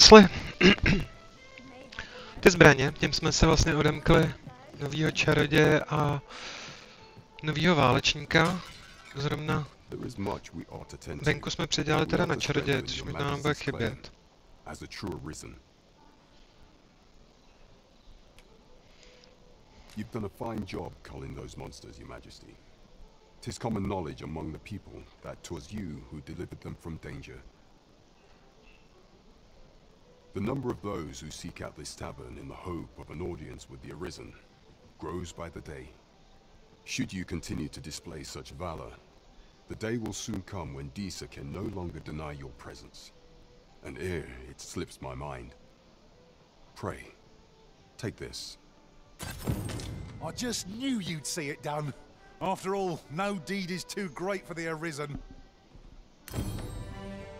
kousli. Ty zbraně, tím jsme se vlastně odemkli novýho čaroděje a novýho válečníka. Zrovna venku jsme předělali teda na čaroděje, což možná nám bude chybět. You've done a fine job culling those monsters, Your Majesty. 'Tis common knowledge among the people that 'twas you who delivered them from danger. The number of those who seek out this tavern in the hope of an audience with the Arisen grows by the day. Should you continue to display such valor, the day will soon come when Disa can no longer deny your presence. And ere it slips my mind, pray, take this. I just knew you'd see it done. After all, no deed is too great for the Arisen.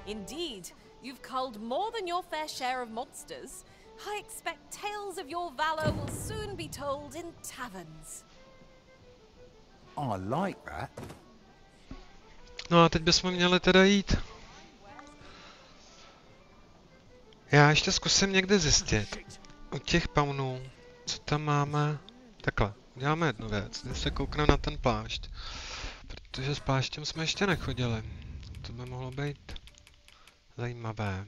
Indeed, you've culled more than your fair share of monsters. I expect tales of your valor will soon be told in taverns. I like that. No a teď bychom měli teda jít. Já ještě zkusím někde zjistit u těch paunů, co tam máme. Takhle, uděláme jednu věc, když se koukneme na ten plášť. Protože s pláštěm jsme ještě nechodili. To by mohlo být zajímavé.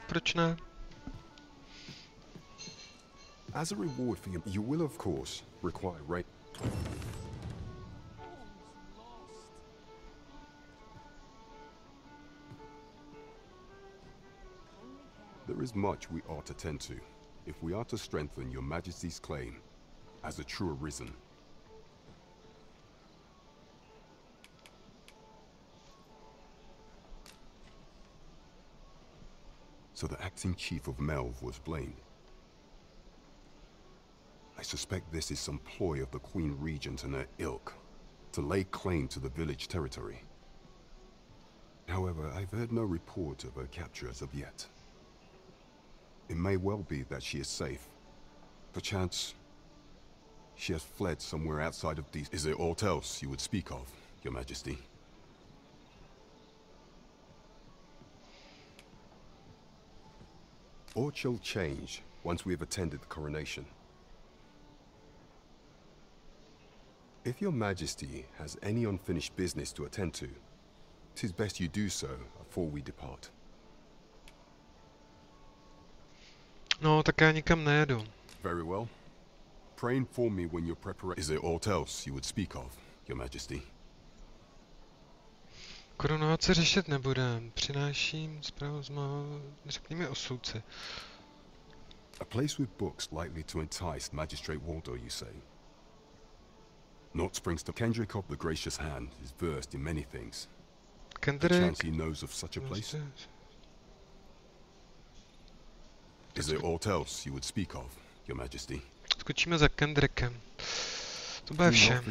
Proč ne? As a reward for you will of course require rain. There is much we ought to tend to, if we are to strengthen Your Majesty's claim as a true Arisen. So the acting chief of Melv was blamed. I suspect this is some ploy of the Queen Regent and her ilk, to lay claim to the village territory. However, I've heard no report of her capture as of yet. It may well be that she is safe. Perchance, she has fled somewhere outside of these. Is there aught else you would speak of, Your Majesty? Aught shall change once we have attended the coronation. If Your Majesty has any unfinished business to attend to, 'tis best you do so before we depart. No, tak já nikam nejedu. Very well. Pray inform me when your preparation. Is there aught else you would speak of, Your Majesty? Korunovaci řešit nebudem. Přináším zprávu z mého, řekněme, o soudci. A place with books likely to entice Magistrate Waldo, you say? Naught springs to Kendrick the Gracious Hand is versed in many things. Perchance he knows of such a place? Is there aught else you would speak of, Your Majesty? Skočíme za Kendrickem. To bude vše.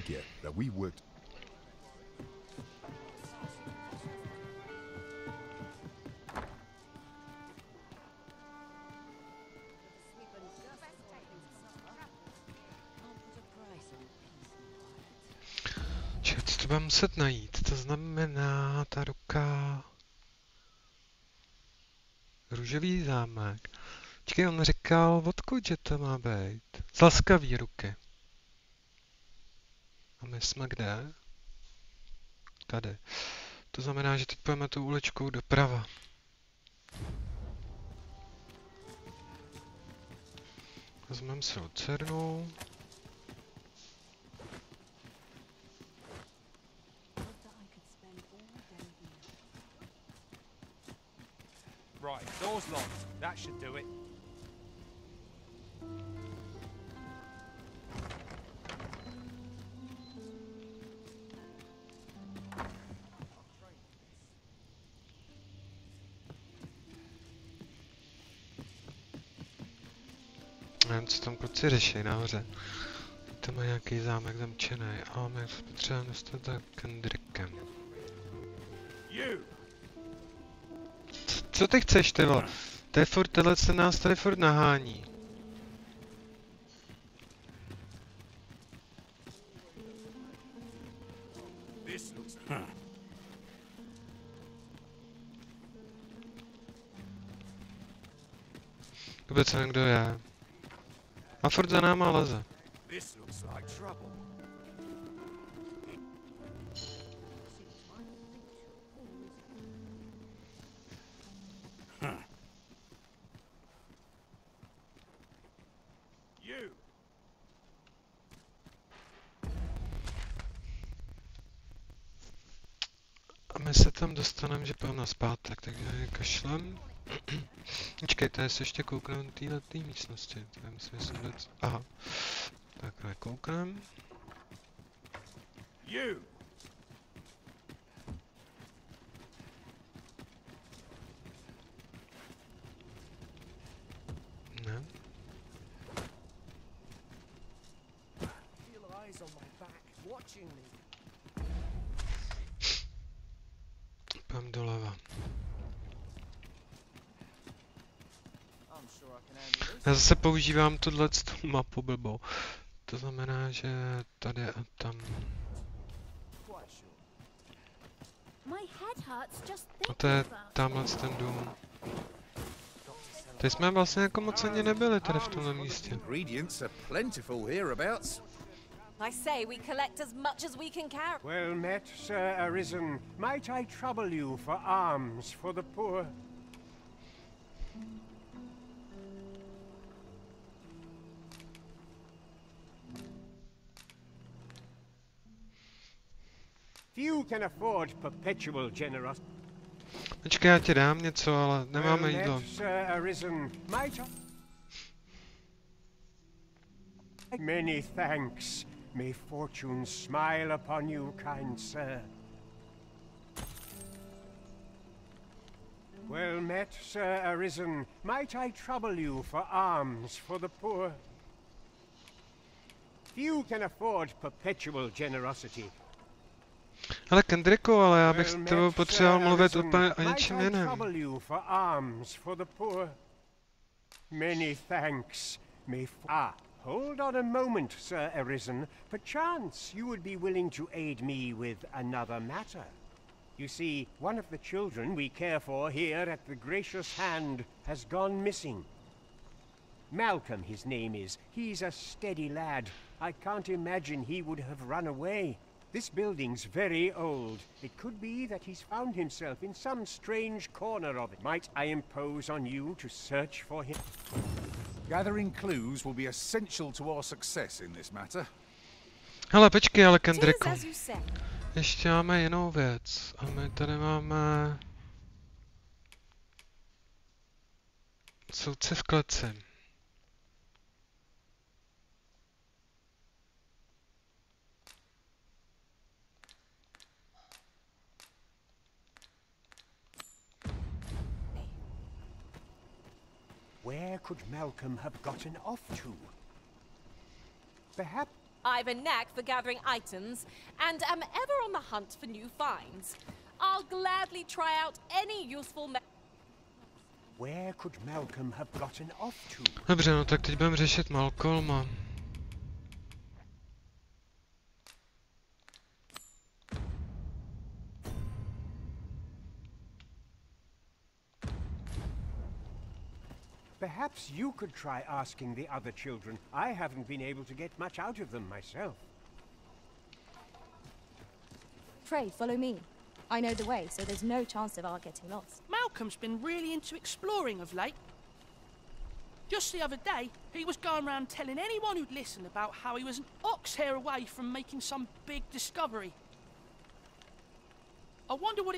Co to budeme muset najít? To znamená ta ruka... Růžový zámek. Počkej, on říkal, odkud že to má být? Z laskavý ruky. A my jsme kde? Tady. To znamená, že teď půjdeme tou uličkou doprava. Vezmeme si lucernu. Right, door's locked. That should do it. Nevím, co tam kluci řeší nahoře. Tam má nějaký zámek zamčený, ale my potřebujeme dostat za Kendrickem. Co ty chceš, tyvo? To je furt, tenhle se nás tady furt nahání. vůbec nevím, kdo je. A furt za náma leze. This looks like trouble. You. A my se tam dostaneme, že půjdeme nazpátek, takže kašlem. Počkejte, jestli ještě koukneme do této místnosti. Tady musím vysvětlit. Aha. Takhle koukneme. You. Ne. Feel eyes on my back, watching me. Půjdeme doleva. I'm sure I can handle this. Já zase používám tu mapu blbou. To znamená, že tady a tam. Quite sure. My head hurts just A thinking to je about it. tamhle ten dům. Teď jsme vlastně jako moc ani nebyli tady v tomhle místě. Ingredients are plentiful hereabouts. I say we collect as much as we can carry. Well met, Sir Arisen. Might I trouble you for alms for the poor? Few can afford perpetual generosity. Počkej, já ti dám něco, ale nemáme Well jídlo. met, Sir Arisen. Might I... Many thanks. May fortune smile upon you, kind sir. Well met, Sir Arisen. Might I trouble you for alms for the poor? Few can afford perpetual generosity. Ale Kendricku, ale já bych Well s tebou met, potřeboval Sir mluvit Arisen. úplně o Might něčem I jiném. trouble you for alms for the poor? Many thanks. Hold on a moment, Sir Arisen. Perchance you would be willing to aid me with another matter. You see, one of the children we care for here at the Gracious Hand has gone missing. Malcolm, his name is. He's a steady lad. I can't imagine he would have run away. This building's very old. It could be that he's found himself in some strange corner of it. Might I impose on you to search for him? Gathering clues will be essential to our success in this matter. Hele, počkej, ale It is Kendricku. as you say. Ještě máme jinou věc. A my tady máme... Soudce v kleci. Where could Malcolm have gotten off to? Perhaps... I've a knack for gathering items and am ever on the hunt for new finds. I'll gladly try out any useful Where could Malcolm have gotten off to? Dobře, no tak teď budeme řešit Malcolma. Perhaps you could try asking the other children. I haven't been able to get much out of them myself. Pray, follow me. I know the way, so there's no chance of our getting lost. Malcolm's been really into exploring of late. Just the other day, he was going around telling anyone who'd listen about how he was an ox hair away from making some big discovery. I wonder what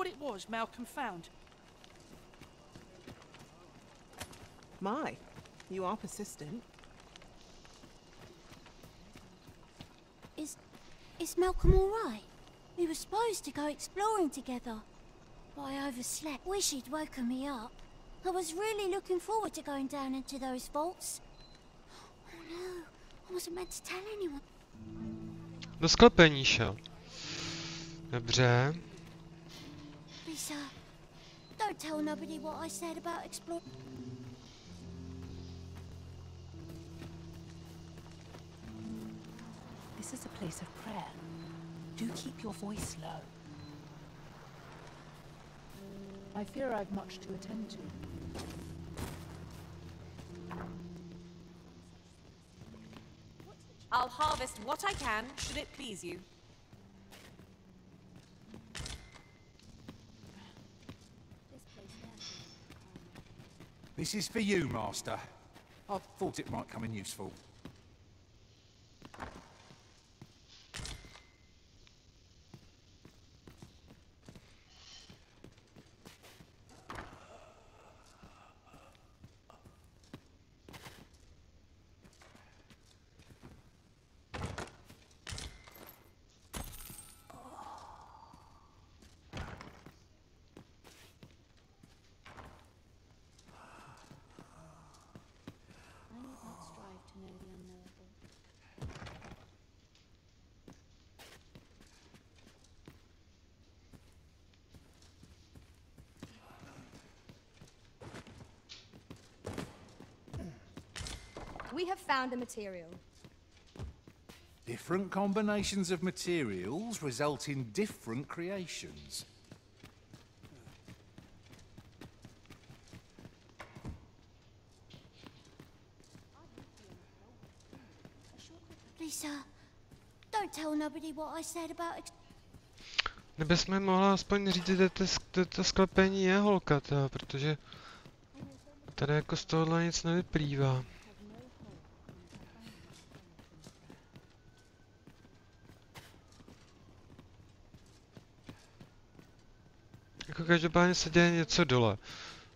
it was Malcolm found. My, you are persistent. Is Malcolm all right? We were supposed to go exploring together, but I overslept. Wish he'd woken me up. I was really looking forward to going down into those vaults. Oh no, I wasn't meant to tell anyone. Do sklepení šel. Dobře. Lisa, don't tell nobody what I said about exploring. This is a place of prayer. Do keep your voice low. I fear I've much to attend to. I'll harvest what I can, should it please you. This is for you, Master. I thought it might come in useful. We have found a material. Different combinations of materials result in different creations. Please, sir, don't tell nobody what I said about. Kdybychom mohla aspoň říct, že to sklepení je holka, protože tady jako z tohohle nic nevyplývá. Jako každopádně se děje něco dole,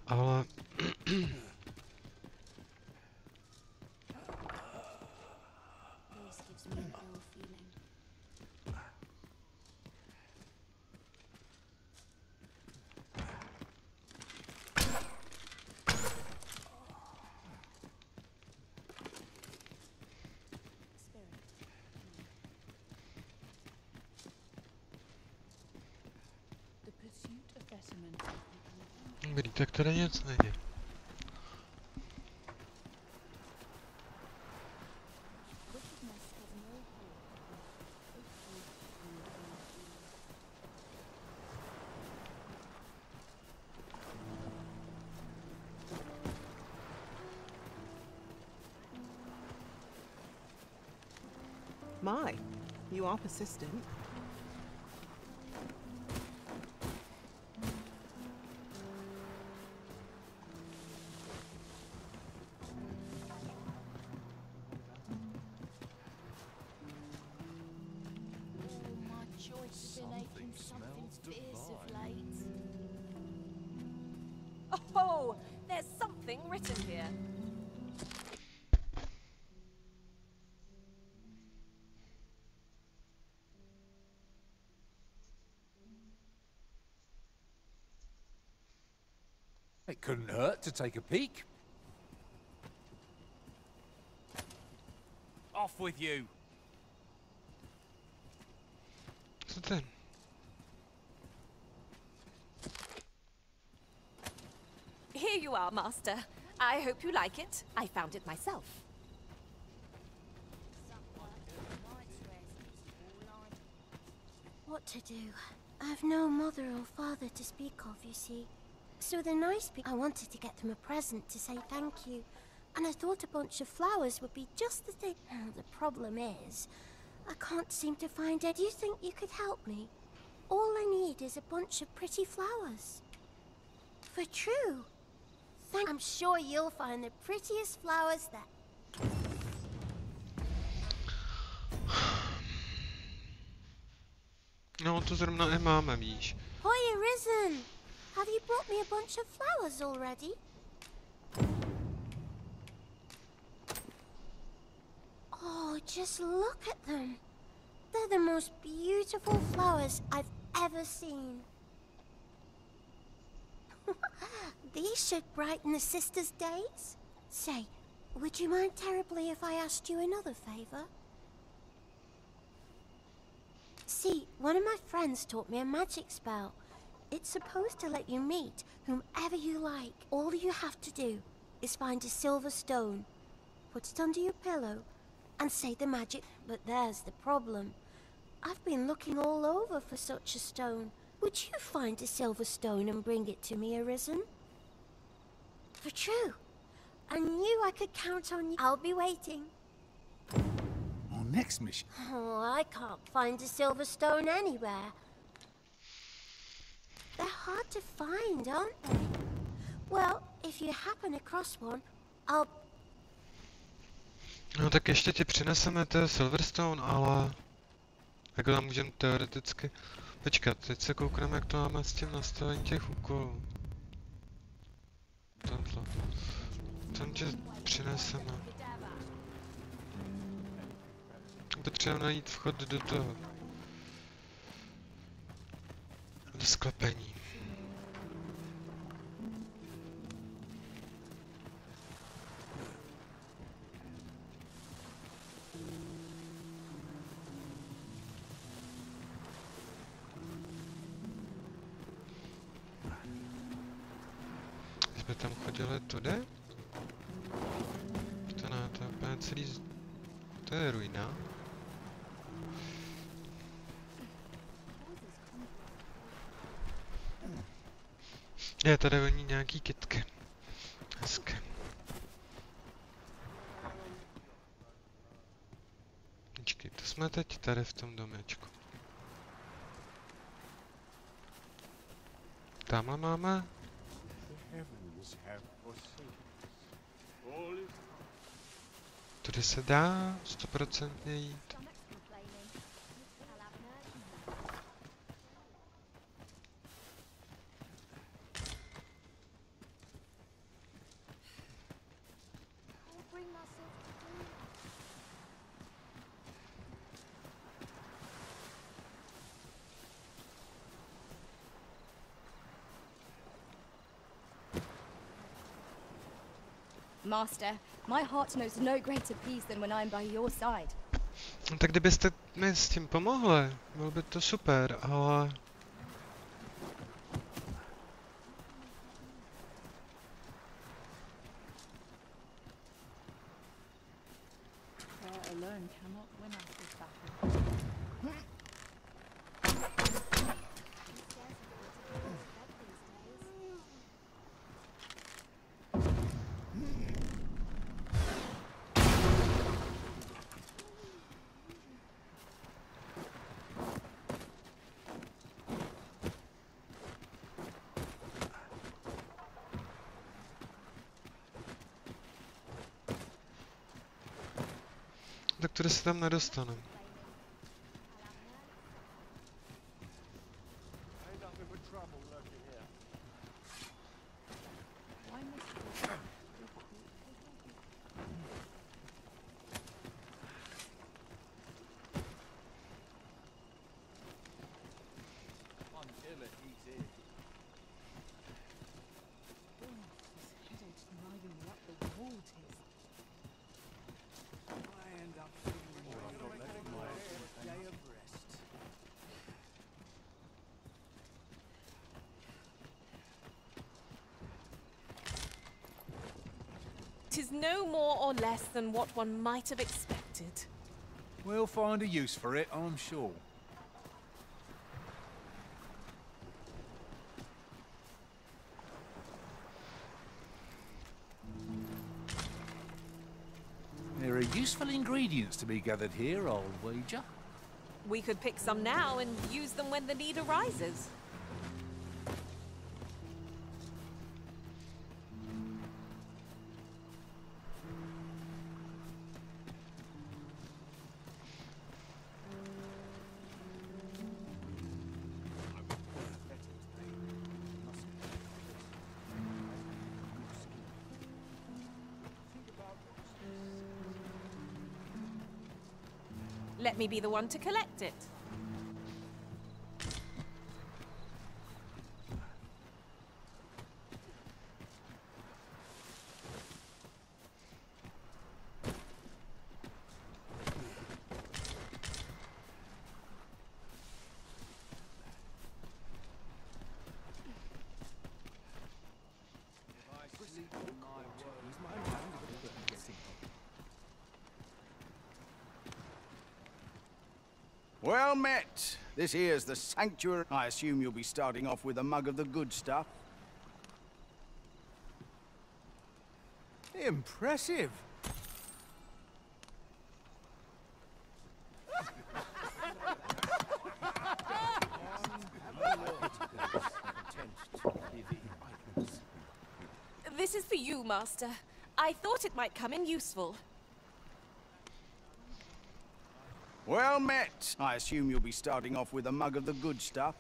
ale... Dobrý, tak tady nic není. My, you are persistent. Oh, there's something written here. It couldn't hurt to take a peek. Off with you. Co ten? Here you are, Master. I hope you like it. I found it myself. What to do? I've no mother or father to speak of, you see. So the nice people, I wanted to get them a present to say thank you. And I thought a bunch of flowers would be just the thing. The problem is, I can't seem to find it. Do you think you could help me? All I need is a bunch of pretty flowers. For true. I'm sure you'll find the prettiest flowers there. No, to zrovna nemáme, víš. Hiya, Ryzen! Have you brought me a bunch of flowers already? Oh, just look at them. They're the most beautiful flowers I've ever seen. These should brighten the sisters' days. Say, would you mind terribly if I asked you another favor? See, one of my friends taught me a magic spell. It's supposed to let you meet whomever you like. All you have to do is find a silver stone, put it under your pillow, and say the magic. But there's the problem. I've been looking all over for such a stone. Would you find a silver stone and bring it to me, Arisen? For true. I knew I could count on you. I'll be waiting. I next mission? Oh, I can't find a silver stone anywhere. They're hard to find, aren't they? Well, if you happen across one, I'll... No tak ještě ti přineseme to Silverstone, ale... Jak tam můžeme teoreticky... Počkat, teď se koukneme, jak to máme s tím nastavením těch úkolů. Tamhle. Tam tě přineseme. Potřebujeme najít vchod do toho. Do sklepení. Jsme tam chodili tudy? To ne, to je úplně celý... To je ruina. Je, tady voní nějaký kytky. Hezky. Počkej, to jsme teď tady v tom domečku. Tamhle máme... Tudy se dá 100% jít. Master, my heart knows no greater peace than when I'm by your side. No tak kdybyste mi s tím pomohli, bylo by to super, ale... Prayer alone cannot win us this battle. Tak tudy se tam nedostaneme. Tis no more or less than what one might have expected. We'll find a use for it, I'm sure. There are useful ingredients to be gathered here, I'll wager. We could pick some now and use them when the need arises. Let me be the one to collect it. Well met. This here's the sanctuary. I assume you'll be starting off with a mug of the good stuff. Impressive. Master. I thought it might come in useful. Well met. I assume you'll be starting off with a mug of the good stuff.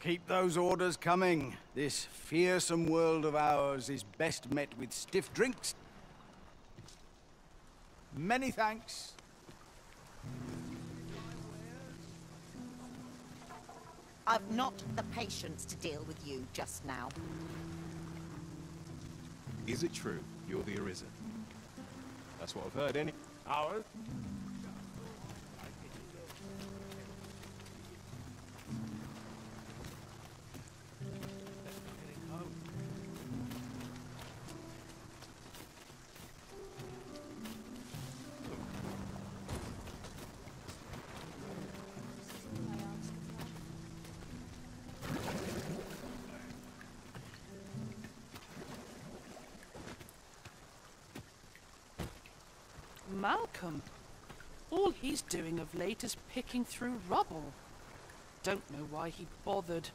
Keep those orders coming. This fearsome world of ours is best met with stiff drinks. Many thanks. I've not the patience to deal with you just now. Is it true you're the Arisen? That's what I've heard any hours. Malcolm. All he's doing of late is picking through rubble. Don't know why he bothered.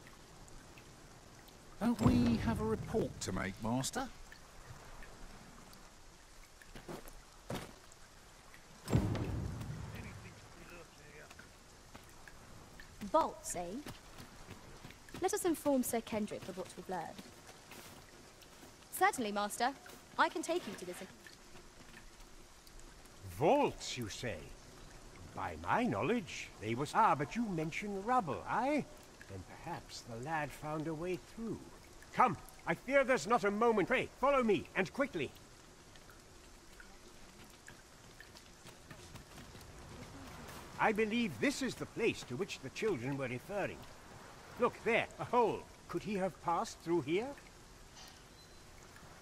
Don't we have a report to make, Master? Vaults, eh? Let us inform Sir Kendrick of what we've learned. Certainly, Master. I can take you to this. Vaults, you say? By my knowledge, they was... Ah, but you mentioned rubble, aye? Then perhaps the lad found a way through. Come, I fear there's not a moment. Pray, follow me, and quickly. I believe this is the place to which the children were referring. Look, there, a hole. Could he have passed through here?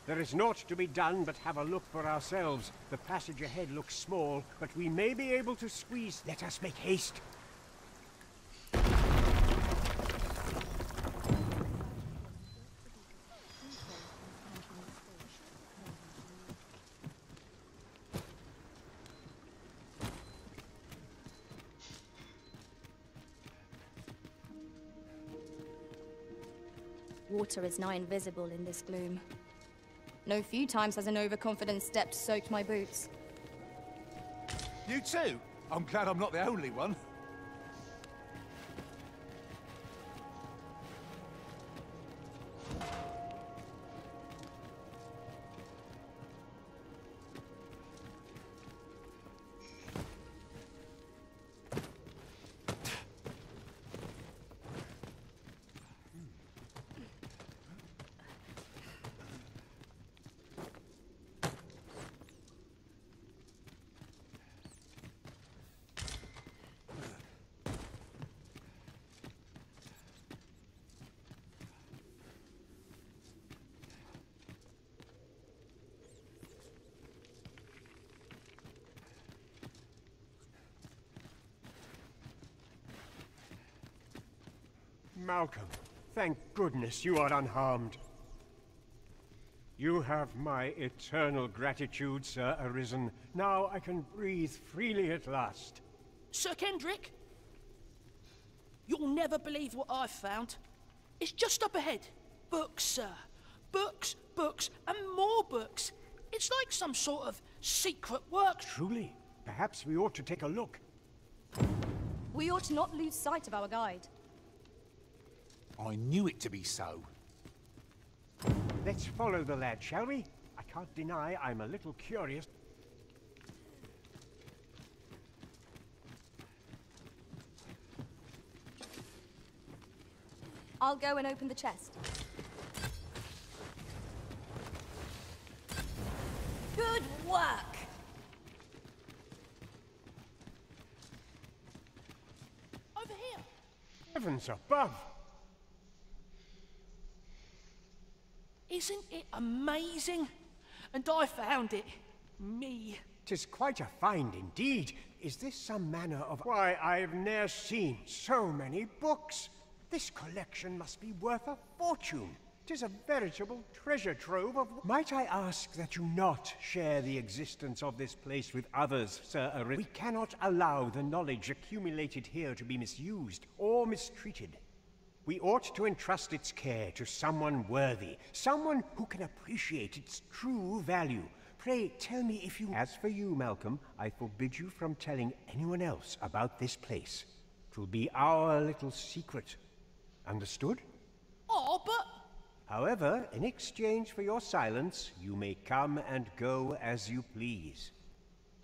There is naught to be done but have a look for ourselves. The passage ahead looks small, but we may be able to squeeze. Let us make haste. Water is nigh invisible in this gloom. No few times has an overconfident step soaked my boots. You too? I'm glad I'm not the only one. Malcolm, thank goodness you are unharmed. You have my eternal gratitude, Sir Arisen. Now I can breathe freely at last. Sir Kendrick? You'll never believe what I've found. It's just up ahead. Books, sir. Books, books, and more books. It's like some sort of secret work. Truly? Perhaps we ought to take a look. We ought to not lose sight of our guide. I knew it to be so. Let's follow the lad, shall we? I can't deny I'm a little curious. I'll go and open the chest. Good work! Over here! Heavens above! Isn't it amazing? And I found it. Me. 'Tis quite a find indeed. Is this some manner of... Why, I've ne'er seen so many books. This collection must be worth a fortune. 'Tis a veritable treasure trove of... Might I ask that you not share the existence of this place with others, Sir Arisen? We cannot allow the knowledge accumulated here to be misused or mistreated. We ought to entrust its care to someone worthy, someone who can appreciate its true value. Pray tell me if you... As for you, Malcolm, I forbid you from telling anyone else about this place. 'Twill be our little secret. Understood? Oh, but... However, in exchange for your silence, you may come and go as you please.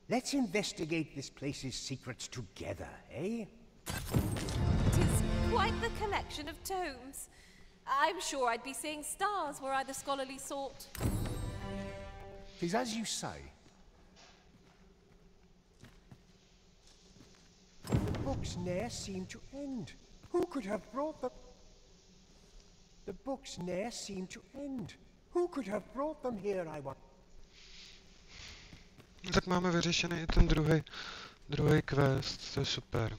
Let's investigate this place's secrets together, eh? It is quite the collection of tomes. I'm sure I'd be seeing stars were I the scholarly sort. 'Tis as you say. The books ne'er seem to end. Who could have brought them? The books ne'er seem to end. Who could have brought them here, I want? Tak máme vyřešený i ten druhý quest, to je super.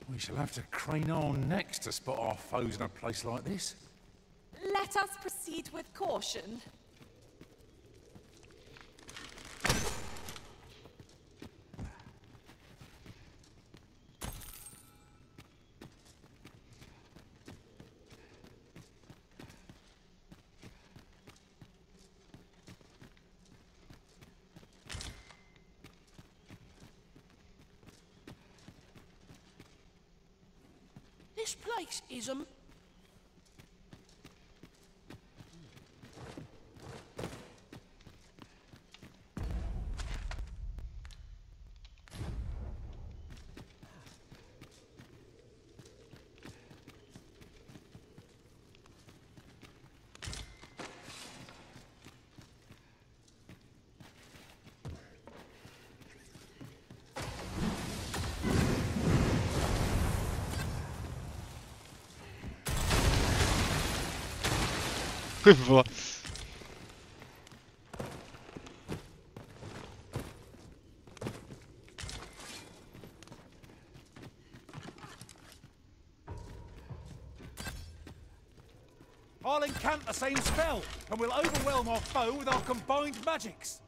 We shall have to crane our necks to spot our foes in a place like this. Let us proceed with caution. This place is Vole. I'll incant the same spell, and we'll overwhelm our foe with our combined magics.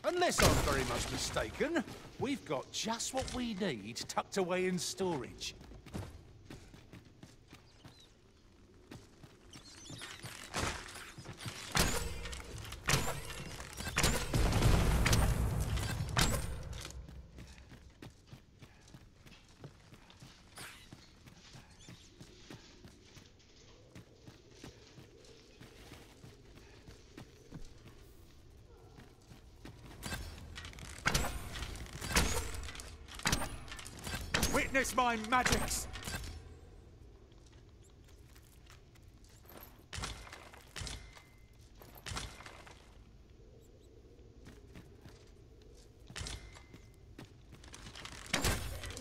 Unless I'm very much mistaken, we've got just what we need tucked away in storage. Witness my magics!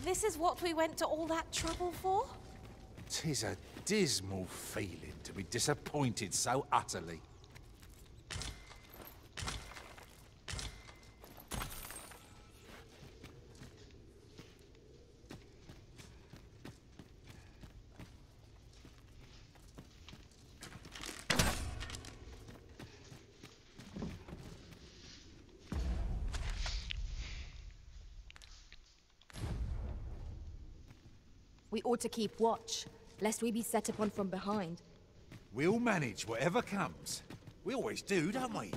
This is what we went to all that trouble for? 'Tis a dismal feeling to be disappointed so utterly. We ought to keep watch, lest we be set upon from behind. We'll manage whatever comes. We always do, don't we?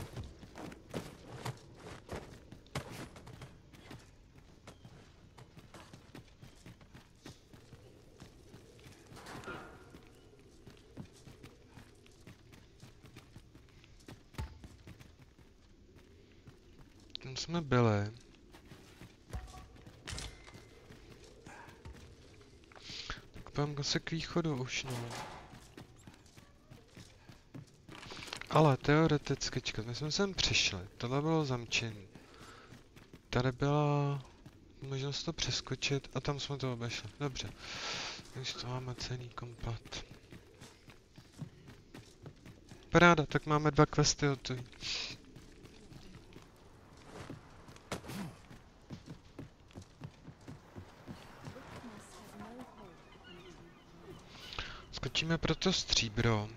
Tam jsme byli. Tak půjdeme asi k východu už, no. Ale teoreticky, my jsme sem přišli, tohle bylo zamčený. Tady byla možnost to přeskočit a tam jsme to obešli. Dobře, už to máme celý komplet. Paráda, tak máme 2 questy hotový. Skočíme pro to stříbro.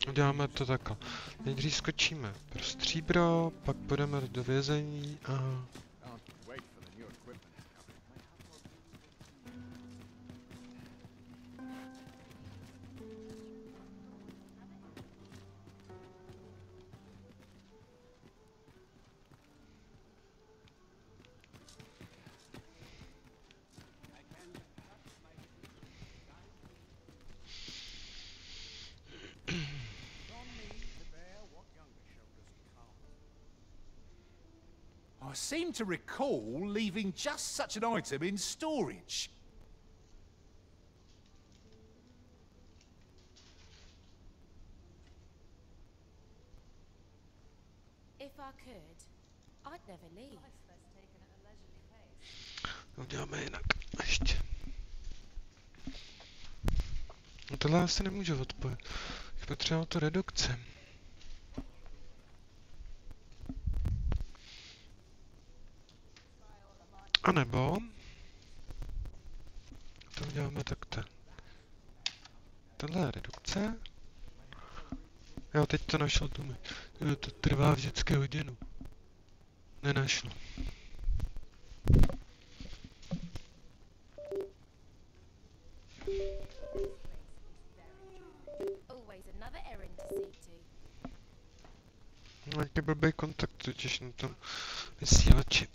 Uděláme to takhle. Nejdřív skočíme pro stříbro, pak půjdeme do vězení a... I seem to recall leaving just such an item in storage. If I could, I'd never leave. Uděláme jinak. Ještě. No tohle asi nemůžu odpojit. Jak potřeboval to redukce. A nebo to uděláme takto. Tohle je redukce. Jo, teď to našel tu mi. To trvá vždycky hodinu. Nenašlo. No, jaký blbý kontakt totiž na tom vysílači.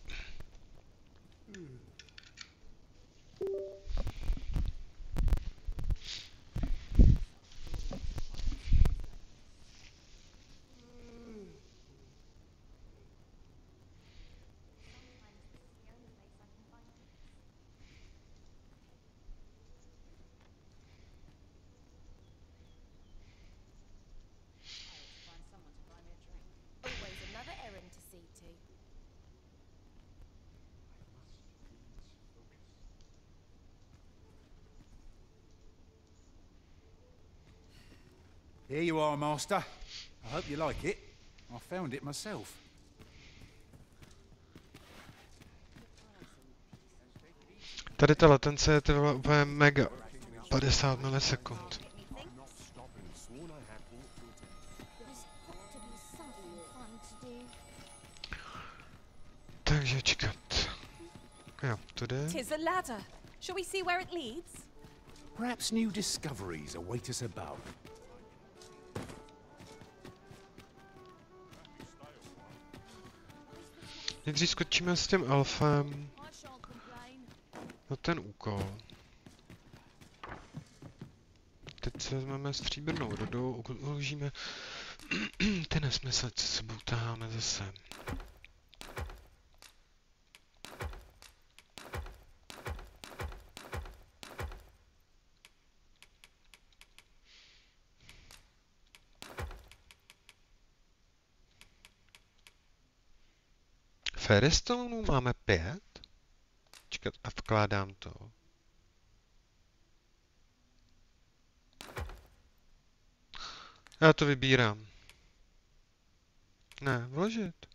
Here you are, Master. I hope you like it. I found it myself. Tady ta latence je trvala úplně mega. 50 milisekund. Takže čekat. Jo, to jde. Tis a ladder. Shall we see where it leads? Perhaps new discoveries await us above. Nejdřív skočíme s tím elfem na ten úkol. Teď si vezmeme stříbrnou rudu, uložíme ty nesmysly, co sebou taháme zase. Ferristonů máme 5. Čekat a vkládám to. Já to vybírám. Ne, vložit.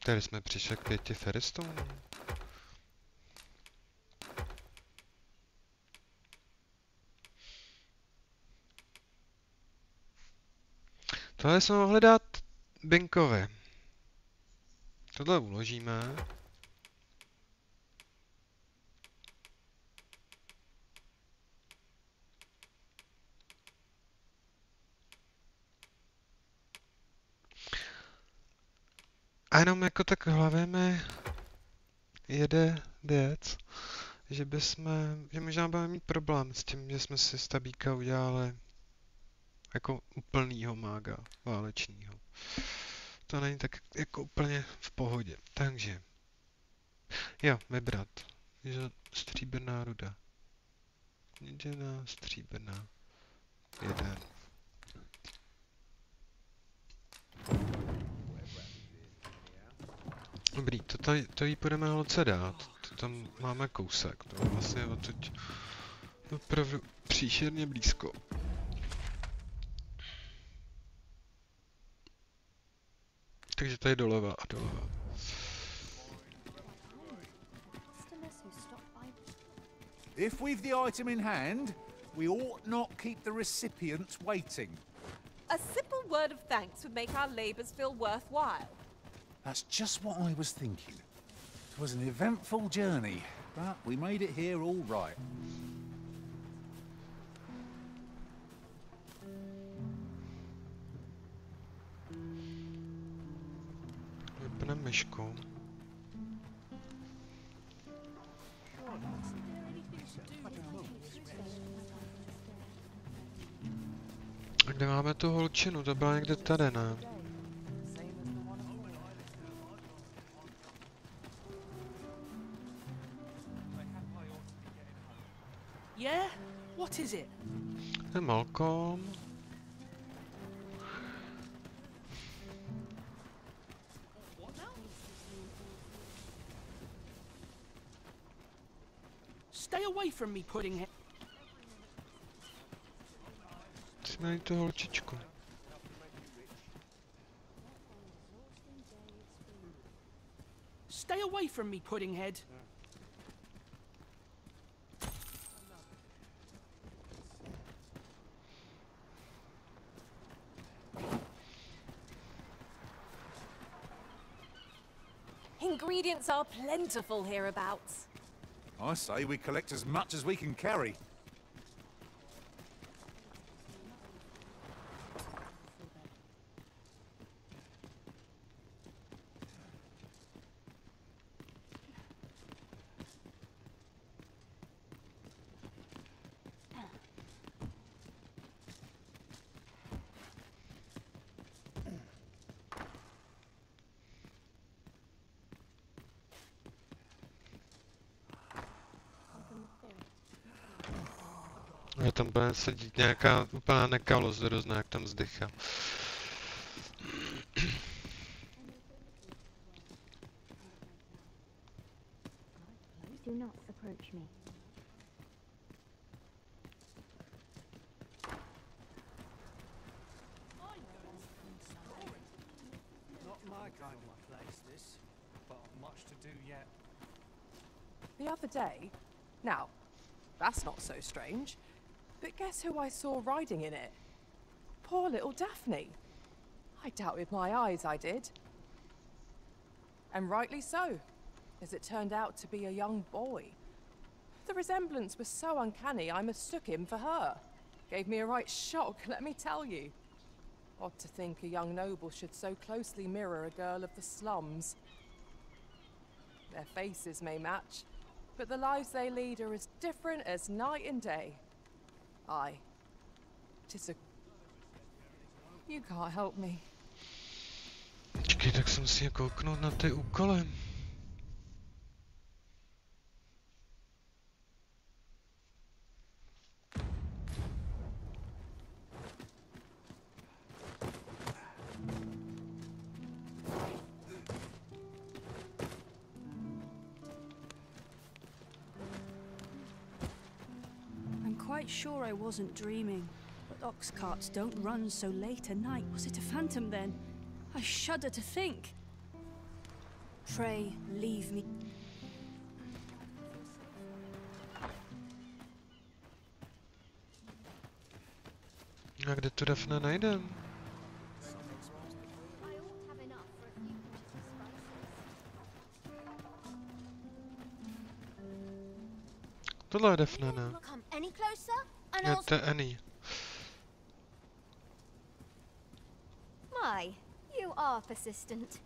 Tady jsme přišli k 5 Ferristonů. Tohle jsme mohli dát Binkovi. Tohle uložíme. A jenom jako tak v hlavě mi jede věc, že možná budeme mít problém s tím, že jsme si stabíka udělali jako úplnýho mága válečního. To není tak jako úplně v pohodě. Takže jo, vybrat. Je stříbrná ruda. Měděná, stříbrná. 1. Dobrý, to jí budeme holce dát. To tam máme kousek. To je vlastně odtud opravdu příšerně blízko. Takže tady doleva a doleva. If we've the item in hand, we ought not keep the recipients waiting. A simple word of thanks would make our labours feel worthwhile. That's just what I was thinking. It was an eventful journey, but we made it here all right. Vypneme myšku. A kde máme tu holčinu? To byla někde tady, ne? Yeah? What is it? To je Malcolm. Stay away from me, Puddinghead. Musíme najít tu holčičku. Stay away from me, Puddinghead. Ingredients are plentiful hereabouts. I say we collect as much as we can carry. A tam bude sedět nějaká úplná nekalost, hrozná, jak tam zdychá. Do not approach me. Not my kind of place, this. But much to do yet. The other day? Now, that's not so strange. But guess who I saw riding in it? Poor little Daphne. I doubt with my eyes I did. And rightly so, as it turned out to be a young boy. The resemblance was so uncanny I mistook him for her. Gave me a right shock, let me tell you. Odd to think a young noble should so closely mirror a girl of the slums. Their faces may match, but the lives they lead are as different as night and day. Aye. 'Tis a... You can't help me. Počkej, tak se musím kouknout na ty úkoly. Quite sure I wasn't dreaming, but ox carts don't run so late at night. Was it a phantom then? I shudder to think. Pray, leave me. A kde tu Daphne najdem? Tohle je Daphne, ne? Ne, to je Annie. My, you are persistent.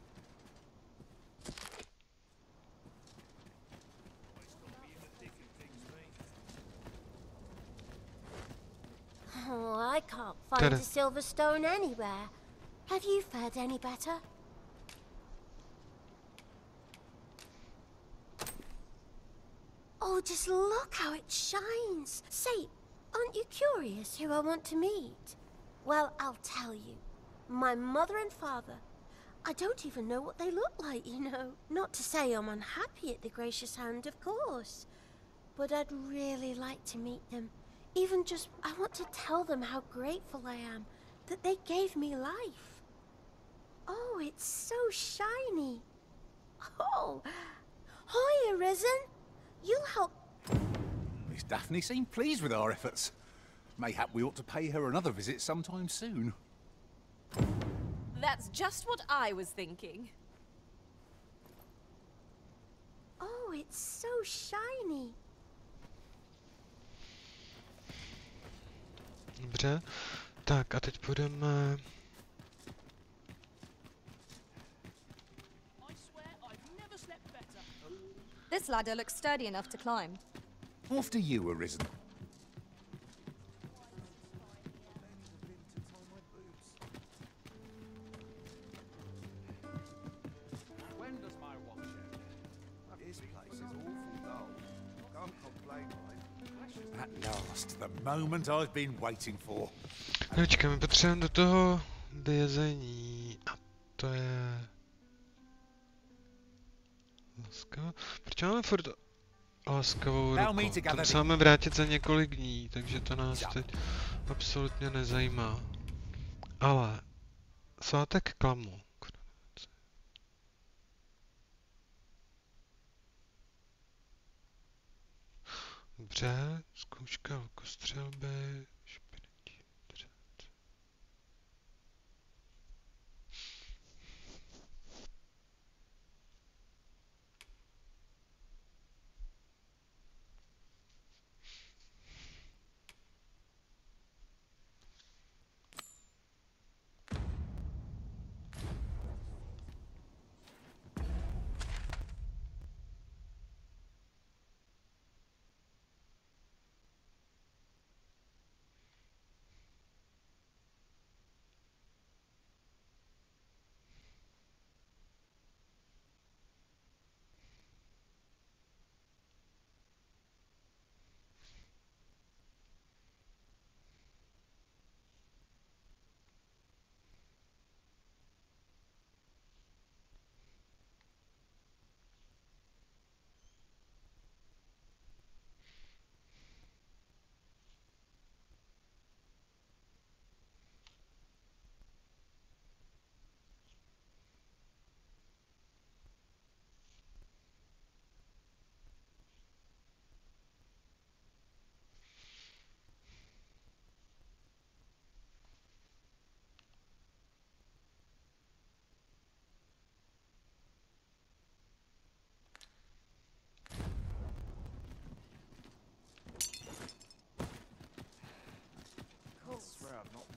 Oh, I can't find a silver stone anywhere. Have you fared any better? Oh, just look how it shines. Say, aren't you curious who I want to meet? Well, I'll tell you. My mother and father. I don't even know what they look like, you know. Not to say I'm unhappy at the gracious hand, of course. But I'd really like to meet them. Even just, I want to tell them how grateful I am that they gave me life. Oh, it's so shiny. Oh, hiya, Ryzen. You'll help. Miss Daphne seemed pleased with our efforts. Mayhap we ought to pay her another visit sometime soon. That's just what I was thinking. Oh, it's so shiny. Dobře, tak a teď půjdeme... This ladder looks sturdy enough to climb. After you, Arisen. When does my watch end? This place is awful dull. Can't complain, right? At last, the moment I've been waiting for. Počkej, my potřebujeme do toho vězení a to je... Laskavá. Proč máme furt laskavou ruku? Tam se máme vrátit za několik dní, takže to nás teď absolutně nezajímá. Ale svátek klamu. Dobře, zkouška lukostřelby, špinití, dřev.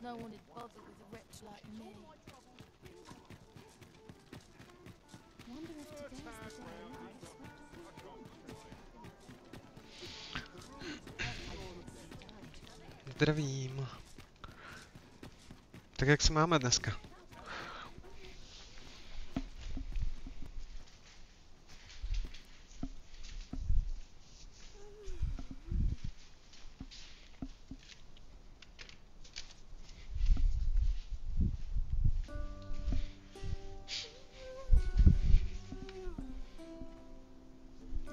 No one would bother with a wretch like me. Wonder if today's the day. Zdravím. Tak jak se máme dneska?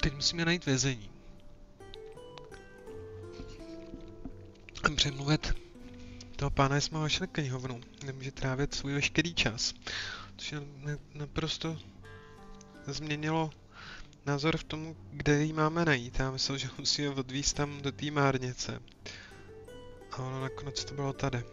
Teď musíme najít vězení. A přemluvit toho pána, jestli jsme vašli knihovnu. Nemůže trávit svůj veškerý čas. Což naprosto změnilo názor v tom, kde ji máme najít. Já myslel, že musíme odvízt tam do té márnice. A ono nakonec to bylo tady.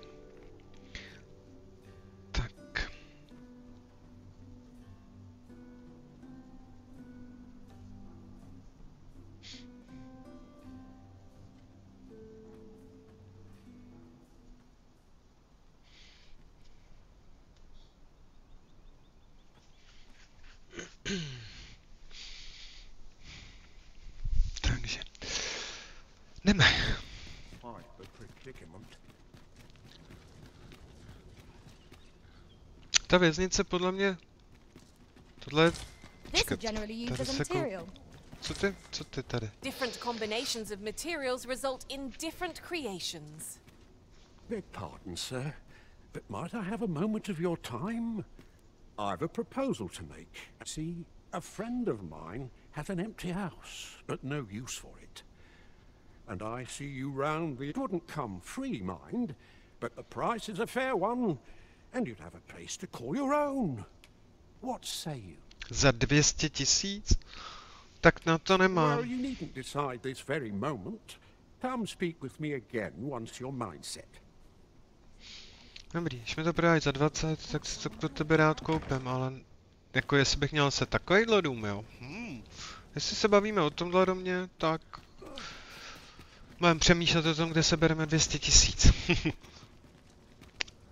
Takže jdeme. Ta věznice podle mě tohle co ty tady? Different combinations of materials result in different creations. Beg pardon, sir, but might I have a moment of your time? I've a proposal to make. See, a friend of mine has an empty house, but no use for it. And I see you round the... It wouldn't come free, mind, but the price is a fair one, and you'd have a place to call your own. What say you? Za 200 000? Tak na to nemám. Well, you needn't decide this very moment. Come speak with me again once your mind's set. Dobrý, když mi to prodáš za 20, tak si to pro tebe rád koupím, ale jako jestli bych měl se takovýhle dům, jo. Jestli se bavíme o tomhle domě, tak budeme přemýšlet o tom, kde se bereme 200 000.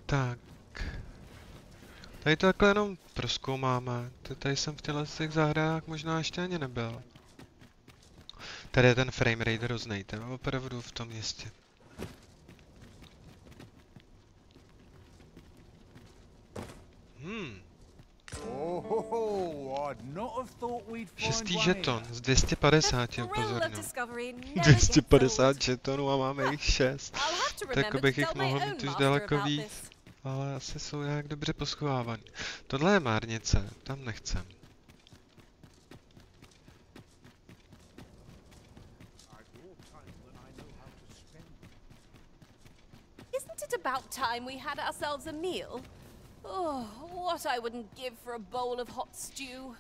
Tak. Tady to takhle jenom prozkoumáme. Tady jsem v těch zahrádách možná ještě ani nebyl. Tady je ten framerate hroznej, ten je opravdu v tom městě. Šestý žeton z 250, upozorňuji. 250 žetonů a máme jich 6. Tak bych jich mohl mít už daleko víc. Ale asi jsou nějak dobře poschovávaný. Tohle je márnice, tam nechcem. Isn't it about time we had ourselves a meal? Oh, what I wouldn't give for a bowl of hot stew.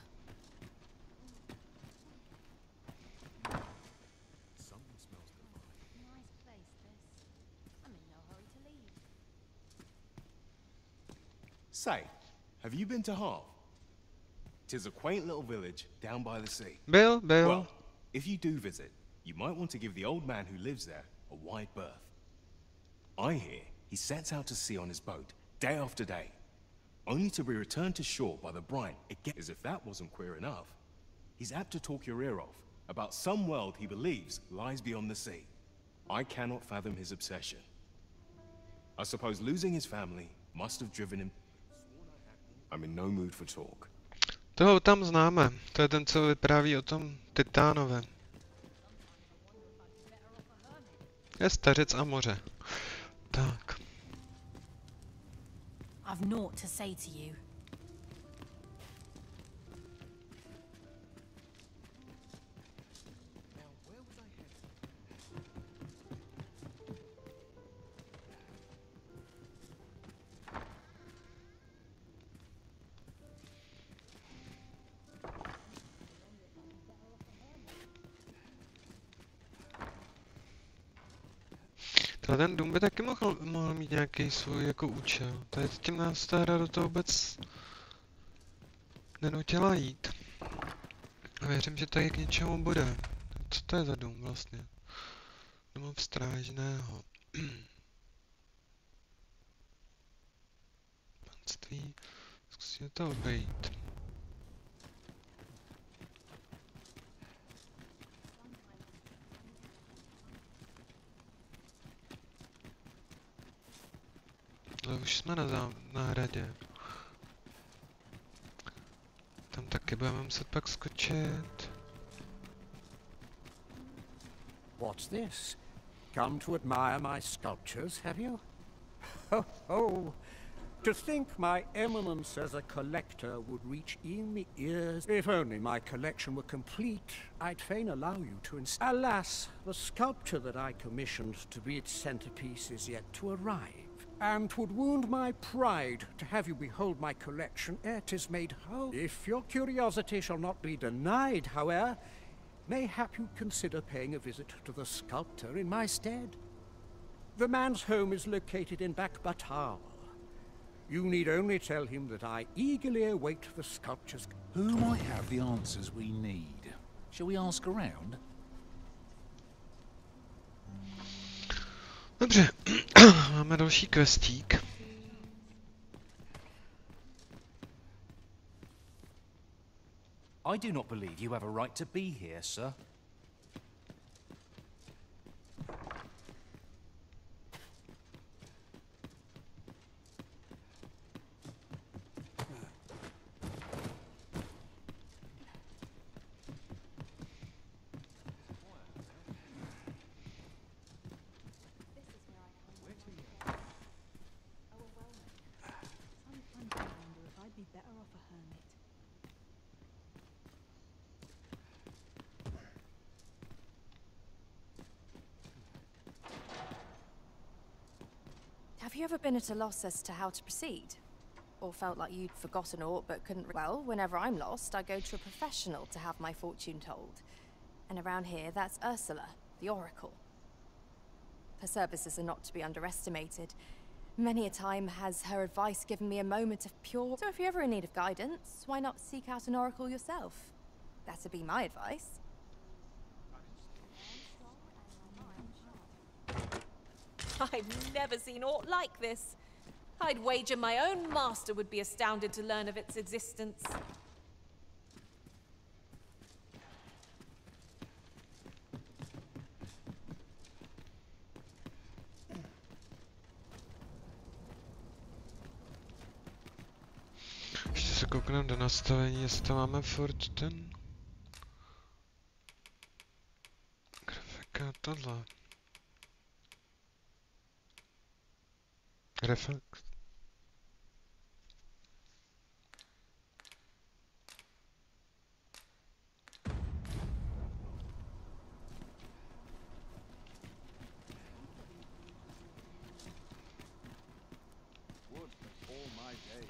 Say, have you been to Hull? 'Tis a quaint little village down by the sea. Bill. Well, if you do visit, you might want to give the old man who lives there a wide berth. I hear he sets out to sea on his boat, day after day, only to be returned to shore by the brine again. As if that wasn't queer enough, he's apt to talk your ear off about some world he believes lies beyond the sea. I cannot fathom his obsession. I suppose losing his family must have driven him. I'm in no mood for talk. Toho tam známe. To je ten, co vypráví o tom Titánové. Je stařec a moře. Tak. I've naught to say to you. Ten dům by taky mohl mít nějaký svůj jako účel. Tady tím nás ta hra do toho vůbec nenutila jít. A věřím, že tady k něčemu bude. Co to je za dům vlastně? Domov strážného. Panství. Zkusíme to obejít. Ale už jsme na hradě. Tam taky budeme muset pak skočit. What's this? Come to admire my sculptures, have you? Ho, ho! To think my eminence as a collector would reach in the ears. If only my collection were complete, I'd fain allow you to Alas, the sculpture that I commissioned to be its centerpiece is yet to arrive. And 'twould wound my pride to have you behold my collection ere 'tis made whole. If your curiosity shall not be denied, however, mayhap you'd consider paying a visit to the sculptor in my stead. The man's home is located in Back Batal. You need only tell him that I eagerly await the sculpture's... Who might have the answers we need? Shall we ask around? Dobře, máme další questík. I do not believe you have a right to be here, sir. Have you ever been at a loss as to how to proceed? Or felt like you'd forgotten aught but couldn't... Well, whenever I'm lost, I go to a professional to have my fortune told. And around here, that's Ursula, the Oracle. Her services are not to be underestimated. Many a time has her advice given me a moment of pure... So if you're ever in need of guidance, why not seek out an oracle yourself? That'd be my advice. I've never seen aught like this. I'd wager my own master would be astounded to learn of its existence. Ještě se koukneme do nastavení, jestli tam máme furt ten... Grafika, tohle. Reflex.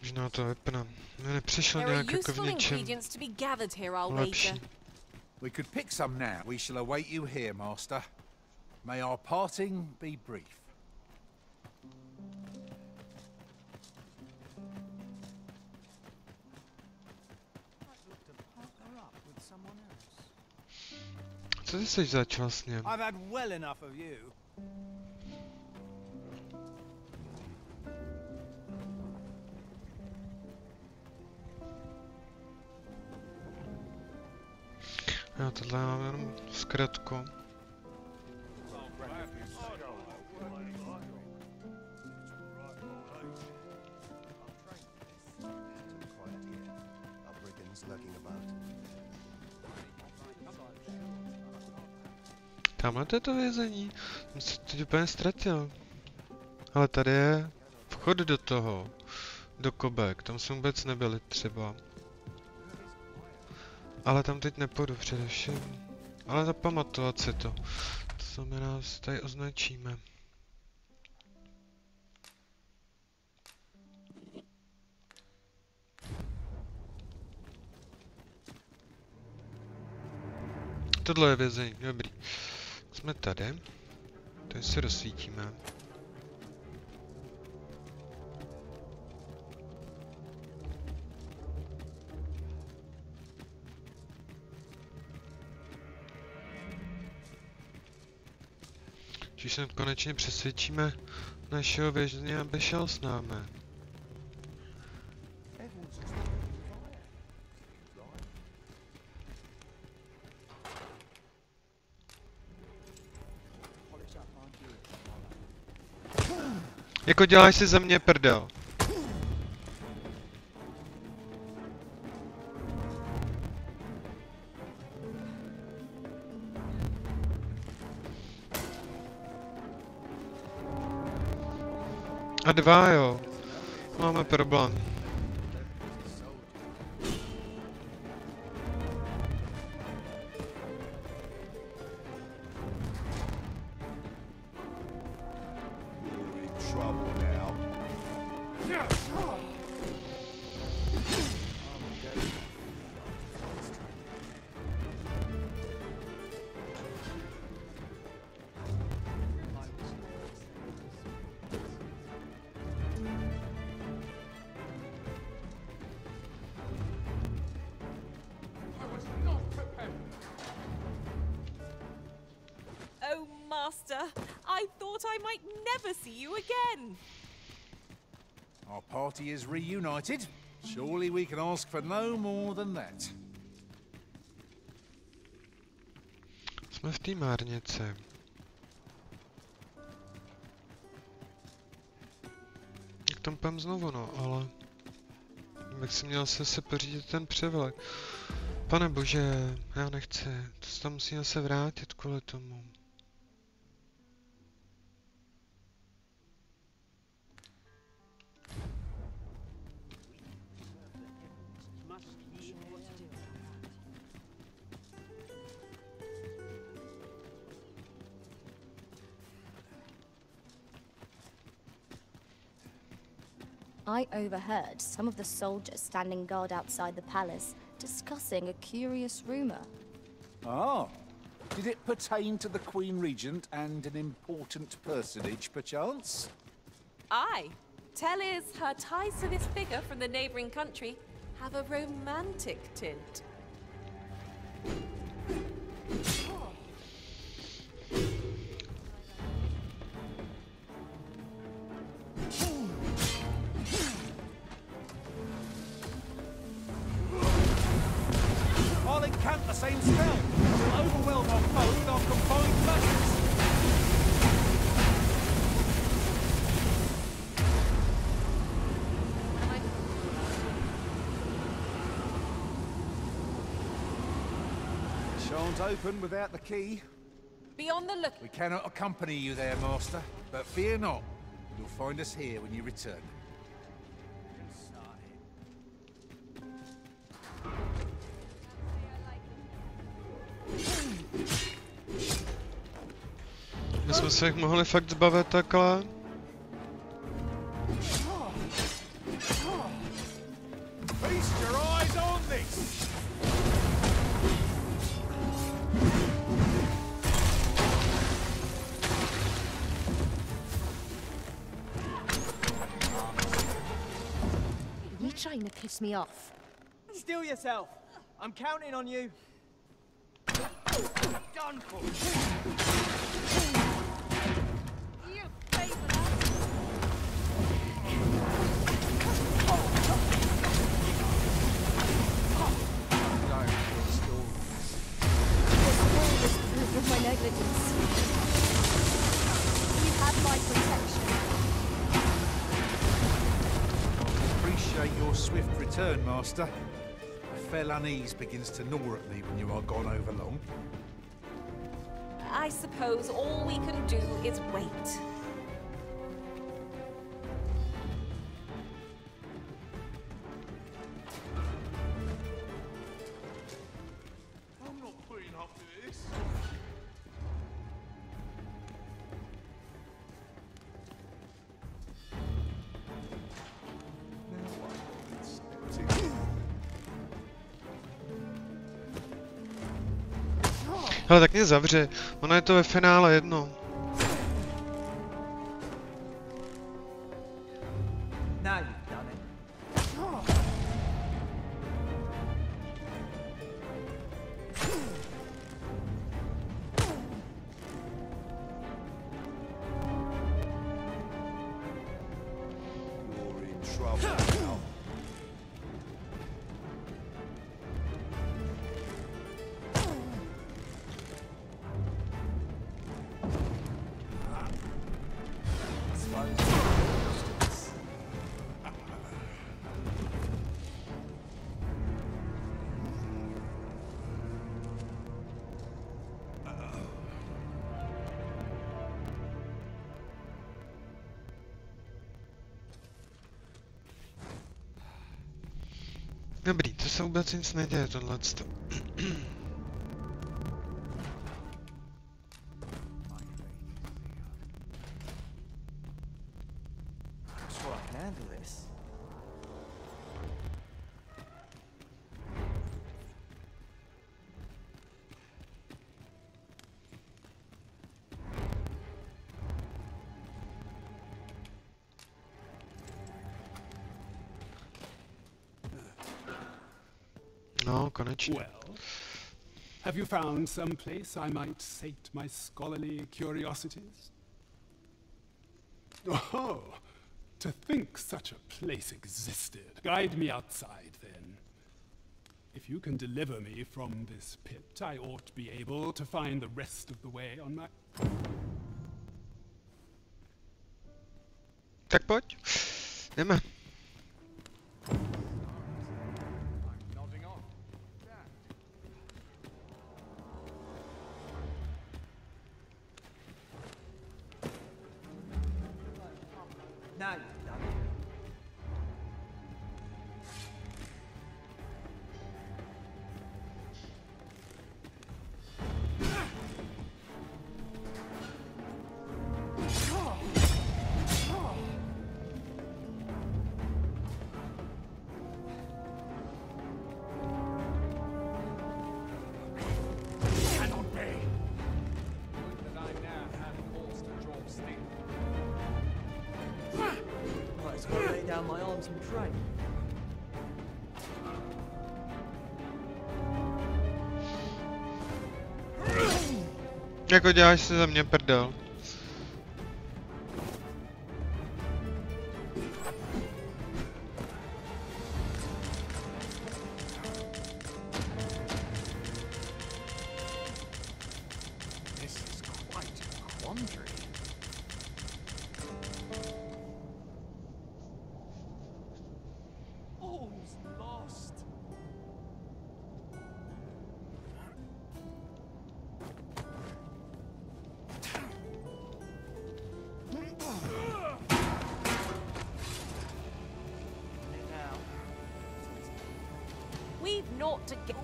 Možná to vypne. Mně nepřišlo nějak jako v něčem lepší. We could pick some now. We shall await you here, Master. May our parting be brief. Co ty jsi zač vlastně? I've had well enough of you. Já tohle mám jenom zkratku. Tamhle to je to vězení. Jsem se teď úplně ztratil. Ale tady je vchod do toho. Do Kobek. Tam jsme vůbec nebyli třeba. Ale tam teď nepůjdu především. Ale zapamatovat si to. To znamená, že tady označíme. Tohle je vězení, dobrý. Jsme tady. Tady si rozsvítíme. Když se konečně přesvědčíme našeho vězně, aby šel s námi. Jako děláš si ze mě prdel. A dva, jo. Máme problém. I thought I might never see you again. Our party is reunited. Surely we can ask for no more than that. Jsme v té márnici. Jak tam půjdem znovu, no, ale... bych si měl se pořídit ten převlek. Pane bože, já nechci. To se tam musíme se vrátit kvůli tomu. I overheard some of the soldiers standing guard outside the palace discussing a curious rumor. Oh, Did it pertain to the Queen Regent and an important personage, perchance? Aye. Tell is her ties to this figure from the neighbouring country have a romantic tint. I'll encamp the same spell. We'll overwhelm our foe with our combined magics. Shan't open without the key. Be on the look. We cannot accompany you there, Master, but fear not. You'll find us here when you return. My jsme se jich mohli fakt zbavit takhle. Feast your eyes on this! You trying to piss me off? Still yourself. I'm counting on you. Done for. You pay for that. This proof of my negligence. You have my protection. Appreciate your swift return, Master. A fell unease begins to gnaw at me when you are gone over long. I suppose all we can do is wait. I'm not putting up with this. Ale tak mě zavři, ono je to ve finále jedno. Now you've done it. You're in trouble now. Dobrý, to se vůbec nic neděje, tohleto. Sure I can handle this. No, konečně. Well, have you found some place I might sate my scholarly curiosities? Oh, to think such a place existed. Guide me outside, then. If you can deliver me from this pit, I ought to be able to find the rest of the way on my... Tak pojď. Jdeme. Now you've done it. down my arms and train. Jako děláš si za mě prdel.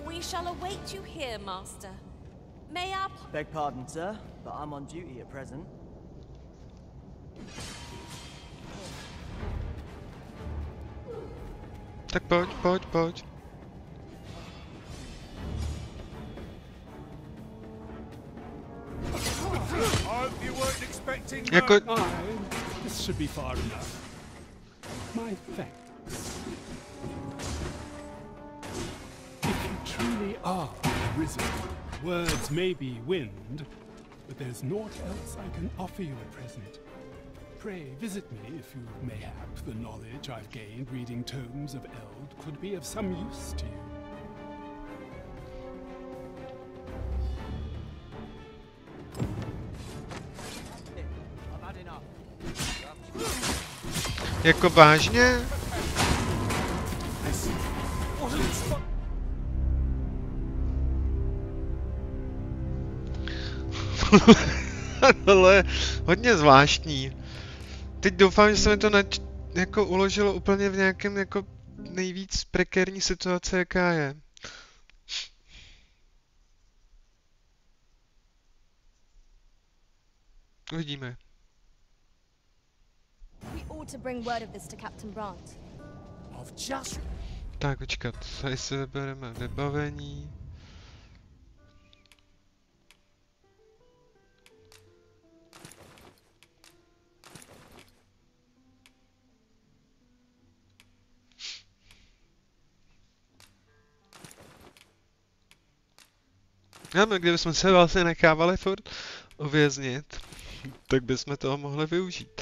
We shall await you here, Master. May I... Beg pardon, sir, but I'm on duty at present. Tak pojď. Jako... This should be far enough. My thanks. Truly are Ryzen. Words may be wind, but there's naught else I can offer you at present. Pray visit me if you mayhap the knowledge I've gained reading tomes of Eld could be of some use to you. I've had enough. Jako vážně? Ale hodně zvláštní. Teď doufám, že se mi to jako uložilo úplně v nějakém jako nejvíc prekérní situaci, jaká je. Uvidíme. Tak, počkat, tady si vybereme vybavení. Ano, kdybychom se vlastně nechávali furt uvěznit, tak bychom toho mohli využít.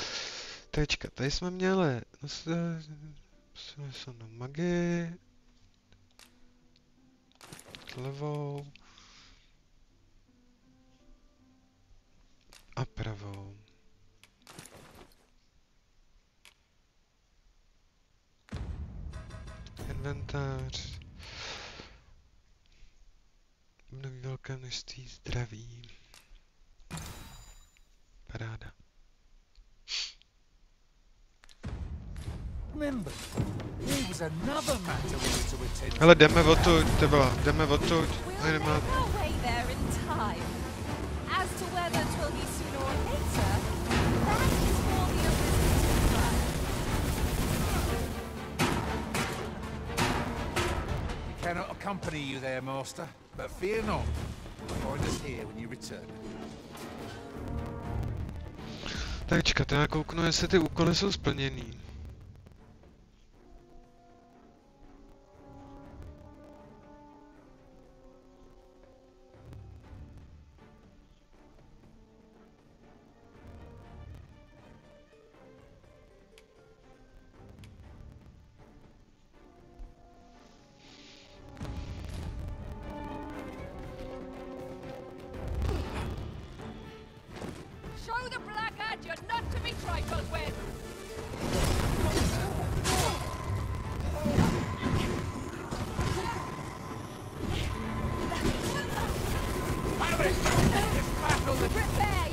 Tečka, tady jsme měli na magii, levou a pravou. Inventář. Mnohem velké množství zdraví. Paráda. Hele, jdeme odtud, teba, jdeme odtud. Nemá... Cannot accompany you there, Master, but fear not. Find us here when you return. Tak čekat, já kouknu, jestli ty úkoly jsou splněný.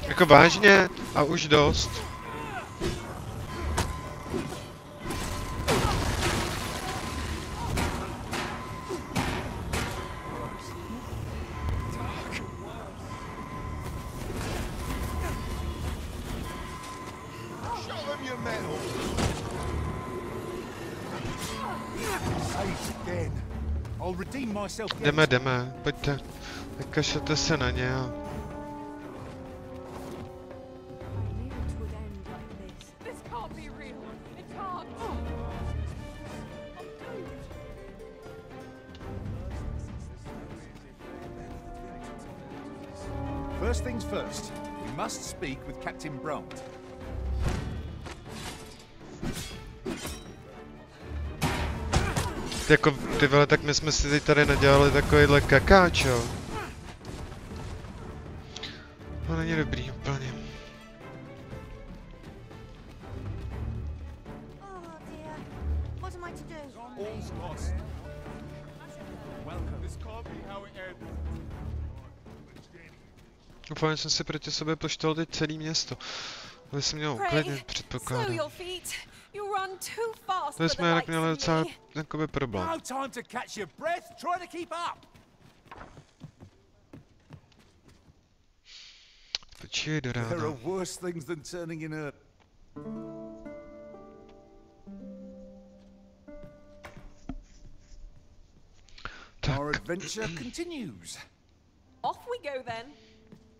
Jako vážně a už dost. Jdeme, pojďte. Vykašlete se na ně a... First things first, we must speak with Captain Brandt. Jako, ty vole, tak my jsme si teď tady nadělali takovýhle kakáčo. To není dobrý úplně. Doufám, že jsem si proti sobě poštoval teď celý město. Aby jsem měl uklidnit, předpokládám. To jsme jinak měli docela jakoby problém. No time to catch your breath, try to keep up. Počkej do rána. There are worse things than turning in a... Our adventure continues. Off we go then.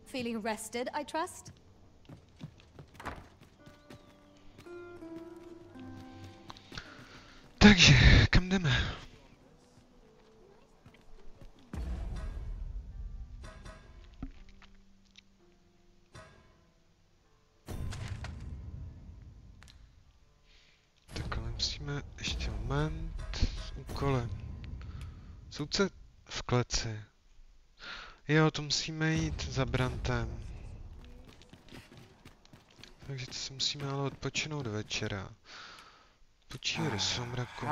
Feeling rested, I trust? Takže, kam jdeme? Takhle musíme ještě moment s úkolem. Soudce v kleci. Jo, to musíme jít za Brantem. Takže to si musíme ale odpočinout do večera. Počír do somraku.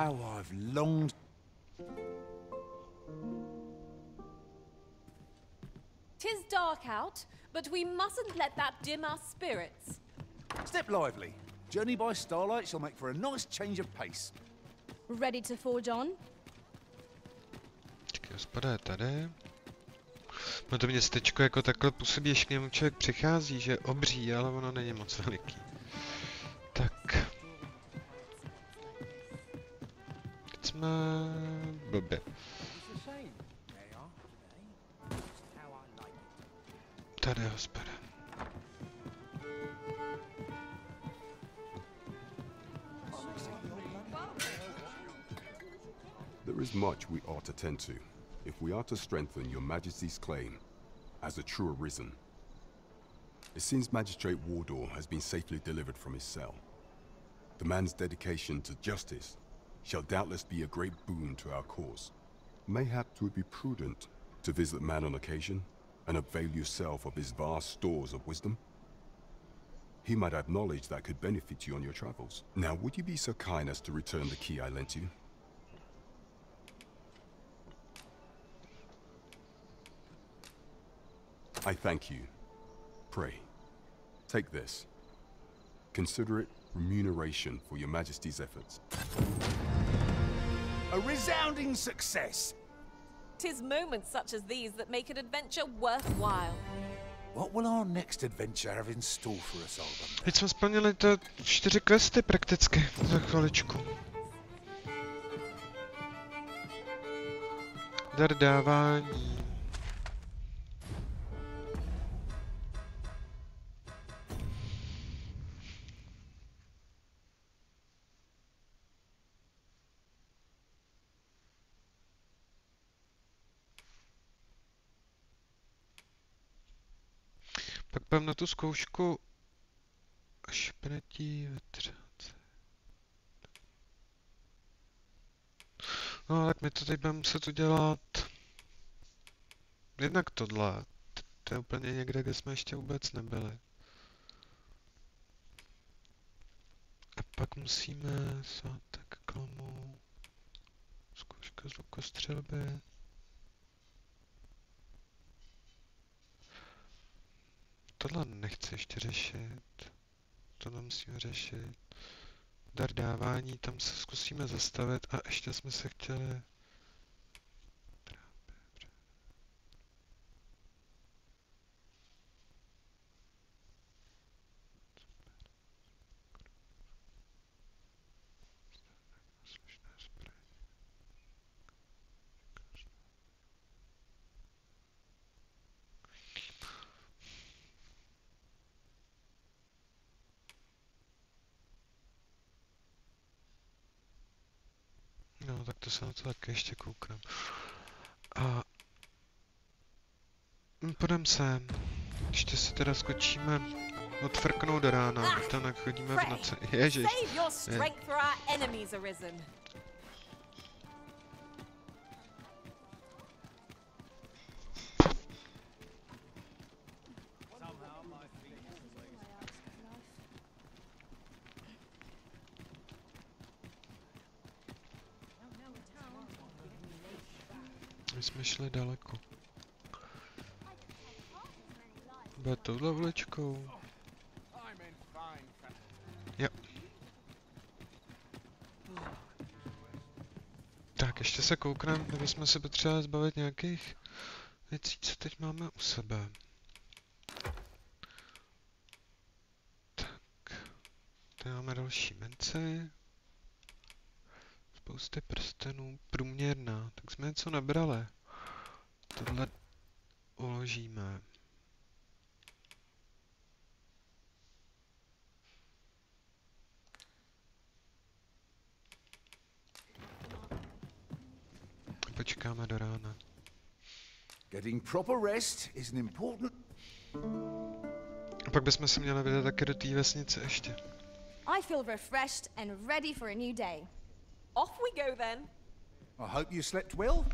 Tis dark out, but we mustn't let that dim our spirits. Step lively. Journey by starlight shall make for a nice change of pace. Ready to forge on? Čekaj, hospoda je tady. No to městečko jako takhle působí, až k němu člověk přichází, že je obří, ale ono není moc veliký. Tak. Teď jsme... blbě. Tady je hospoda. There is much we ought to tend to, if we are to strengthen your Majesty's claim as a true Arisen. It seems Magistrate Wardor has been safely delivered from his cell. The man's dedication to justice shall doubtless be a great boon to our cause. Mayhap 'twould be prudent to visit the man on occasion and avail yourself of his vast stores of wisdom. He might have knowledge that could benefit you on your travels. Now, would you be so kind as to return the key I lent you? I thank you. Pray, take this. Consider it remuneration for your Majesty's efforts. A resounding success! 'Tis moments such as these that make an adventure worthwhile. What will our next adventure have in store for us, Alban? Teď jsme splnili to 4 questy prakticky za chviličku. Dar dávání. Pak půjdeme na tu zkoušku špinetí vetřáce. No tak my to teď budeme muset udělat. Jednak tohle. To je úplně někde, kde jsme ještě vůbec nebyli. A pak musíme svátek klamu. Zkouška z lukostřelby. Tohle nechci ještě řešit. Tohle musíme řešit. Dar dávání, tam se zkusíme zastavit a ještě jsme se chtěli... No, tak to se na to taky ještě koukám. A... půjdem sem. Ještě se teda skočíme odfrknout do rána, tam tak chodíme v noci. Ježiš. Save your strength for our enemies arisen. My jsme šli daleko. Bude touhle uličkou. Jo. Tak, ještě se koukneme, aby jsme se potřebovali zbavit nějakých věcí, co teď máme u sebe. Tak. Tady máme další minci. Spousty prstenů, průměrná. Tak jsme něco nabrali. Tohle uložíme. Počkáme do rána. Getting proper rest is an important... A pak bychom se měli vydat taky do té vesnice ještě. I feel refreshed and ready for a new day. Off we go then. I hope you slept well.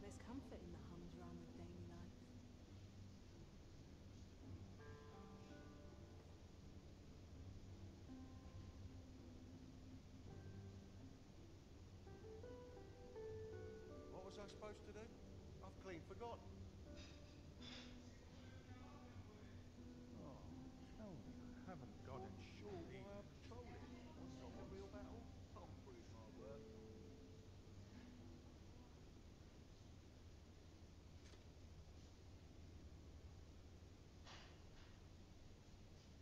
There's comfort in the humdrum of daily life. What was I supposed to do? I've clean forgotten. Oh, tell me I haven't gotten sure why I patrol it. What's not a real battle? I'll prove my worth.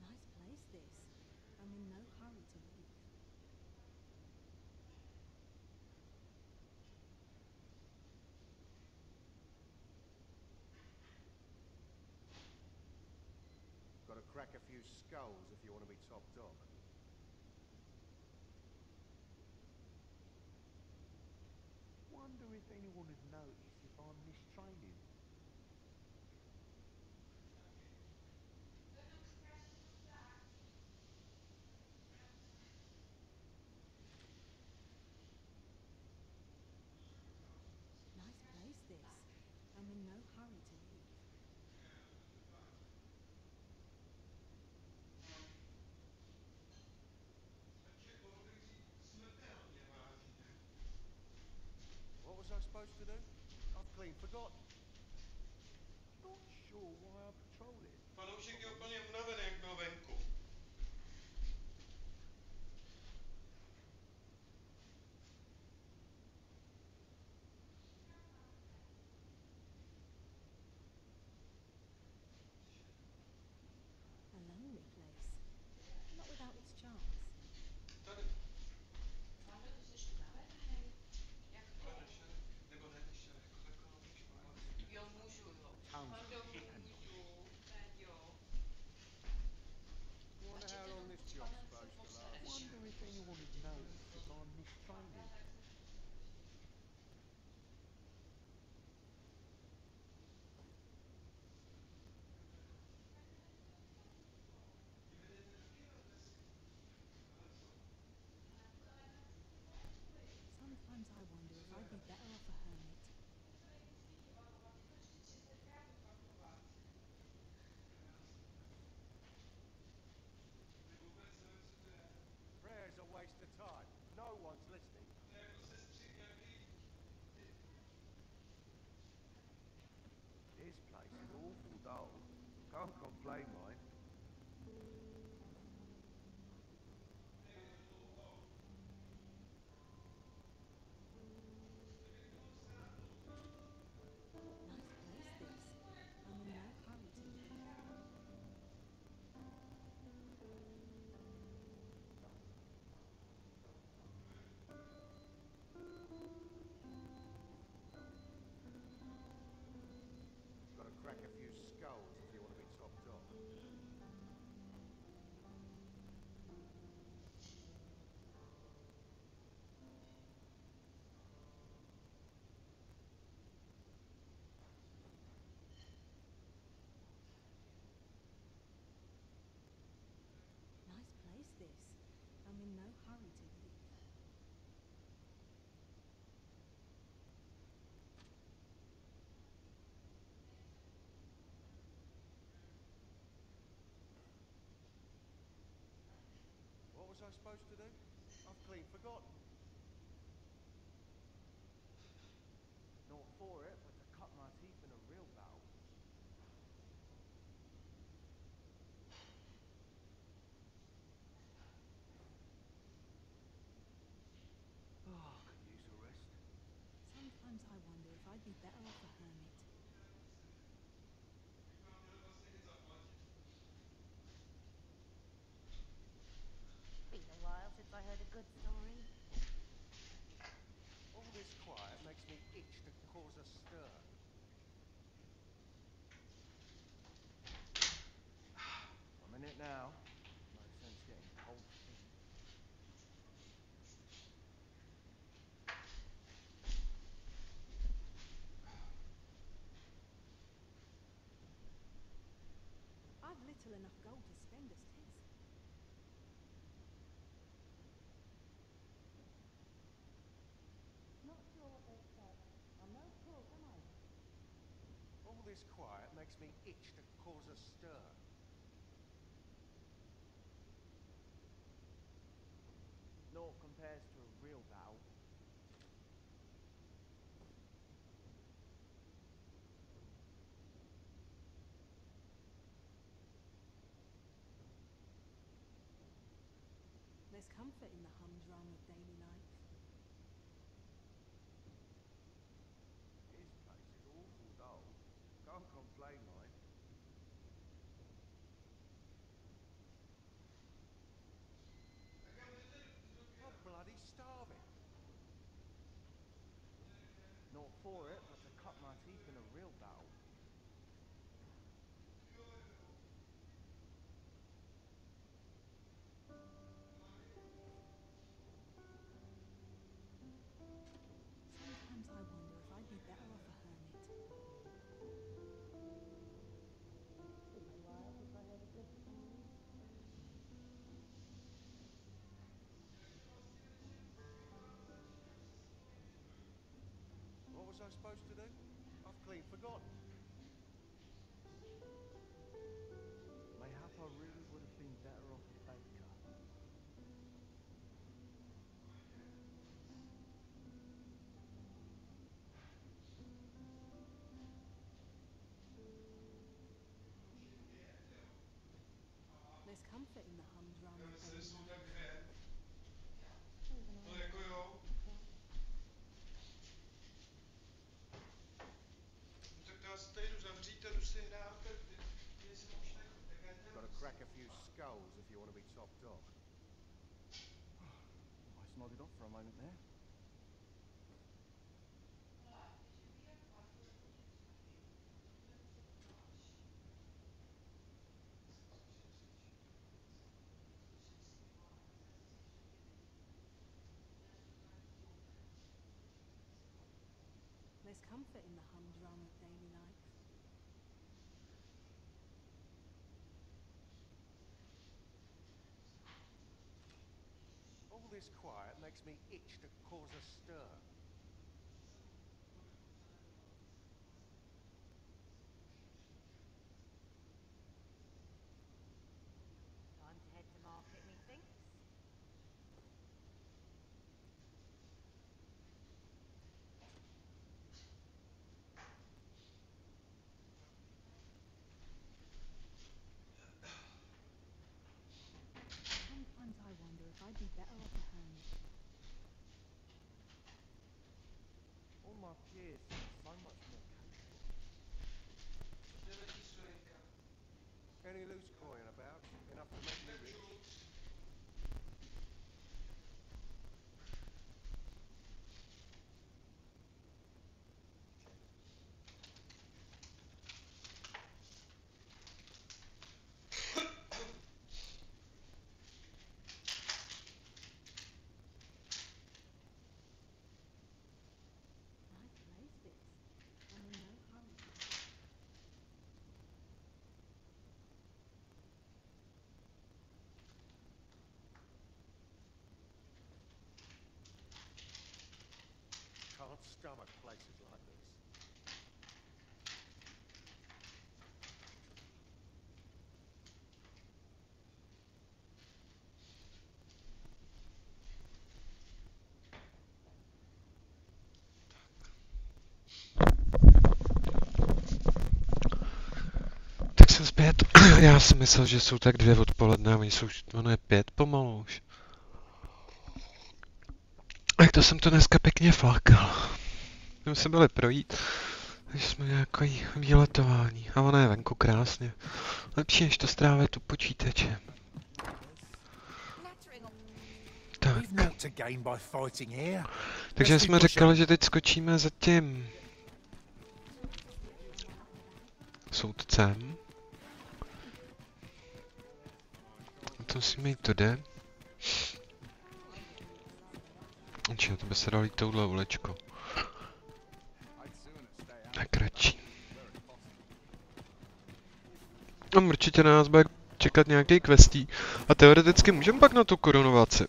Nice place this. I'm in no hurry to leave. Got to crack a few skulls if you want to be top dog. Wonder if anyone would notice if I'm mistraining. Nice place this. I'm in no hurry to leave. What was I supposed to do? I've clean forgotten. Not sure why I patrol it. Fanoušek je úplně unavený, jak byl venku. A lonely place. Not without its charms. Tady. Nebo ne, ještě jako taková Tongue kicking. I supposed to do? I've clean forgotten. Not for it, but to cut my teeth in a real battle. Oh, could use a rest. Sometimes I wonder if I'd be better off a hermit. Been a while since I heard a good story. All this quiet makes me itch to cause a stir. I'm in it now. No sense getting cold feet. I've little enough gold to spend as tis. Not sure what they said. I'm no crook, am I? All this quiet makes me itch to cause a stir. Naught compares to a real battle. There's comfort in the humdrum of daily life. This place is awful dull. Can't complain, mind. I'm bloody starving. Not for it, but to cut my teeth in a real battle. Sometimes I wonder if I'd be better off a hermit. Been a while since I heard a good story. What was I supposed to do? I've clean forgotten. Mayhap I really would have been better off a baker. There's comfort in the humdrum of daily life. Got to crack a few skulls if you want to be top dog. Almost nodded off for a moment there. There's comfort in the humdrum of daily life. All this quiet makes me itch to cause a stir. Time to head to market, methinks. Sometimes I wonder if I'd be better off a hermit. All my peers seem so much more capable. Any loose coin about? Enough to make me rich? Nice place this. I'm in no hurry. Can't stomach places like this. Já jsem myslel, že jsou tak 2 odpoledne, ono je 5 pomalu už. Jak to jsem to dneska pěkně flakal. My se byli projít, takže jsme nějaký výletování. A ono je venku krásně. Lepší než to strávit u počítače. Tak. Takže jsme říkali, že teď skočíme za tím soudcem. A to musíme jít tudy. Určitě, to by se dalo jít touhle uličkou. Tak kratší. A určitě na nás bude čekat nějaký questí. A teoreticky můžeme pak na tu korunovaci.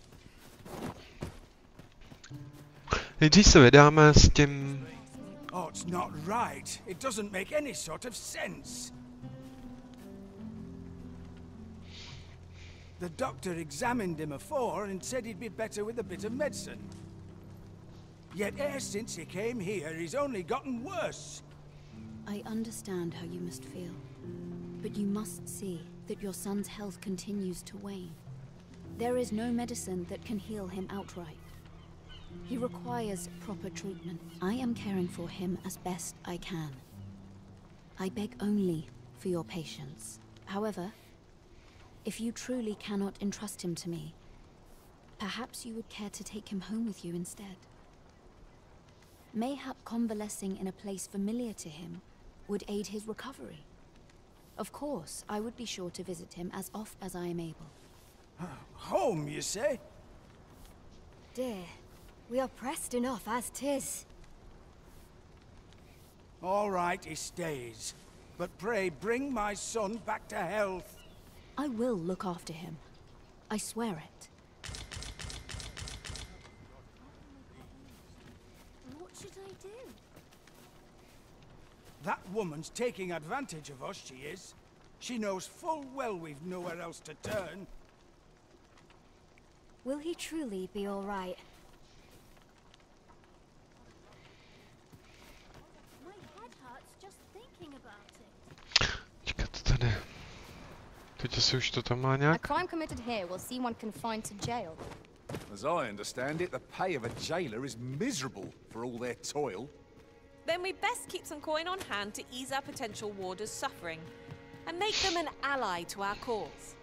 Nejdřív se vydáme s tím... Oh, it's not right. It doesn't make any sort of sense. The doctor examined him afore and said he'd be better with a bit of medicine. Yet ever since he came here, he's only gotten worse. I understand how you must feel, but you must see that your son's health continues to wane. There is no medicine that can heal him outright. He requires proper treatment. I am caring for him as best I can. I beg only for your patience. However, if you truly cannot entrust him to me, perhaps you would care to take him home with you instead. Mayhap convalescing in a place familiar to him would aid his recovery. Of course, I would be sure to visit him as oft as I am able. Home, you say? Dear, we are pressed enough as 'tis. All right, he stays. But pray bring my son back to health. I will look after him. I swear it. What should I do? That woman's taking advantage of us, she is. She knows full well we've nowhere else to turn. Will he truly be all right? My head hurts just thinking about it. Čekat tady. Teď asi už to tam má A nějak? crime committed here will see one confined to jail. As I understand it, the pay of a jailer is miserable for all their toil. Then we best keep some coin on hand to ease our potential warders' suffering, and make them an ally to our cause.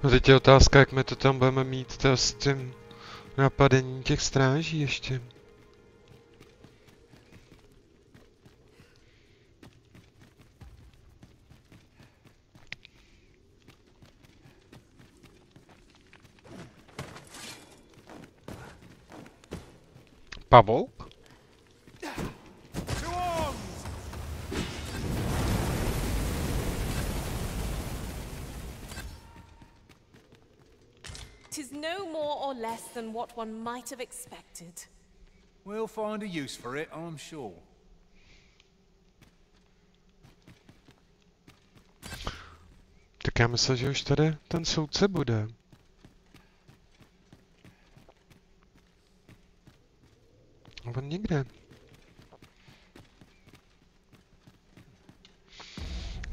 No teď je otázka, jak my to tam budeme mít s tím napadení těch stráží ještě. Pavouk? Tis no more or less than what one might have expected. We'll find a use for it, I'm sure. Tak já myslel, že už tady ten soudce bude. On někde.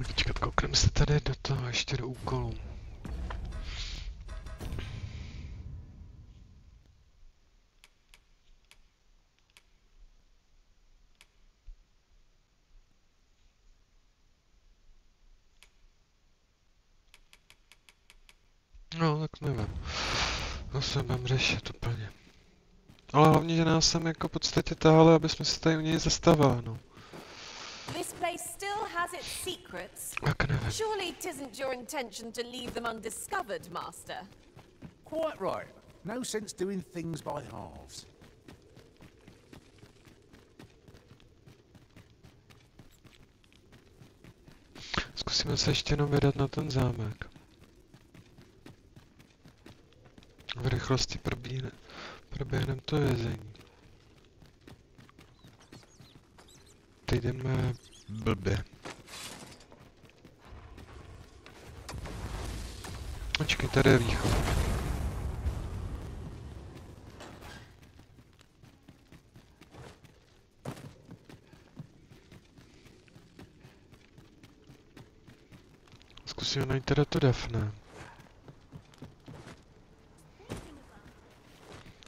Počkat, koukneme se tady do toho, ještě do úkolu. No, tak nevím. To se budeme řešit úplně. Ale hlavně, že nás sem jako v podstatě tahali, aby jsme se tady u něj zastavili, no. This place still has its secrets. Tak nevím. Surely 'tisn't your intention to leave them undiscovered, Master? Quite right. No sense doing things by halves. Zkusíme se ještě jenom vydat na ten zámek. V rychlosti proběhneme to vězení. Teď jdeme blbě. Počkej, tady je východ. Zkusíme najít teda to Daphne.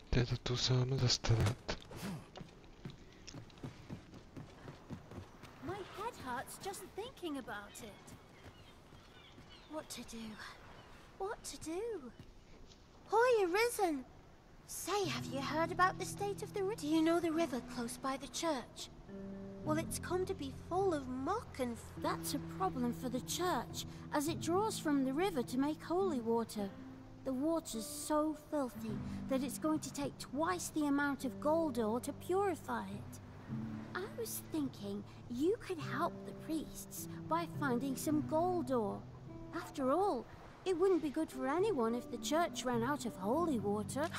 Tady tu se máme zastavit. My head hurts just thinking about it. What to do? What to do? Hoy, Ryzen! Say, have you heard about the state of the river? Do you know the river close by the church? Well, it's come to be full of muck and... That's a problem for the church, as it draws from the river to make holy water. The water's so filthy that it's going to take twice the amount of gold ore to purify it. I was thinking you could help the priests by finding some gold ore. After all, it wouldn't be good for anyone if the church ran out of holy water.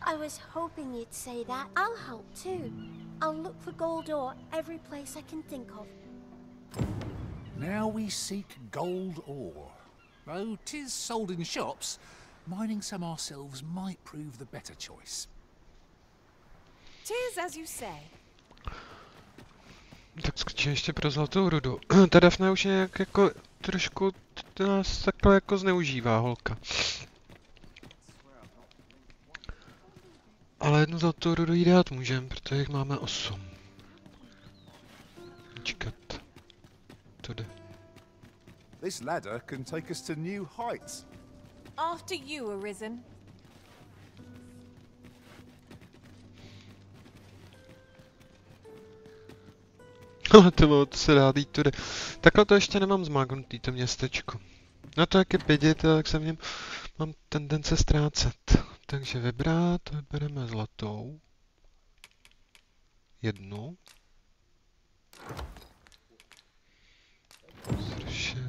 I was hoping you'd say that. I'll help too. I'll look for gold ore every place I can think of. Now we seek gold ore. Though 'tis sold in shops, mining some ourselves might prove the better choice. 'Tis as you say. Tak skočím ještě pro zlatou rudu. Ta Daphne už nějak jako trošku nás takhle jako zneužívá, holka. Ale jednu zlatou rudu jí dát můžem, protože jich máme 8. Čekat. To jde. This ladder can take us to new heights. After you, Arisen. Ale to se dá jít tudy. Takhle to ještě nemám zmáknutý, to městečko. Na to, jak je 5, tak se v něm mám tendence ztrácet. Takže vybrat, vybereme zlatou. Jednu. Zrušit.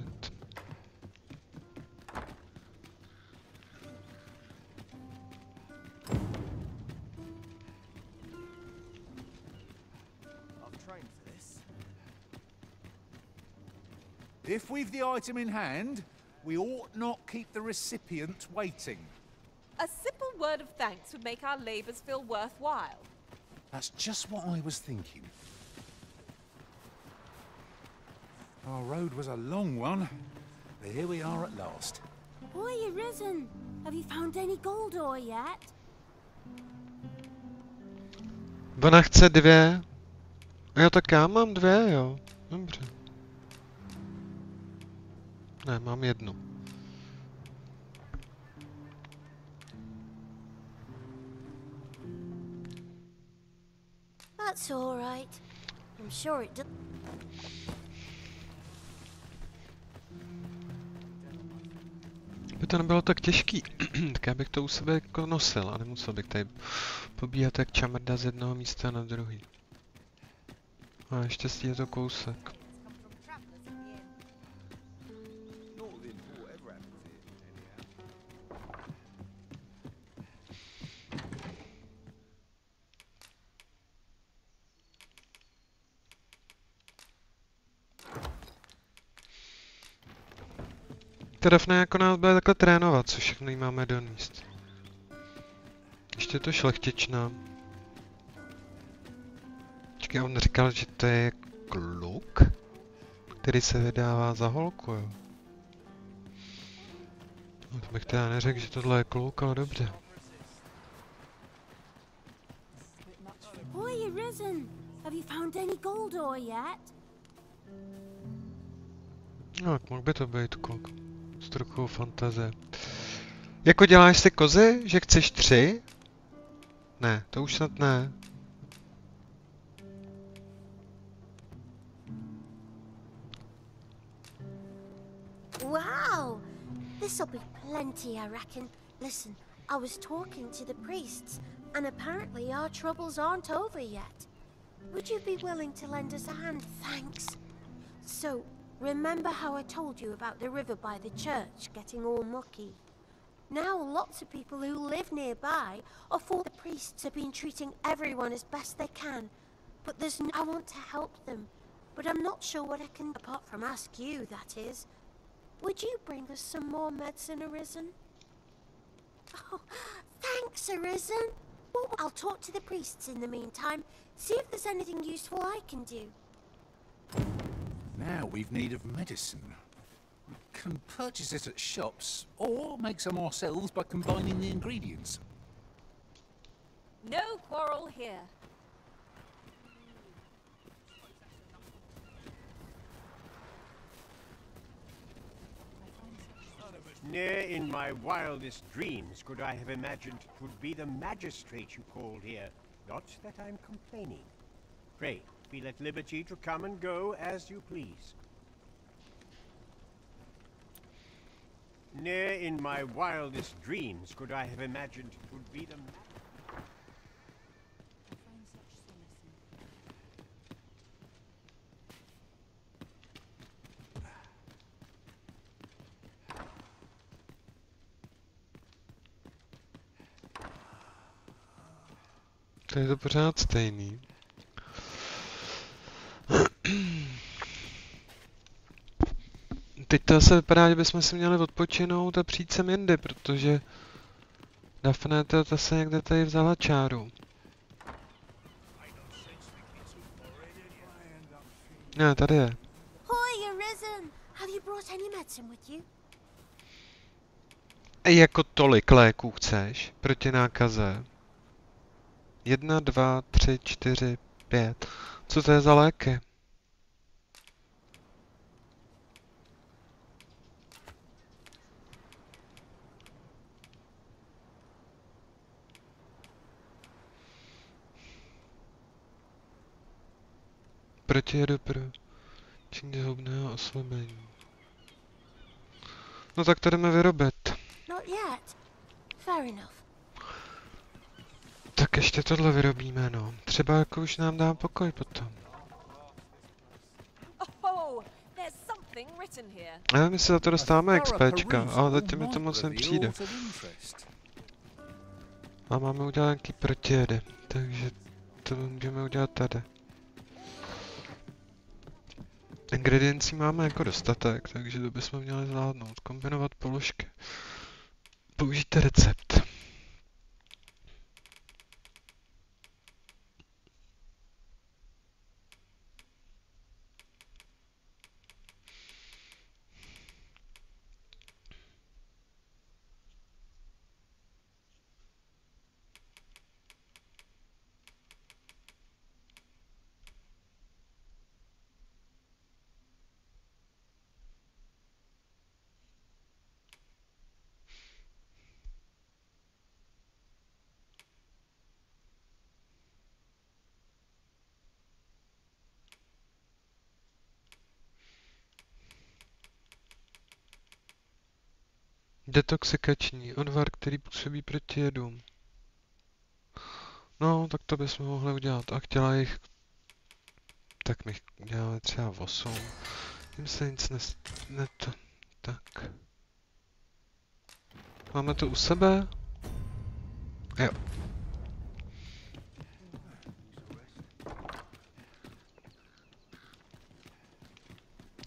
If we've the item in hand, we ought not keep the recipient waiting. A simple word of thanks would make our labours feel worthwhile. That's just what I was thinking. Our road was a long one, but here we are at last. Boy, Arisen! Have you found any gold ore yet? Ona chce 2. Jo, tak já mám 2, jo. Dobře. Ne, mám 1. That's all right. I'm sure it does. By to nebylo tak těžký, tak já bych to u sebe jako nosil a nemusel bych tady pobíhat jak čamrda z jednoho místa na druhý. A naštěstí je to kousek. Ta Daphne jako nás bude takhle trénovat, co všechno jí máme donést. Ještě to šlechtičná. Počkej, on říkal, že to je kluk, který se vydává za holku, jo. No to bych teda neřekl, že tohle je kluk, ale dobře. Boy, Arisen! Have you found any gold ore yet? No, mohl by to být kluk. S trochu fantazie. Jako děláš si kozy, že chceš 3? Ne, to už snad ne. Wow! This'll be plenty, I reckon. Listen, I was talking to the priests, and apparently our troubles aren't over yet. Would you be willing to lend us a hand? Thanks. So, remember how I told you about the river by the church getting all mucky? Now lots of people who live nearby are for the priests have been treating everyone as best they can. But I want to help them. But I'm not sure what I can, apart from ask you, that is. Would you bring us some more medicine, Arisen? Oh, thanks, Arisen. Well, I'll talk to the priests in the meantime, see if there's anything useful I can do. Now we've need of medicine. We can purchase it at shops, or make some ourselves by combining the ingredients. No quarrel here. Ne'er in my wildest dreams could I have imagined 'twould be the magistrate you called here. Not that I'm complaining. Pray, feel at liberty to come and go as you please. Ne'er in my wildest dreams could I have imagined 'twould be the To je to pořád stejný. Teď to zase vypadá, že bychom si měli odpočinout a přijít sem jindy, protože Daphne to se někde tady vzala čáru. Ne, tady je. Hoi, Arisen! Have you brought any medicine with you? Jako tolik léků chceš proti nákaze? 1, 2, 3, 4, 5. Co to je za léky? Protijedu pro činí zhoubného oslabení. No tak to jdeme vyrobit. Not yet. Fair enough. Tak ještě tohle vyrobíme, no. Třeba jako už nám dá pokoj potom. Oh, there's something written here. A my si za to dostáváme XPčka, ale zatím mi to moc nepřijde. A máme udělat nějaký protijedy, takže to můžeme udělat tady. Ingrediencí máme jako dostatek, takže to bychom měli zvládnout. Kombinovat položky. Použijte recept. Detoxikační odvar, který působí proti jedům. No, tak to bychom mohli udělat. A chtěla jich... Tak my uděláme třeba 8. Tím se nic tak. Máme to u sebe? Jo.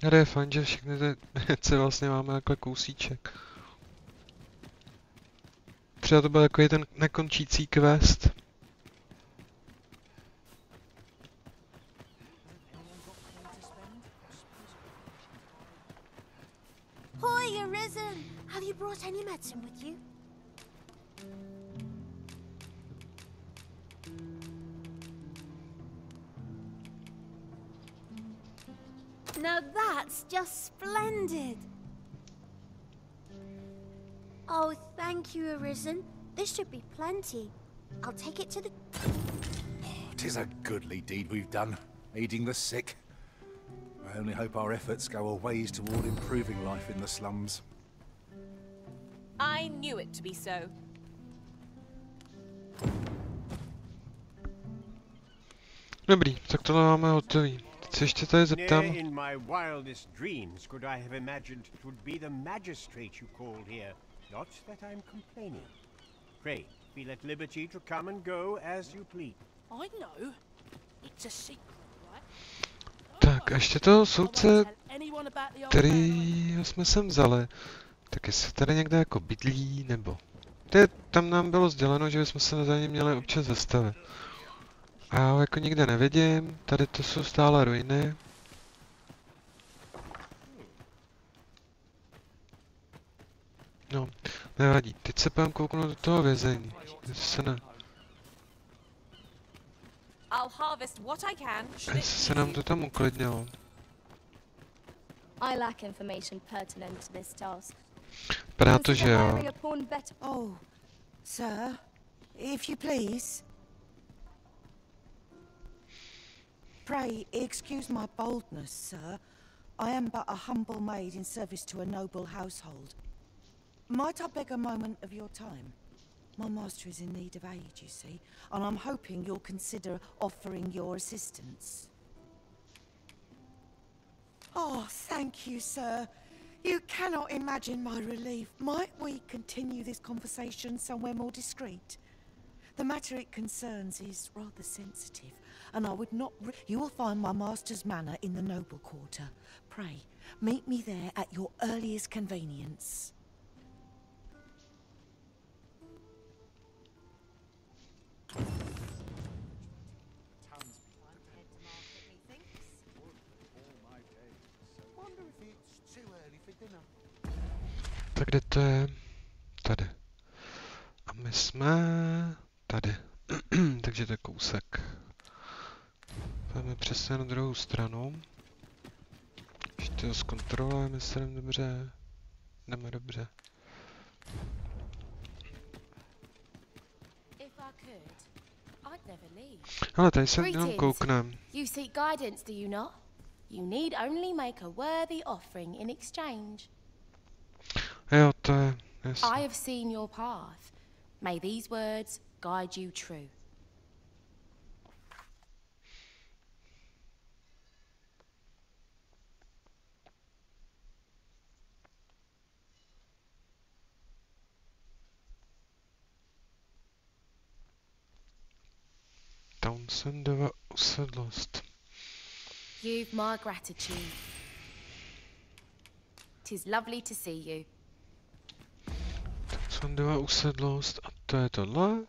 Tady je fajn, že všechny ty věci vlastně máme takhle kousíček. Třeba to byl takový ten nekončící quest. Hoi, Arisen! Have you brought any medicine with you? Now that's just splendid! Oh, thank you, Arisen. This should be plenty. I'll take it to the... Tis a goodly deed we've done, aiding the sick. I only hope our efforts go a ways toward improving life in the slums. I knew it to be so. Dobrý, tak tohle máme hotový. Teď se ještě tady zeptám. Ne'er in my wildest dreams could I have imagined it would be the magistrate you called here. Not that I'm complaining. Pray, feel at liberty to come and go as you please. I know. It's a secret, right? Tak, a ještě toho soudce one about the old man. který jsme sem vzali, tak jestli tady někde jako bydlí, nebo... Tam nám bylo sděleno, že bychom se za ně měli občas zastavit. A já ho jako nikde nevidím, tady to jsou stále ruiny. No, nevadí. Teď se půjdem kouknout do toho vězení. Se ne... Jestli se nám to tam uklidnilo. I lack information pertinent to this task. Vypadá to, že jo. Oh, sir, if you please. Pray excuse my boldness, sir. I am but a humble maid in service to a noble household. Might I beg a moment of your time? My master is in need of aid, you see, and I'm hoping you'll consider offering your assistance. Oh, thank you, sir. You cannot imagine my relief. Might we continue this conversation somewhere more discreet? The matter it concerns is rather sensitive, and I would not... You will find my master's manor in the noble quarter. Pray, meet me there at your earliest convenience. Tak kde to je? Tady. A my jsme tady. Takže to je kousek. Jdeme přesně na druhou stranu. Ještě to zkontrolujeme, jestli jdeme dobře. Jdeme dobře. Ale tady se jenom kouknem. You seek guidance, do you not? You need only make a worthy offering in exchange. Jo, to je jasný. I have seen your path. May these words guide you true. Townsendova usedlost. You've my gratitude. 'Tis lovely to see you. Townsendova usedlost a to je tohle?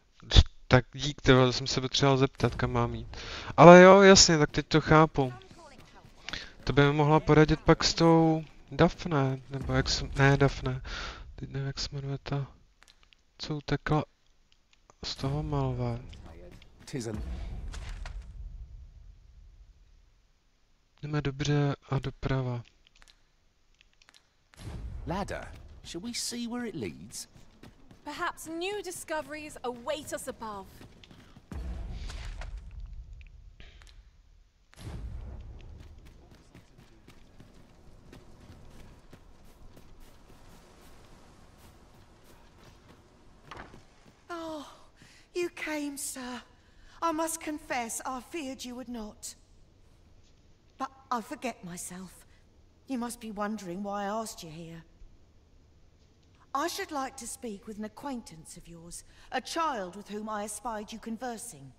Tak dík, tyhle, jsem se potřeboval zeptat, kam mám jít. Ale jo, jasně, tak teď to chápu. To by mi mohla poradit pak s tou Daphne, nebo jak se... Ne, Daphne. Teď nevím, jak se jmenuje ta... Co utekla z toho malva. Jdeme dobře a doprava. Ladder, shall we see where it leads? Perhaps new discoveries await us above. Oh, you came, sir. I must confess, I feared you would not. But I forget myself. You must be wondering why I asked you here. I should like to speak with an acquaintance of yours, a child with whom I espied you conversing.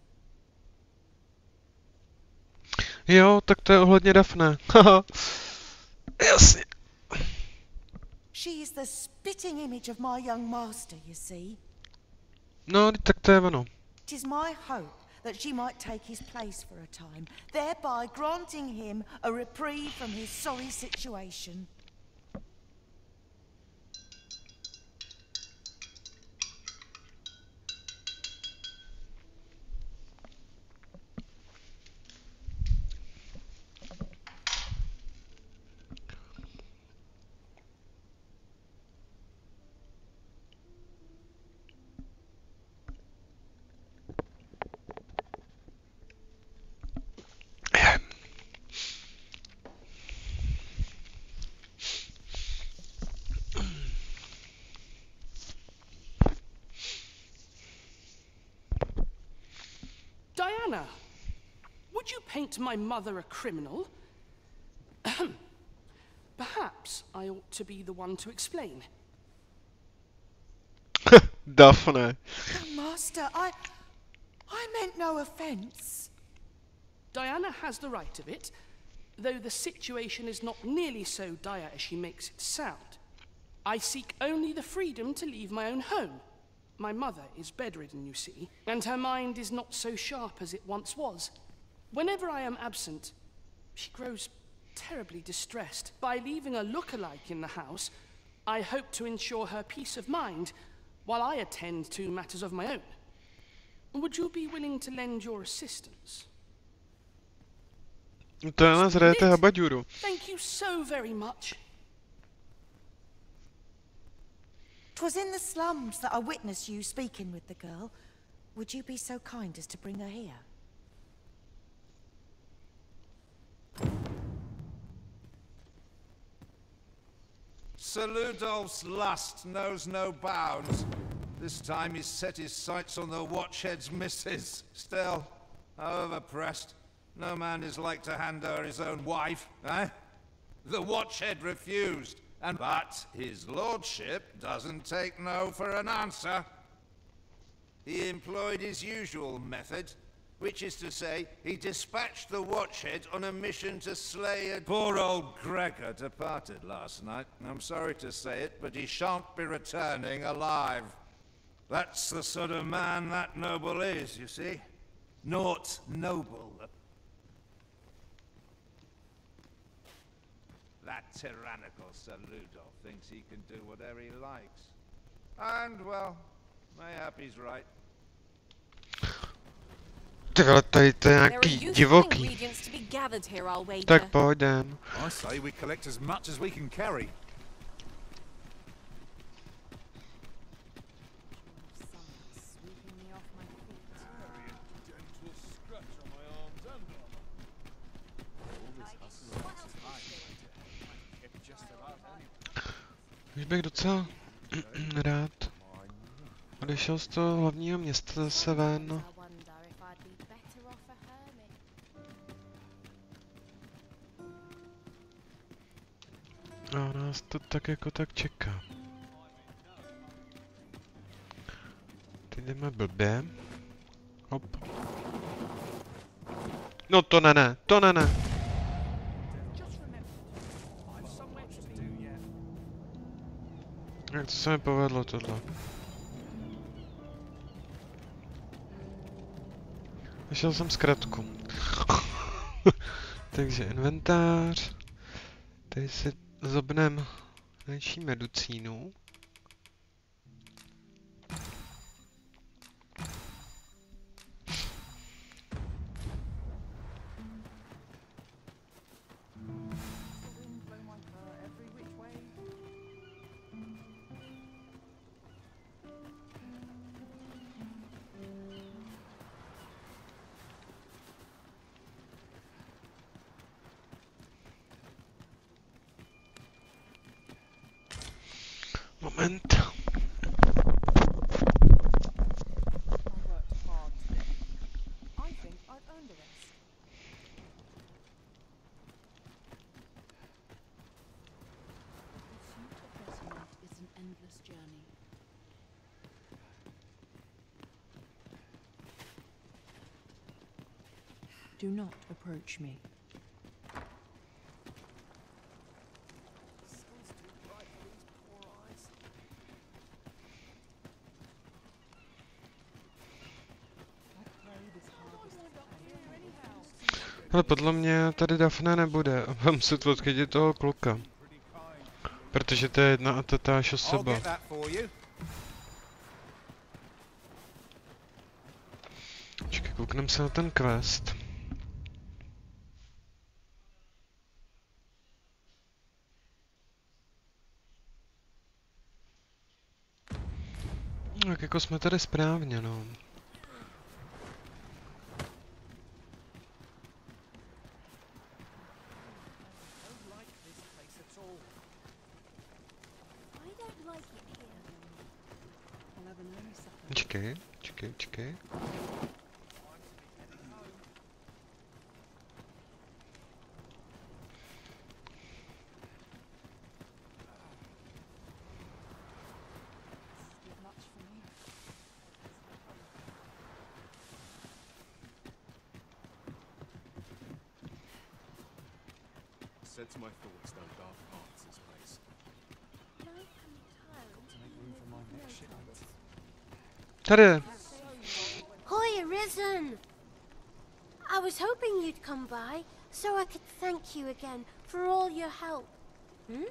Jo, tak to je ohledně Daphne. Haha. Jasně. She is the spitting image of my young master, you see. No, tak to je ono. It is my hope that she might take his place for a time, thereby granting him a reprieve from his sorry situation. Diana, would you paint my mother a criminal? Perhaps I ought to be the one to explain. Daphne. Master, I meant no offense. Diana has the right of it. though the situation is not nearly so dire as she makes it sound. I seek only the freedom to leave my own home. My mother is bedridden, you see, and her mind is not so sharp as it once was. Whenever I am absent, she grows terribly distressed. By leaving a look-alike in the house, I hope to ensure her peace of mind while I attend to matters of my own. Would you be willing to lend your assistance? To je nás hrajete habaďuru. Thank you so very much. 'Twas in the slums that I witnessed you speaking with the girl. Would you be so kind as to bring her here? Sir Ludolf's lust knows no bounds. This time he's set his sights on the Watchhead's missus. Still, however pressed, no man is like to hand her his own wife, eh? The Watchhead refused, but his lordship doesn't take no for an answer. He employed his usual method, which is to say, he dispatched the Watchhead on a mission to slay a... Poor old Gregor departed last night. I'm sorry to say it, but he shan't be returning alive. That's the sort of man that noble is, you see. Naught noble. That tyrannical Sir Ludolf thinks he can do whatever he likes. And, well, mayhap he's right. Ty vole, tady to je nějaký divoký. Tak pojďem. I say we collect as much as we can carry. Už bych docela rád odešel z toho hlavního města zase ven. A nás to tak jako tak čeká. Teď jdeme blbě. Hop. No to ne, to ne. Jak to se mi povedlo tohle? Našel jsem zkratku. Takže inventář. Tady si zobnem naší medicínu. Moment. Do not approach me. Ale podle mě tady Daphne nebude a mám se odchytit toho kluka. Protože to je jedna a tatáž osoba. Počkej, kouknem se na ten quest. Tak jako jsme tady správně, no. Čekej. sets my thoughts down dark paths, this place. Tady. Hi, Ryzen! I was hoping you'd come by, so I could thank you again for all your help. Hmm?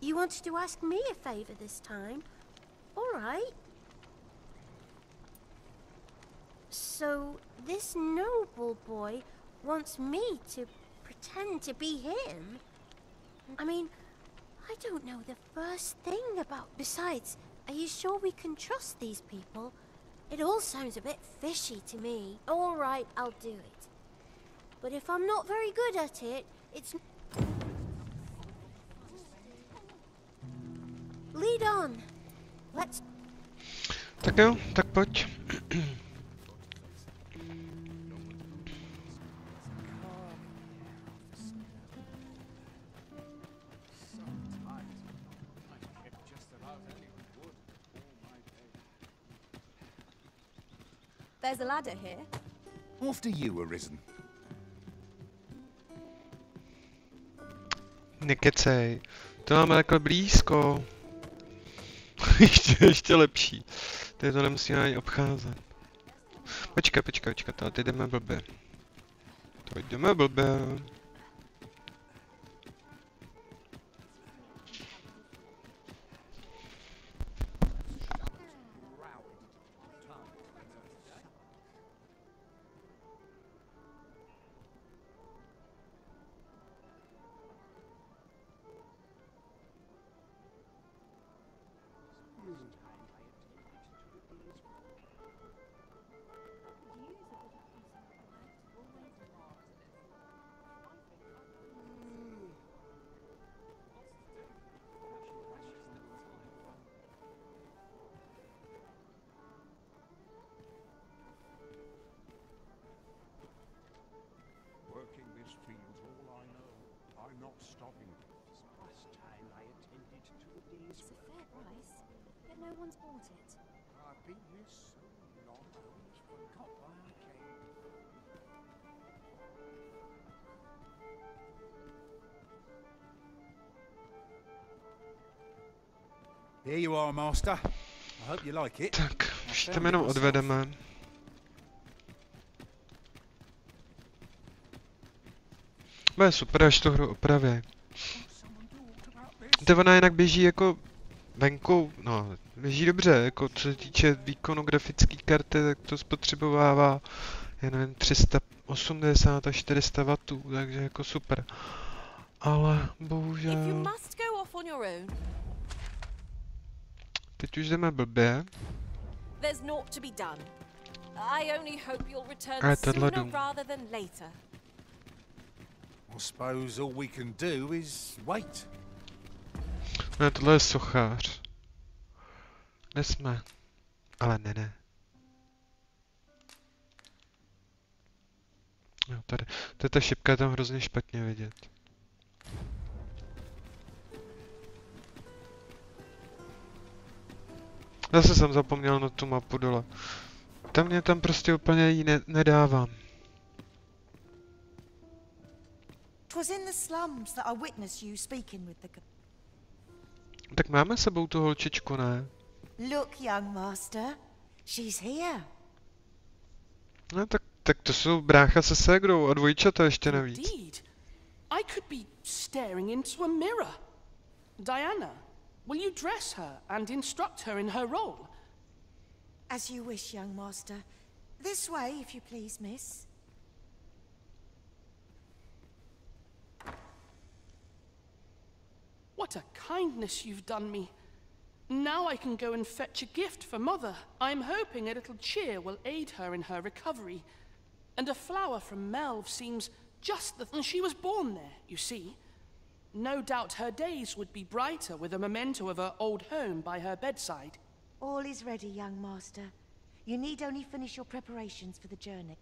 You wanted to ask me a favor this time? All right. So, this noble boy wants me to pretend to be him? I mean, I don't know the first thing about... Besides, are you sure we can trust these people? It all sounds a bit fishy to me. All right, I'll do it. But if I'm not very good at it, it's... Lead on. Let's... Tak jo, tak pojď. There's a ladder here. After you, Arisen. Nekecej. To máme takhle blízko. ještě lepší. Tady to nemusíme ani obcházet. Počkej, teď jdeme blbě. Working this field's all I know. I'm not stopping. Last time I attended to the day's It's a fair price, yet no one's bought it. I've been here so long, I almost forgot why I came. Here you are, Master. I hope you like it. Tak, už tam jenom odvedeme. Bude super, až tu hru opraví. To ona jinak běží jako venku, no, běží dobře, jako co se týče výkonu grafické karty, tak to spotřebovává, já nevím, 380 až 400 W, takže jako super. Ale bohužel... Teď už jdeme blbě. A je tenhle dům. I suppose all we can do is wait. Ne, tohle je sochář. Kde jsme? Ale ne. Jo, tady. To je ta šipka, je tam hrozně špatně vidět. Zase jsem zapomněl na tu mapu dole. Tam mě tam prostě úplně jí nedávám. Twas in the slums that I witnessed you speaking with the... Tak máme sebou tu holčičku, ne? Look, young master, she's here. No tak to jsou brácha se ségrou a dvojčata ještě navíc. Indeed. I could be staring into a mirror. Diana, will you dress her and instruct her in her role? As you wish, young master. This way, if you please, miss. What a kindness you've done me. Now I can go and fetch a gift for Mother. I'm hoping a little cheer will aid her in her recovery. And a flower from Melv seems just the... And she was born there, you see. No doubt her days would be brighter with a memento of her old home by her bedside. All is ready, young master. You need only finish your preparations for the journey.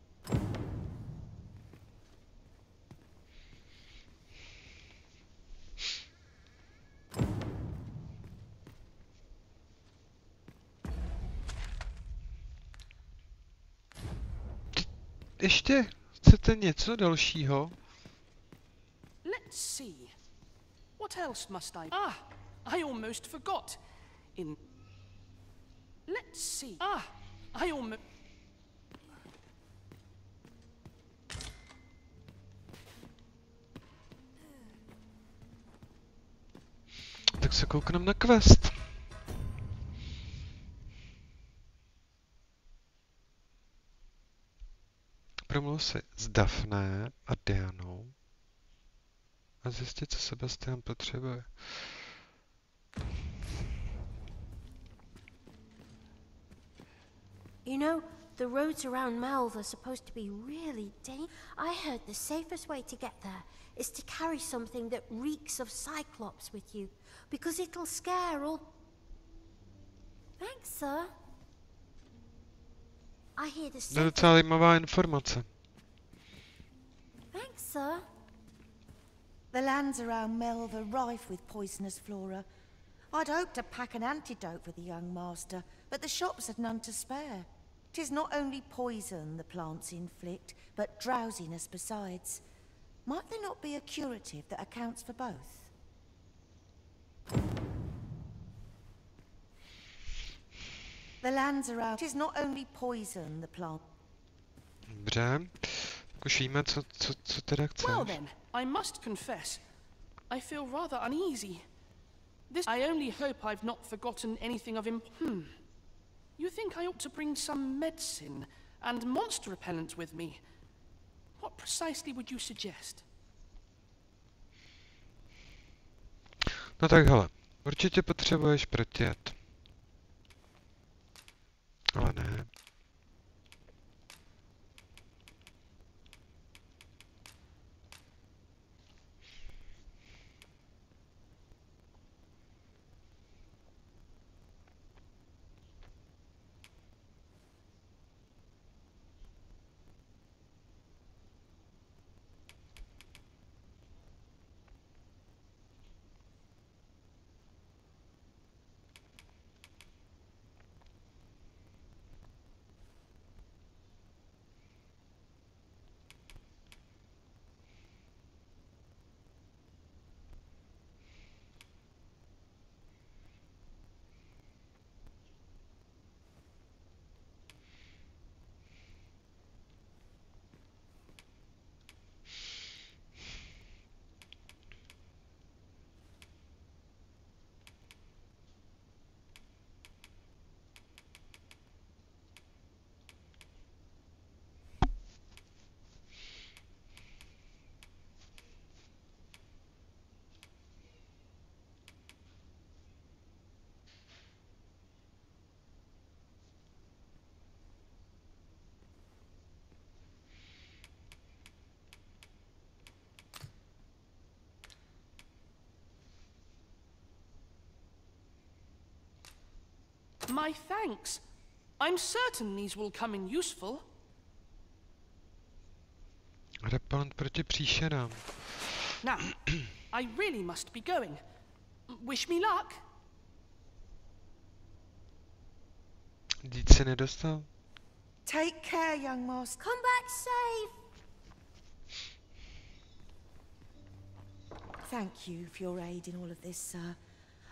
Ještě chcete něco dalšího? Let Let's see. What else must I... Ah, I almost forgot. Let's see. Ah, I almost... Tak se koukneme na quest. Promluv si s Daphne a Dianou a zjistit, co Sebastian potřebuje. You know, the roads around Malv are supposed to be really dangerous. I heard the safest way to get there is to carry something that reeks of Cyclops with you, because it'll scare all... Thanks, sir. I hear the To je docela zajímavá informace. Thanks, sir. The lands around Melv are rife with poisonous flora. I'd hoped to pack an antidote for the young master, but the shops had none to spare. 'Tis not only poison the plants inflict, but drowsiness besides. Might there not be a curative that accounts for both? The lands around... 'Tis not only poison the plant... Dobře, už víme, co teda chceš. Well then, I must confess, I feel rather uneasy. I only hope I've not forgotten anything of You think I ought to bring some medicine and monster repellent with me? What precisely would you suggest? No tak hele, určitě potřebuješ protijet. Ale ne. My thanks. I'm certain these will come in useful. Repellent proti příšerám. Now, I really must be going. Wish me luck. Dít se nedostal? Take care, young master. Come back safe. Thank you for your aid in all of this, sir.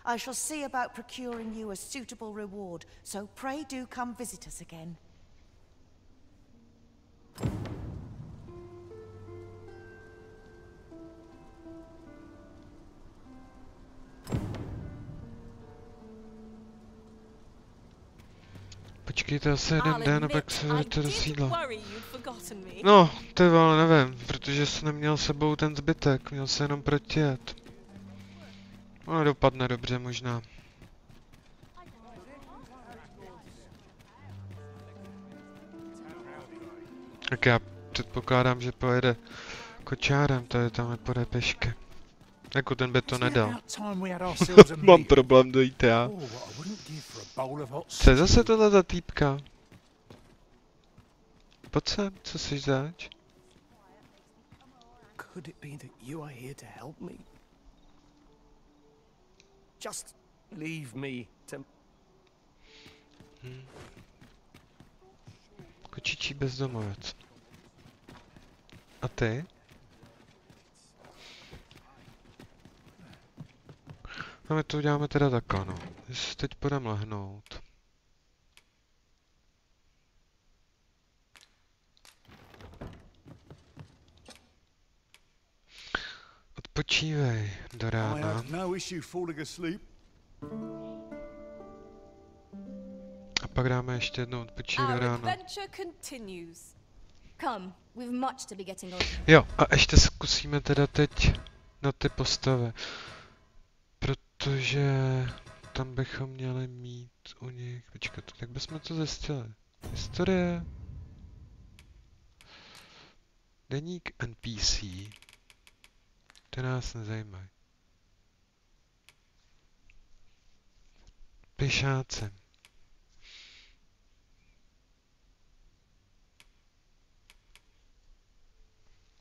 I shall see about procuring you a suitable reward, so pray do come visit us again. Počkejte asi jeden den a pak se vrátí do sídla. No, to je ale nevím, protože jsem neměl s sebou ten zbytek, měl se jenom protijet. No, dopadne dobře možná. Tak já předpokládám, že pojede kočárem, tady tam nepojede pešky. Jako ten by to nedal. Mám problém dojít já. Co je zase tohle za týpka? Pojď sem, co jsi zač? Could it be that you are here to help me? Just leave me to... Kočičí bezdomovec. A ty? A my to uděláme teda takhle, no. Jestli teď půjdeme lehnout. Odpočívej do rána. A pak dáme ještě jednou odpočívej do rána. Jo, a ještě zkusíme teda teď na ty postavy. Protože tam bychom měli mít u nich... Počkat, jak bychom to zjistili? Historie. Deník NPC. To nás nezajímají. Pěšáci.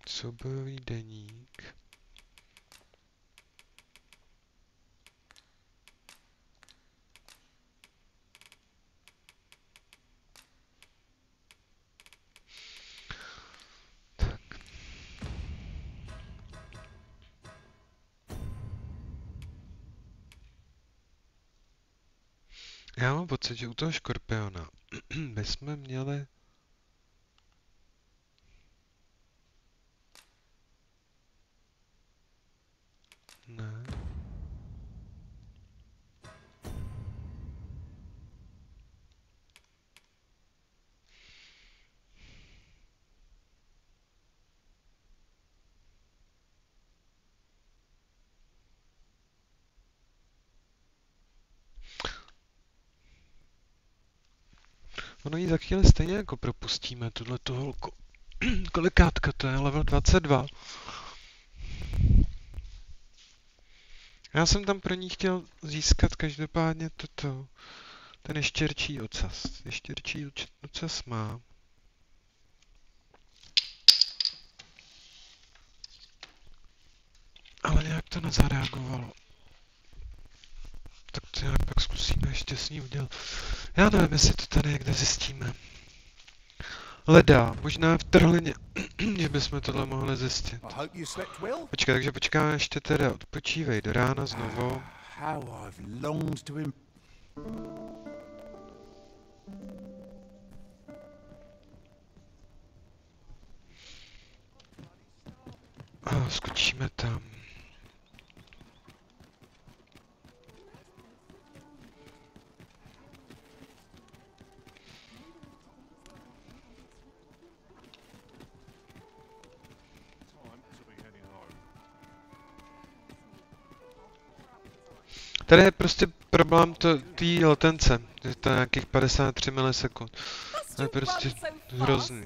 Soubojový deník. Já mám pocit, že u toho škorpiona bychom měli... Ne. Ono ji za chvíli stejně jako propustíme, tuhletu holku. Kolikátka to je? Level 22. Já jsem tam pro ní chtěl získat každopádně ten ještěrčí ocas. Ještěrčí ocas má. Ale nějak to nezareagovalo. Tak to nějak pak zkusíme ještě s ní udělat. Já nevím, jestli to tady někde zjistíme. Leda, možná v trhlině, že bychom tohle mohli zjistit. Počkej, takže počkáme ještě teda, odpočívej do rána znovu. A skočíme tam. Tady je prostě problém té latence, že to je nějakých 53 milisekund. To je prostě hrozný.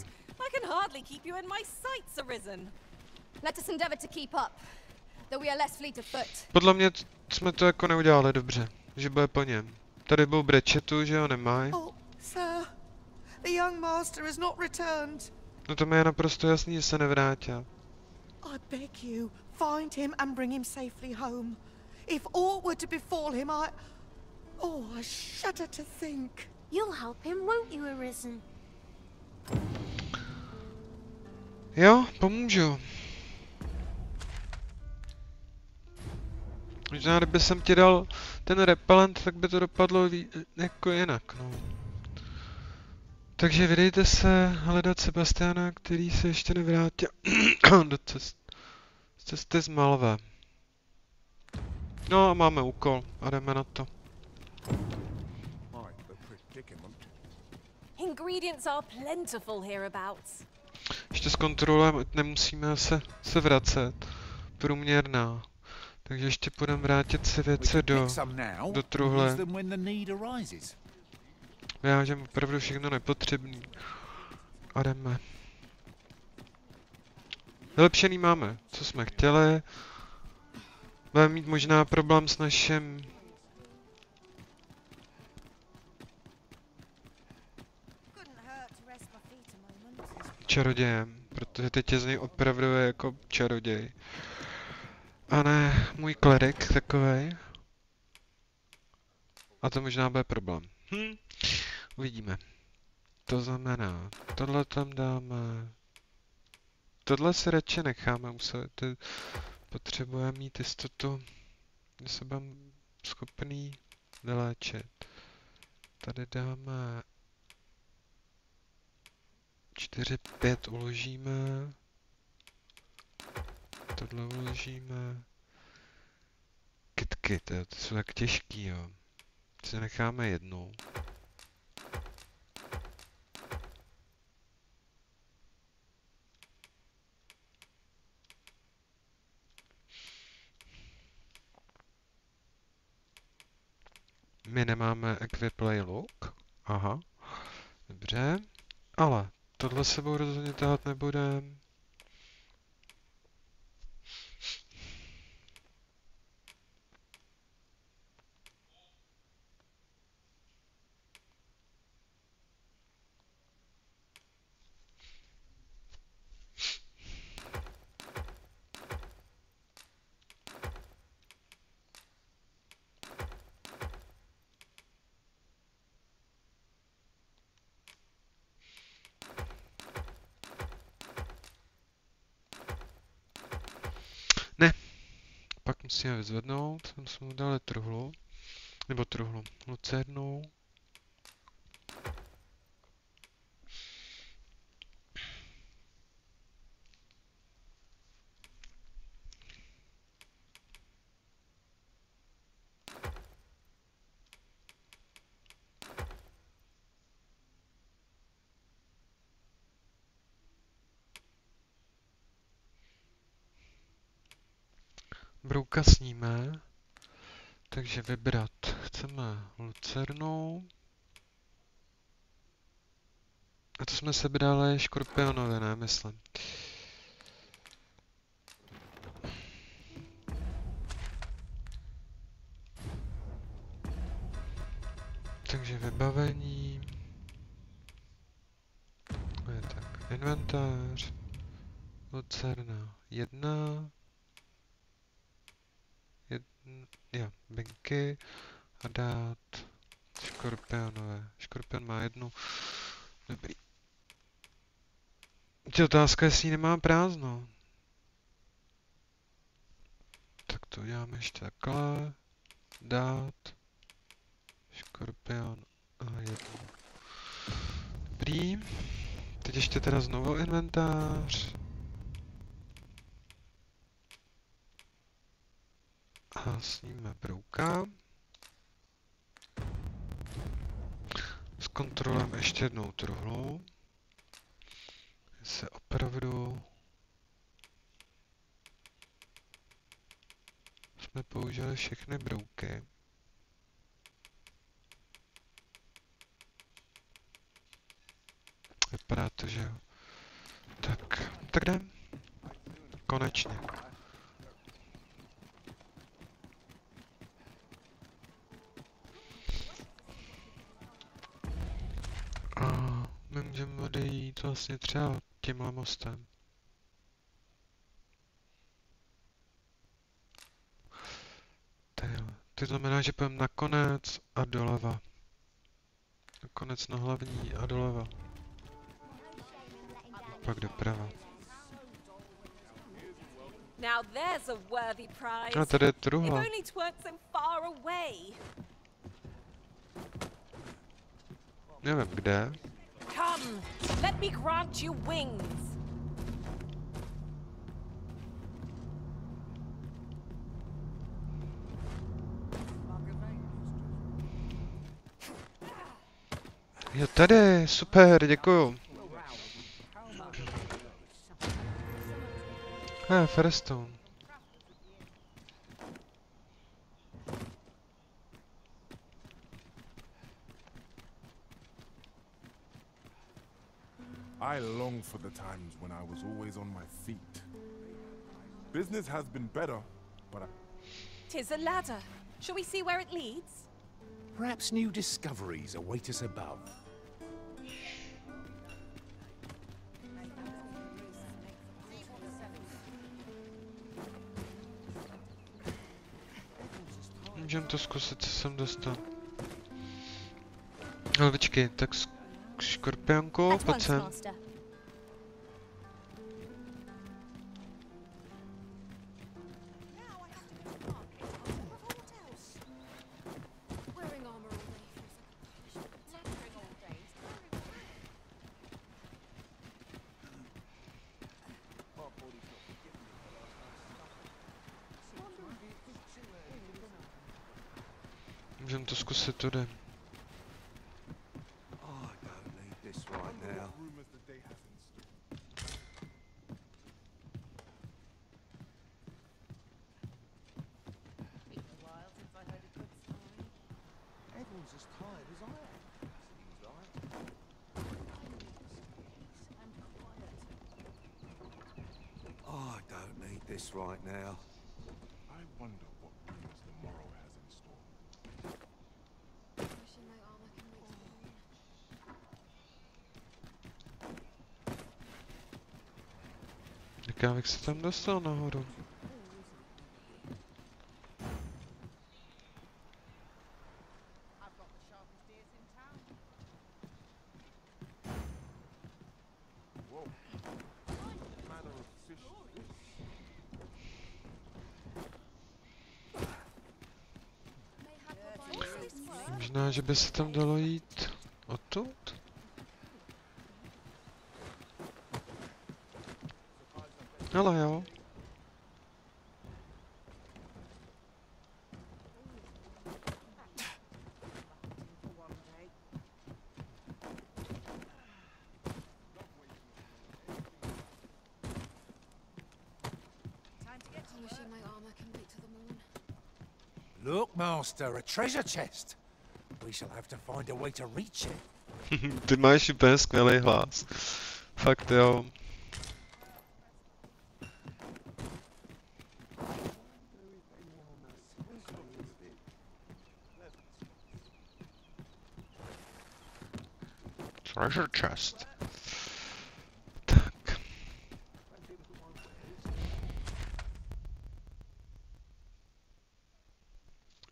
Podle mě jsme to jako neudělali dobře, že bude po něm. Tady byl brečetu, že ho nemají. No to mi je naprosto jasný, že se nevrátil. I beg you, find him and bring him safely home. If aught were to befall him, I shudder to think. You'll help him, won't you, Arisen? Jo, pomůžu. Možná, kdyby jsem ti dal ten repelent, tak by to dopadlo jako jinak, no. Takže vydejte se hledat Sebastiana, který se ještě nevrátil do cesty z Malvé. No a máme úkol a jdeme na to. Ingredients are plentiful hereabouts. Ještě zkontrolujeme, nemusíme se vracet. Průměrná. Takže ještě půjdeme vrátit si věci do truhle. Vyhážeme opravdu všechno nepotřebný. A jdeme. Vylepšený máme, co jsme chtěli. Budeme mít možná problém s naším čarodějem, protože teď je z něj opravdu jako čaroděj. A ne můj klerik takovej. A to možná bude problém. Uvidíme. To znamená, tohle tam dáme. Tohle si radši necháme, potřebujeme mít jistotu, že se budeme schopný vyléčit. Tady dáme 4, 5 uložíme. Tohle uložíme. Kitky, to jsou tak těžký, jo. Si necháme jednou. My nemáme equiplay look. Aha. Dobře. Ale tohle sebou rozhodně tahat nebudem. Ne. Pak musíme vyzvednout. Tam jsme mu dali truhlu. Nebo truhlu. Lucernu. Brouka sníme, takže vybrat chceme lucernu. A to jsme sebrali škorpionovi, ne, myslím. Takže vybavení. Je tak, inventář. Lucerna 1. Jo, binky a dát škorpionové. Škorpion má 1. Dobrý. Teď otázka, jestli nemá prázdno. Tak to uděláme ještě takhle. Dát škorpion a 1. Dobrý. Teď ještě teda znovu inventář. A sníme brouka. Zkontrolujeme ještě jednou truhlu. Se opravdu jsme použili všechny brouky. Vypadá to, že jo. Tak jdem. Konečně. A my můžeme odejít vlastně třeba tímhle mostem. To znamená, že půjdeme nakonec a doleva. Nakonec na hlavní a doleva. Pak doprava. A tady je truhla. Nevím kde. Come, let me grant you wings. Jo, tady, super, děkuju. Firestone. I long for the times when I was always on my feet. Business has been better, but 'Tis a ladder. Shall we see where it leads? Perhaps new discoveries await us above. Můžeme to zkusit, co jsem dostal. Ale počkej, tak škorpionku, pojď sem. Můžeme to zkusit tudy. Everyone's as tired as I am, seems like. I don't need this right now. I wonder what rooms the morrow has in store. Tak já bych se tam dostal nahoru. Možná, že by se tam dalo jít odtud? Ale jo. Look, Master, a treasure chest. We shall have to find a way to reach it. Ty máš úplně skvělý hlas. Fakt jo. Treasure chest. Tak.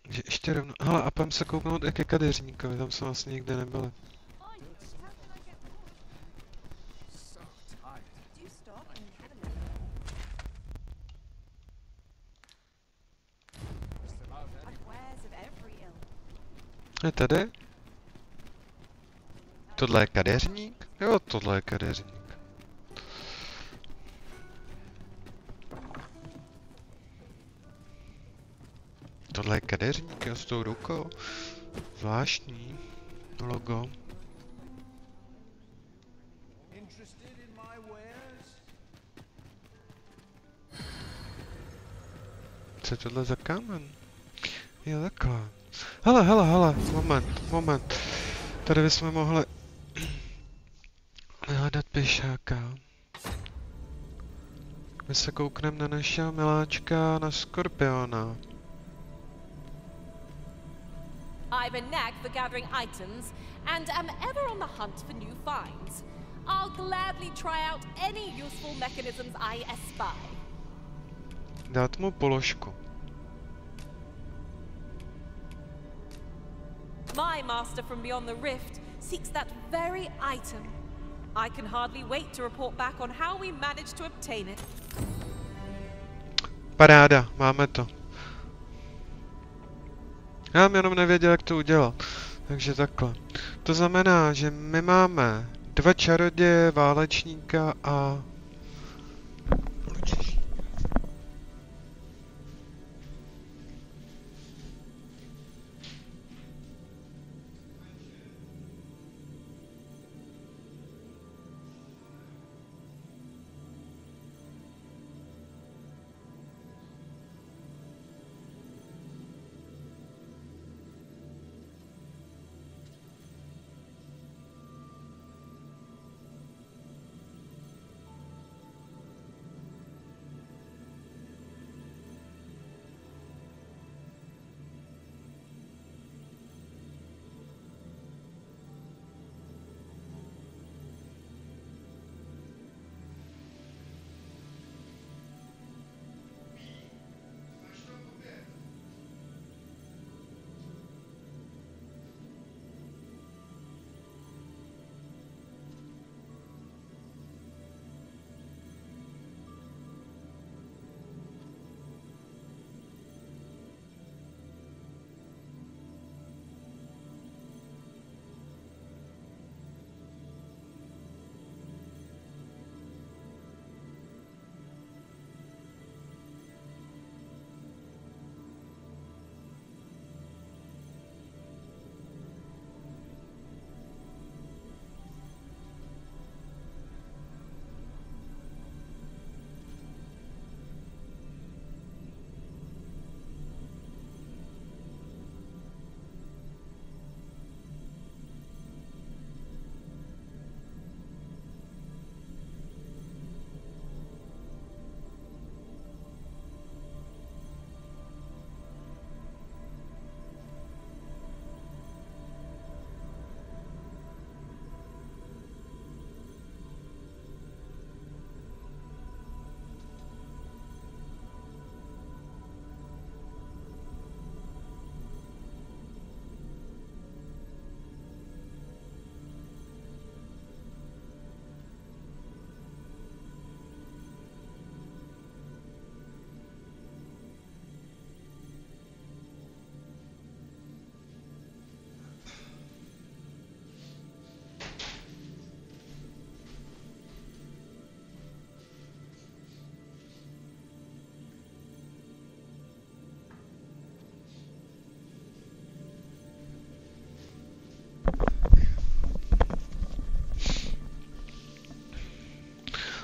Že ještě rovno... Hele, a půjdem se kouknout i ke kadeřníkovi, tam jsme vlastně nikdy nebyli. Je tady? Tohle je kadeřník? Jo, tohle je kadeřník. Tohle je kadeřník, jo, s tou rukou. Zvláštní logo. Co je tohle za kámen? Je takhle. Hele, moment. Tady bychom mohli hledat pěšáka. My se koukneme na našeho miláčka, na Skorpiona. I've a knack for gathering items and am ever on the hunt for new finds. I'll gladly try out any useful mechanisms I espy. Dát mu položku. My master from beyond the rift seeks that very item. I can hardly wait to report back on how we managed to obtain it. Paráda, máme to. Já jsem jenom nevěděl, jak to udělat. Takže takhle. To znamená, že my máme 2 čaroděje, válečníka a...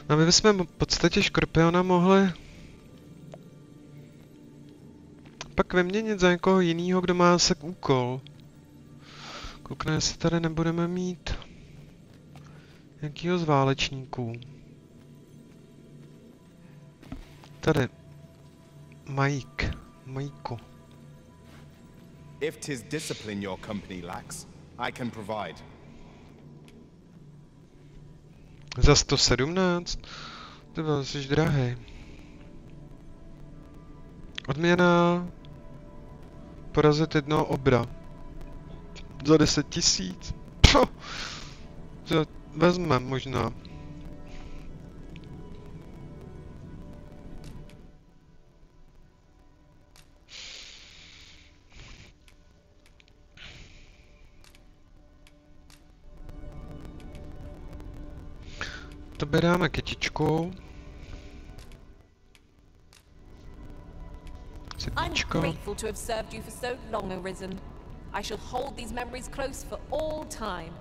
No my bychom v podstatě Škorpiona mohli pak vyměnit za někoho jinýho, kdo má se úkol. Koukne, jestli tady nebudeme mít nějakýho z válečníků. Tady. Majku. If 'tis discipline your company lacks, I can provide. Za 117? Ty byl, jsi drahej. Odměna porazit jednoho obra. Za 10 000. Vezmem možná. To dáme kytičku. I'm grateful to have served you for so long, Ryzen. I shall hold these memories close for all time.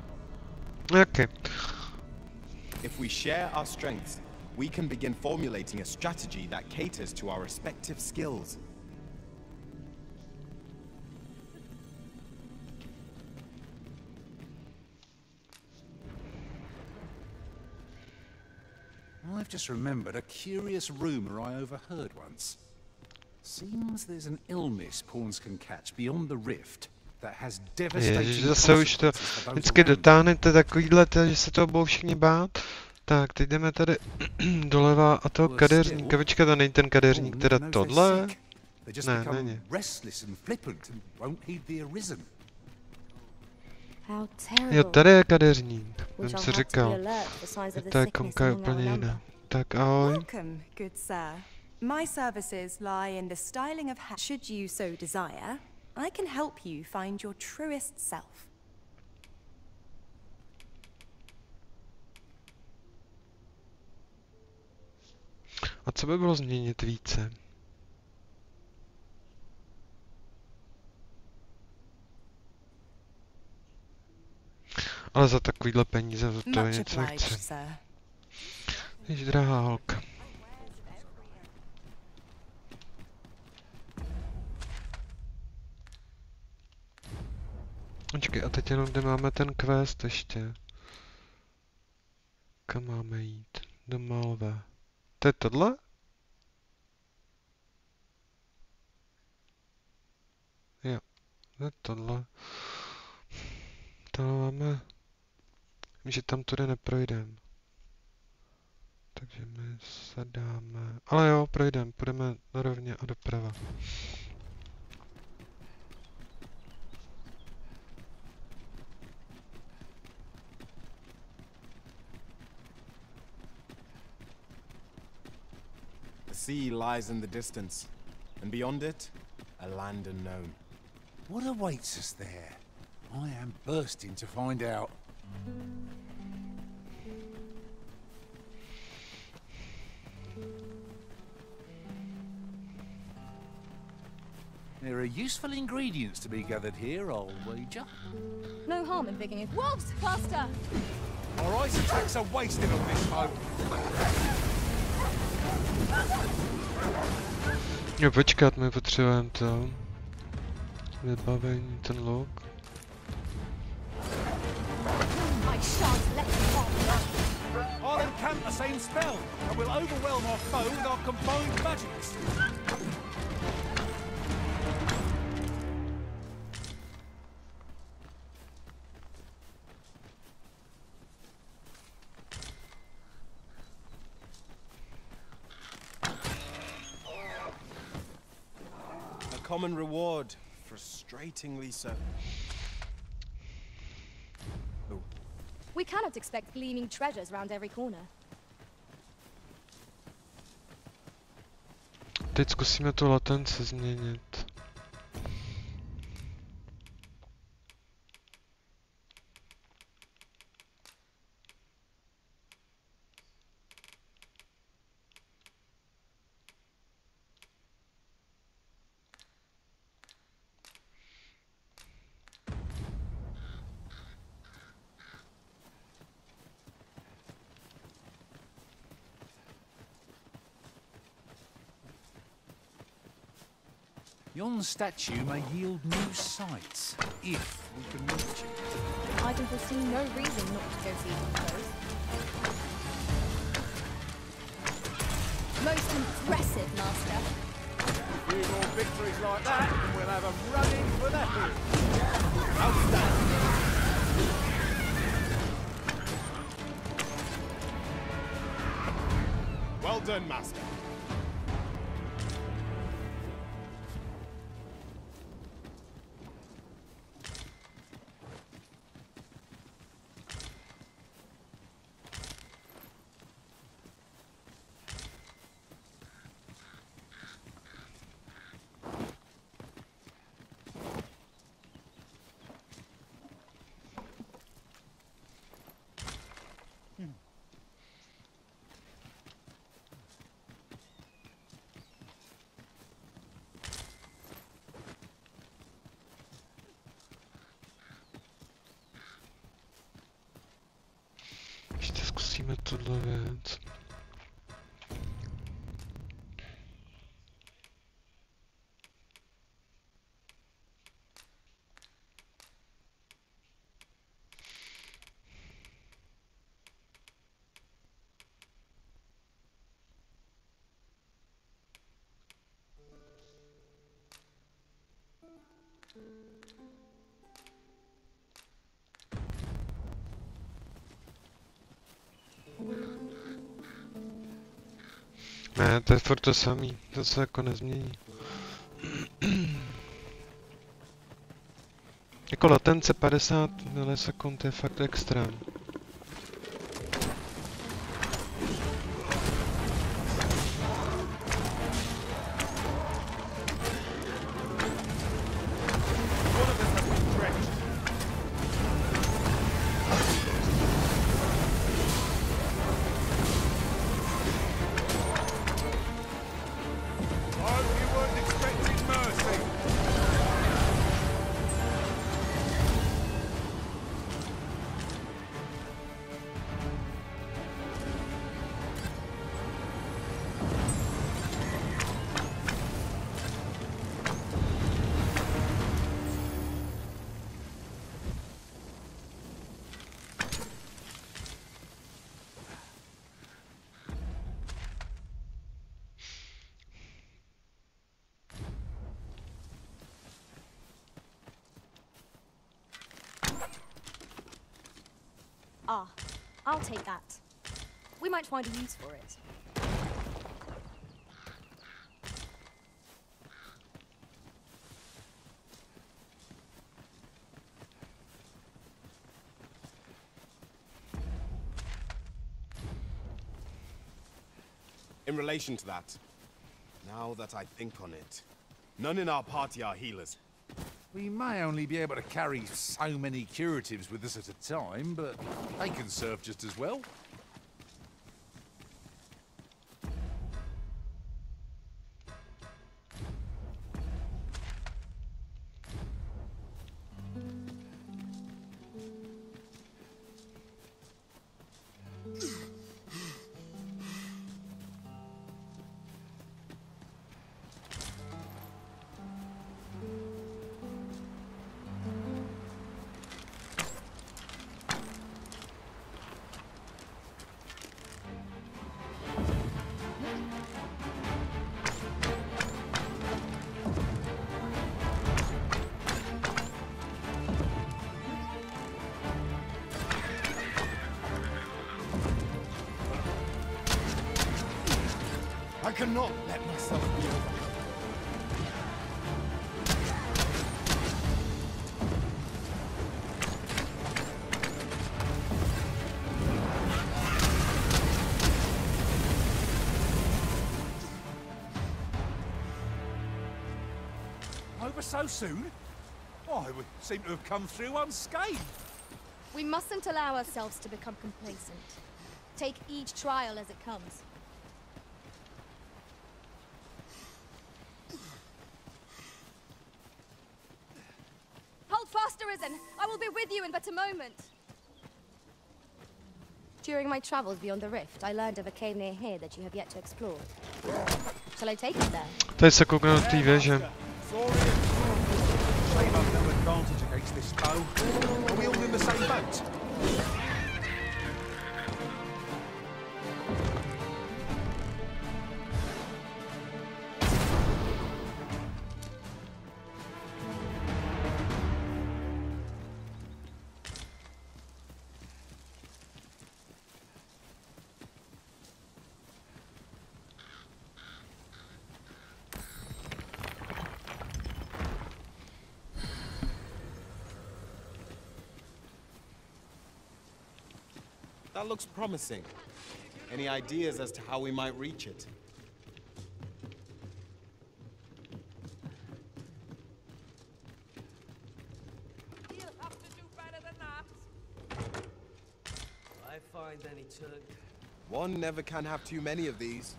Okay. If we share our strengths, we can begin formulating a strategy that caters to our respective skills. I've just remembered a curious rumor I overheard once. Seems there's an illness pawns can catch beyond the rift that has devastating Ježiš, zase už to vždycky dotáhnete takovýhle, že se toho budou všichni bát. Tak, teď jdeme tady doleva a toho kadeřníka. Počkat, to není ten kadeřník, teda tohle? Ne, není. Jo, tady je kadeřník. Jsem si říkal. Ta ikonka je úplně jiná. Tak, ahoj. Welcome, good sir. My services lie in the styling of hair. Should you so desire, I can help you find your truest self. A co by bylo změnit více? Ale za takovýhle peníze to je něco nechce. Jež drahá holka. Počkej, a teď jenom kde máme ten quest ještě. Kam máme jít? Do Malvé. To je tohle? Jo, to je tohle. Tam máme... Vím, že tam tudy neprojdeme. Takže my se dáme... Ale jo, projdeme, půjdeme narovně a doprava. The sea lies in the distance, and beyond it, a land unknown. What awaits us there? I am bursting to find out. There are useful ingredients to be gathered here, I'll wager. No harm in digging it. Wolves, faster! Our ice attacks are wasted on this boat. Jo, počkat, my potřebujeme to. Vybavení, ten luk. I'll encamp the same spell, and we'll overwhelm our foe with our combined magics. Common reward, frustratingly so. Oh. We cannot expect gleaming treasures round every corner. Teď zkusíme tu latenci změnit. Yon statue may yield new sights, if we can reach it. I can foresee no reason not to go see it close. Most impressive, Master. A few more victories like that, and we'll have them running for the hill. Outstanding. Well done, Master. Ještě zkusíme tuhle věc. Ne, to je furt to samý, to se jako nezmění. Jako latence 50 milisekund je fakt extrém. Ah, I'll take that. We might find a use for it. In relation to that, now that I think on it, none in our party are healers. We may only be able to carry so many curatives with us at a time, but they can serve just as well. I cannot let myself be overcome. Over so soon? Why, we seem to have come through unscathed. We mustn't allow ourselves to become complacent. Take each trial as it comes. Hold fast, Ryzen! I will be with you in but a moment! During my travels beyond the rift, I learned of a cave near here that you have yet to explore. Shall I take it there? Tady se koukne na té věže. Shame I've no advantage against this foe. Are we all in the same boat? That looks promising. Any ideas as to how we might reach it? You'll have to do better than that. I find any turn. One never can have too many of these.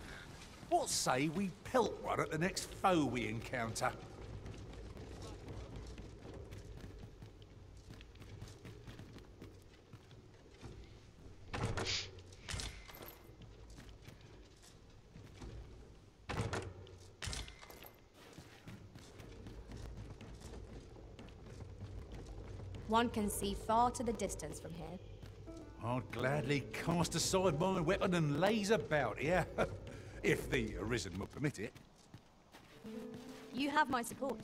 What say we pelt one at the next foe we encounter? One can see far to the distance from here. I'd gladly cast aside my weapon and laze about here, if the Arisen will permit it. You have my support.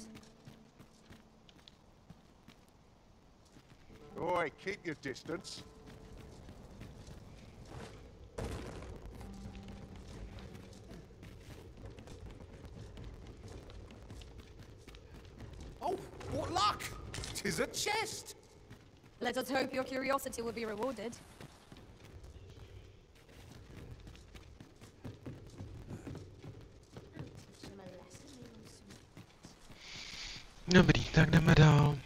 Oi, keep your distance. Oh, what luck! 'Tis a chest! Let us hope your curiosity will be rewarded. Dobrý, tak jdeme dál.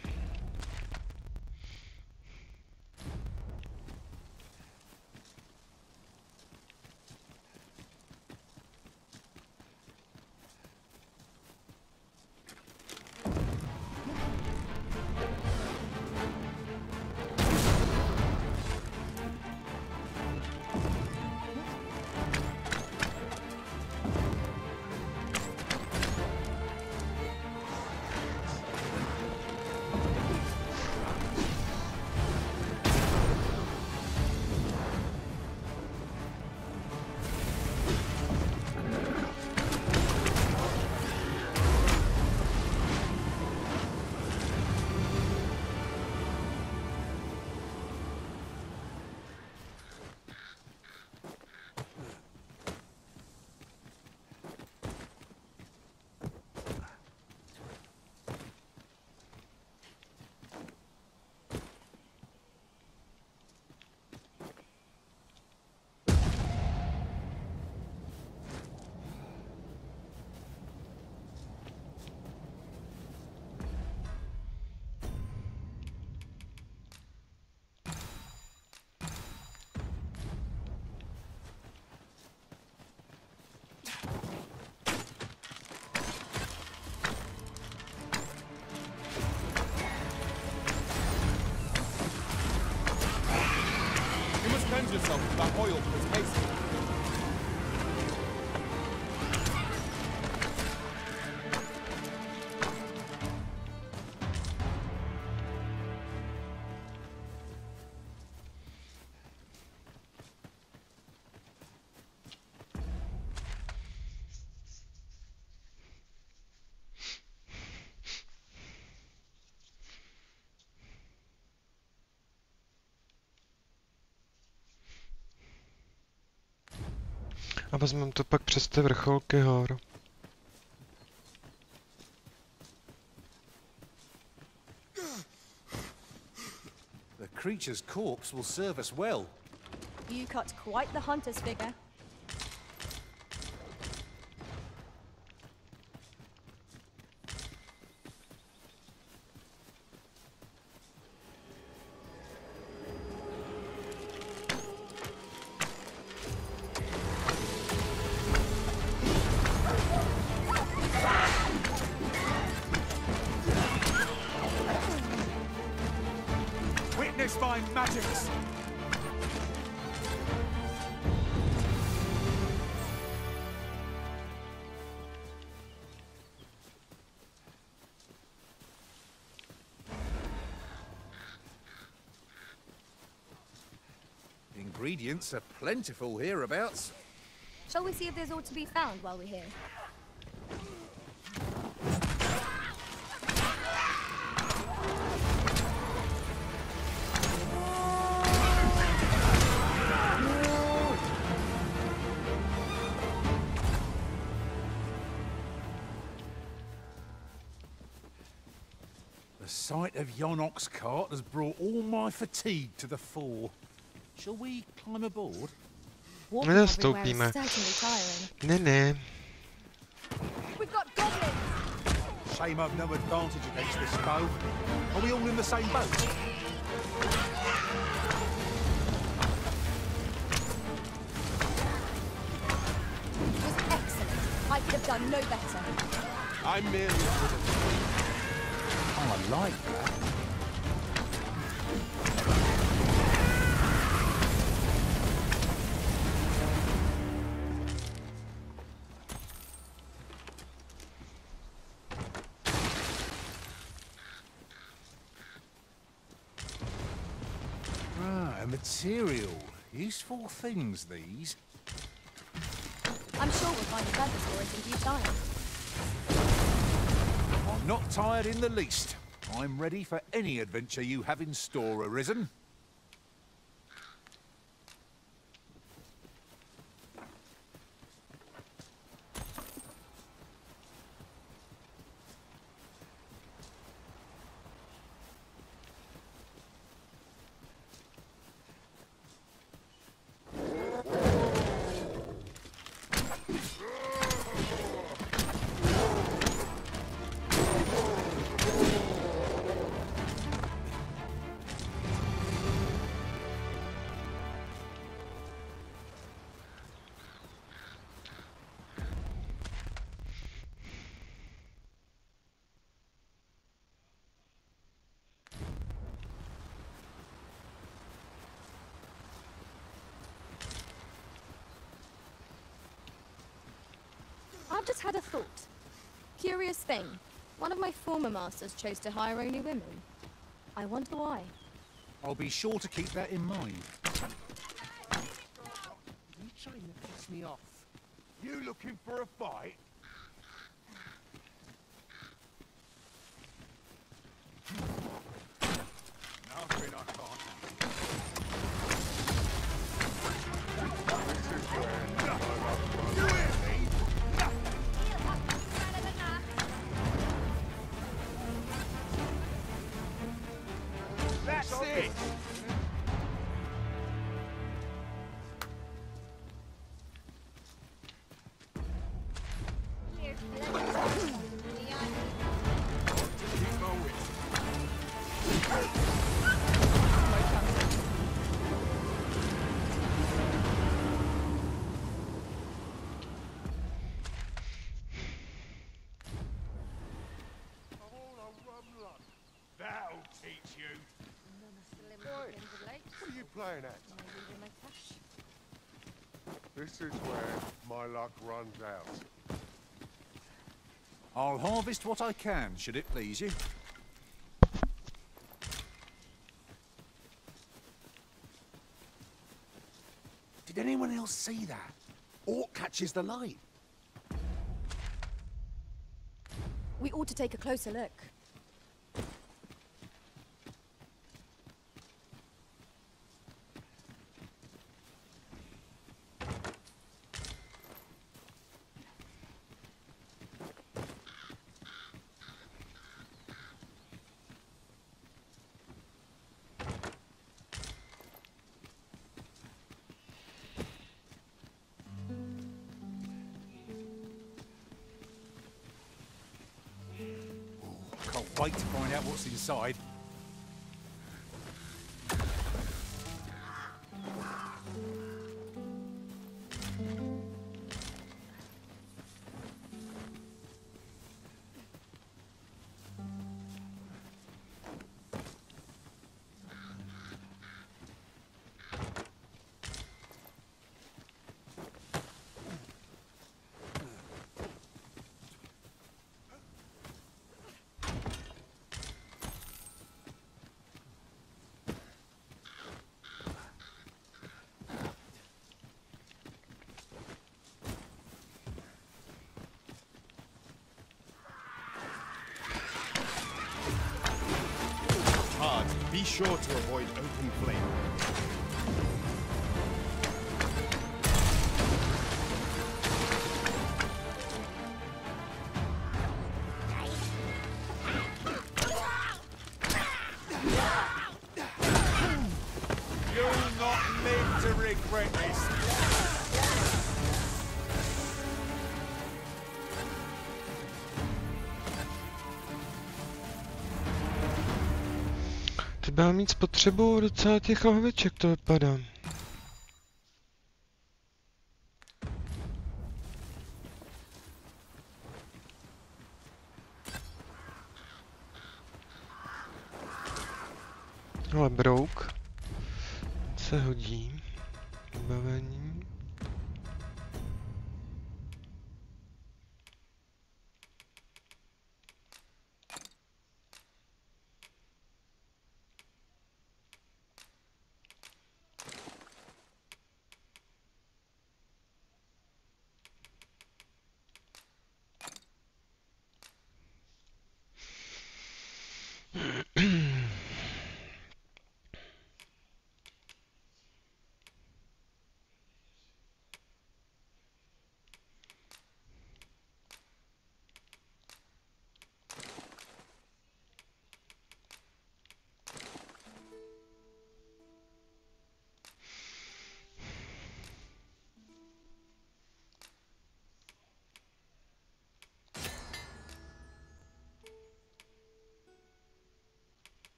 Cleanse yourself with that oil from his face. A vezmeme to pak přes ty vrcholky hor. The creature's corpse will serve us well. You cut quite the hunter's figure. Magics! Ingredients are plentiful hereabouts. Shall we see if there's aught to be found while we're here? The sight of Yonok's cart has brought all my fatigue to the fore. Shall we climb aboard? Walking everywhere is Nestoupíme. certainly tiring. Ne, ne. We've got goblins! Shame I've no advantage against this foe. Are we all in the same boat? It was excellent. I could have done no better. I'm merely... Oh, I like that. Ah, a material. Useful things, these. I'm sure we'll find a purpose for it in due time. I'm not tired in the least. I'm ready for any adventure you have in store, Arisen. I've just had a thought. Curious thing. One of my former masters chose to hire only women. I wonder why. I'll be sure to keep that in mind. You trying to piss me off? You looking for a fight? That's it! That'll teach you. What are you playing at? This is where my luck runs out. I'll harvest what I can, should it please you. Did anyone else see that? Orc catches the light. We ought to take a closer look. Can't wait to find out what's inside. Be sure to avoid open flame. You'll not live to regret this. Ty byla mít spotřebu docela těch lahviček, to vypadá. Ale brouk se hodí. Vybavení.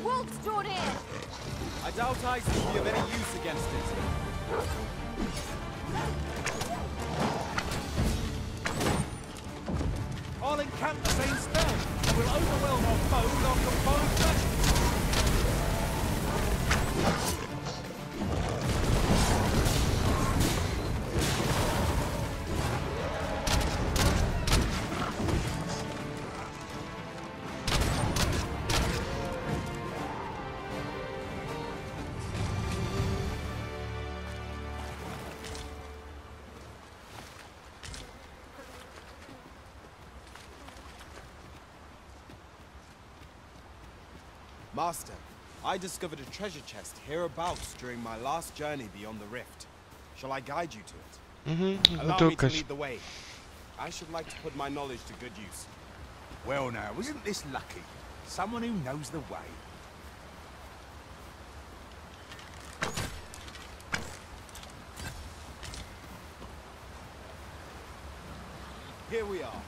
Wolf's drawn in! I doubt ice will be of any use against it. I'll encamp the same spell, and will overwhelm our foe with our combined magic. Master, I discovered a treasure chest hereabouts during my last journey beyond the rift. Shall I guide you to it? Allow me to lead the way. I should like to put my knowledge to good use. Well now, isn't this lucky? Someone who knows the way. Here we are.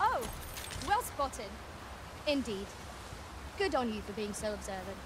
Oh, well spotted. Indeed. Good on you for being so observant.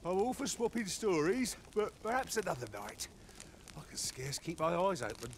I'm all for swapping stories, but perhaps another night. I can scarce keep my eyes open.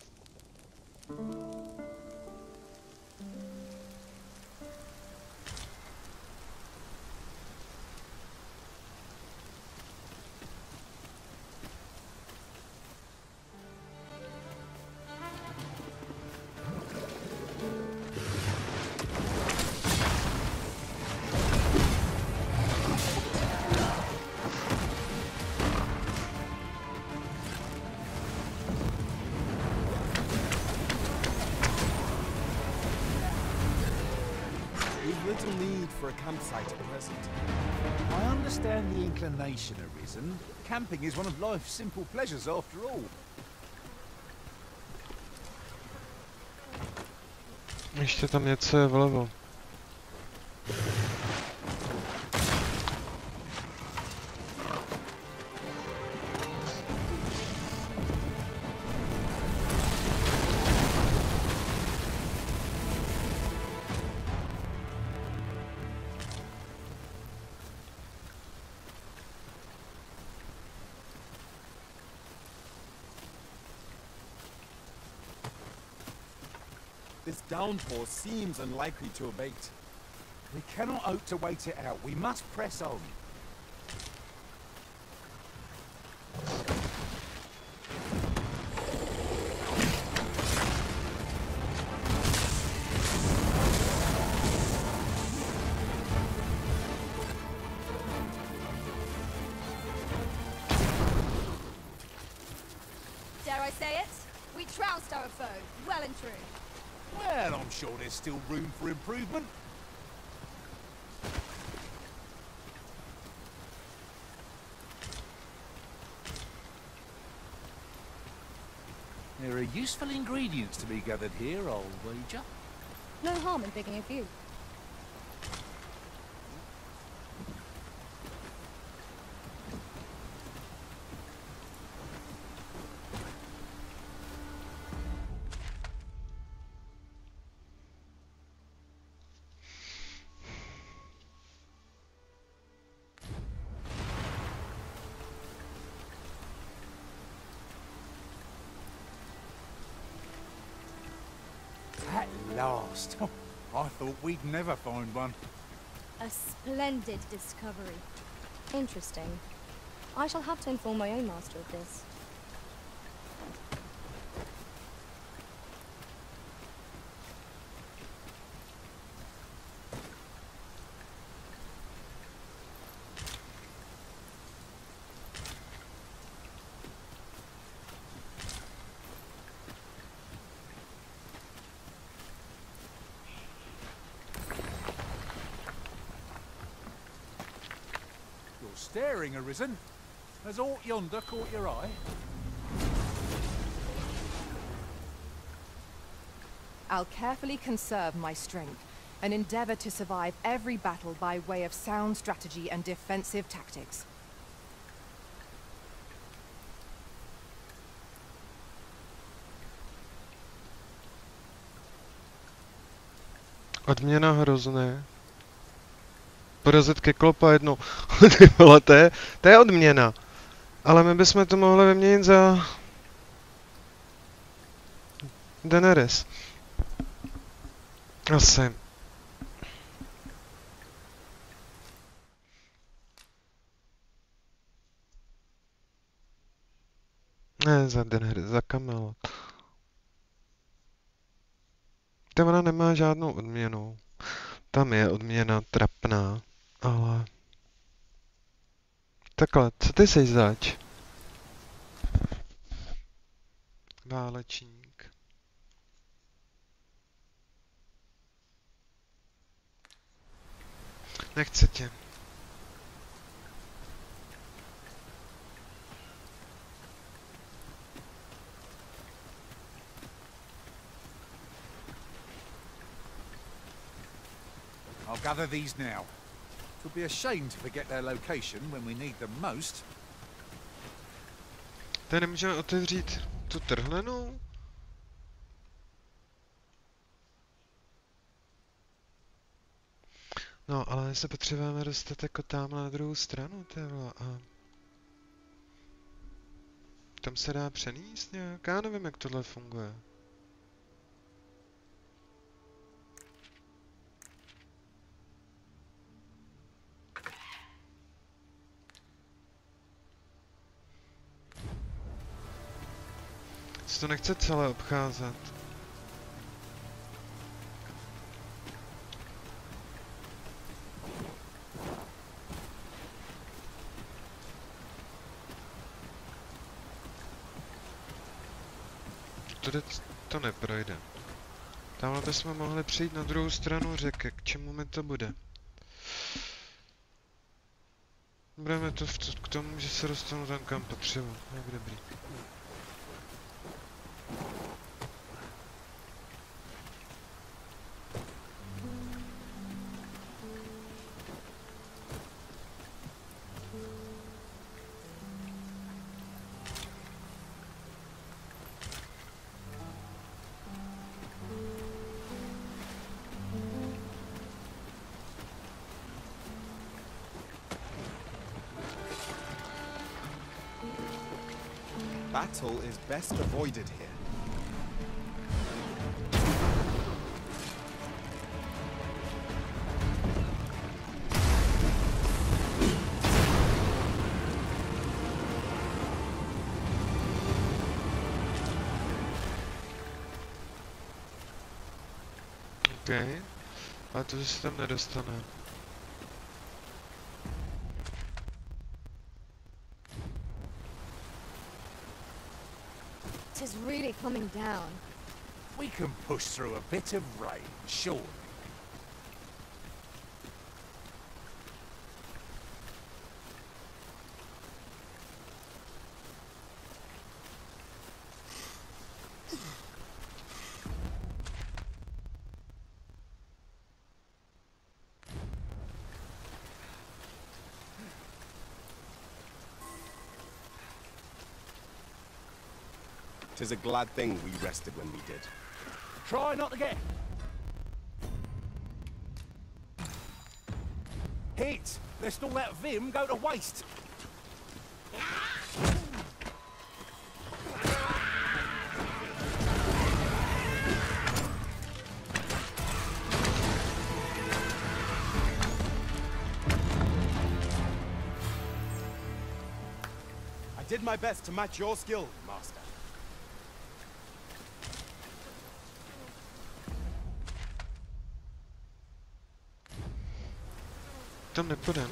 Little need for a campsite at present. I understand the inclination arisen. Camping is one of life's simple pleasures after all. Ještě tam něco je vlevo. This downpour seems unlikely to abate. We cannot hope to wait it out. We must press on. Dare I say it? We trounced our foe, well and true. Well, I'm sure there's still room for improvement. There are useful ingredients to be gathered here, I'll wager. No harm in picking a few. At last. I thought we'd never find one. A splendid discovery. Interesting. I shall have to inform my own master of this. Staring arisen. Has aught yonder caught your eye? I'll carefully conserve my strength and endeavor to survive every battle by way of sound strategy and defensive tactics. Odměna hrozné. Porazit ke klopa jednou. Ty vole, to je odměna. Ale my bychom to mohli vyměnit za... Daenerys. Asi. Ne, za Daenerys, za Camelot. Ta ona nemá žádnou odměnu. Tam je odměna trapná, ale... Takhle, co ty seš zač? Válečník. Nechci tě. I'll gather these now. It would be a shame to forget their location when we need them most. Tady nemůžeme otevřít tu trhlenou? No, ale se potřebujeme dostat jako tamhle na druhou stranu, tyhle, a... Tam se dá přenést nějak? Já nevím, jak tohle funguje. To nechce celé obcházet. Tady to neprojde. Tamhle bychom mohli přijít na druhou stranu řeky. K čemu mi to bude? Budeme to k tomu, že se dostanu tam, kam potřebuji. Jak dobrý. Battle is best avoided here. Okay. Ale to se tam nedostane. Is really coming down. We can push through a bit of rain, surely. Tis a glad thing we rested when we did. Try not to get hit, lest all that vim go to waste. I did my best to match your skill, Master. Tam nepůjdem.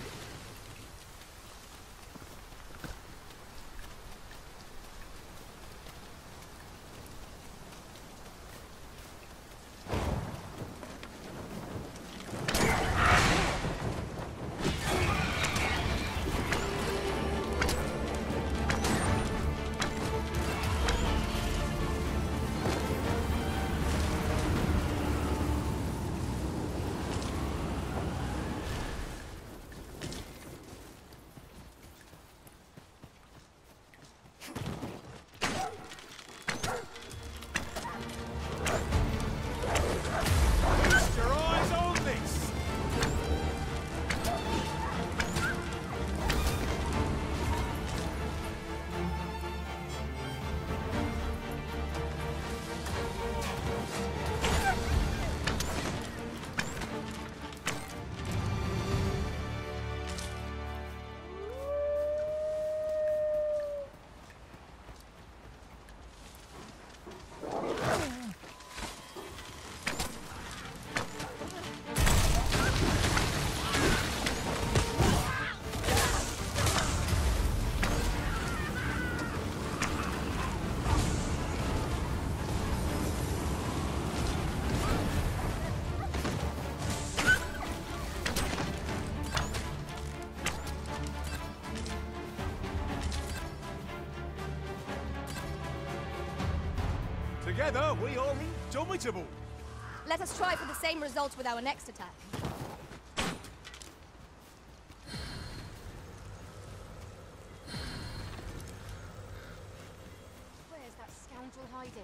Together, we are indomitable. Let us try for the same result with our next attack. Where's that scoundrel hiding?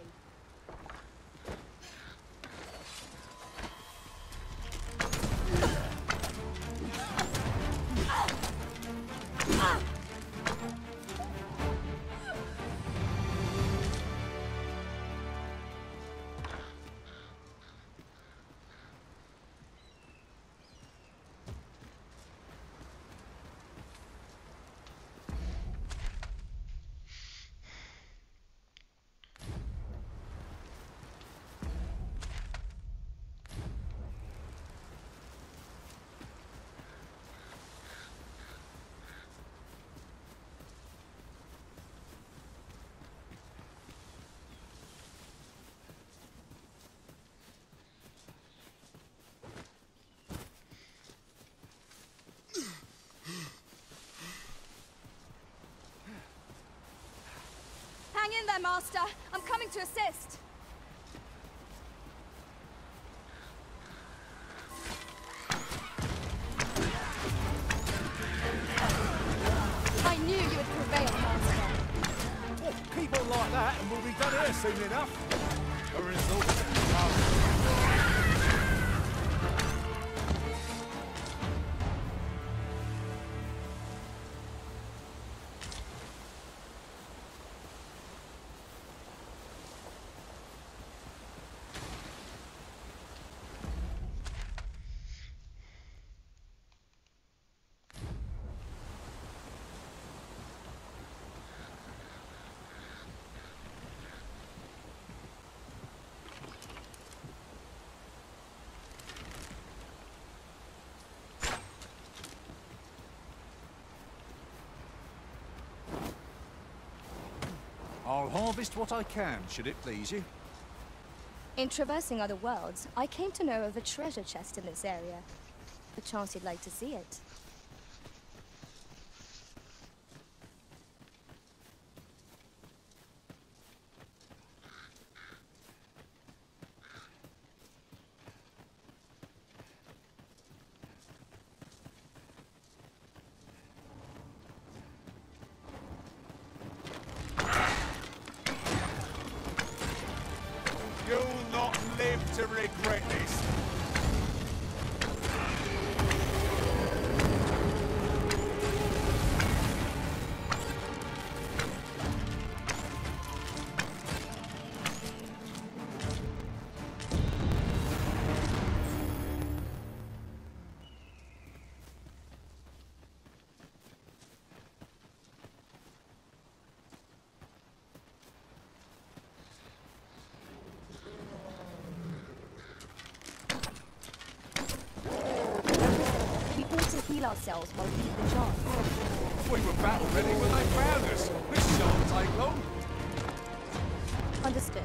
Hang in there, Master. I'm coming to assist. I knew you would prevail, Master. Oh, keep on like that and we'll be done here soon enough. A result. I'll harvest what I can, should it please you. In traversing other worlds, I came to know of a treasure chest in this area. Perchance you'd like to see it. You'll not live to regret this. Heal ourselves while we keep the charge. We were battle ready when they found us. This shan't take long. Understood.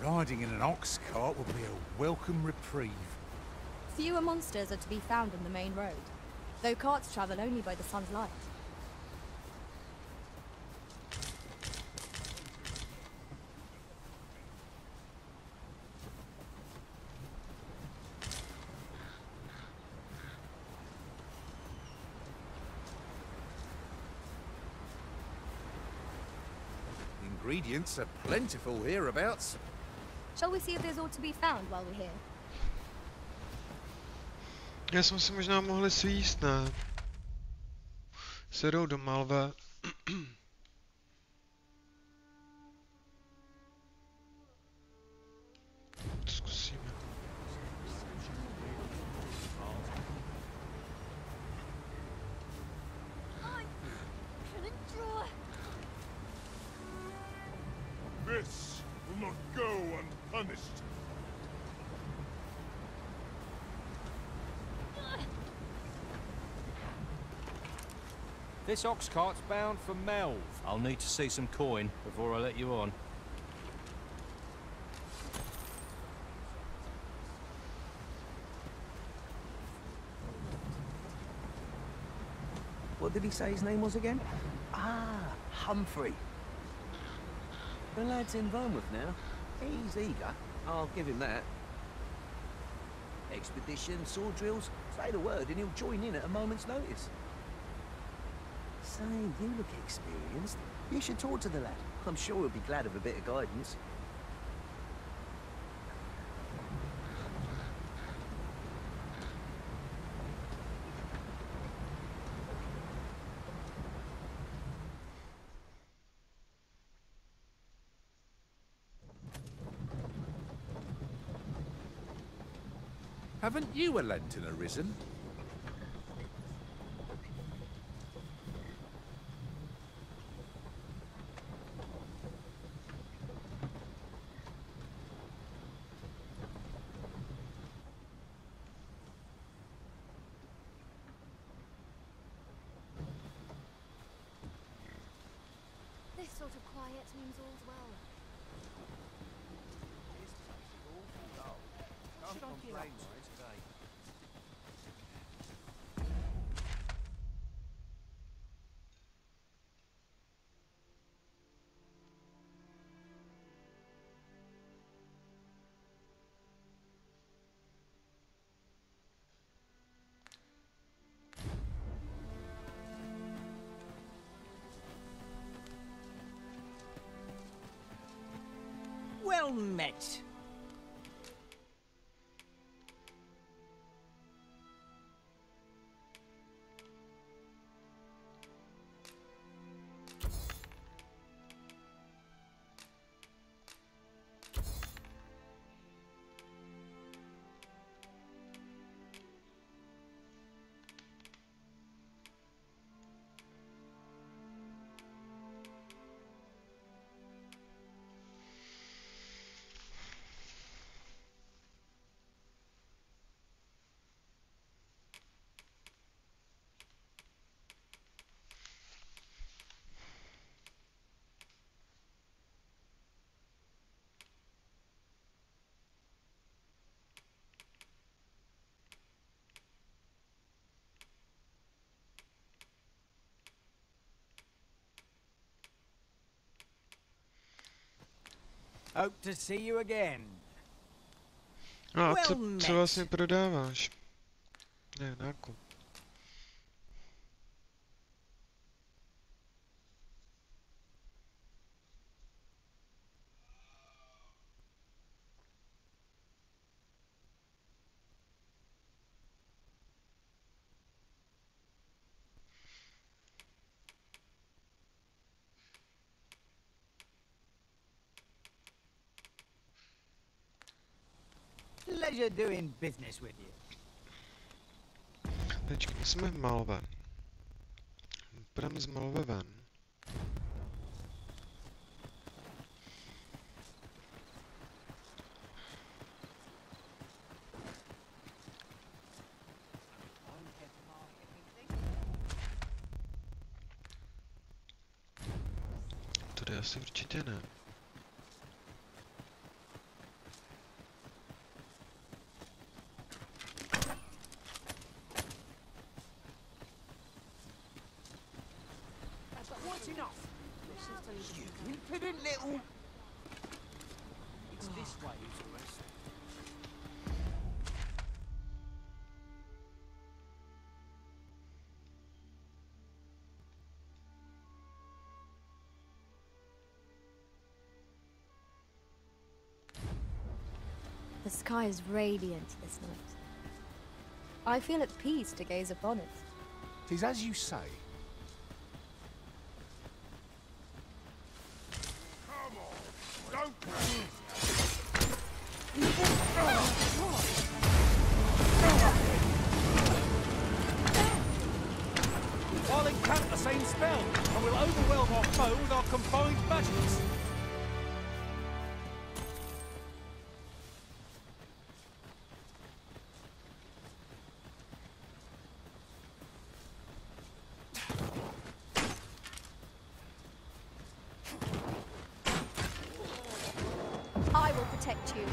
Riding in an ox cart would be a welcome reprieve. Fewer monsters are to be found on the main road, though carts travel only by the sun's light. Ingredients are plentiful hereabouts. Shall we see if there's aught to be found while we're here? Já jsme si možná mohli svíst, ne? Se jdou do Malve. Zkusíme. This will not go unpunished. This ox cart's bound for Melv. I'll need to see some coin before I let you on. What did he say his name was again? Ah, Humphrey. The lad's in Vermouth now. He's eager. I'll give him that. Expedition, sword drills, say the word and he'll join in at a moment's notice. Say, you look experienced. You should talk to the lad. I'm sure he'll be glad of a bit of guidance. Haven't you a Lenten arisen? This sort of quiet means all's well. Should I get up today? Well met. Hope to see you again. A co vlastně prodáváš? Ne, nákup. Pleasure doing business with you. Počkej, jsme v Malve. Půjdeme z Malve ven. Tady asi určitě ne. Impudent little... It's this way, Uterus. The sky is radiant this night. I feel at peace to gaze upon it. 'Tis as you say. I'll encamp the same spell, and we'll overwhelm our foe with our combined magics. protect you.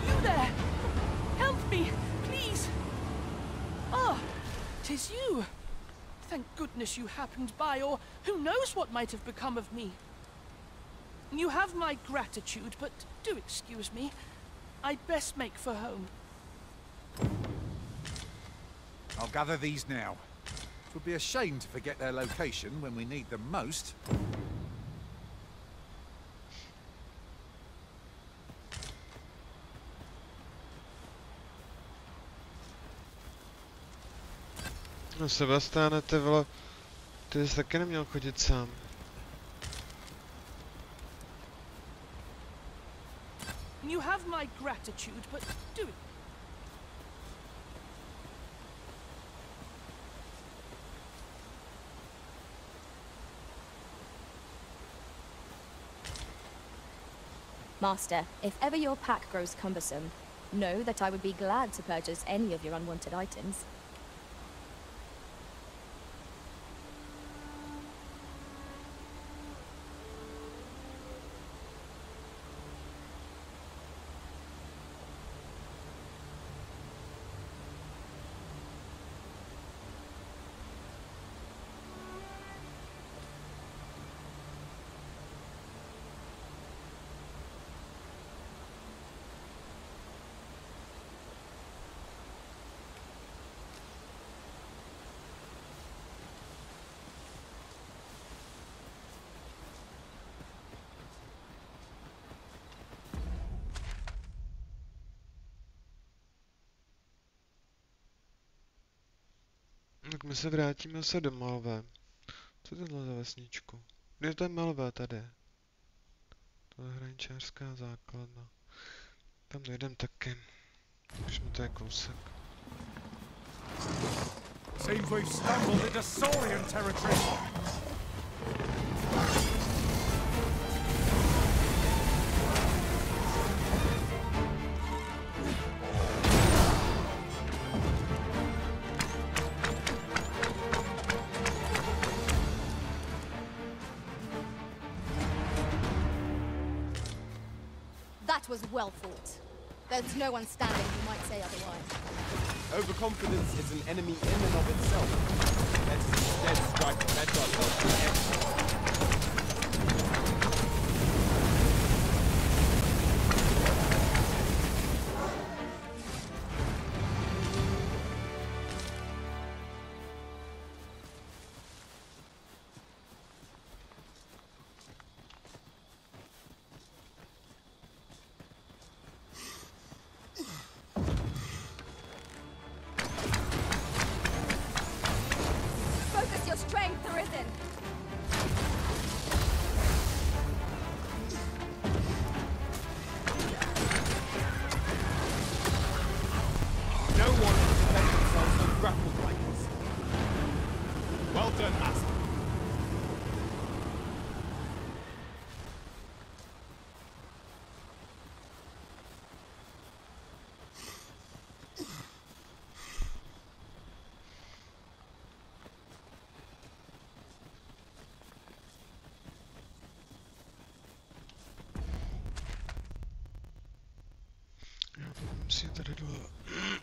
You there! Help me, please! Ah, 'tis you! Thank goodness you happened by, or who knows what might have become of me. You have my gratitude, but do excuse me. I'd best make for home. I'll gather these now. It would be a shame to forget their location when we need them most. No Sebastiane, ty vole, ty jsi taky neměl chodit sám. You have my gratitude, but do it. Master, if ever your pack grows cumbersome, know that I would be glad to purchase any of your unwanted items. Tak my se vrátíme se do Malvé. Co je tohle za vesničku? Kde je to Malvé tady? To je hraničářská základna. Tam dojdem taky. Už mu to je kousek. Seems we've stumbled into Saurian territory. That was well fought. There's no one standing who might say otherwise. Overconfidence is an enemy in and of itself. Let's instead strike the bedrock of the edge. Focus your strength, Ryzen! No one can defend themselves when grappled like this. Well done, Master.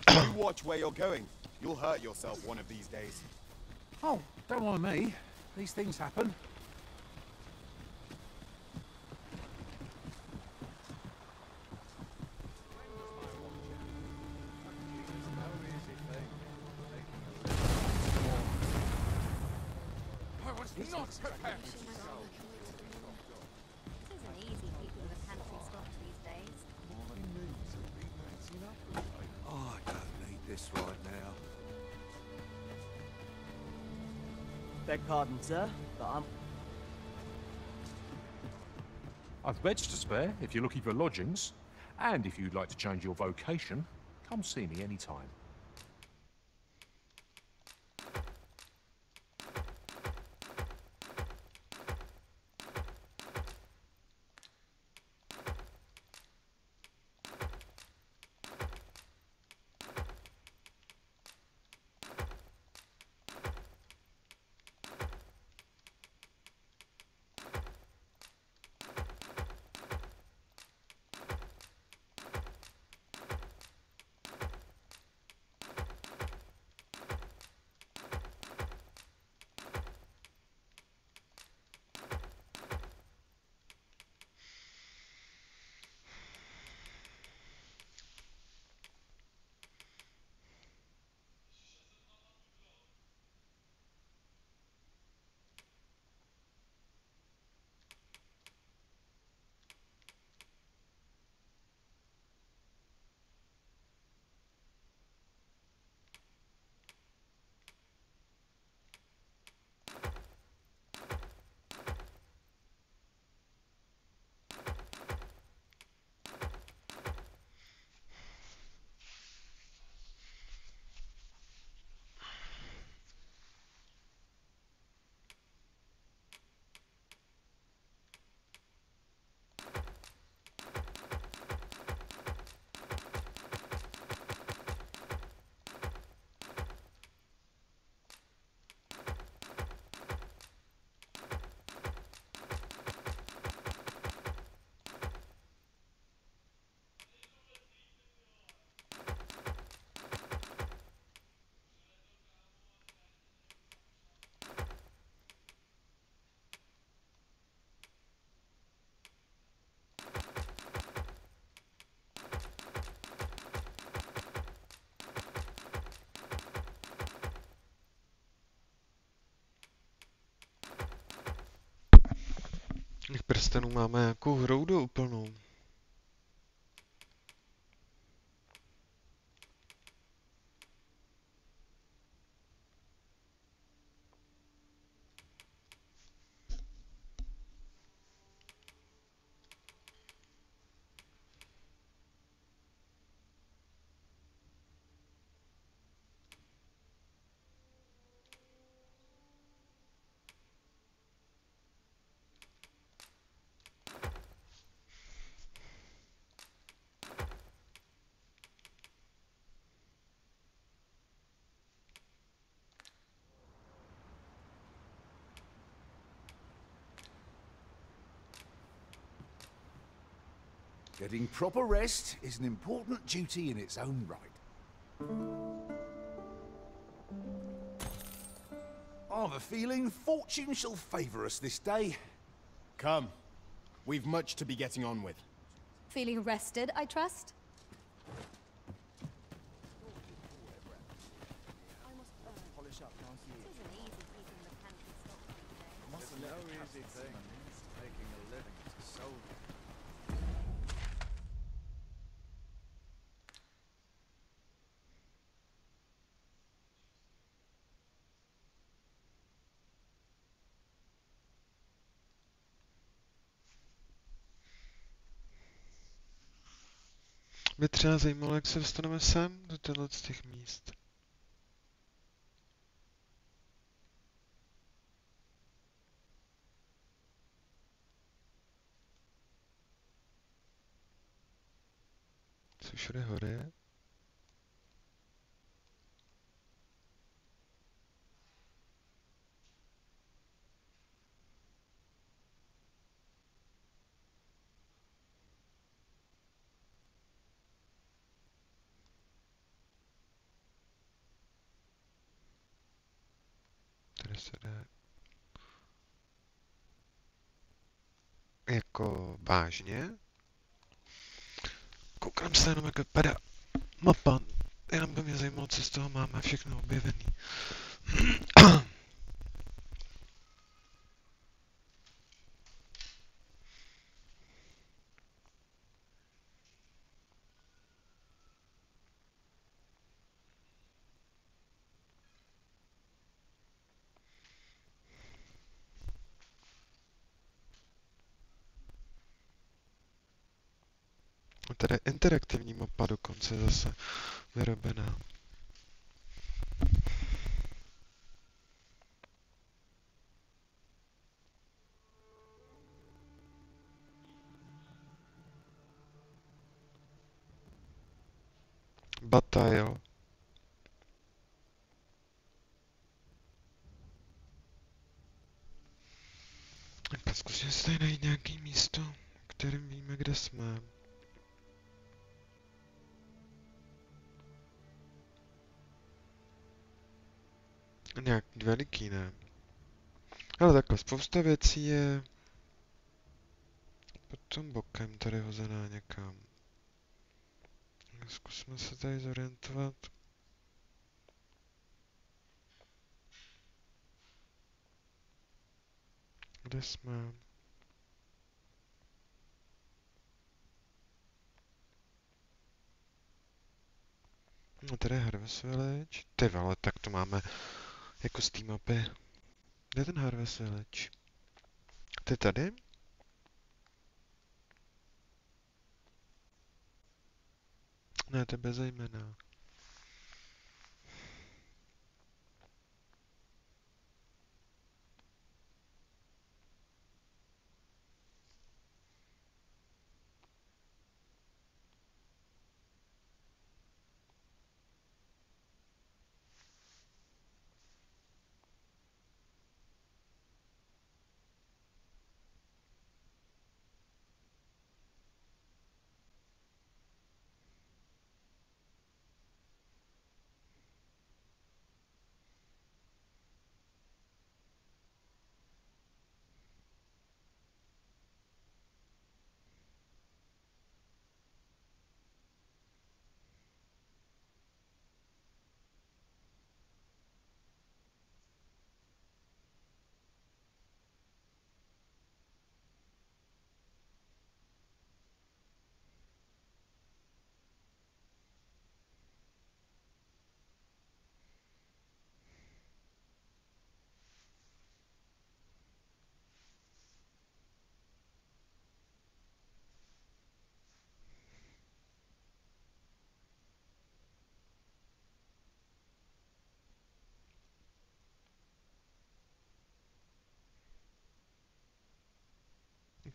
You watch where you're going. You'll hurt yourself one of these days. Oh, don't mind me. These things happen. I was not prepared. This isn't easy keeping the pantry stocked these days. Oh, I don't need this right now. Beg pardon, sir, but I've beds to spare if you're looking for lodgings. And if you'd like to change your vocation, come see me anytime. Těch prstenů máme jako hroudu úplnou. Getting proper rest is an important duty in its own right. I've a feeling fortune shall favour us this day. Come. We've much to be getting on with. Feeling rested, I trust? Polish up, can't you? It isn't easy keeping the pantry stocked today. It's no easy thing, making a living as a soldier. Mě třeba zajímalo, jak se dostaneme sem do těchto z těch míst. Jsou všude hory. Tady se jde. Jako vážně? Koukám se jenom, jak vypadá mapa. Jenom by mě zajímalo, co z toho máme všechno objevený. A tady je interaktivní mapa dokonce zase vyrobená. Batail. Tak zkusíme si tady najít nějaký místo, kterým víme, kde jsme. Nějak veliký, ne? Ale takhle, spousta věcí je potom bokem tady hozená někam. Zkusme se tady zorientovat. Kde jsme? No tady je Harvest Village. Ty vole, tak to máme jako z té mapy. Kde je ten Harvest Village? Ty tady? Ne, to je bezejmenná.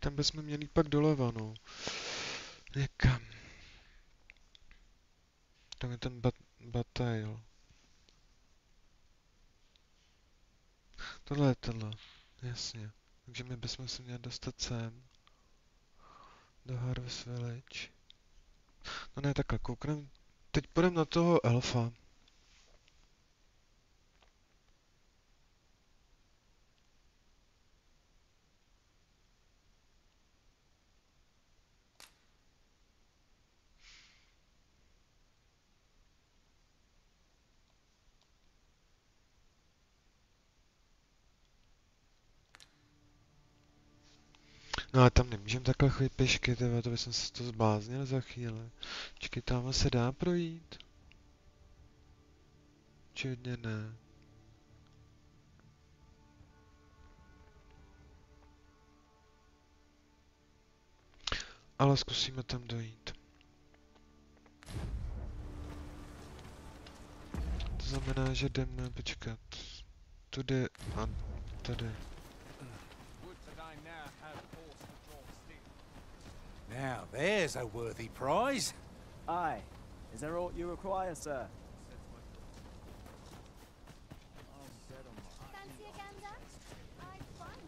tam bychom měli pak doleva, no. Někam. Tam je ten batail. Tohle je tohle. Jasně. Takže my bychom se měli dostat sem. Do Harvest Village. No ne, takhle, kouknem. Teď půjdeme na toho elfa. No ale tam nemůžeme takhle chodit pěšky, tyhle, to bychom se to zbláznili za chvíli. Čekaj, tam se dá projít? Čudně ne. Ale zkusíme tam dojít. To znamená, že jdeme počkat. Tudy a tady. Now there's a worthy prize. Aye. Is there aught you require, sir? Fancy a gander? I'd find.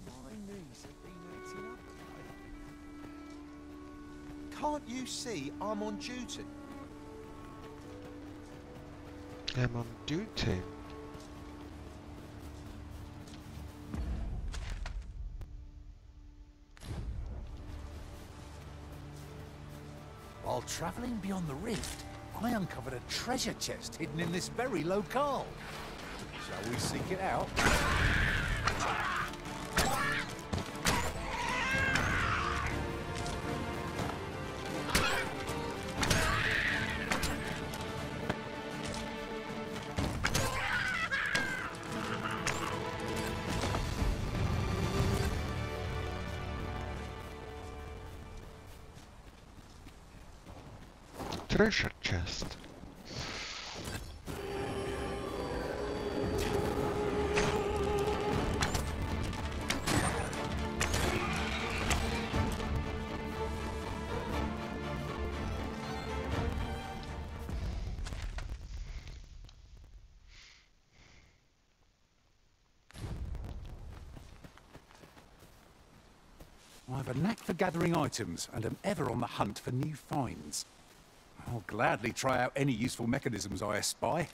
My knees have been acting up today. Can't you see I'm on duty? I'm on duty. While travelling beyond the rift, I uncovered a treasure chest hidden in this very locale. Shall we seek it out? Treasure chest. I have a knack for gathering items and am ever on the hunt for new finds. I'll gladly try out any useful mechanisms I espy.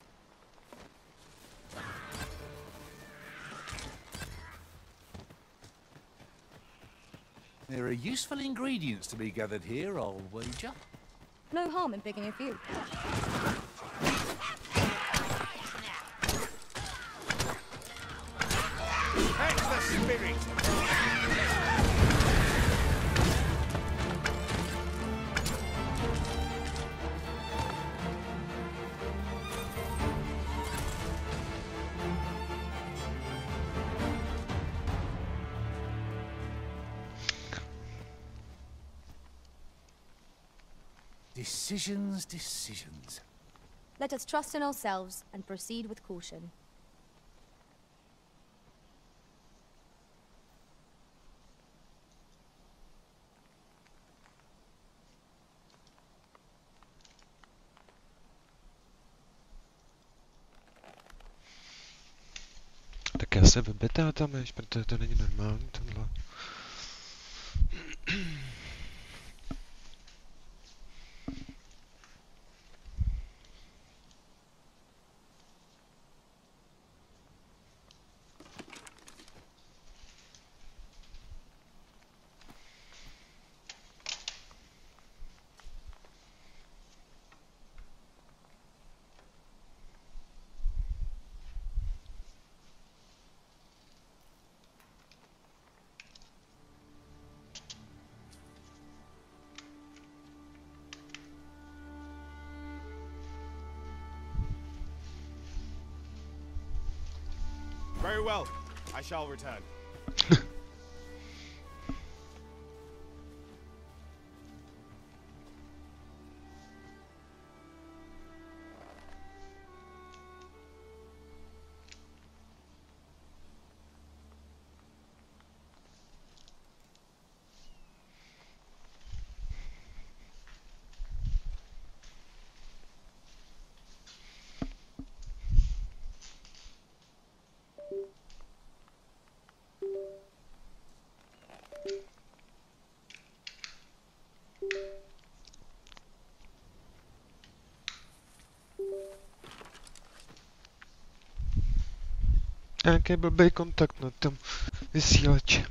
There are useful ingredients to be gathered here, I'll wager. No harm in picking a few. Catch the spirit! Decisions, decisions. Let us trust in ourselves and proceed with caution. Tak já se vybitá tam ješ, protože to není normální tohle. Very well. I shall return. Nějaký blbý kontakt na tom vysílači.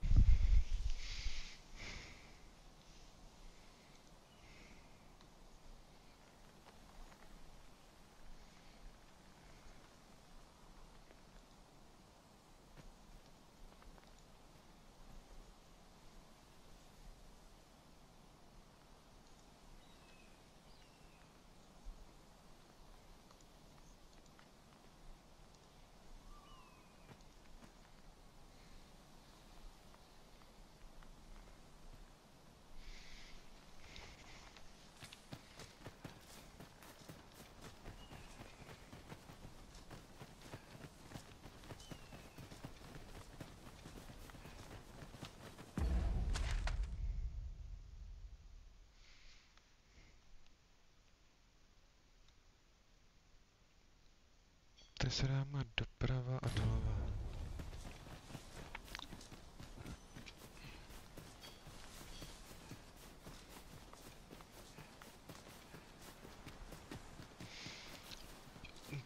Tady se dáme doprava a doleva.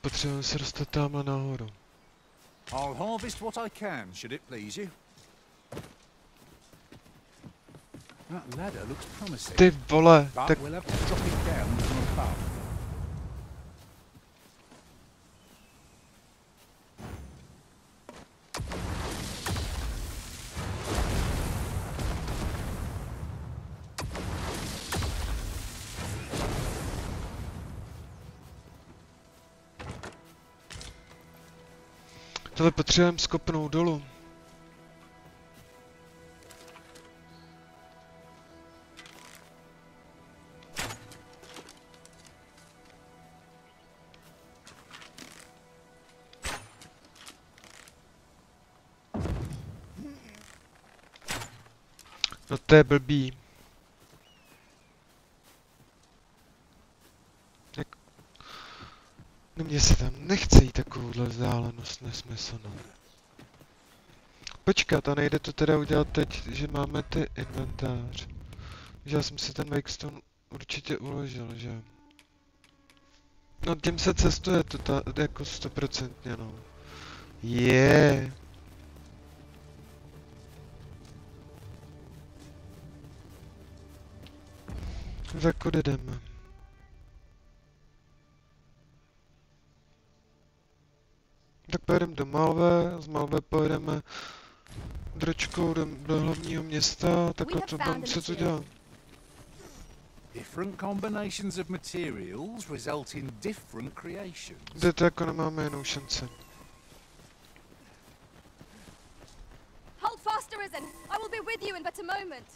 Potřebujeme se dostat tamhle nahoru. I'll harvest what I can, should it please you. That ladder looks promising. Ty vole, But tak... we'll have to drop it down from above. Tohle potřebujeme skopnout dolů. No to je blbý. No mně se tam nechce jít takovouhle vzdálenost nesmyslnou. Počkat, a nejde to teda udělat teď, že máme ty inventář. Že já jsem si ten Wakestone určitě uložil, že? No tím se cestuje to jako 100%, no. Je. Tak kudy jdeme? Tak pojedeme do Malvé, z Malvé pojedeme dročkou do hlavního města, takhle to tam se to dělá. Different combinations of materials result in different creations. Kde to jako nemáme jinou šanci. Hold fast, Ryzen. I will be with you in but a moment.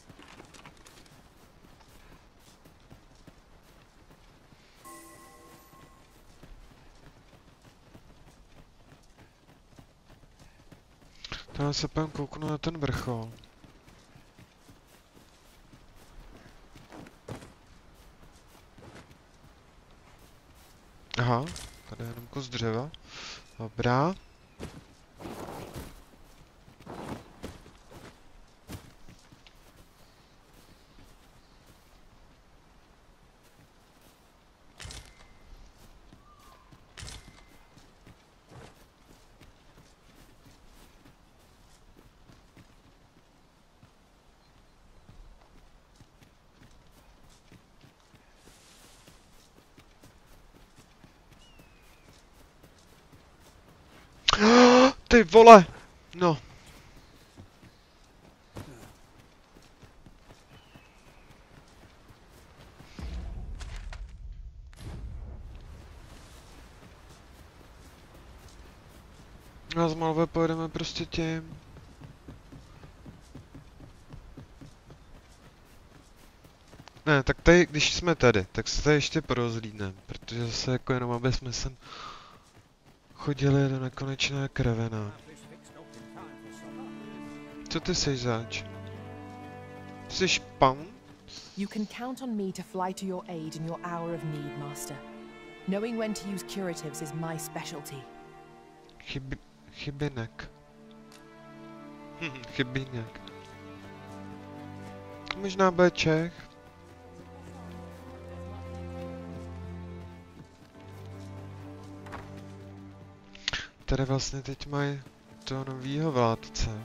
Tam se půjdem kouknu na ten vrchol. Aha, tady je jenom kus dřeva. Dobrá. Ty vole! No. A z Malvé pojedeme prostě tím. Ne, tak tady, když jsme tady, tak se tady ještě porozhlídneme, protože zase jako jenom aby jsme sem chodili do nekonečné krevena. Co ty seš zač? Jsi špan? You can count on me to fly to your aid in your hour of need, Master. Knowing when to use curatives is my specialty. Chybinek. Chybinek. Možná bude Čech. Tady vlastně teď mají toho novýho vládce.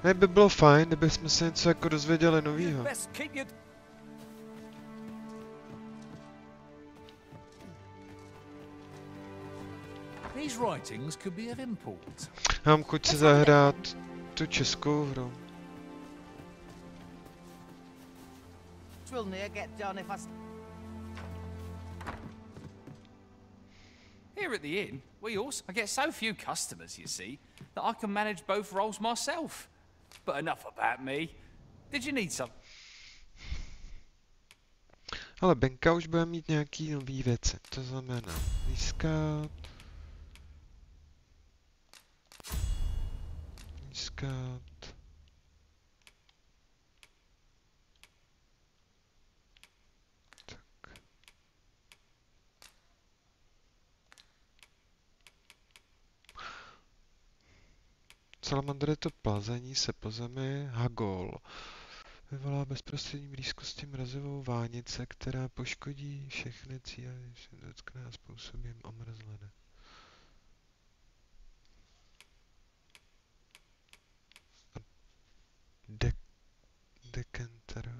Ne, by bylo fajn, kdybychom se něco jako dozvěděli novýho. These writings could be of import. Já mám chuť si zahrát tu českou hru. Will near get done if I... Here at the inn, I get so few customers, you see, that I can manage both roles myself. But enough about me. Did you need some? Ale Benka už bude mít nějaký nový věci. To znamená získat. Salamandr je to plazení se po zemi. Hagol vyvolá bezprostřední blízkosti mrazivou vánice, která poškodí všechny cíle, když se dotkne a způsobí omrzliny. Dekenter.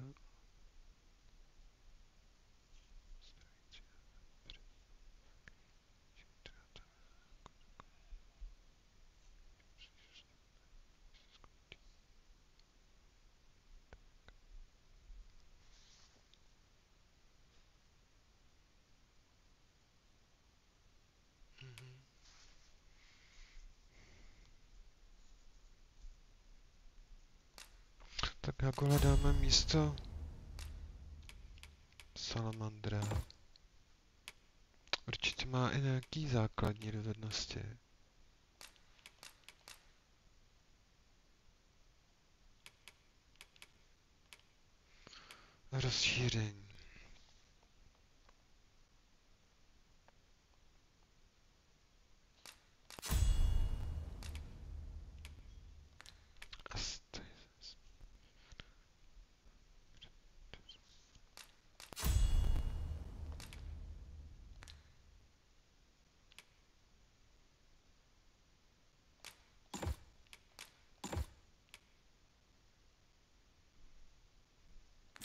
Tak jako hledáme místo Salamandra. Určitě má i nějaký základní dovednosti. Rozšíření.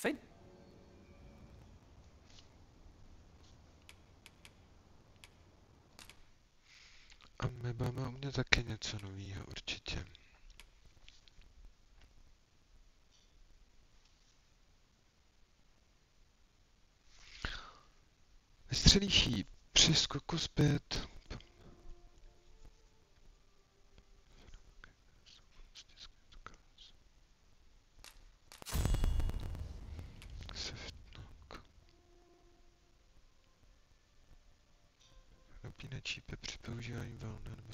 Fajn. A my budeme umět taky něco nového, určitě. Vystřelíš jí při skoku zpět. Napínač jípe při používání vlny nebo...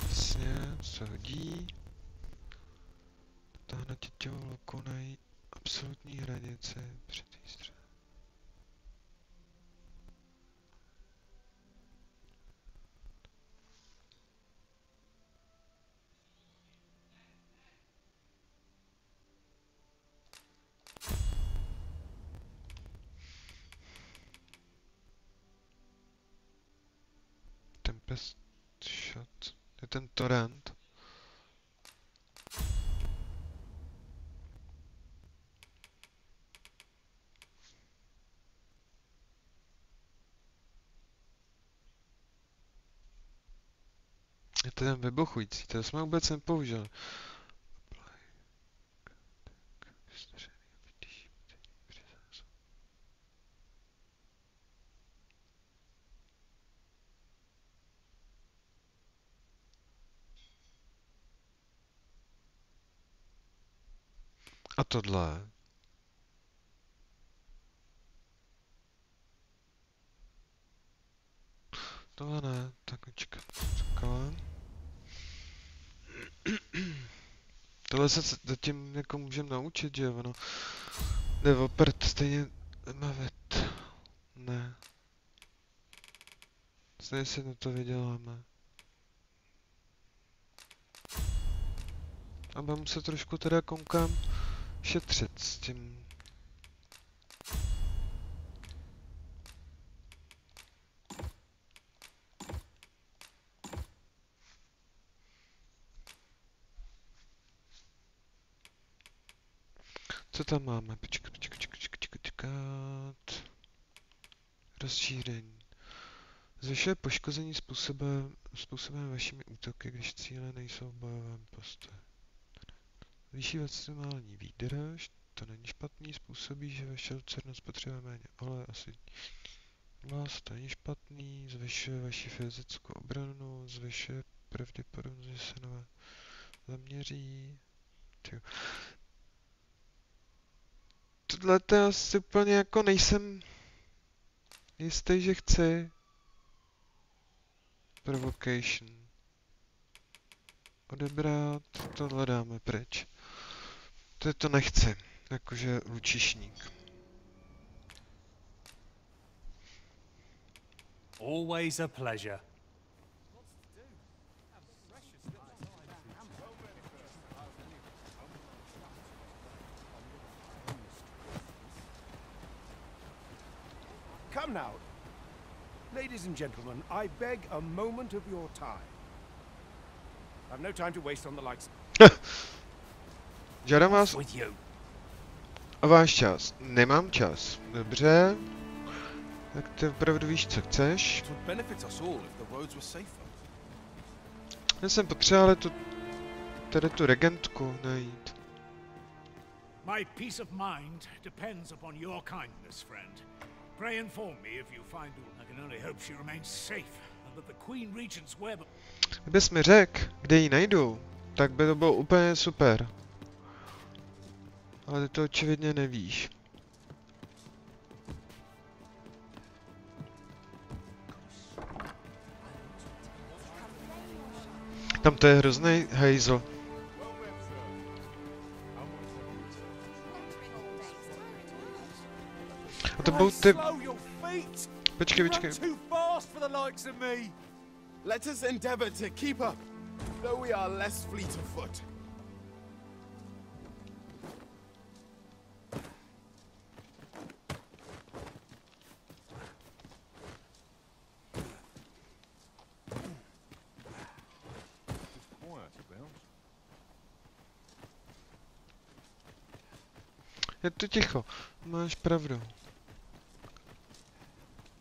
Jasně, se hodí. Táhne těťovou loku na její absolutní hranici při té střele. Tempest shot. Je ten torrent. Je to ten vybuchující, to jsme vůbec nepoužili. A tohle. Tohle ne, tak počkat. Takhle. Tohle se zatím jako můžeme naučit, že ono jde opět stejně mavit. Ne. Stejně si na to vyděláme. A budeme se trošku teda koukám šetřit s tím. Co tam máme? Počkat. Rozšíření. Zvyšuje poškození způsobem vašimi útoky, když cíle nejsou v bojovém postoji. Vyšší maximální výdrž, to není špatný, způsobí, že vaše lucerna spotřebuje méně oleje, asi vás to není špatný, zvyšuje vaši fyzickou obranu, zvyšuje pravděpodobnost, že se nové zaměří. Tohle to asi úplně jako nejsem jistý, že chci. Provocation. Odebrat, tohle dáme pryč. To nechci, jakože lučišník. Always a pleasure. Come now. Ladies and gentlemen, I beg a moment of your time. I've no time to waste on the likes. Žádám vás o váš čas. Nemám čas. Dobře. Tak ty opravdu víš, co chceš. Já jsem potřeboval tady tu regentku najít. My peace of mind depends upon your kindness, friend. Pray inform me if you find her. I can only hope she remains safe and that the Queen Regent's web. Kdybys mi řekl, kde ji najdu, tak by to bylo úplně super. Ale ty to očividně nevíš. Tam to je hrozný hejzl. A to budou ty... Počkej. Let us endeavor to keep up, though we are less fleet of foot. Je to ticho, máš pravdu.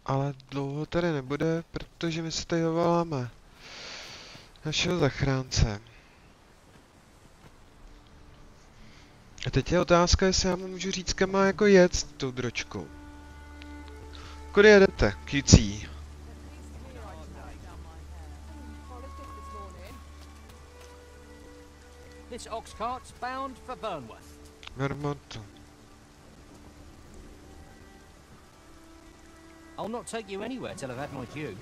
Ale dlouho tady nebude, protože my se tady dovoláme našeho zachránce. A teď je otázka, jestli já mu můžu říct, kam má jako jet s tou dročkou. Kudy jedete? QC. This ox cart's bound for Burnworth. Vermontu. I'll not take you anywhere till I've had my due.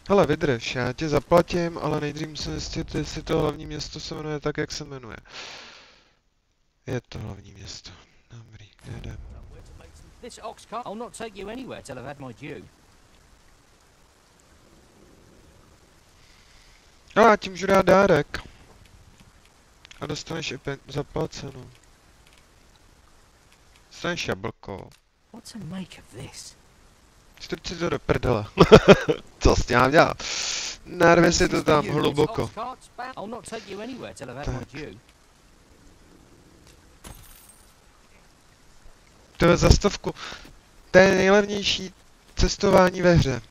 Hele, vydrž, já tě zaplatím, ale nejdřív musím zjistit, jestli to hlavní město se jmenuje tak, jak se jmenuje. Je to hlavní město. Dobrý, jedem. This ox cart. I'll not take you anywhere till I've had my due. Ale já ti můžu dát dárek. A dostaneš i zaplaceno. Dostaneš jablko. What to make of this? Strč si to do prdele. Co s tím mám dělat? Narve si to tam hluboko. Tak. To je za 100. To je nejlevnější cestování ve hře.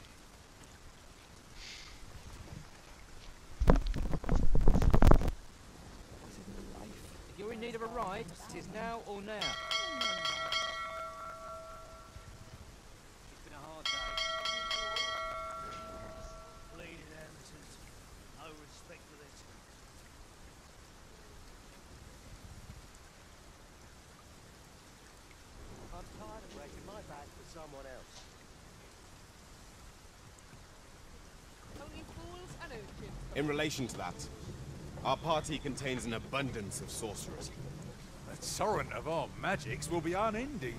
In relation to that, our party contains an abundance of sorcerers. The torrent of our magics will be unending.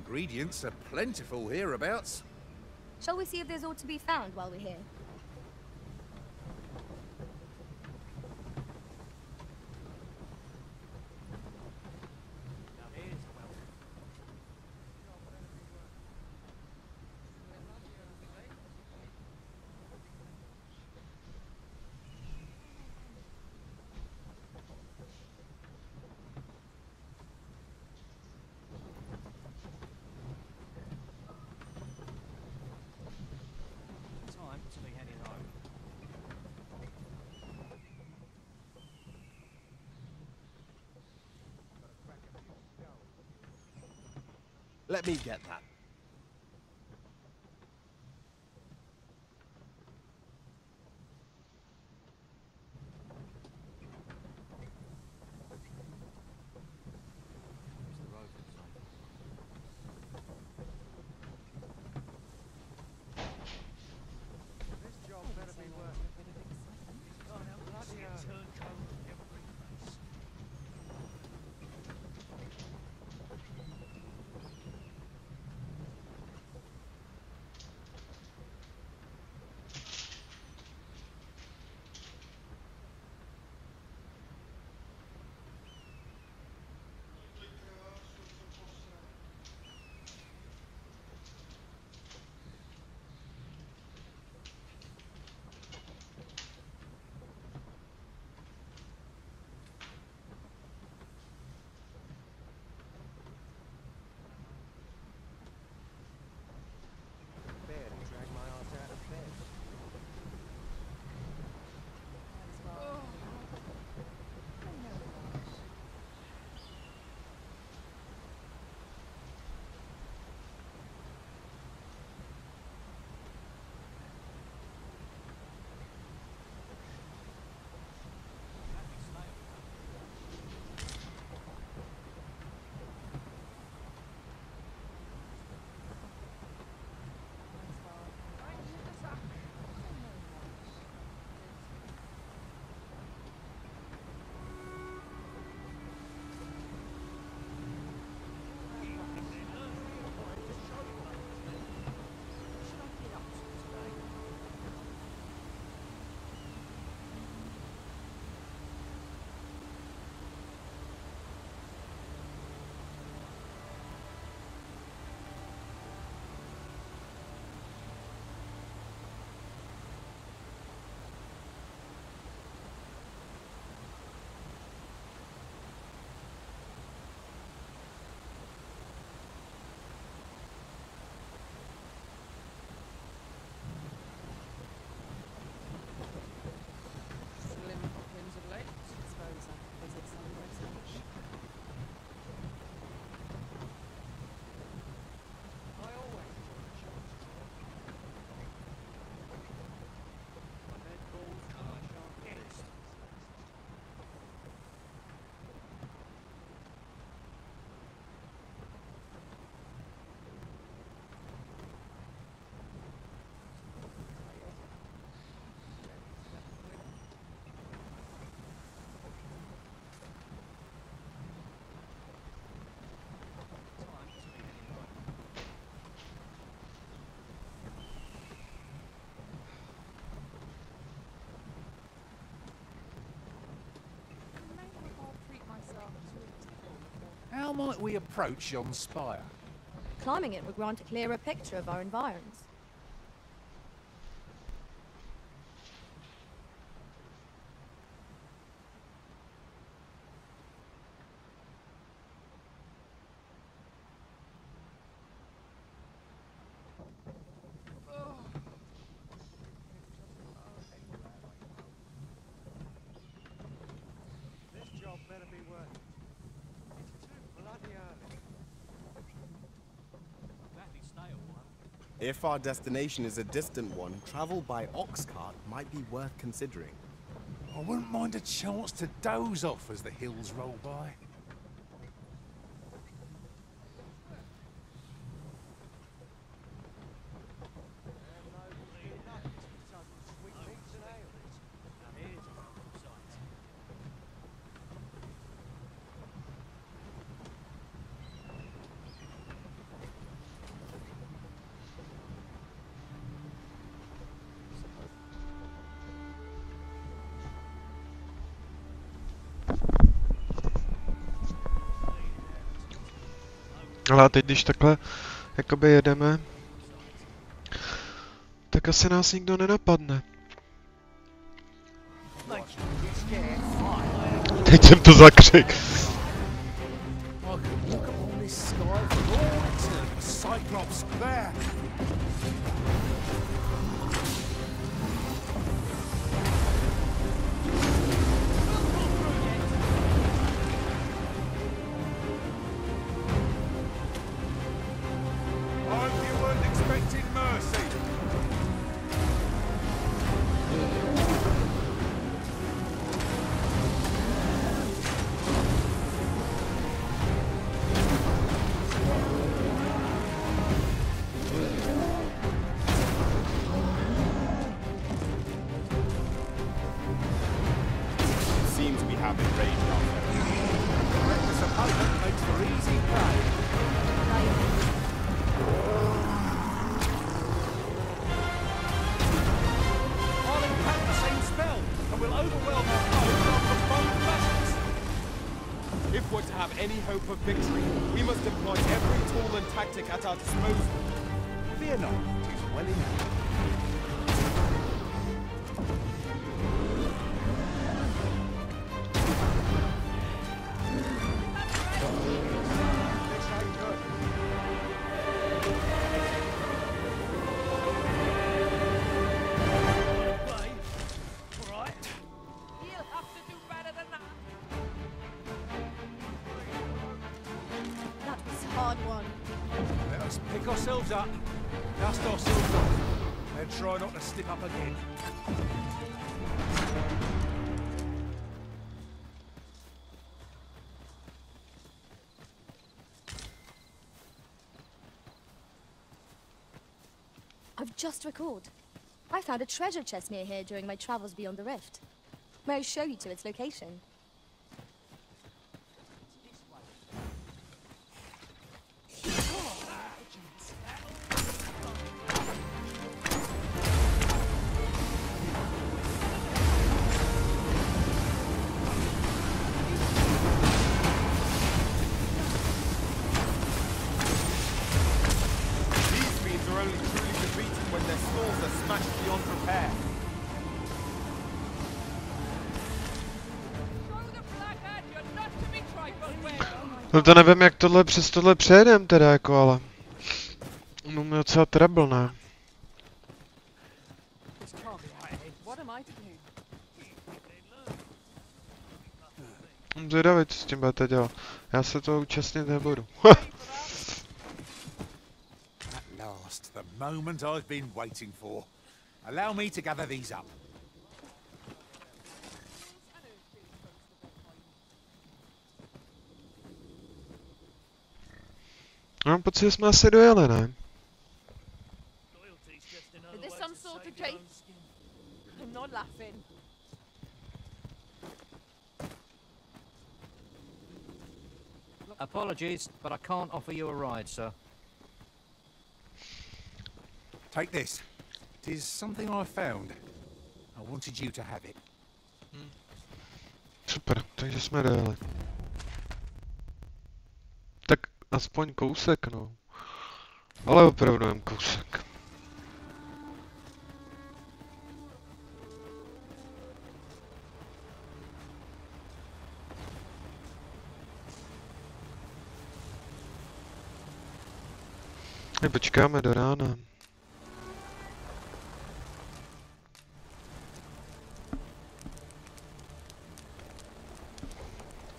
Ingredients are plentiful hereabouts. Shall we see if there's aught to be found while we're here? Time to be heading home. Let me get that. This job better be worth it. Oh, now bloody hell. How might we approach yon spire? Climbing it would grant a clearer picture of our environs. This job better be worth it. It's too bloody early. Exactly snail one. If our destination is a distant one, travel by ox cart might be worth considering. I wouldn't mind a chance to doze off as the hills roll by. Ale a teď, když takhle jakoby jedeme, tak asi nás nikdo nenapadne. Teď jsem to zakřik. If we're to have any hope of victory, we must employ every tool and tactic at our disposal. Fear not, it is well enough. Pick ourselves up, dust ourselves off, and try not to slip up again. I've just recalled. I found a treasure chest near here during my travels beyond the rift. May I show you to its location? No to nevím, jak tohle přes tohle přejedem teda jako, ale... No mě docela trouble, ne? Jsem zvědavý, co s tím budete dělat. Já se toho účastnit nebudu. At last, the moment I've been waiting for. Allow me to gather these up. Mám pocit, že jsme asi dojeli, ne? Is this some sort of game? I'm not laughing. Apologies, but I can't offer you a ride, sir. Take this. It is something I found. I wanted you to have it. Super, takže jsme dojeli. Tak aspoň kousek, no. Ale opravdu jen kousek. Počkáme do rána.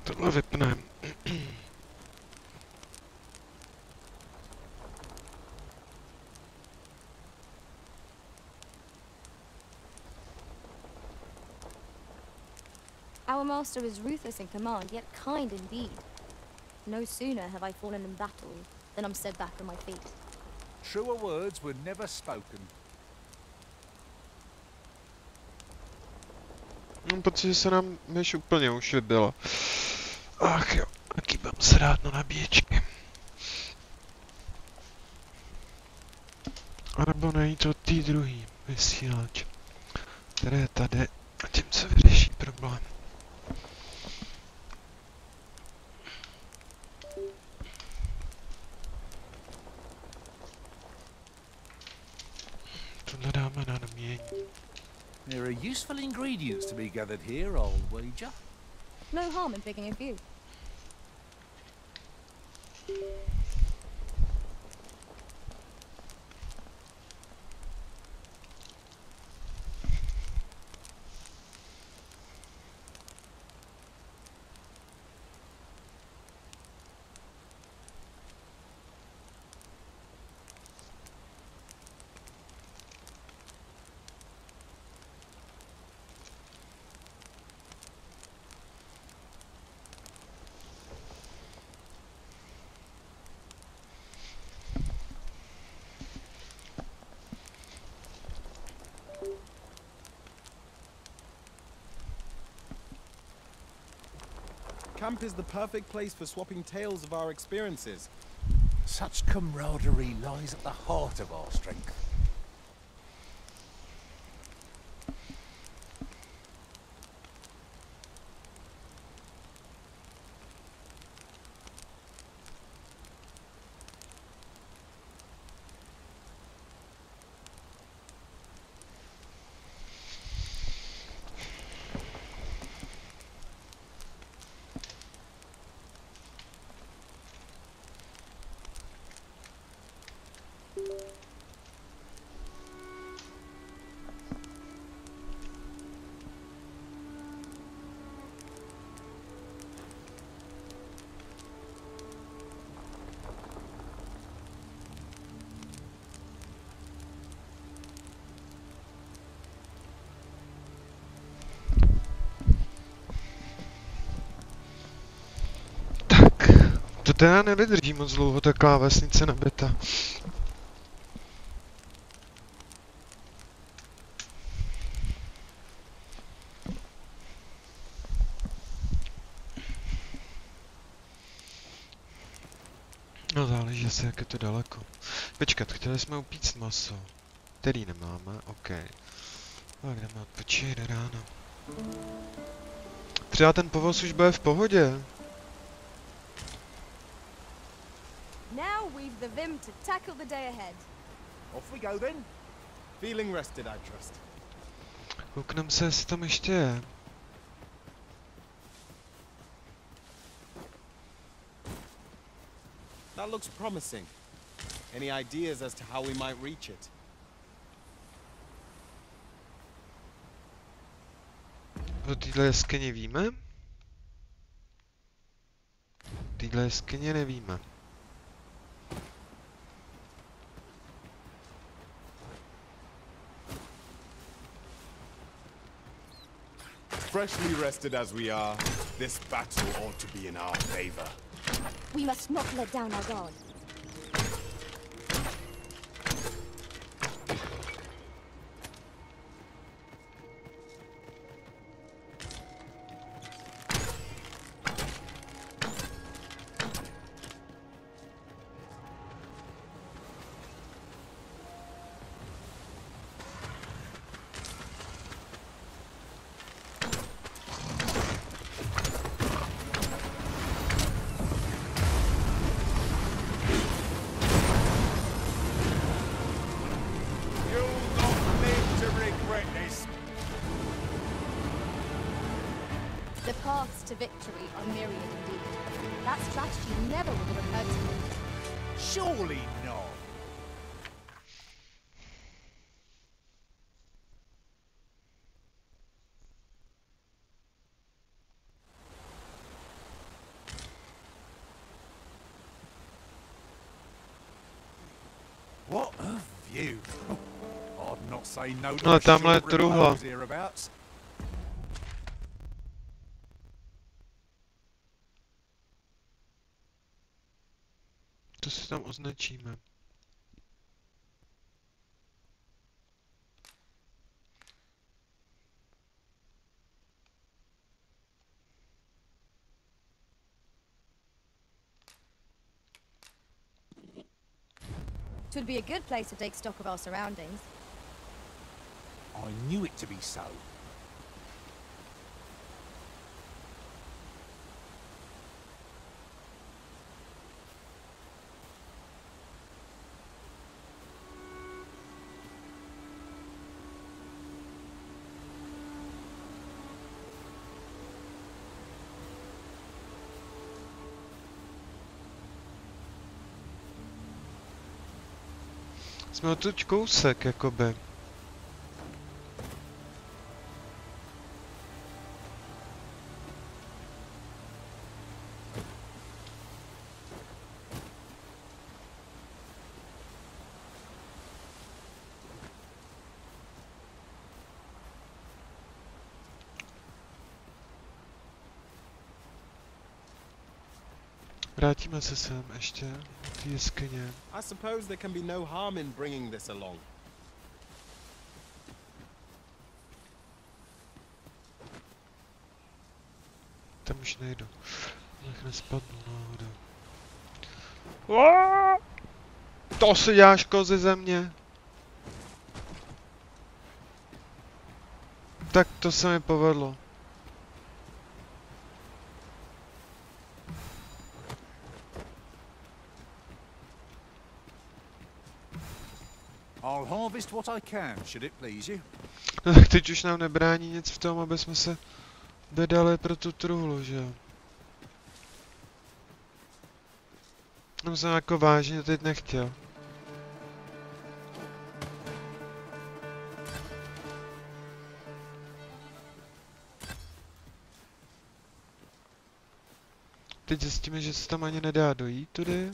Tohle vypneme. Our master is ruthless in command, yet kind indeed. No sooner have I fallen in battle than I'm set back on my feet. Truer words were never spoken. Mám pocit, že se nám myš úplně už vybila. Ach jo, taky budem se dát na nabíječky. A nebo najít od té druhý vysílač, který je tady a tím se vyřeší problém. There are useful ingredients to be gathered here, I'll wager. No harm in picking a few. Camp is the perfect place for swapping tales of our experiences. Such camaraderie lies at the heart of our strength. To teda nevydrží moc dlouho, taková vesnice nabita. No záleží asi, jak je to daleko. Počkat, chtěli jsme upíct maso. Který nemáme, OK. Tak jdeme odpočít do rána. Třeba ten povoz už bude v pohodě. Now we've the vim to tackle the day ahead. Off we go then. Feeling rested, I trust. Kouknem se, jestli tam ještě je. That looks promising. Any ideas as to how we might reach it? O téhle jeskyni víme? Téhle jeskyně nevíme. Freshly rested as we are, this battle ought to be in our favor. We must not let down our guard. The paths to victory are myriad indeed. That strategy never would have occurred to me. Surely not. What a view. I'd not say no to No, tamhle je truhla. hereabouts. To si tam označíme. It would be a good place to take stock of our surroundings. I knew it to be so. Jsme otuď kousek, jakoby. Vrátíme se sem ještě do té jeskyně. I suppose there can be no harm in bringing this along. Tam už nejdu. Nech nespadnu náhodou. To si děláš kozy ze mě. Tak to se mi povedlo. I'll harvest what I can, should it please you. No tak teď už nám nebrání nic v tom, aby jsme se vydali pro tu truhlu, že jo. Tam jsem jako vážně teď nechtěl. Teď zjistíme, že se tam ani nedá dojít tudy.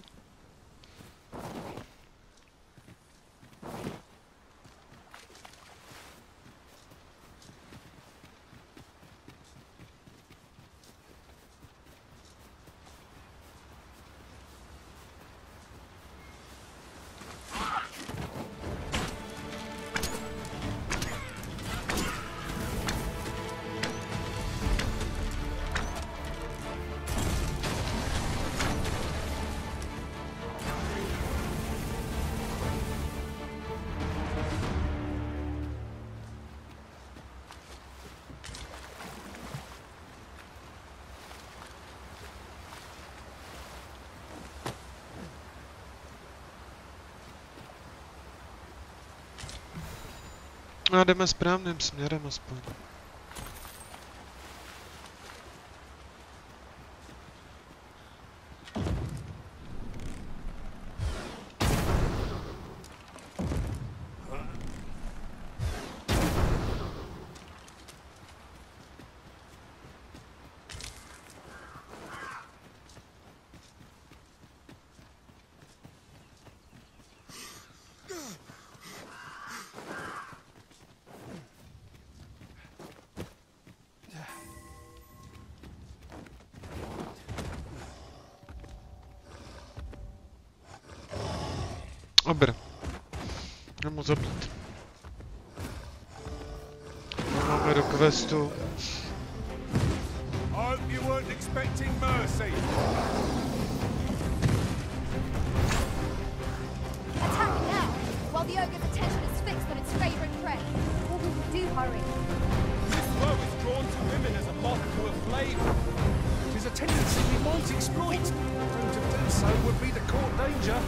A jdeme správným směrem aspoň. Obr. Nemu zabít. Máme do questu. I hope you weren't expecting mercy. Attack now, while the ogre's attention is fixed on its favorite prey. Do hurry. This foe is drawn to women as a moth to a flame. It is a tendency we might exploit. And to do so would be the court danger.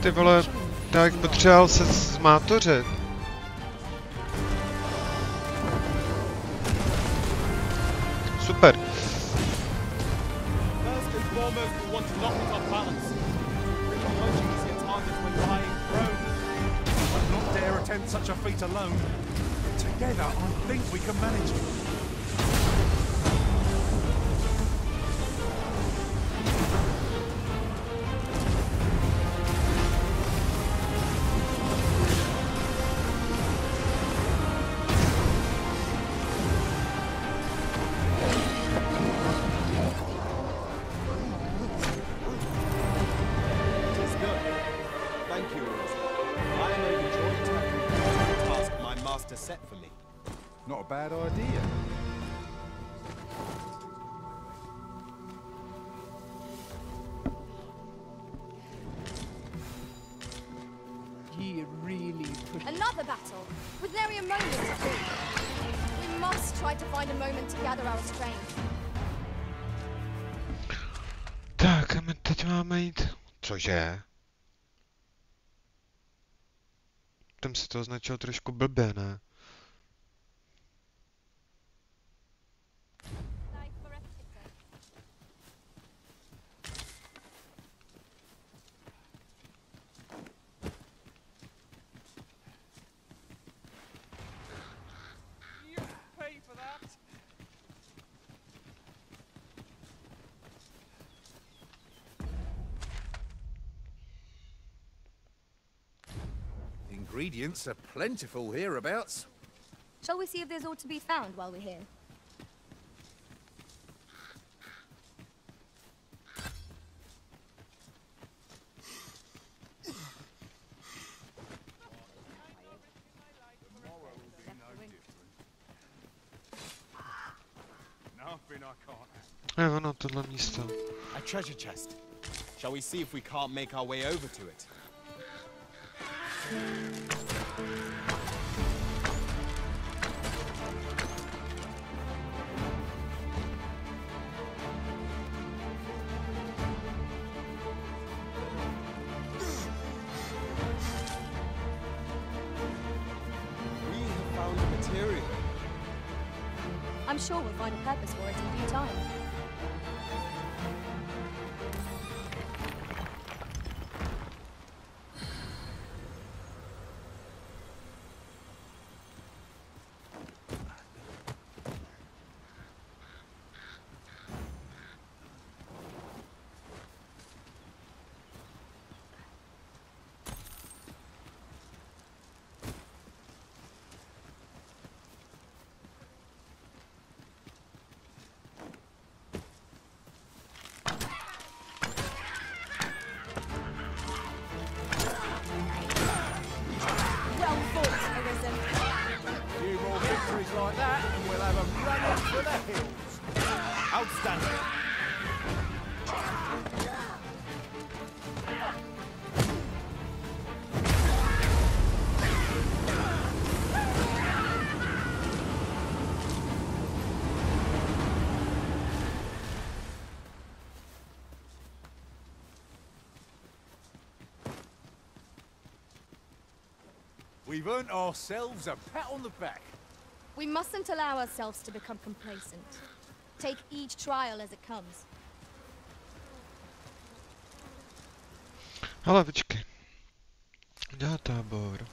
ty vole, tak potřeboval se zmátořit. Super. Such a feat alone. Together, I think we can manage it. Not a bad idea. You really push. Another battle, with nary a moment to think. We must try to find a moment to gather our strength. Tak, a my teď máme jít. Cože? Tam se to označilo trošku blbě, ne? Ingredients are plentiful hereabouts. Shall we see if there's aught to be found while we're here? Ono, tohle místo. A treasure chest. Shall we see if we can't make our way over to it? We have found the material. I'm sure we'll find a purpose for it in due time. Like that, and we'll have them running for the hills. Outstanding. We've earned ourselves a pat on the back. We mustn't allow ourselves to become complacent. Take each trial as it comes. Ale počkej. Dělá tábor.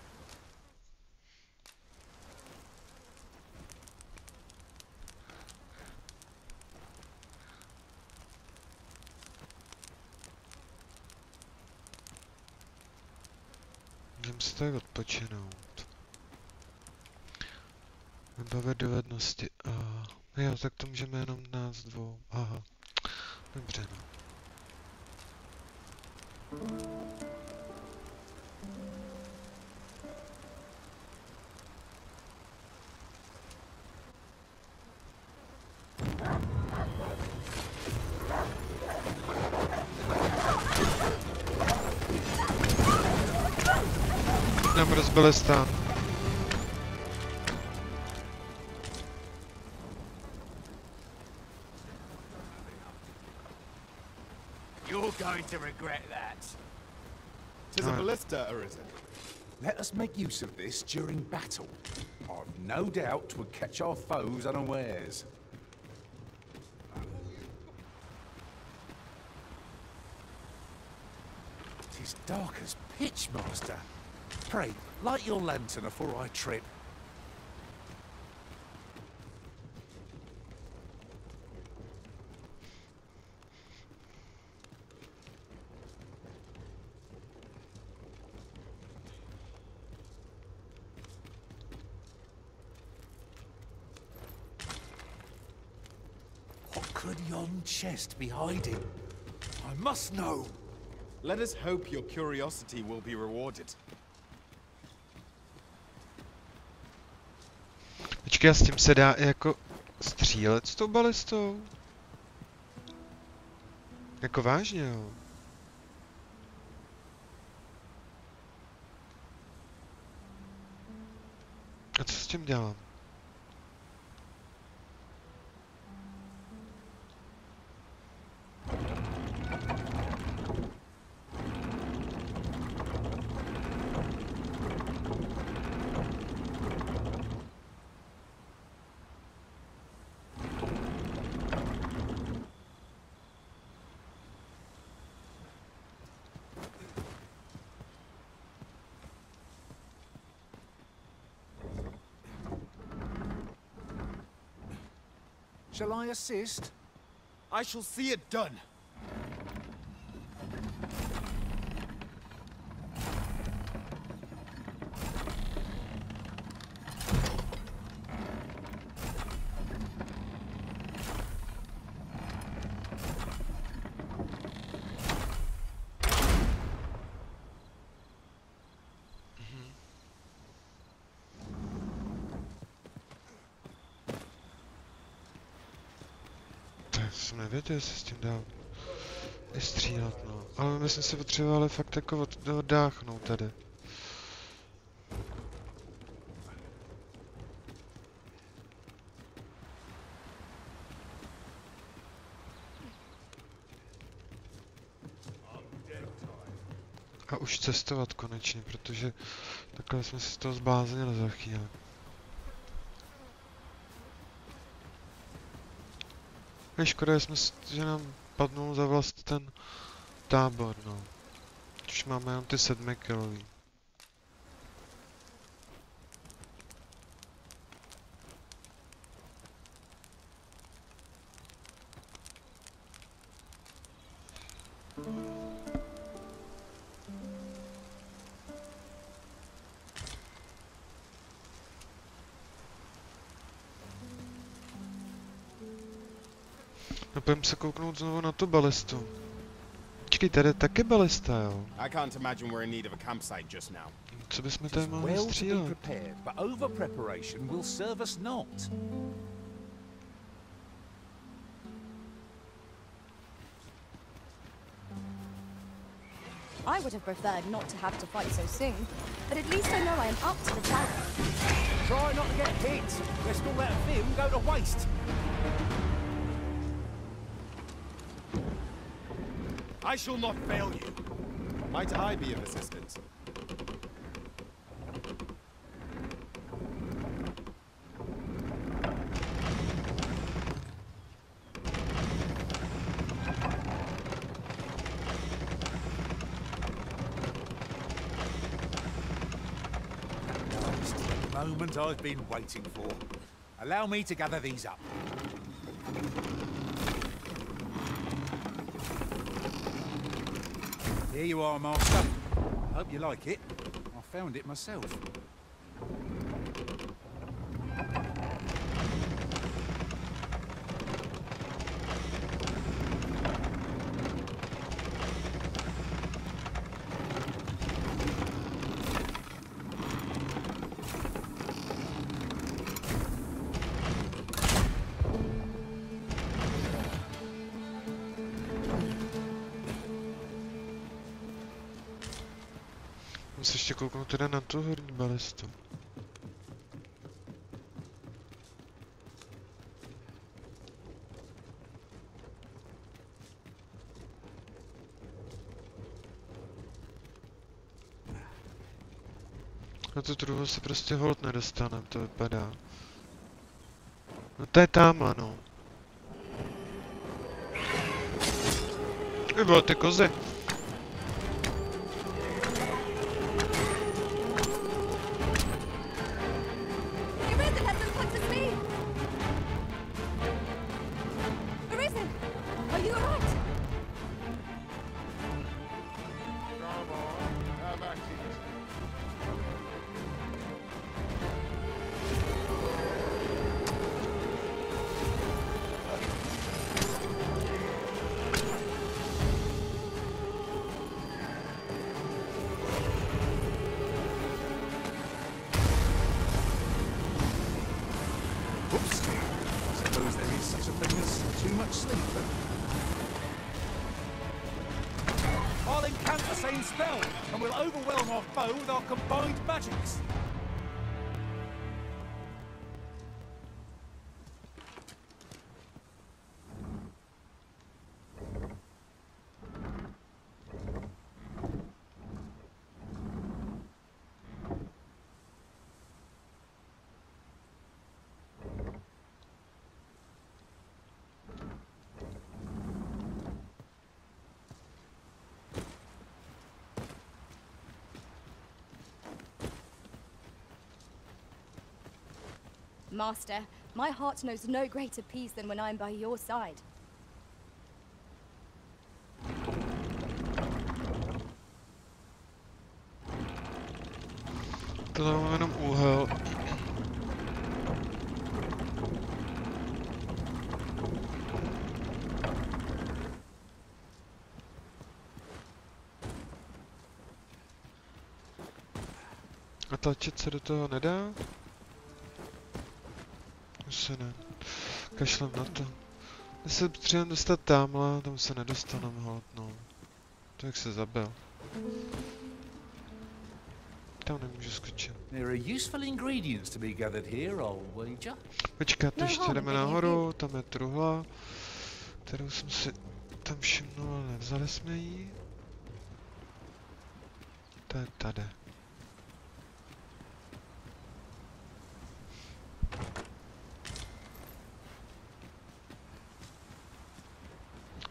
Můžeme si tady odpočinout. Vybavit dovednosti a... Jo, tak to můžeme jenom nás dvou. Aha. Dobře, no. Nám rozbili stán. You're going to regret that. 'Tis a ballista, Arisen. Let us make use of this during battle. I've no doubt 'twould catch our foes unawares. Tis dark as pitch, master. Pray, light your lantern afore I trip. What could yon chest be hiding? I must know. Let us hope your curiosity will be rewarded. Počkej, a s tím se dá i jako střílet s tou balistou? Jako vážně, jo? A co s tím dělám? Shall I assist? I shall see it done. Jsem nevěděl, jestli s tím dá i střílet, no. Ale my jsme si potřebovali fakt jako oddáchnout tady. A už cestovat konečně, protože takhle jsme si z toho zbláznili za chvíli. Je škoda, že nám padnul za vlast ten tábor, no. Už máme jenom ty 7 kilový. No pojďme se kouknout znovu na tu balistu. Počkej, tady je taky balista, jo? I can't imagine we're in need of a campsite just now. Co bychom tady mohli střílet? But over preparation will serve us not. I would have preferred not to have to fight so soon, but at least I know I am up to the challenge. Try not to get hit, lest all that vim go to waste. I shall not fail you. Might I be of assistance? The moment I've been waiting for. Allow me to gather these up. Here you are, Master. Hope you like it. I found it myself. Musím ještě kouknout teda na tu horní balistu. Na tu druhou se prostě hold nedostanem, to vypadá. No to je tamhle, no. Vybo, ty kozy. I'll incant the same spell, and we'll overwhelm our foe with our combined magics. Master, my heart knows no greater peace than when I'm by your side. Tohle mám jenom úhel. A tlačit se do toho nedá? Už se ne. Kašlem na to. Když se potřebujeme dostat tamhle, tam se nedostaneme hodnou. To jak se zabil. Tam nemůžu skočit. There are useful ingredients to be gathered here, old wager. Počkat, ještě jdeme nahoru, tam je truhla, kterou jsem si tam všimnul, ale nevzali jsme ji. To je tady.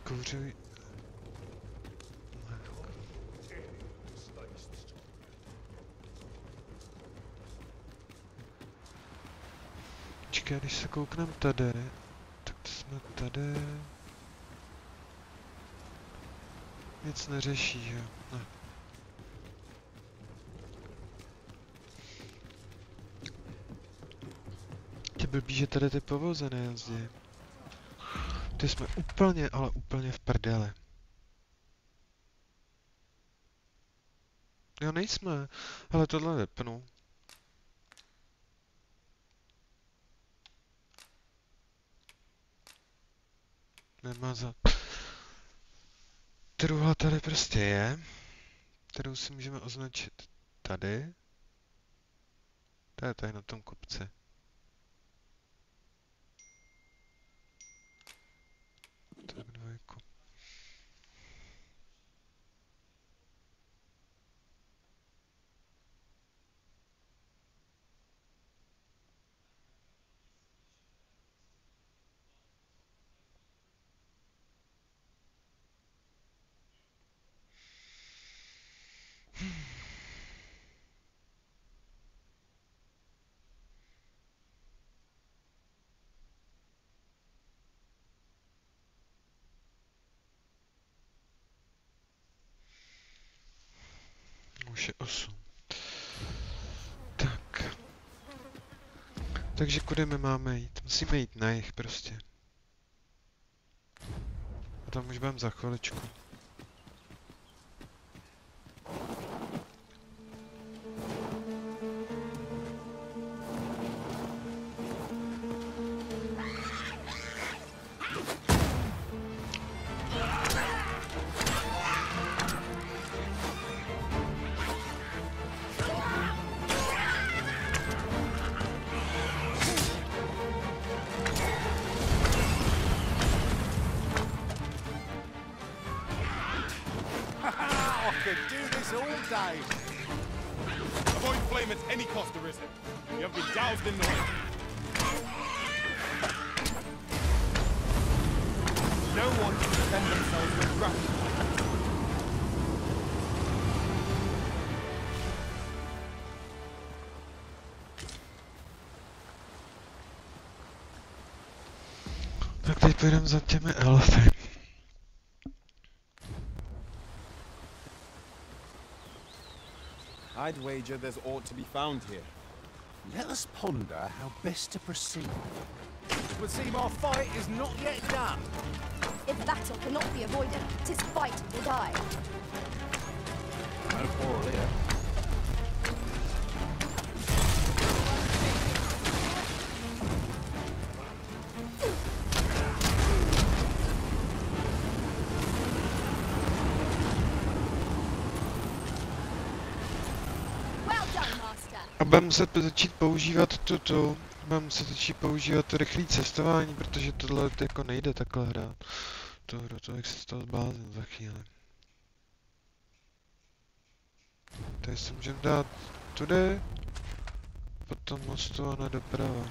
Kouřuj. Počkej, když se koukneme tady, tak to jsme tady. Nic neřeší, že? Ne. Tě blbý, že tady ty povozy nejezdí. Ty jsme úplně, ale úplně v prdele. Jo, nejsme, ale tohle vypnu. Vymazat. Truhla tady prostě je, kterou si můžeme označit tady. To je tady na tom kopci. Tak dvojku. Už je 8. Tak. Takže kudy my máme jít? Musíme jít na jih prostě. A tam už budeme za chviličku. this all day. Avoid flame at any cost, Ryzen. You have been doused in the wind. No one can defend themselves with rapid. Tak teď půjdeme za těmi elfy. I'd wager there's aught to be found here. Let us ponder how best to proceed. But see, our fight is not yet done. If battle cannot be avoided, 'tis fight or die. No quarrel here. A budeme muset začít používat to rychlé cestování, protože tohle jako nejde takhle hrát. To hru, to jak se z toho zblázním za chvíli. Tady si můžeme dát tudy, potom mostu a na doprava.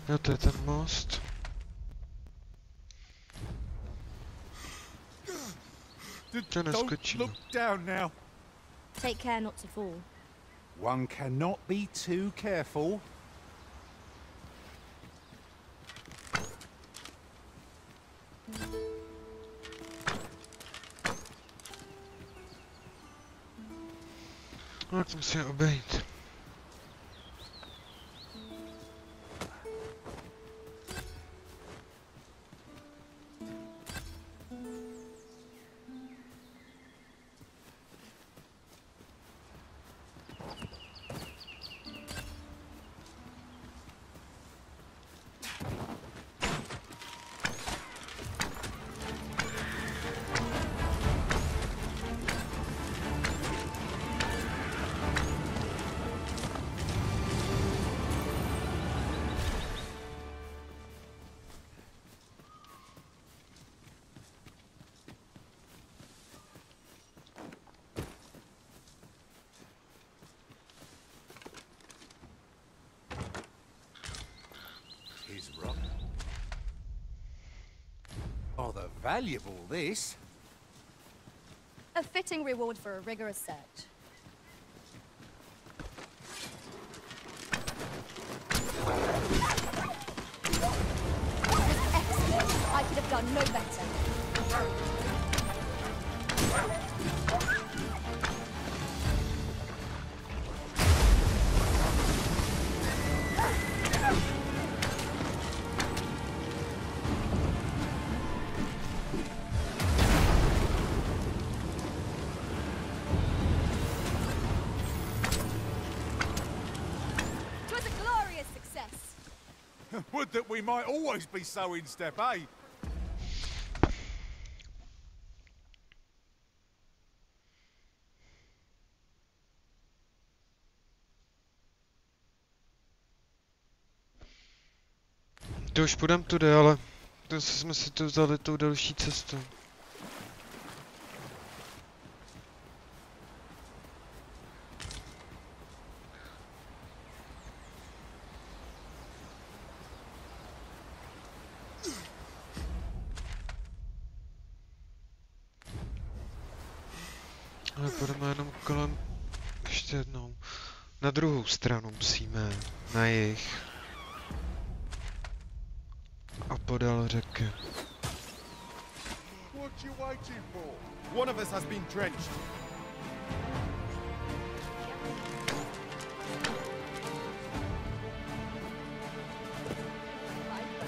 Jo, to je ten most. To neskočíme. Take care not to fall. One cannot be too careful. No, to musíme obejít. Rather valuable, this. A fitting reward for a rigorous search. Excellent. I could have done no better. Would that we might always be so in step, eh? To už půjdem tudy, ale to jsme si to vzali tou další cestou. Ale půjdeme jenom kolem, ještě jednou, na druhou stranu musíme, na jih. A podél řeky. What you waiting for? One of us has been drenched.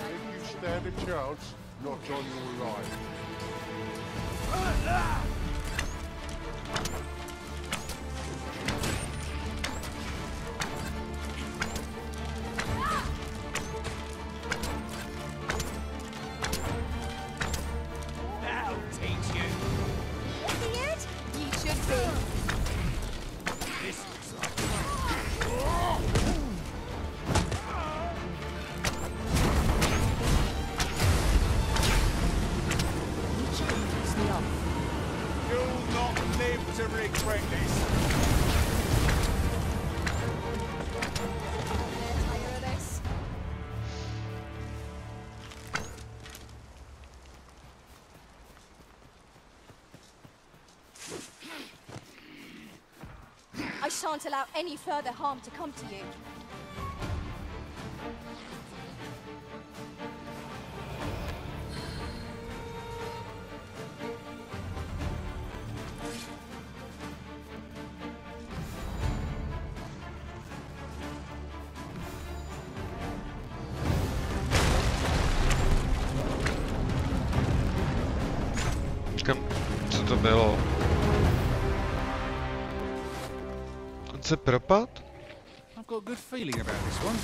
If you stand a chance, not on your life. That'll teach you. Is he it? to regret this. I shan't allow any further harm to come to you. Co to bylo? On se propad? I've got a good feeling about this one.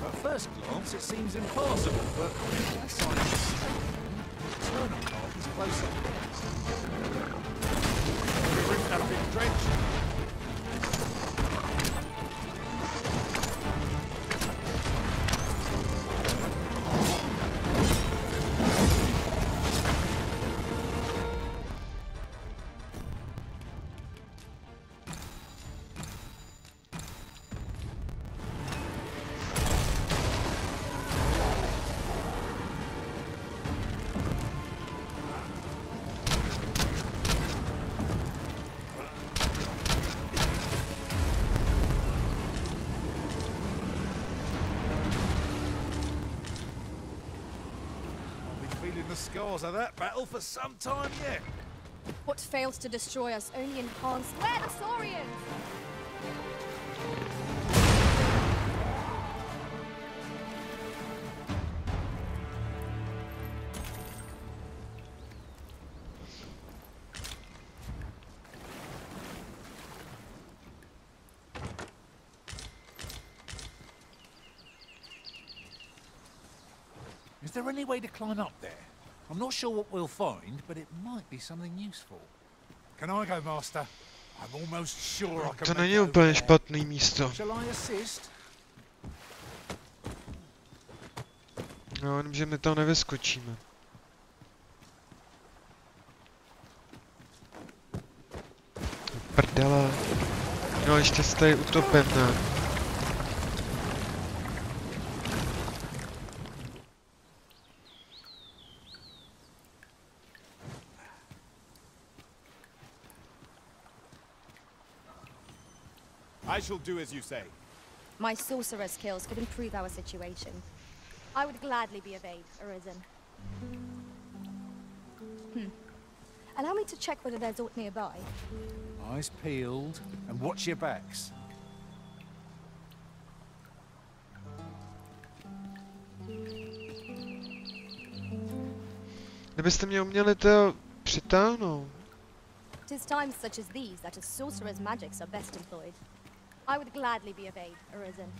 At first glance, it seems impossible, but that sign is eternal path is closer. We've got a big drench. The scars of that battle for some time yet. What fails to destroy us only enhances. Where the Saurians? Is there any way to climb up there? I'm not sure what we'll find, but it might be something useful. Can I go, Master? I'm almost sure I can. To není úplně špatný místo. Shall I assist? No, jenom že my tam nevyskočíme. Prdele. No, ještě se tady utopím, ne? I shall do as you say. My sorcerer skills could improve our situation. I would gladly be of aid, Arisen. Allow me to check whether there's aught nearby. Eyes peeled, and watch your backs. Kdybyste mě uměli to přitáhnout. 'Tis times such as these that a sorcerer's magics are best employed. I would gladly be of aid, Arisen.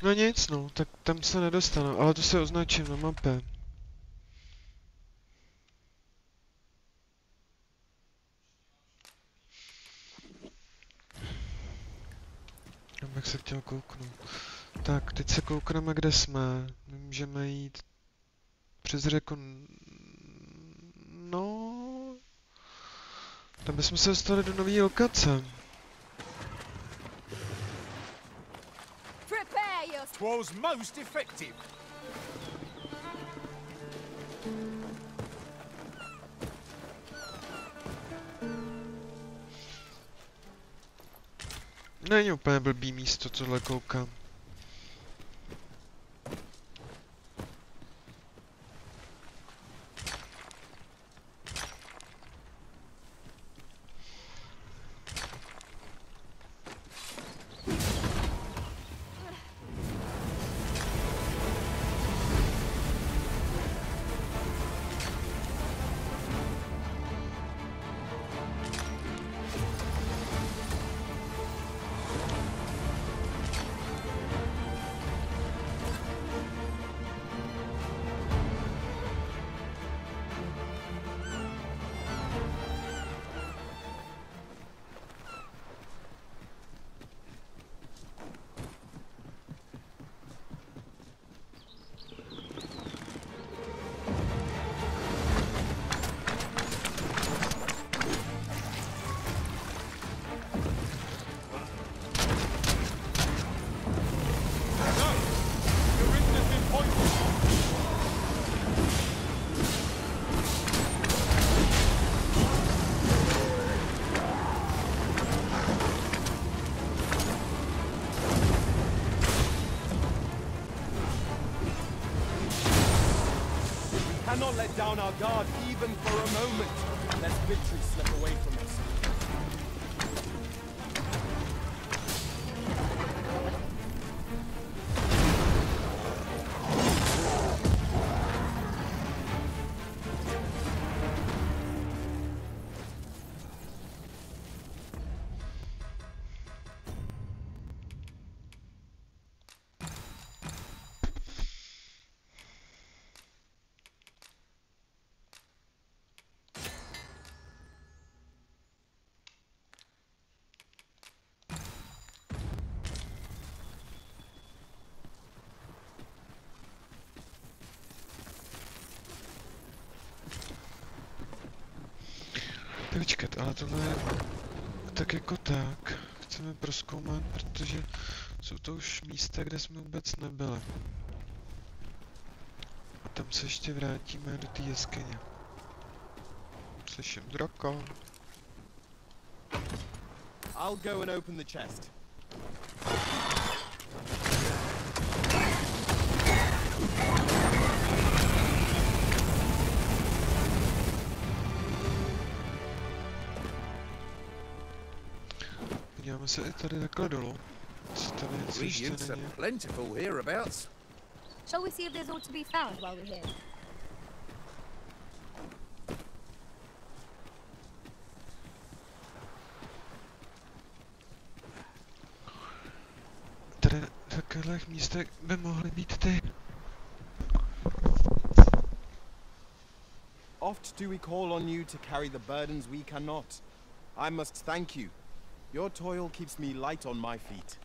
No nic, no, tak tam se nedostanu, ale to se označím na mapě. Já bych se chtěl kouknout. Tak, teď se koukneme, kde jsme. My můžeme jít přes řeku. No, tam bychom se dostali do nové lokace. Twas most effective. Není úplně blbý místo, tohle koukám. cannot let down our guard even for a moment, lest victory slip away from us. Počkat, ale tohle je tak jako tak. Chceme prozkoumat, protože jsou to už místa, kde jsme vůbec nebyli. A tam se ještě vrátíme do té jeskyně. Slyším draka. I'll go and open the chest. Podíváme se i tady takhle dolů. Co tady něco ještě není. Plentiful hereabouts. Shall we see if there's aught to be found while we're here? Tady na takových místech by mohly být ty. Oft do we call on you to carry the burdens we cannot. I must thank you. Your toil keeps me light on my feet.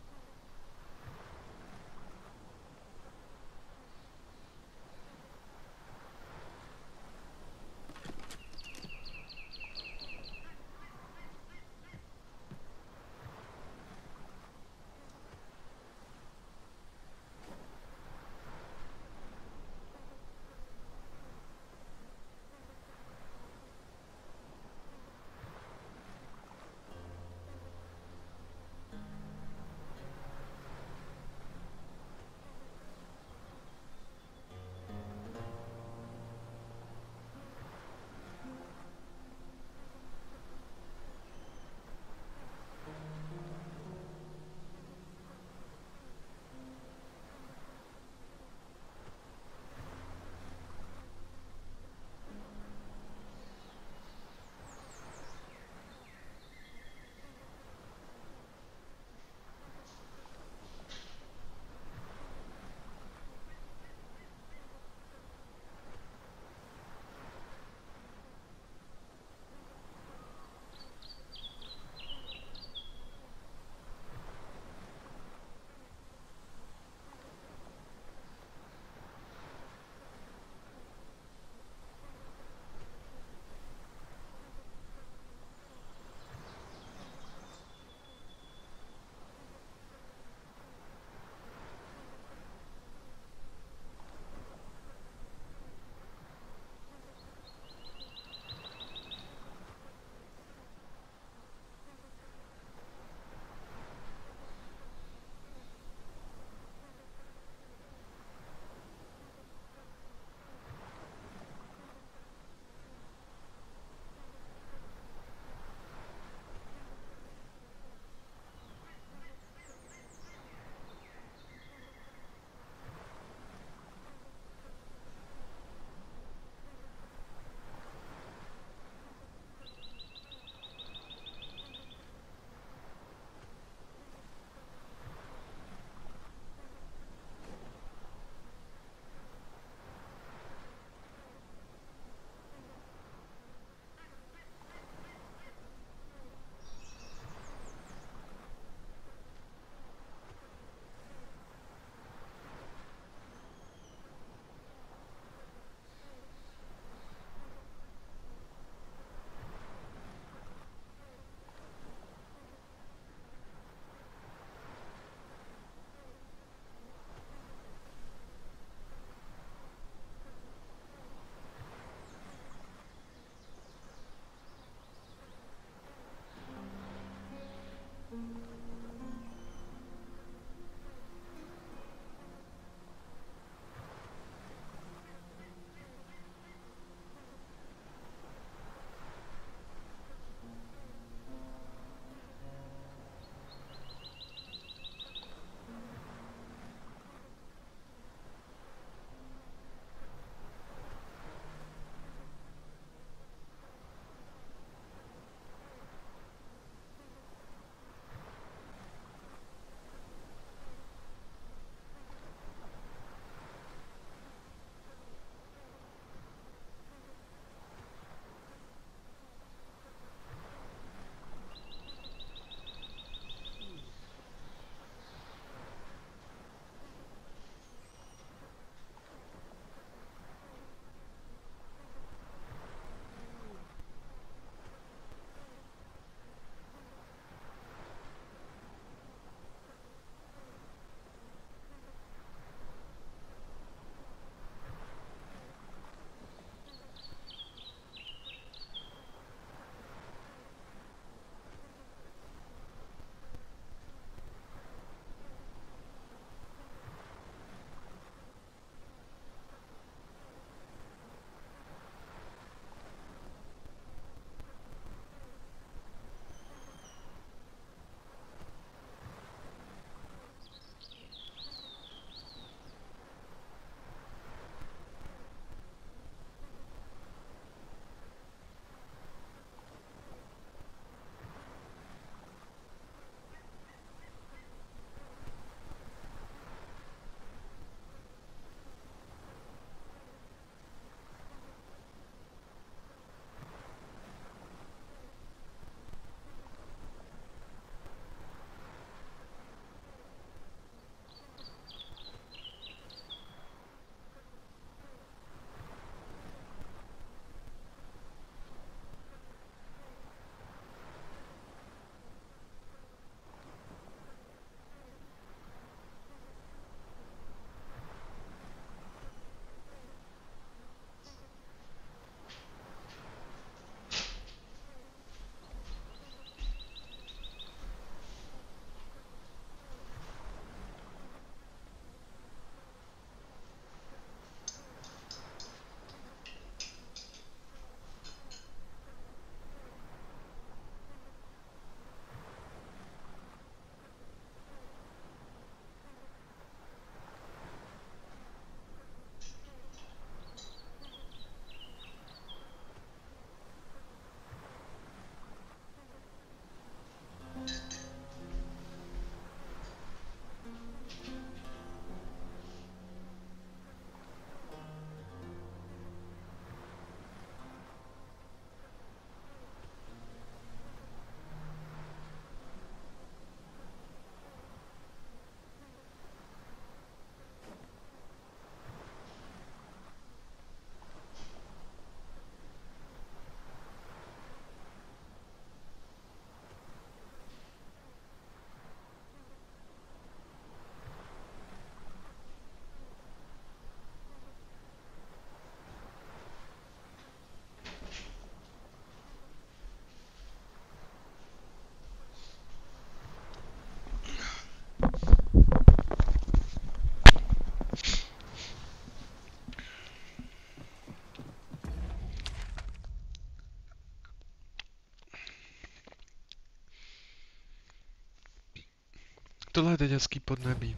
Tohle je teď hezký podnebí.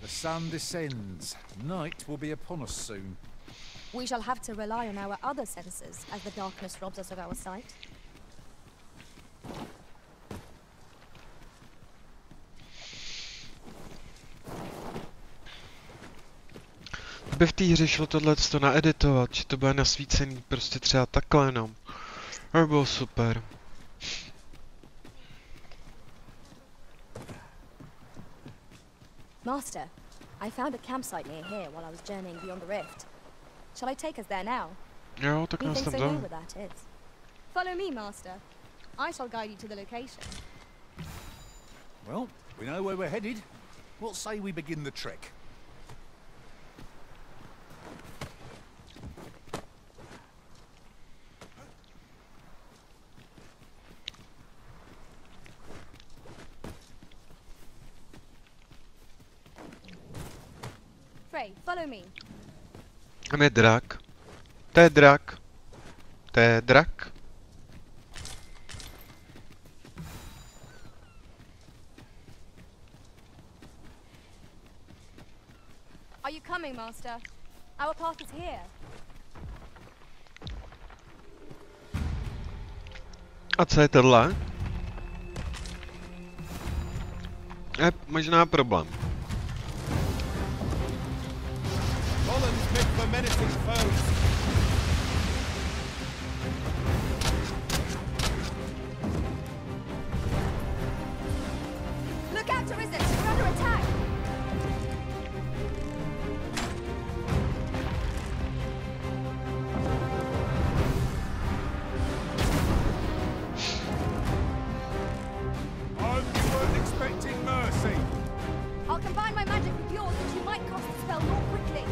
The sun descends. Night will be upon us soon. We shall have to rely on our other senses as the darkness robs us of our sight. By v té hře šlo tohleto naeditovat, že to bude nasvícený prostě třeba takhle jenom. To bylo super. Master, I found a campsite near here while I was journeying beyond the rift. Shall I take us there now? Jo, tak nás tam dám. Follow me, Master. I shall guide you to the location. Well, we know where we're headed. What say we begin the trek? Frey, follow me. Tam je drak. To je drak. To je drak. Are you coming, Master? Our path is here. A co je tohle? Je možná problém. Look out, Ryzen! We're under attack! You weren't expecting mercy. I'll combine my magic with yours, and you might cast the spell more quickly.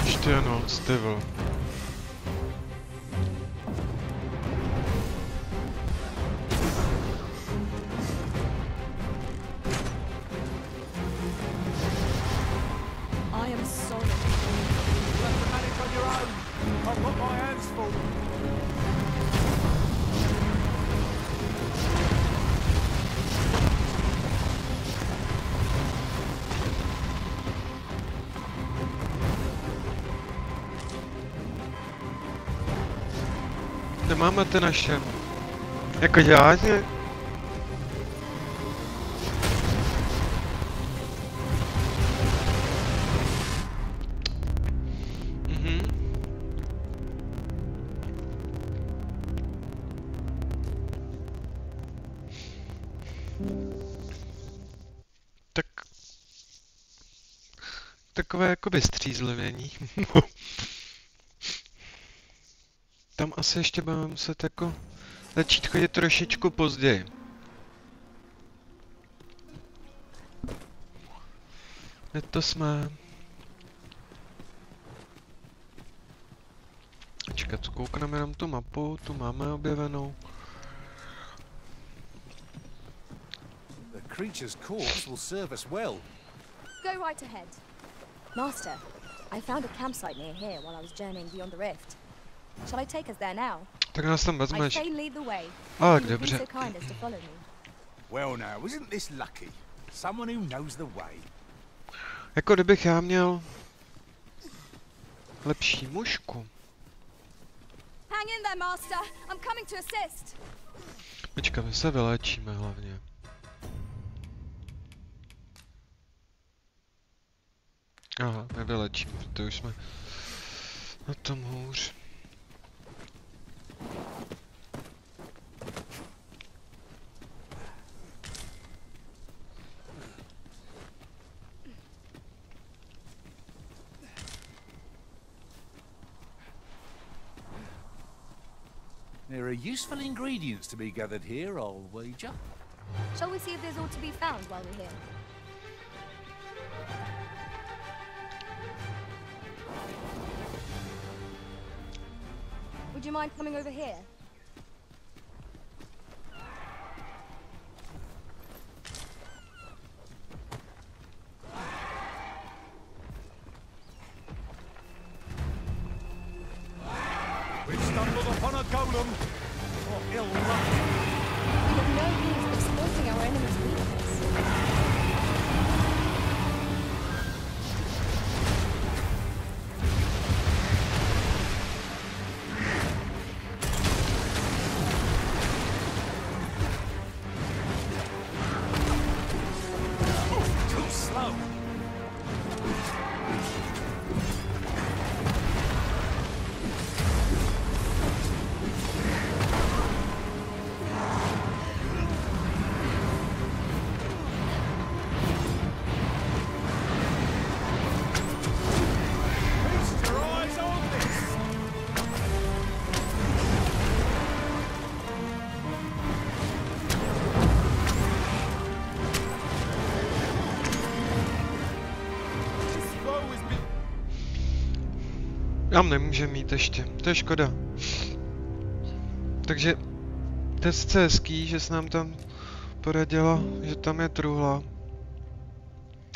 Ještě ano, Steve. I am sorry. You have to manage on your own. I've got my hands full. Kde máme ty naše? Jako děláte? Tak... Takové jako vystřízlivění. Tam asi ještě budeme muset jako začít chodit trošičku později. Kde to jsme? Čekat, zkoukneme jenom tu mapu, tu máme objevenou. The creature's corpse will serve us well. Go right ahead. Master, I found a campsite near here while I was journeying beyond the rift. Shall I take us there now? Tak nás tam vezmeš. Ah, dobře. Well now, isn't this lucky? Someone who knows the way. Jako kdybych já měl lepší mužku. Hang in there, Master. I'm coming to assist. Počkej, my se vyléčíme hlavně. Aha, nevylečíme, protože už jsme na tom hůř. There are useful ingredients to be gathered here, I'll wager. Shall we see if there's all to be found while we're here? Would you mind coming over here? We've stumbled upon a golem. What ill luck. We have no means of exploiting our enemy's weakness. Too slow. Feast your eyes on this. This foe has been Tam nemůže mít ještě, to je škoda. Takže to je sice hezký, že se nám tam poradila, že tam je truhla.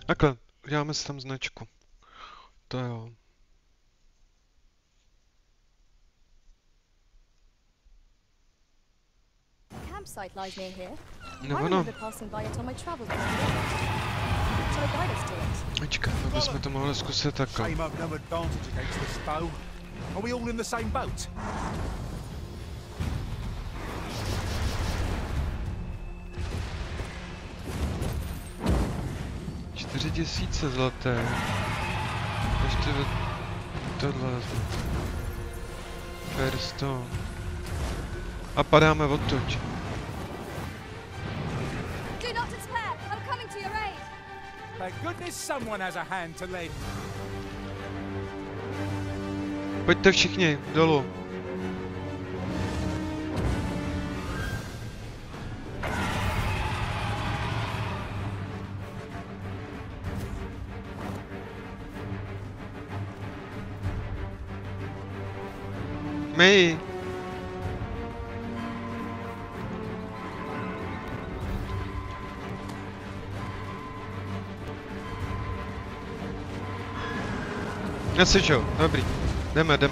Takhle, uděláme si tam značku. To jo. The campsite lies near here. No, I no. remember passing by it on my travels. Shall I guide us to it? Počkej, aby jsme to mohli zkusit takhle. Same have no advantage against this foe. Are we all in the same boat? $4000 zlaté. Ještě tohle vezmu. Fairstone. A padáme odtud. Do not despair! I'm coming to your aid! Thank goodness someone has a hand to lend. Pojďte všichni, dolů. May. Nesečo, dobrý. Jdeme. And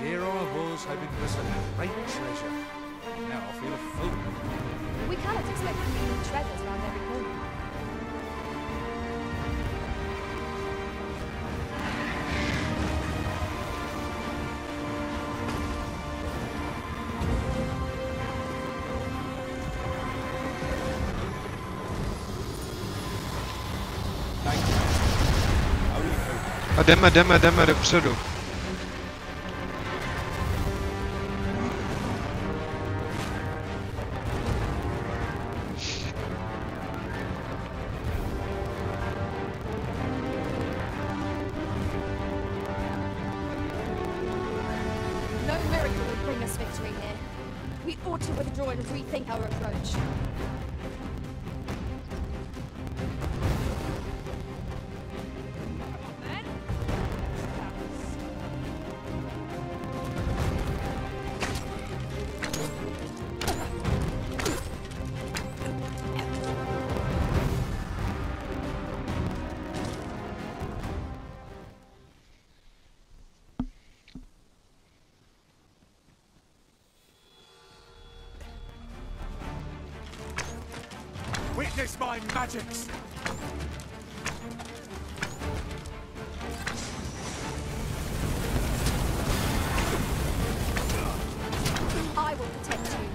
here I was having this great treasure. Now I feel a fool. We cannot expect to find treasures around every corner. A jdeme dopředu. No miracle will bring us victory here. We ought to withdraw and rethink our approach. Witness my magics! I will protect you.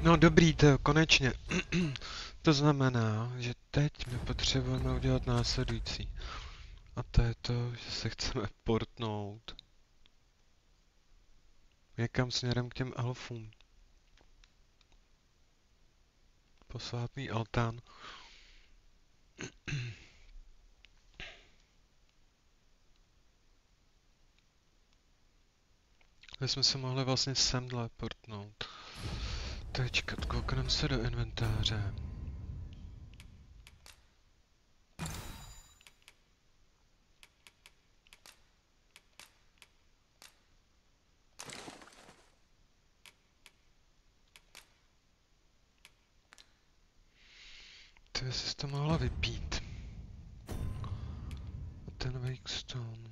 No dobrý, to konečně. To znamená, že teď my potřebujeme udělat následující. A to je to, že se chceme portnout někam směrem k těm elfům. Posvátný altán. jsme se mohli vlastně sem teleportnout. Tečkat, koukneme se do inventáře. Ty jsi to mohla vypít. A ten Wake Stone.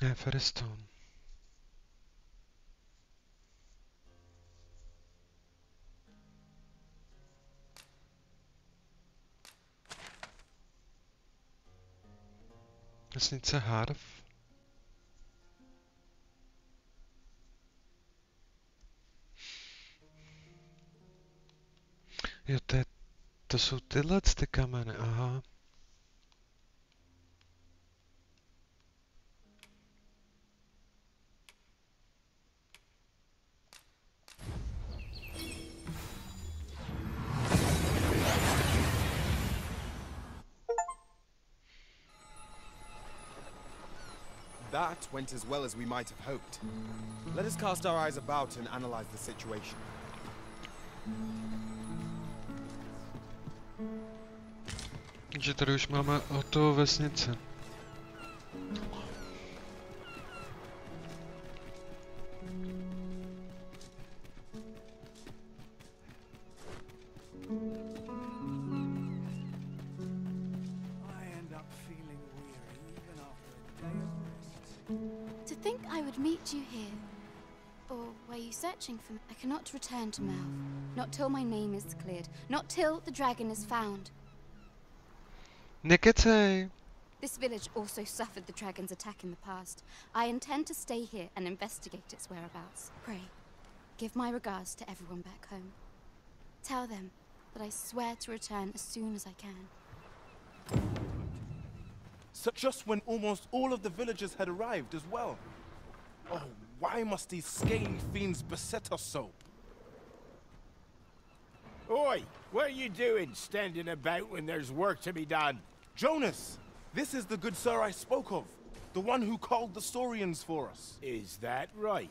Ne, Ferrystone. Vesnice Harv. Jo, to jsou tyhle ty kameny, aha. That went as well as we might have hoped. Let us cast our eyes about and analyze the situation. Takže tady už máme hotovou vesnici. To think I would meet you here. Or were you searching for me? I cannot return to Mouth. Not till my name is cleared. Not till the dragon is found. Nekecej! This village also suffered the dragon's attack in the past. I intend to stay here and investigate its whereabouts. Pray, give my regards to everyone back home. Tell them that I swear to return as soon as I can. So just when almost all of the villagers had arrived as well. Oh, why must these scaly fiends beset us so? Oi, what are you doing standing about when there's work to be done? Jonas, this is the good sir I spoke of. The one who called the Saurians for us. Is that right?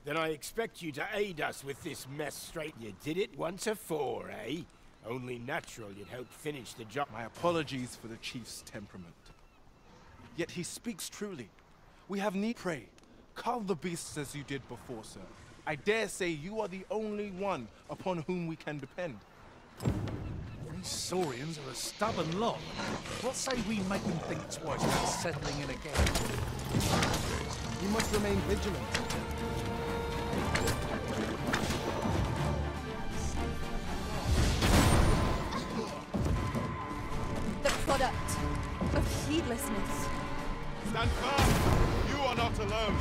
Then I expect you to aid us with this mess straight. You did it once afore, eh? Only natural you'd help finish the job. My apologies for the chief's temperament. Yet he speaks truly. We have need. Pray, cull the beasts as you did before, sir. I dare say you are the only one upon whom we can depend. These Saurians are a stubborn lot. What say we make them think twice about settling in again? You must remain vigilant. The product of heedlessness. Stand firm! You are not alone!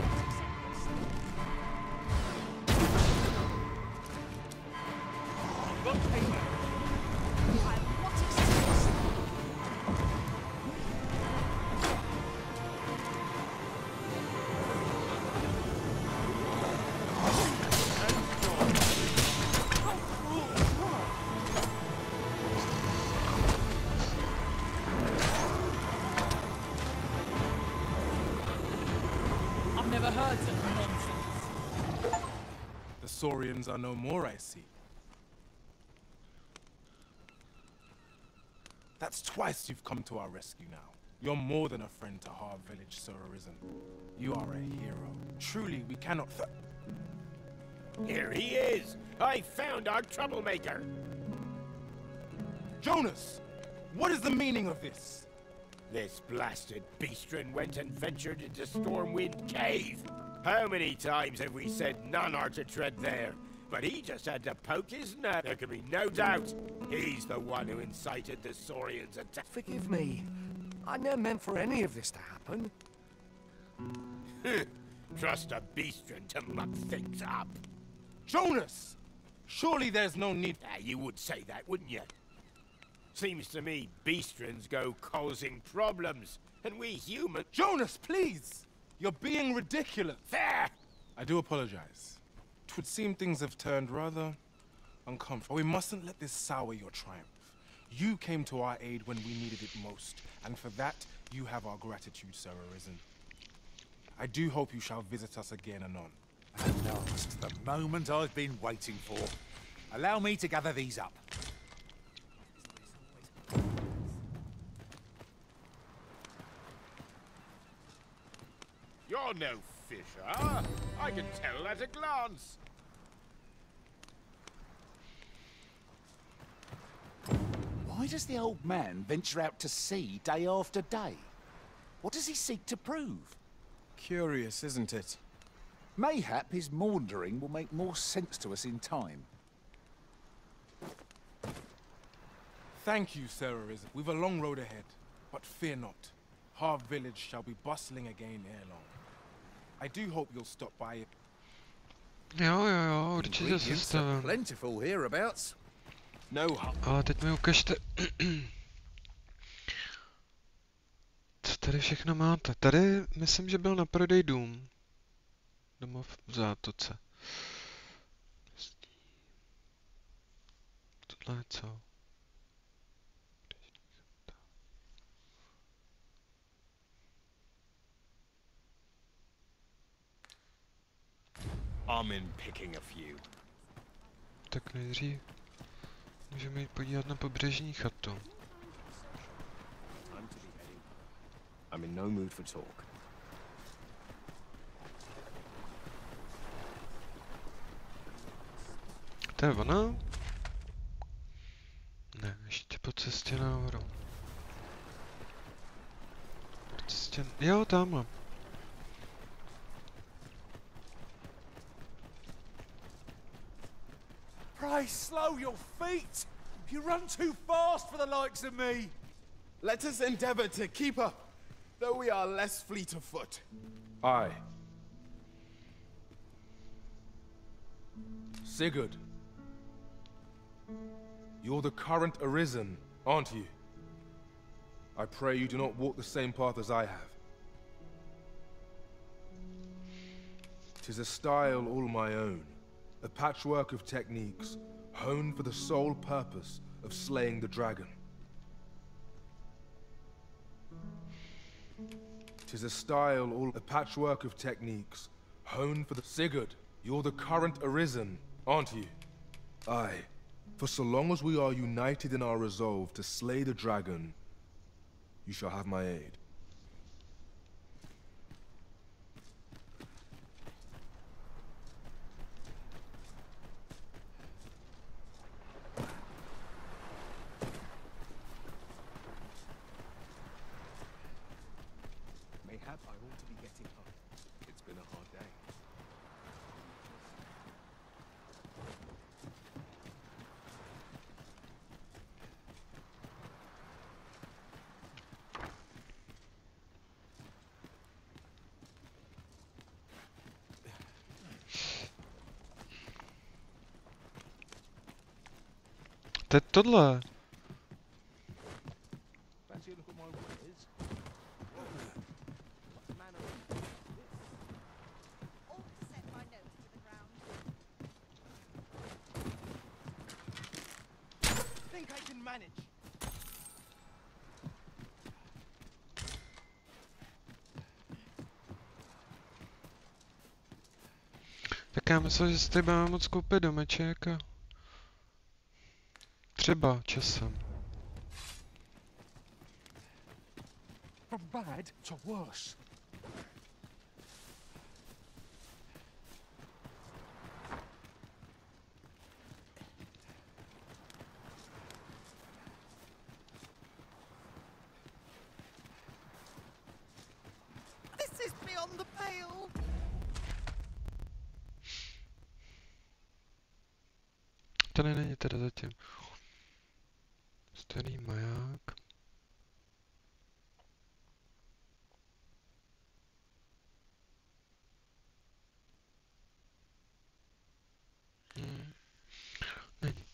I've never heard such nonsense. The Saurians are no more, I see. That's twice you've come to our rescue now. You're more than a friend to Harv Village, Sir Arisen. You are a hero. Truly, we cannot Here he is! I found our troublemaker! Jonas! What is the meaning of this? This blasted beastren went and ventured into Stormwind Cave. How many times have we said none are to tread there? But he just had to poke his nose. There can be no doubt he's the one who incited the Saurians' attack. Forgive me. I never meant for any of this to happen. Trust a beastren to muck things up. Jonas! Surely there's no need. You would say that, wouldn't you? Seems to me beastrens go causing problems, and we humans... Jonas, please! You're being ridiculous. There! I do apologize. 'Twould seem things have turned rather uncomfortable. We mustn't let this sour your triumph. You came to our aid when we needed it most, and for that, you have our gratitude, Sir Arisen. I do hope you shall visit us again anon. At last, the moment I've been waiting for. Allow me to gather these up. You're no fisher. I can tell at a glance. Why does the old man venture out to sea day after day? What does he seek to prove? Curious, isn't it? Mayhap his maundering will make more sense to us in time. Thank you, Sir Ryzen. We've a long road ahead, but fear not. Harv Village shall be bustling again ere long. I do hope you'll stop by it. Jo, určitě se stavím. Plentiful hereabouts. No. Ale teď mi ukažte, co tady všechno máte. Tady myslím, že byl na prodej dům. Domov v Zátoce. Tohle je co? I'm in picking a few. Tak nejdřív můžeme jít podívat na pobřežní chatu. I'm in no mood for talk. To je ona? Ne, ještě po cestě nahoru. Po cestě... Jo, tamhle. Pray slow your feet! You run too fast for the likes of me! Let us endeavor to keep up, though we are less fleet of foot. Aye. Sigurd. You're the current Arisen, aren't you? I pray you do not walk the same path as I have. 'Tis a style all my own, a patchwork of techniques, honed for the sole purpose of slaying the dragon. 'Tis a style all a patchwork of techniques, honed for the Sigurd. You're the current Arisen, aren't you? Aye. For so long as we are united in our resolve to slay the dragon, you shall have my aid. Mayhap I ought to be getting home. It's been a hard day. To je tohle. Fancy a look at my wares? Think I can manage. Tak já myslel, že si tady budeme moc koupit domeček a... Třeba časem. From bad to worse. This is beyond the pale. Tady není teda zatím. Starý maják. Není.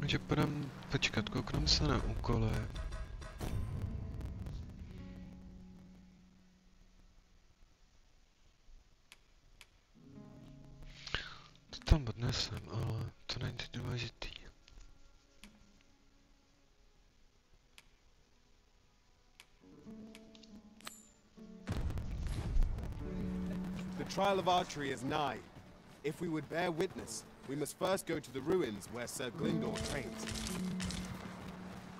Takže půjdem počkat, koukneme se na úkoly. To tam odnesem, ale to není teď důležitý. trial of archery is nigh. If we would bear witness, we must first go to the ruins where Sir Glyndor trains.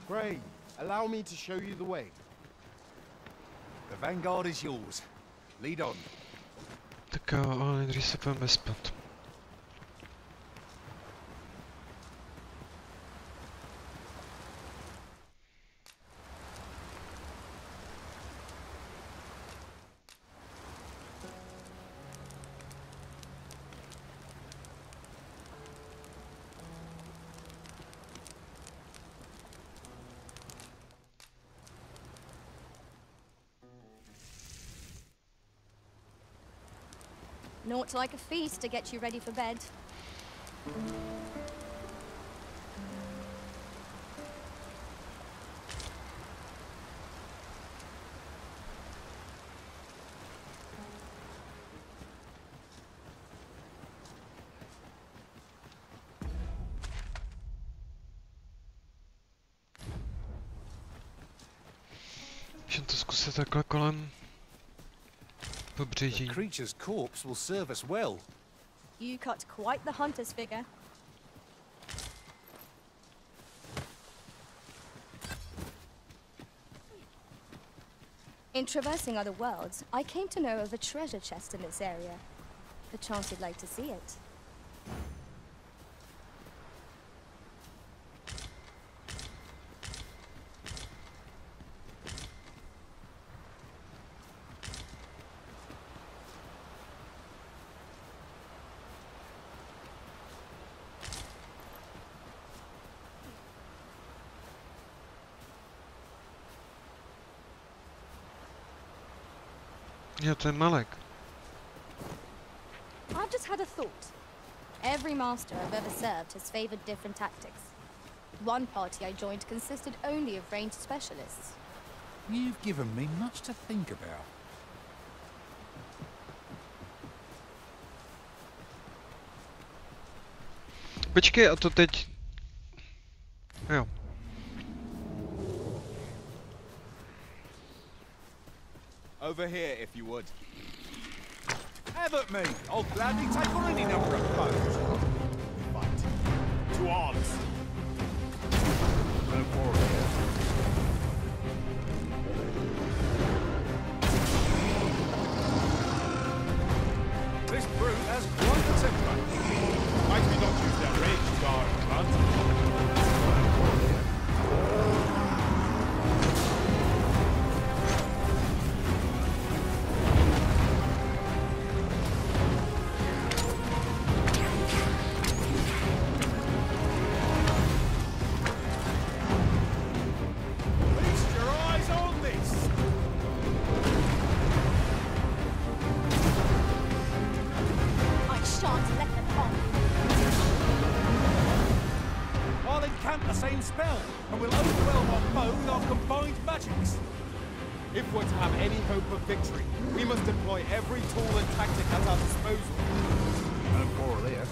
Pray, allow me to show you the way. The vanguard is yours. Lead on. Tak jo, ale nejdřív se půjdeme vyspat. Naught like a feast to get you ready for bed. Můžeme to zkusit takhle kolem pobřeží. The creature's corpse will serve us well. You cut quite the hunter's figure. In traversing other worlds, I came to know of a treasure chest in this area. Perchance you'd like to see it. Jo, to je Malek. I've just had a thought. Every master I've ever served has favored different tactics. One party I joined consisted only of ranged specialists. You've given me much to think about. Počkej, a to teď... Jo. Over here, if you would. Have at me! I'll gladly take on any number of foes. Fight. To arms. No quarrel here. This brute has quite a temper. Might we not use their range to our advantage? Spell, and we'll overwhelm our foe with our combined magics. If we're to have any hope of victory, we must deploy every tool and tactic at our disposal. No quarrel here.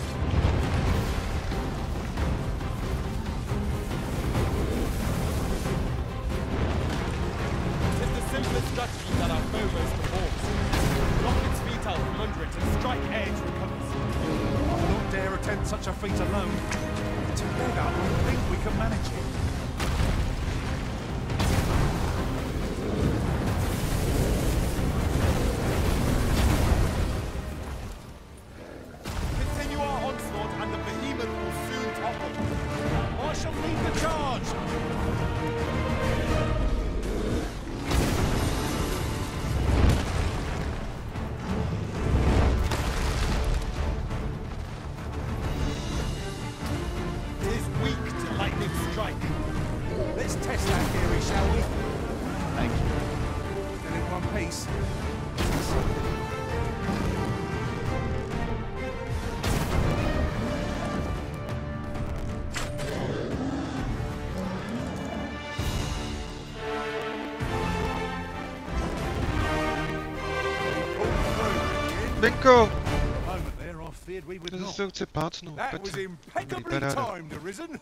It is the simplest strategy that our foe most abhors. Knock its feet out from under it and strike edge recovers. I will not dare attempt such a feat alone. Together, I think we can manage it. Continue our onslaught and the behemoth will soon topple. I shall lead the charge! Let's test that theory, shall we? Thank you. Still in one piece. Bingo! Moment there, I feared we would not. That was impeccably timed, Ryzen.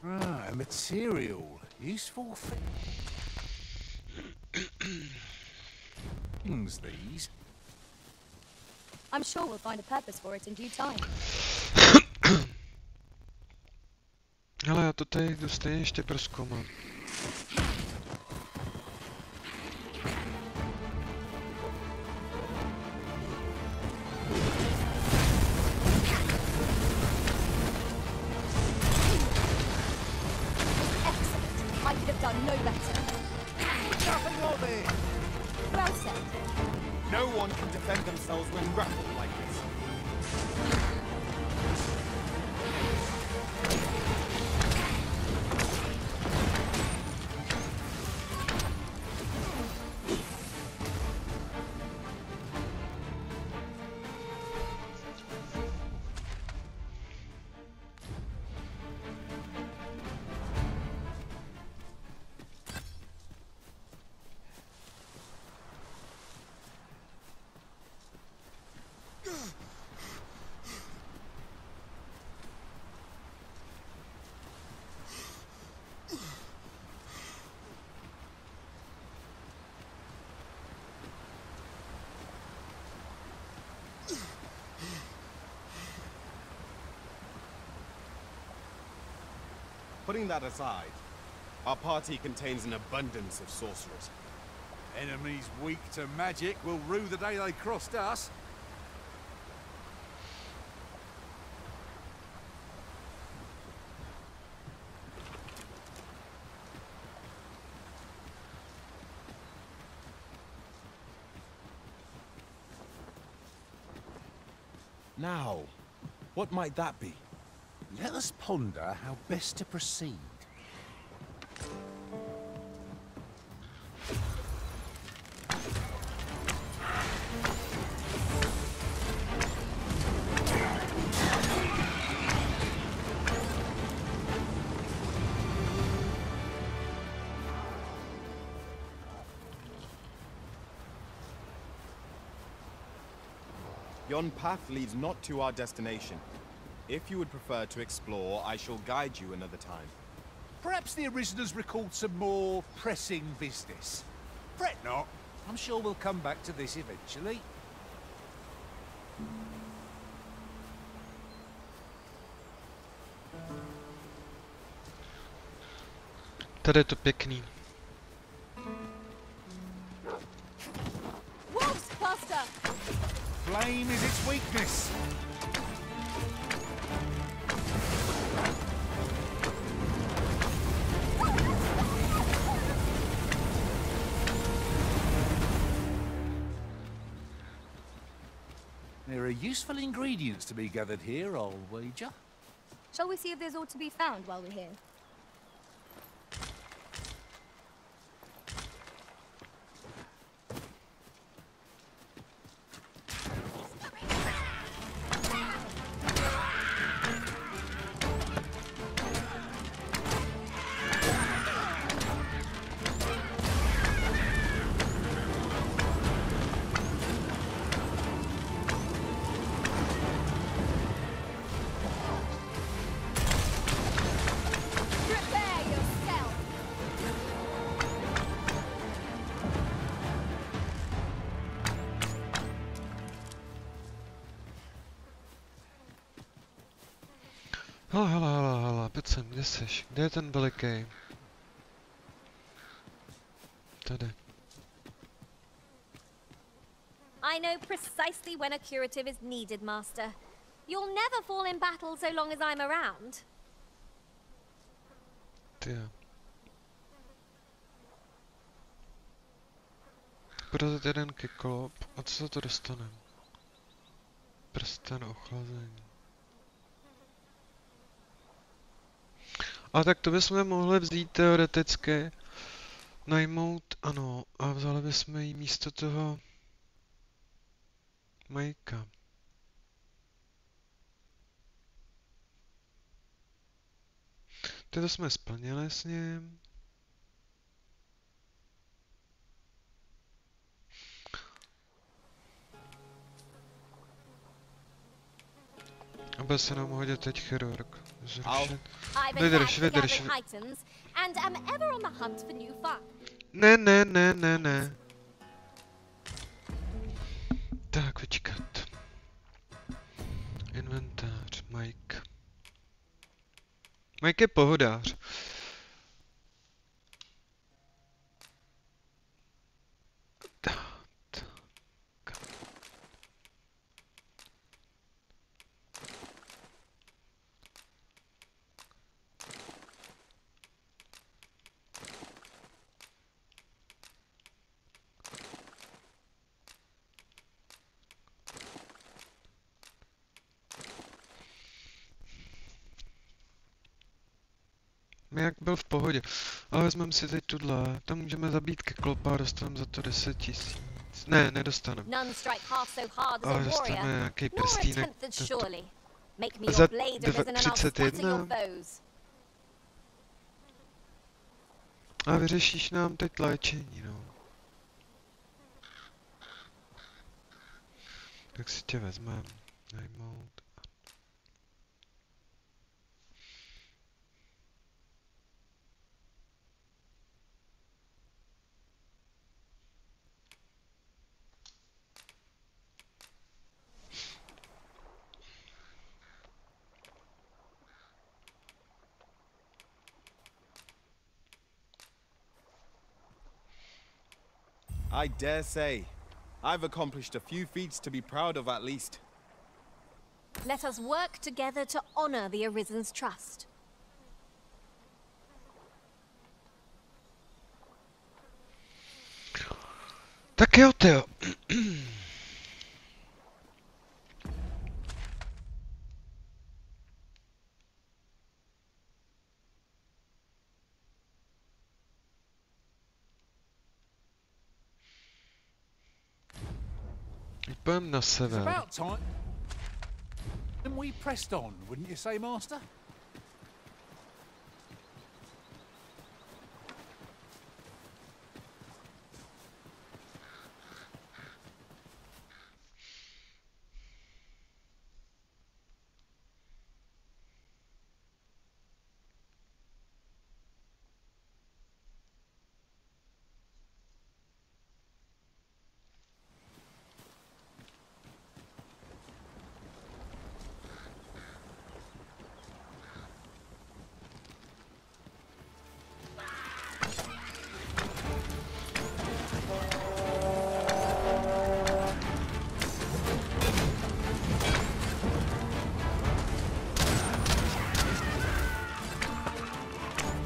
Right, a material. Useful things, these. I'm sure we'll find a purpose for it in due time. Hele, já to tady jdu stejně ještě prozkoumat. I could have done no better. Nothing of it! Well said. No one can defend themselves when grappled like this. Putting that aside, our party contains an abundance of sorcerers. Enemies weak to magic will rue the day they crossed us. Now, what might that be? Let us ponder how best to proceed. Yon path leads not to our destination. If you would prefer to explore, I shall guide you another time. Perhaps the Ariseners recalled some more pressing business. Fret not. I'm sure we'll come back to this eventually. Tady je to pěkný. Wolves, Buster! Flame is its weakness. There are useful ingredients to be gathered here, I'll wager. Shall we see if there's aught to be found while we're here? Hele, pojď sem, kde seš? Kde je ten veliký? Tady. I know precisely when a curative is needed, Master. You'll never fall in battle so long as I'm around. Ty. Porazit jeden kyklop. A co za to dostaneme? Prsten ochlazení. A tak to bychom mohli vzít teoreticky, najmout, ano, a vzali bychom jí místo toho Majka. To jsme splnili s ním. A bude se nám hodit teď chirurg. Zrušit. I've been back for gathering items and am ever on the hunt for new finds. Ne. Tak, vyčkat. Inventář, Mike. Mike je pohodář. Jak byl v pohodě. Ale vezmeme si teď tuhle. Tam můžeme zabít ke klopa a dostaneme za to 10 000. Ne, nedostaneme. Ale dostaneme nějaký prstínek. Za 31. A vyřešíš nám teď léčení, no. Tak si tě vezmeme. Najmout. I dare say, I've accomplished a few feats to be proud of at least. Let us work together to honor the Arisen's trust. Tak jo, Teo. Půjdeme na sever. About time. Then we pressed on, wouldn't you say, Master?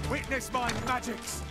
Witness my magics!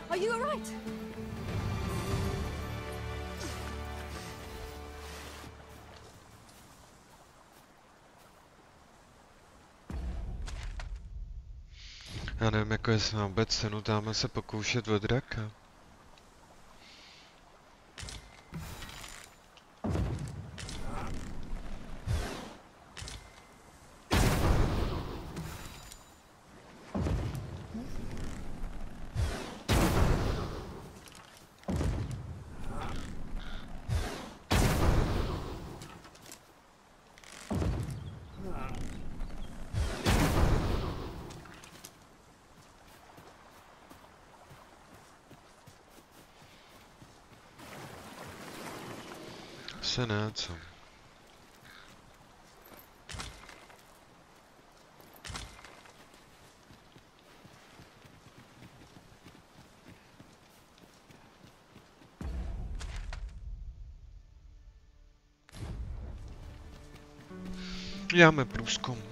Are you alright? Já nevím, jako jestli na vůbec cenu dáme se pokoušet od draka. Se ne, co? Děláme průzkum.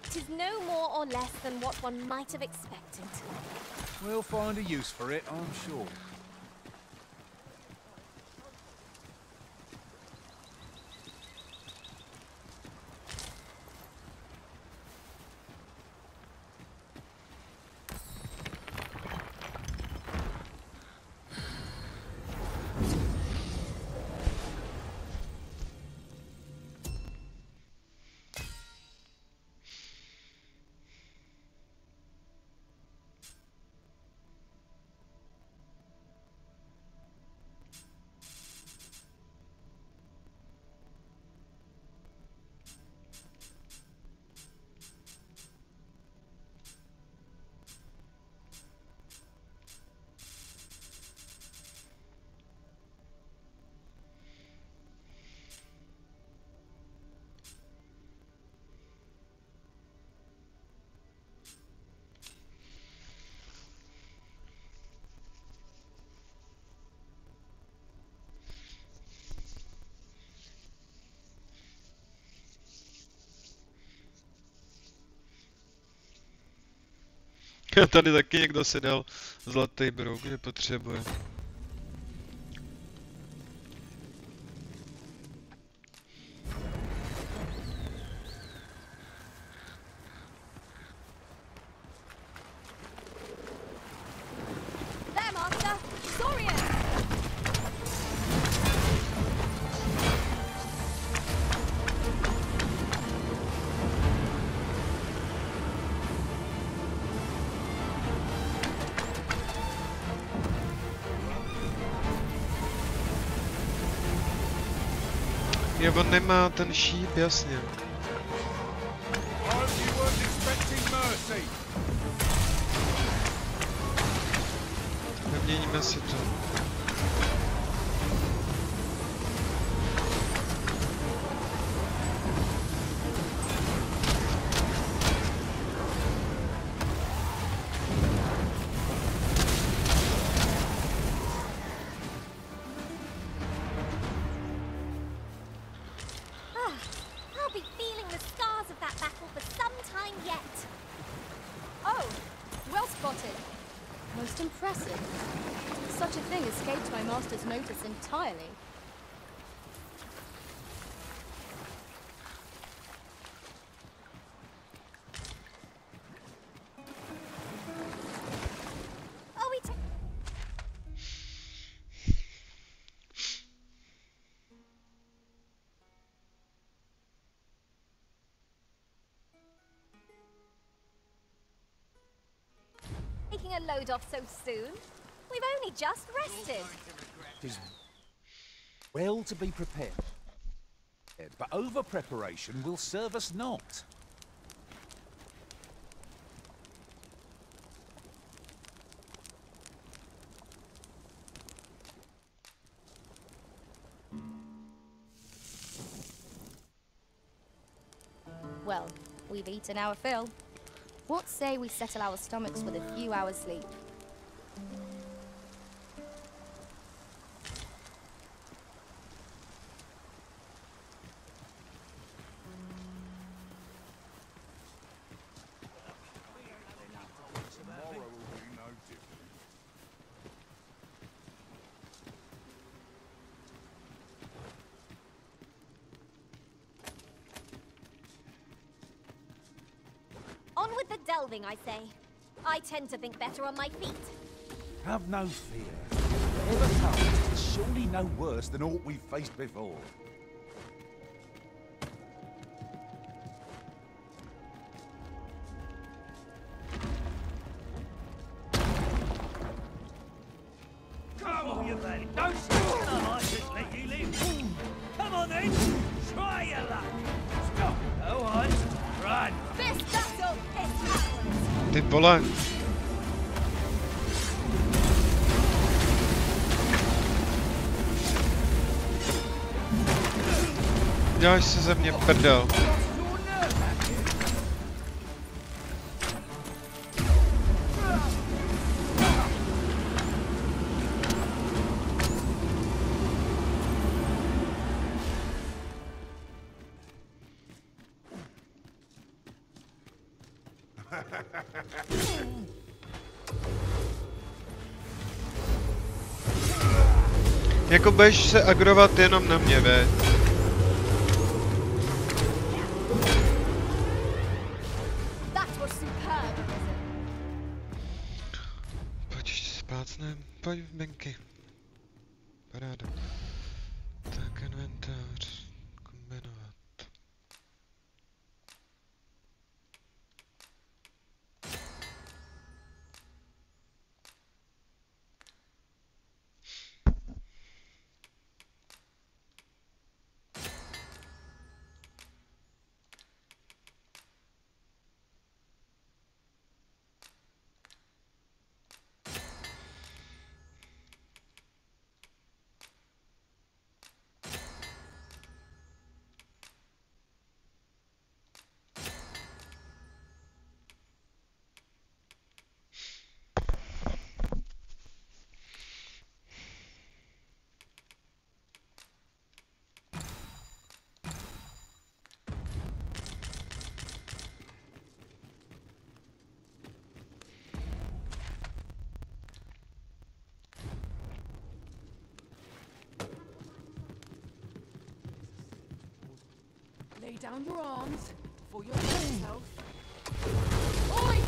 It is no more or less than what one might have expected. We'll find a use for it, I'm sure. Tady taky někdo si dal zlatý brouk, že potřebuje. Je, on nemá ten šíp, jasně. Neměníme si to. Notice entirely. Are we taking a load off so soon? We've only just rested. Is well to be prepared, but over-preparation will serve us not. Well, we've eaten our fill. What say we settle our stomachs with a few hours sleep? On with the delving, I say. I tend to think better on my feet. Have no fear. Whatever comes, it's surely no worse than aught we've faced before. Come on, you buddy. Don't stop. I might just let you live. Come on then. Try your luck. Stop. Go on. Run. This battle is ours. Ty vole. Děláš se ze mě prdel. Jako budeš se agrovat jenom na mě, veď? Pojď ještě splácnem, pojď Benky. Paráda. Tak inventář, kombinovat. Lay down your arms for your yourself. Oi!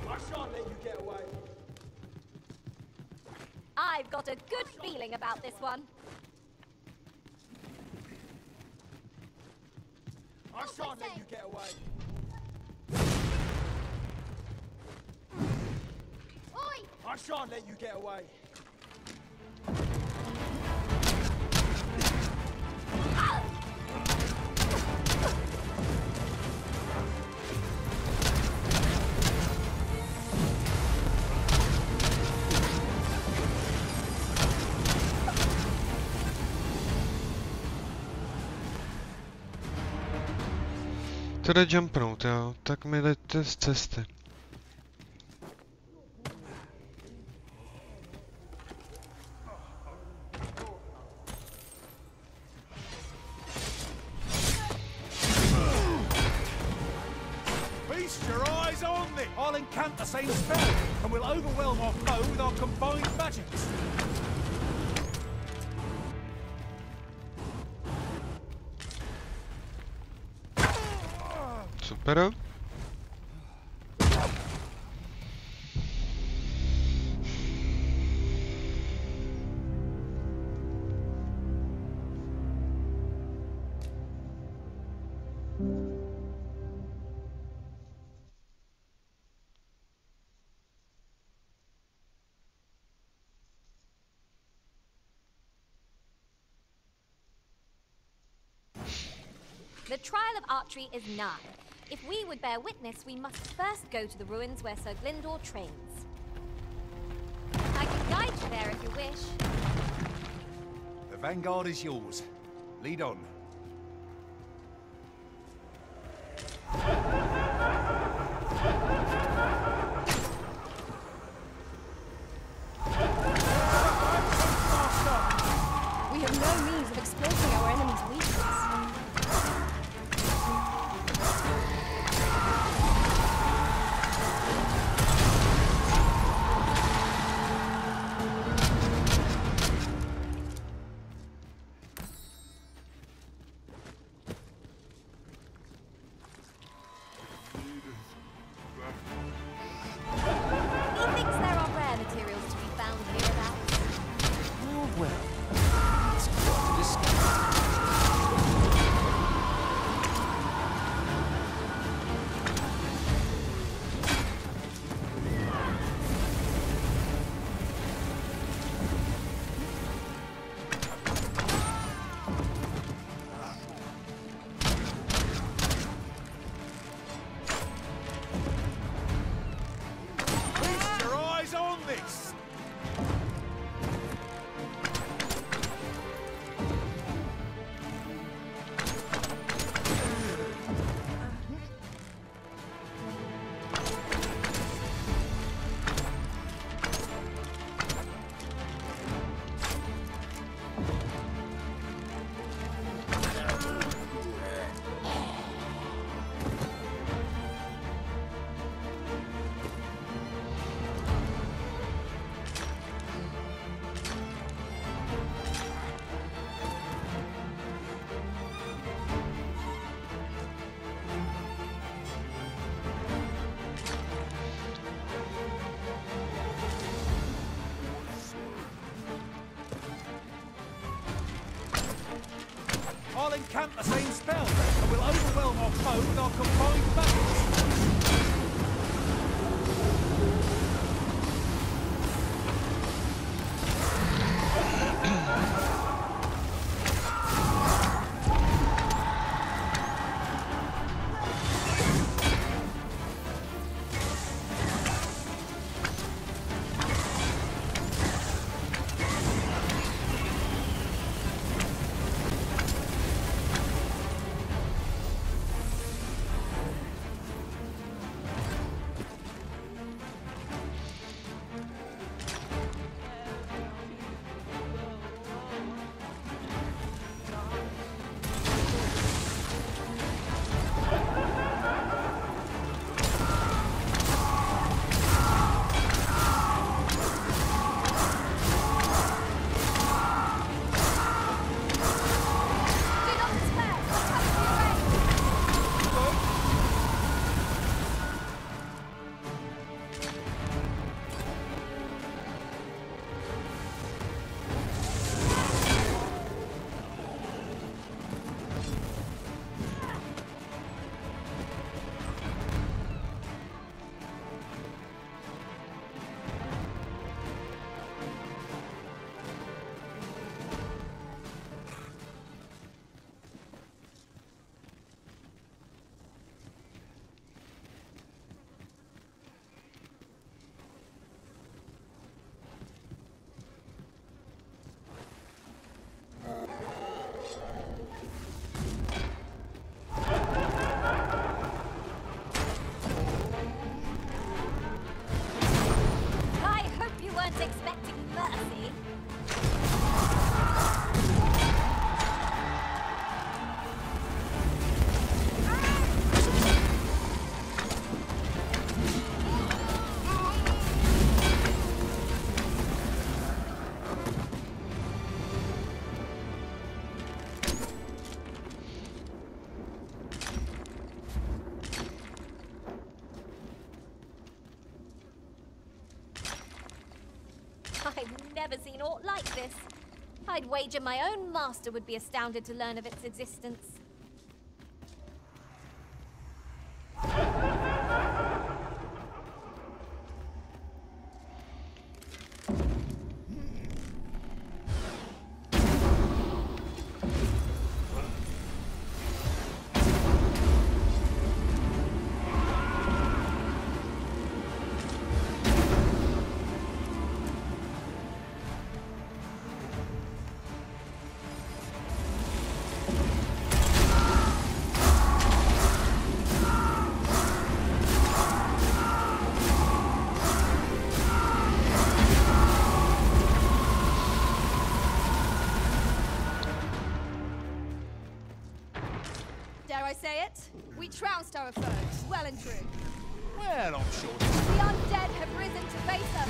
I shan't let you get away. I've got a good feeling about this one. I shan't let you get away. I shan't let you get away. To jde jumpnout, jo, tak mi jdete z cesty. I'll encamp the same spell, and we'll overwhelm our foe with our combined magics. Super. The trial of archery is nigh. If we would bear witness, we must first go to the ruins where Sir Glyndor trains. I can guide you there if you wish. The vanguard is yours. Lead on. We have no means of exploiting our enemy's weakness. I'll encamp the same spell, and we'll overwhelm our foe with our combined magic. I've never seen aught like this. I'd wager my own master would be astounded to learn of its existence. Dare I say it? We trounced our foes, well and true. Well, I'm sure. The undead have risen to face us.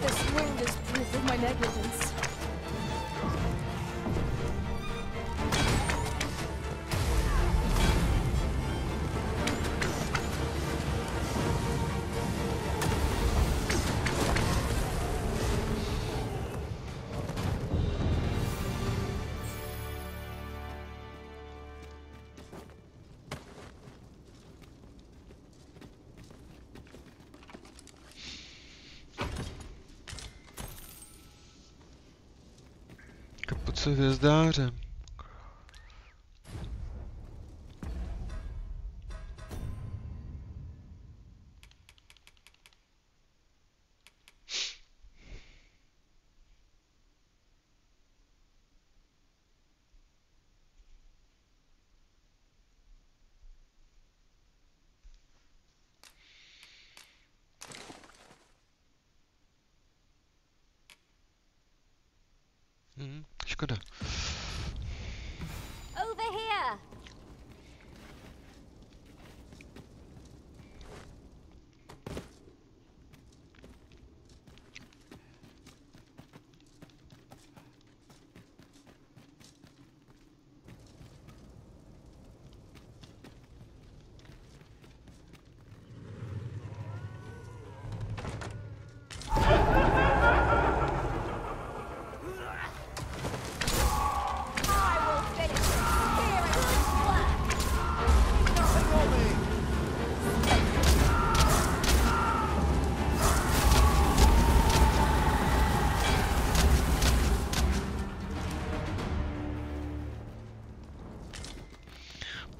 This wound is proof of my negligence. Kapuce hvězdáře. Škoda. Over here.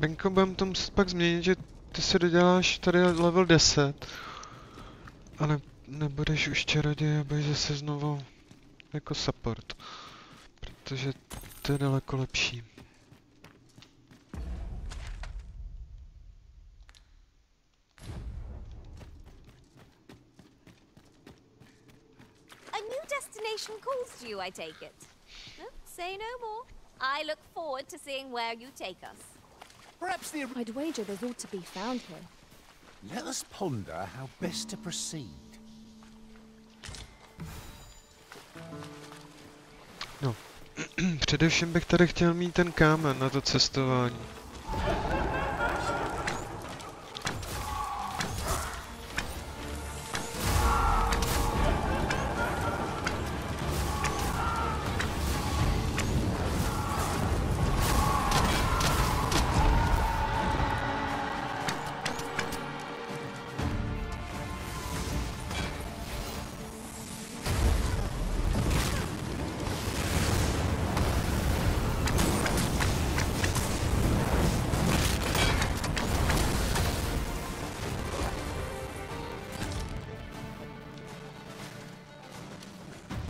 Renko, budeme to muset pak změnit, že ty si doděláš tady level 10, ale nebudeš už čaroděj a budeš zase znovu jako support, protože to je daleko lepší. A new destination calls to you, I take it. No, say no more. I look forward to seeing where you take us. Perhaps the... I'd wager there's ought to be found here. Let us ponder how best to proceed. No, především bych tady chtěl mít ten kámen na to cestování.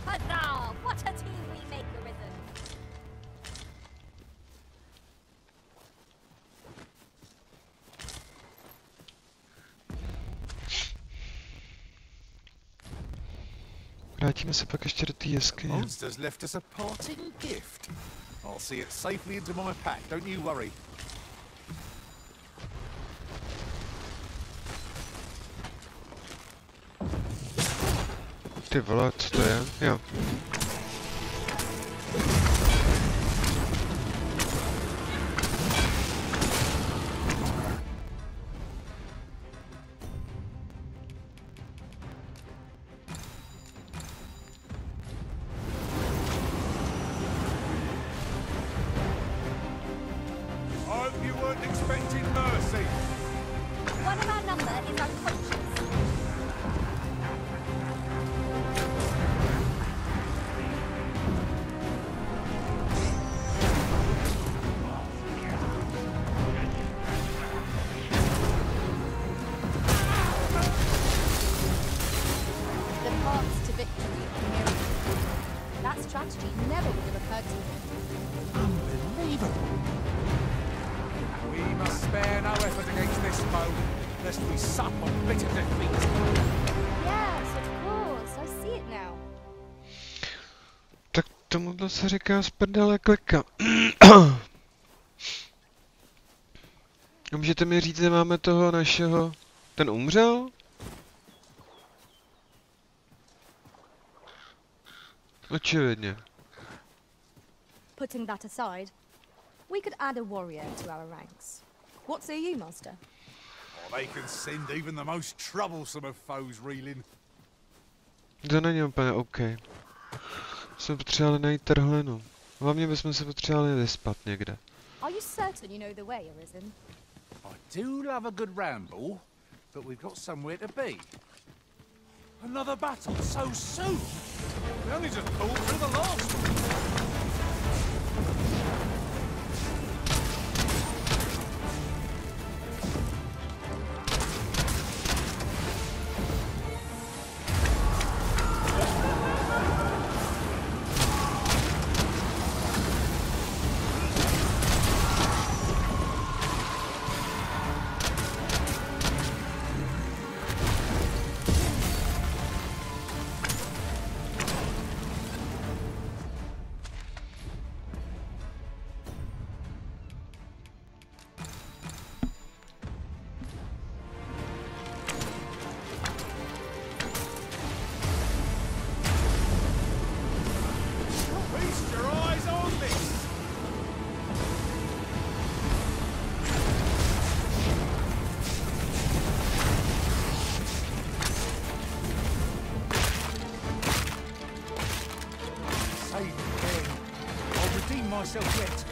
Huzzah! What a team we make, Ryzen. Vrátíme se pak ještě do té jeskyně. Monsters left us a parting gift. I'll see it safely into my pack, don't you worry. Ty vole, co to je? Jo. I hope you weren't expecting mercy. One of our number is unconscious. The paths to victory are nearer. That strategy never would have occurred to me. Unbelievable. We must spare no effort against this foe, lest we sup on bitter defeat. Yes, of course. I see it now. Tak tomuto se říká z prdele klika. Můžete mi říct, že máme toho našeho... Ten umřel? Očividně. Putting that aside, we could add a warrior to our ranks. What say you, Master? Oh, they can send even the most troublesome of foes reeling. To není úplně OK. Jsme potřebovali najít trhlinu. Hlavně bychom se potřebovali vyspat někde. Are you certain you know the way, Arisen? I do love a good ramble, but we've got somewhere to be. Another battle so soon? We only just pulled through the last one. Myself yet.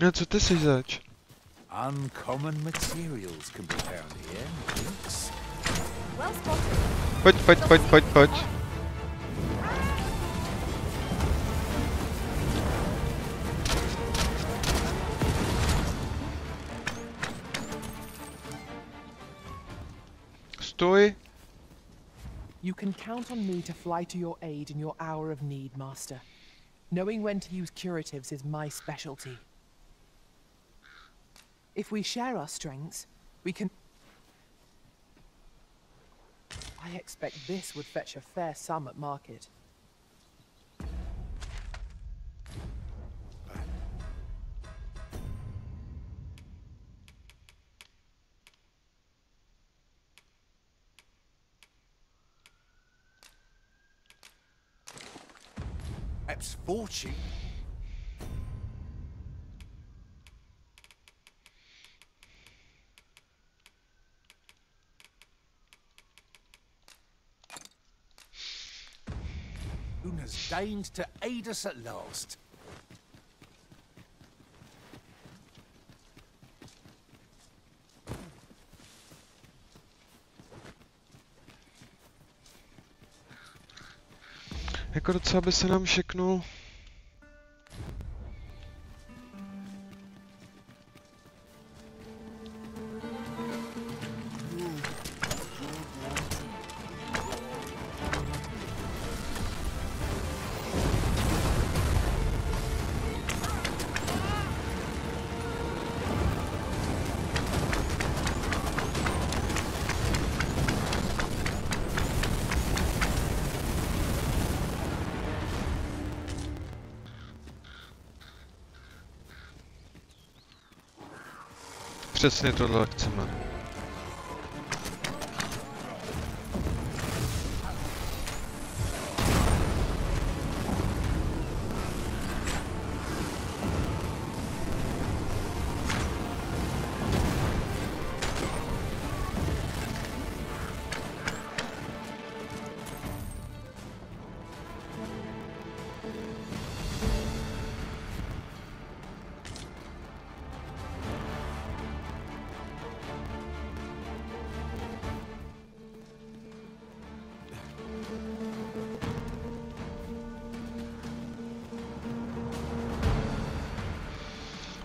A co ty jsi zač? Uncommon materials can be found here. Thanks. Well spotted. Pojď. Stoj. You can count on me to fly to your aid in your hour of need, Master. Knowing when to use curatives is my specialty. If we share our strengths, we can... I expect this would fetch a fair sum at market. That's fortune. Who has deigned to aid us at last? Jako docela by se nám šeknul. Přesně tohle chceme.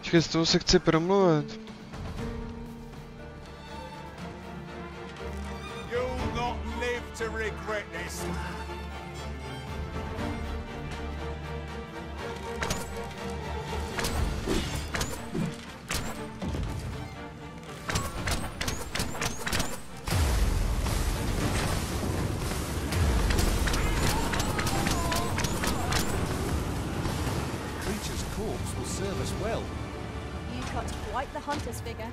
Čekaj, s tou se chci promluvit. You'll not live to regret this. Creature's corpse will serve us well. You've got quite the hunter's figure.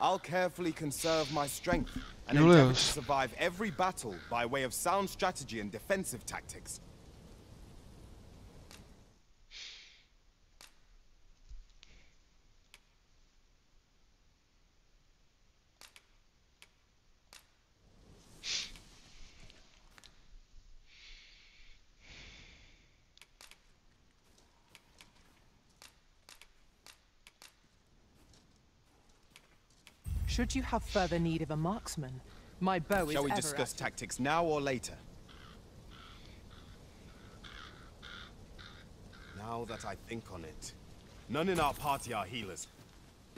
I'll carefully conserve my strength and endeavor to survive every battle by way of sound strategy and defensive tactics. Should you have further need of a marksman, my bow is Shall we ever discuss active. tactics now or later? Now that I think on it, none in our party are healers.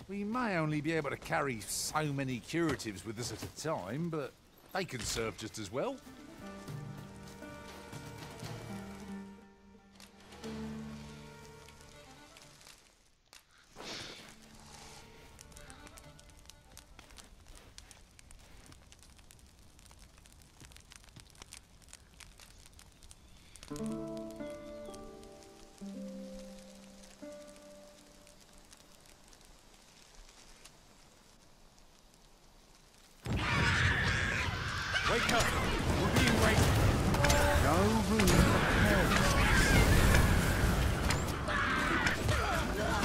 We may only be able to carry so many curatives with us at a time, but they can serve just as well. Wake up! We're being raped! No room for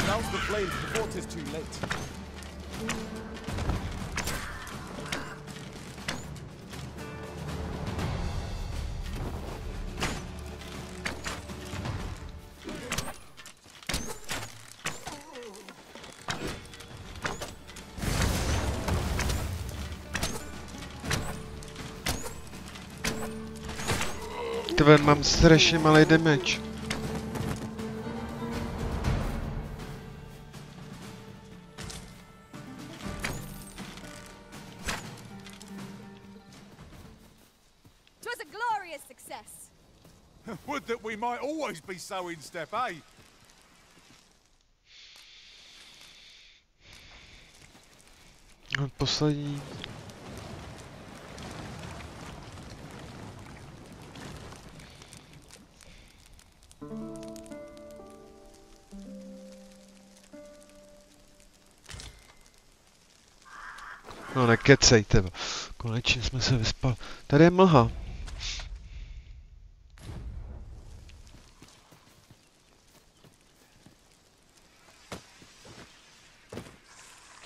Douse the flames before 'tis too late. Tvé, mám strašně malý damage. Twas a glorious success. Would that we might always be so in step, eh? Poslední. No nekecej, teba. Konečně jsme se vyspali. Tady je mlha.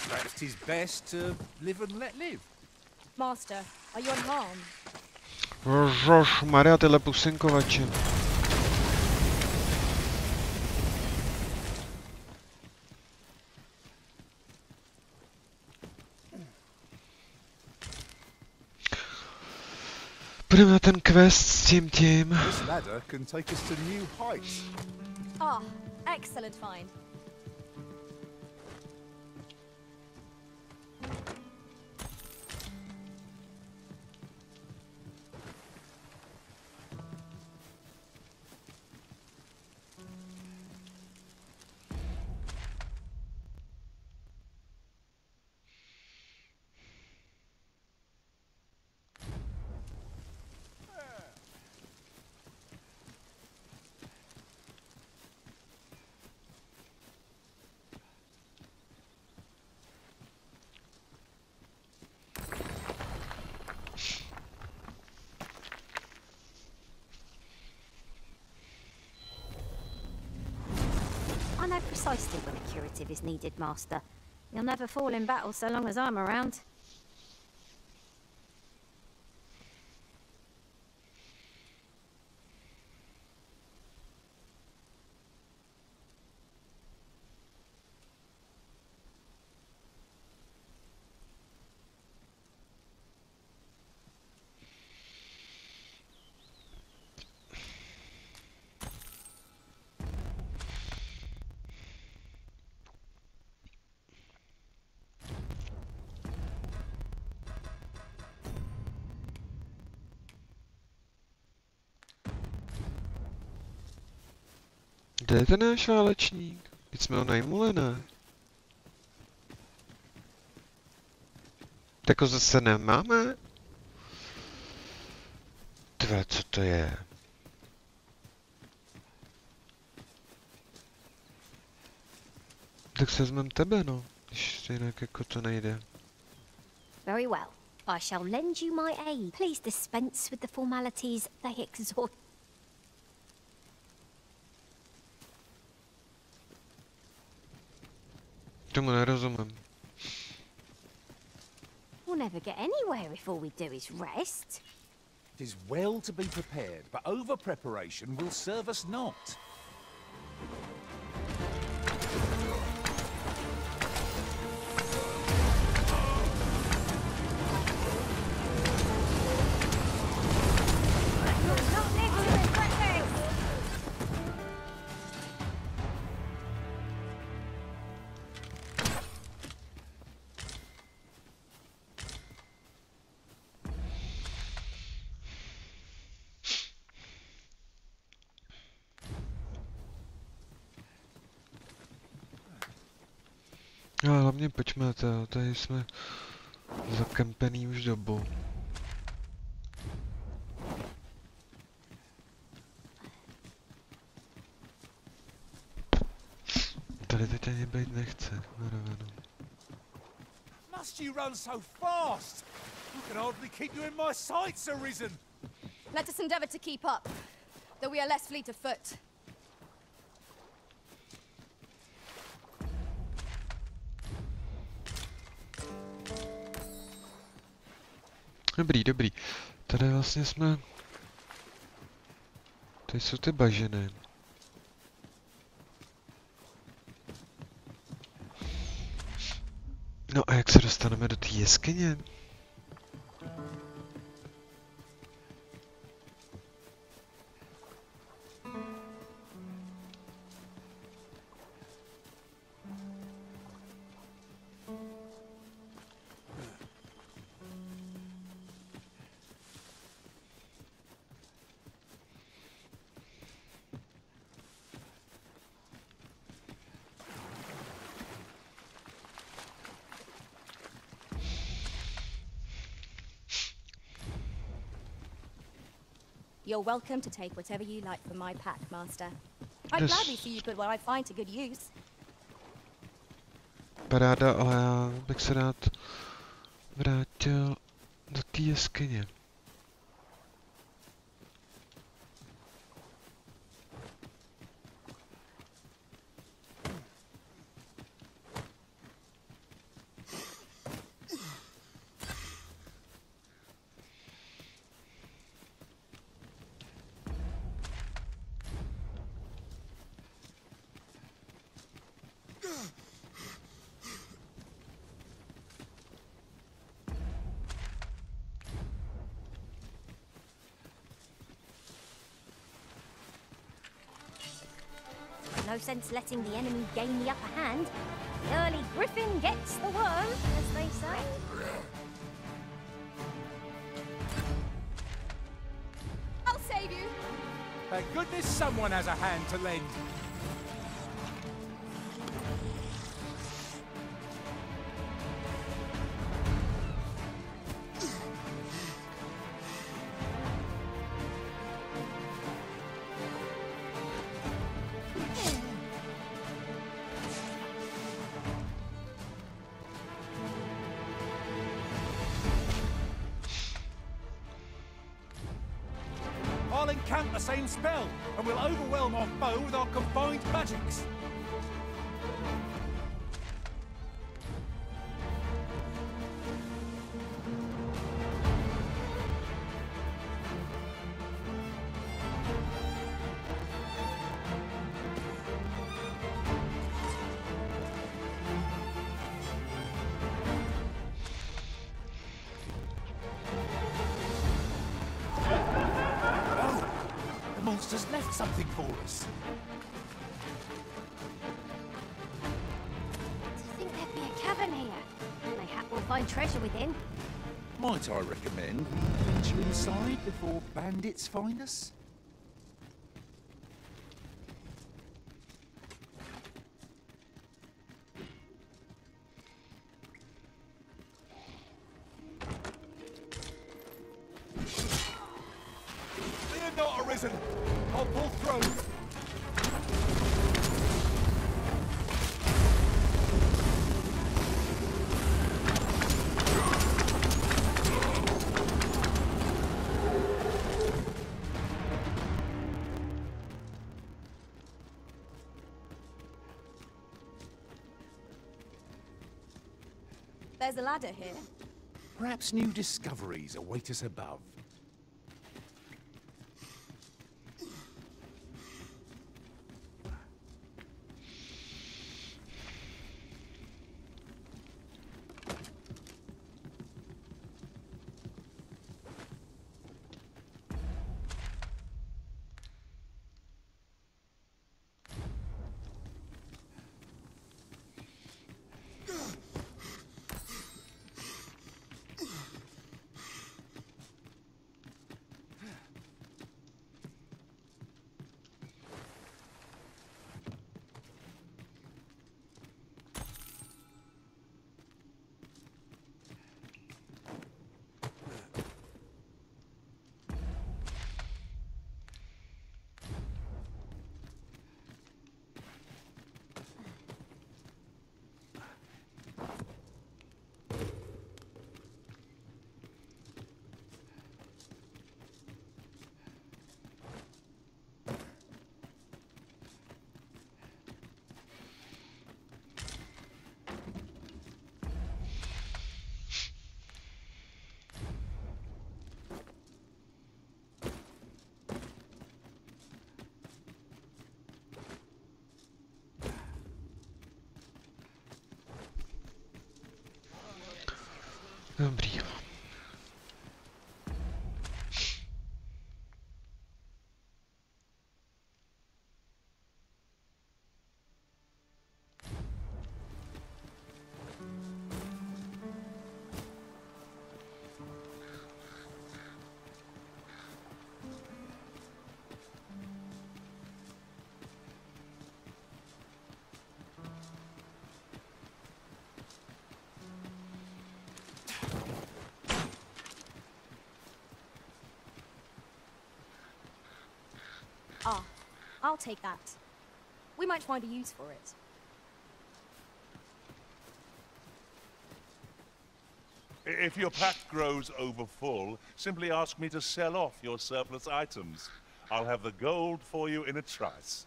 Perhaps 'tis best to live and let live. Master, are you unharmed? Maria, tyhle pusinkovače. Půjdeme na ten quest s tím. This ladder can take us to new heights. Ah, excellent find. I know precisely when a curative is needed, Master. You'll never fall in battle so long as I'm around. Kde je ten náš válečník? Teď jsme ho najmuli, ne? Tak ho zase nemáme? Tvé, co to je? Tak se vezmem tebe, no. Když jinak jako to nejde. Very well. I shall lend you my aid. Please dispense with the formalities. They exhaust. Tomu nerozumím. We'll never get anywhere if all we do is rest. It is well to be prepared, but over-preparation will serve us not. Ale hlavně pojďme, tady jsme zakempený už dobu. Tady teď ani být nechce, na rovinu. Must you run so fast? I can hardly keep you in my sights, Ryzen. Let us endeavor to keep up, though we are less fleet of foot. Dobrý. Tady vlastně jsme... Tady jsou ty bažiny. No a jak se dostaneme do té jeskyně? You're welcome to take whatever you like from my pack, Master. I'd gladly see you put what I find to good use. Paráda, ale já bych se rád vrátil do té jeskyně. No sense letting the enemy gain the upper hand. The early griffin gets the worm, as they say. I'll save you. Thank goodness someone has a hand to lend. I'll encamp the same spell, and we'll overwhelm our foe with our combined magics. The monster's left something for us. Do you think there'd be a cavern here? Mayhap we'll find treasure within. Might I recommend we venture inside before bandits find us? Fear not, Arisen. I'll pull through. There's a ladder here. Perhaps new discoveries await us above. Dobrý. Ah, I'll take that. We might find a use for it. If your pack grows over full, simply ask me to sell off your surplus items. I'll have the gold for you in a trice.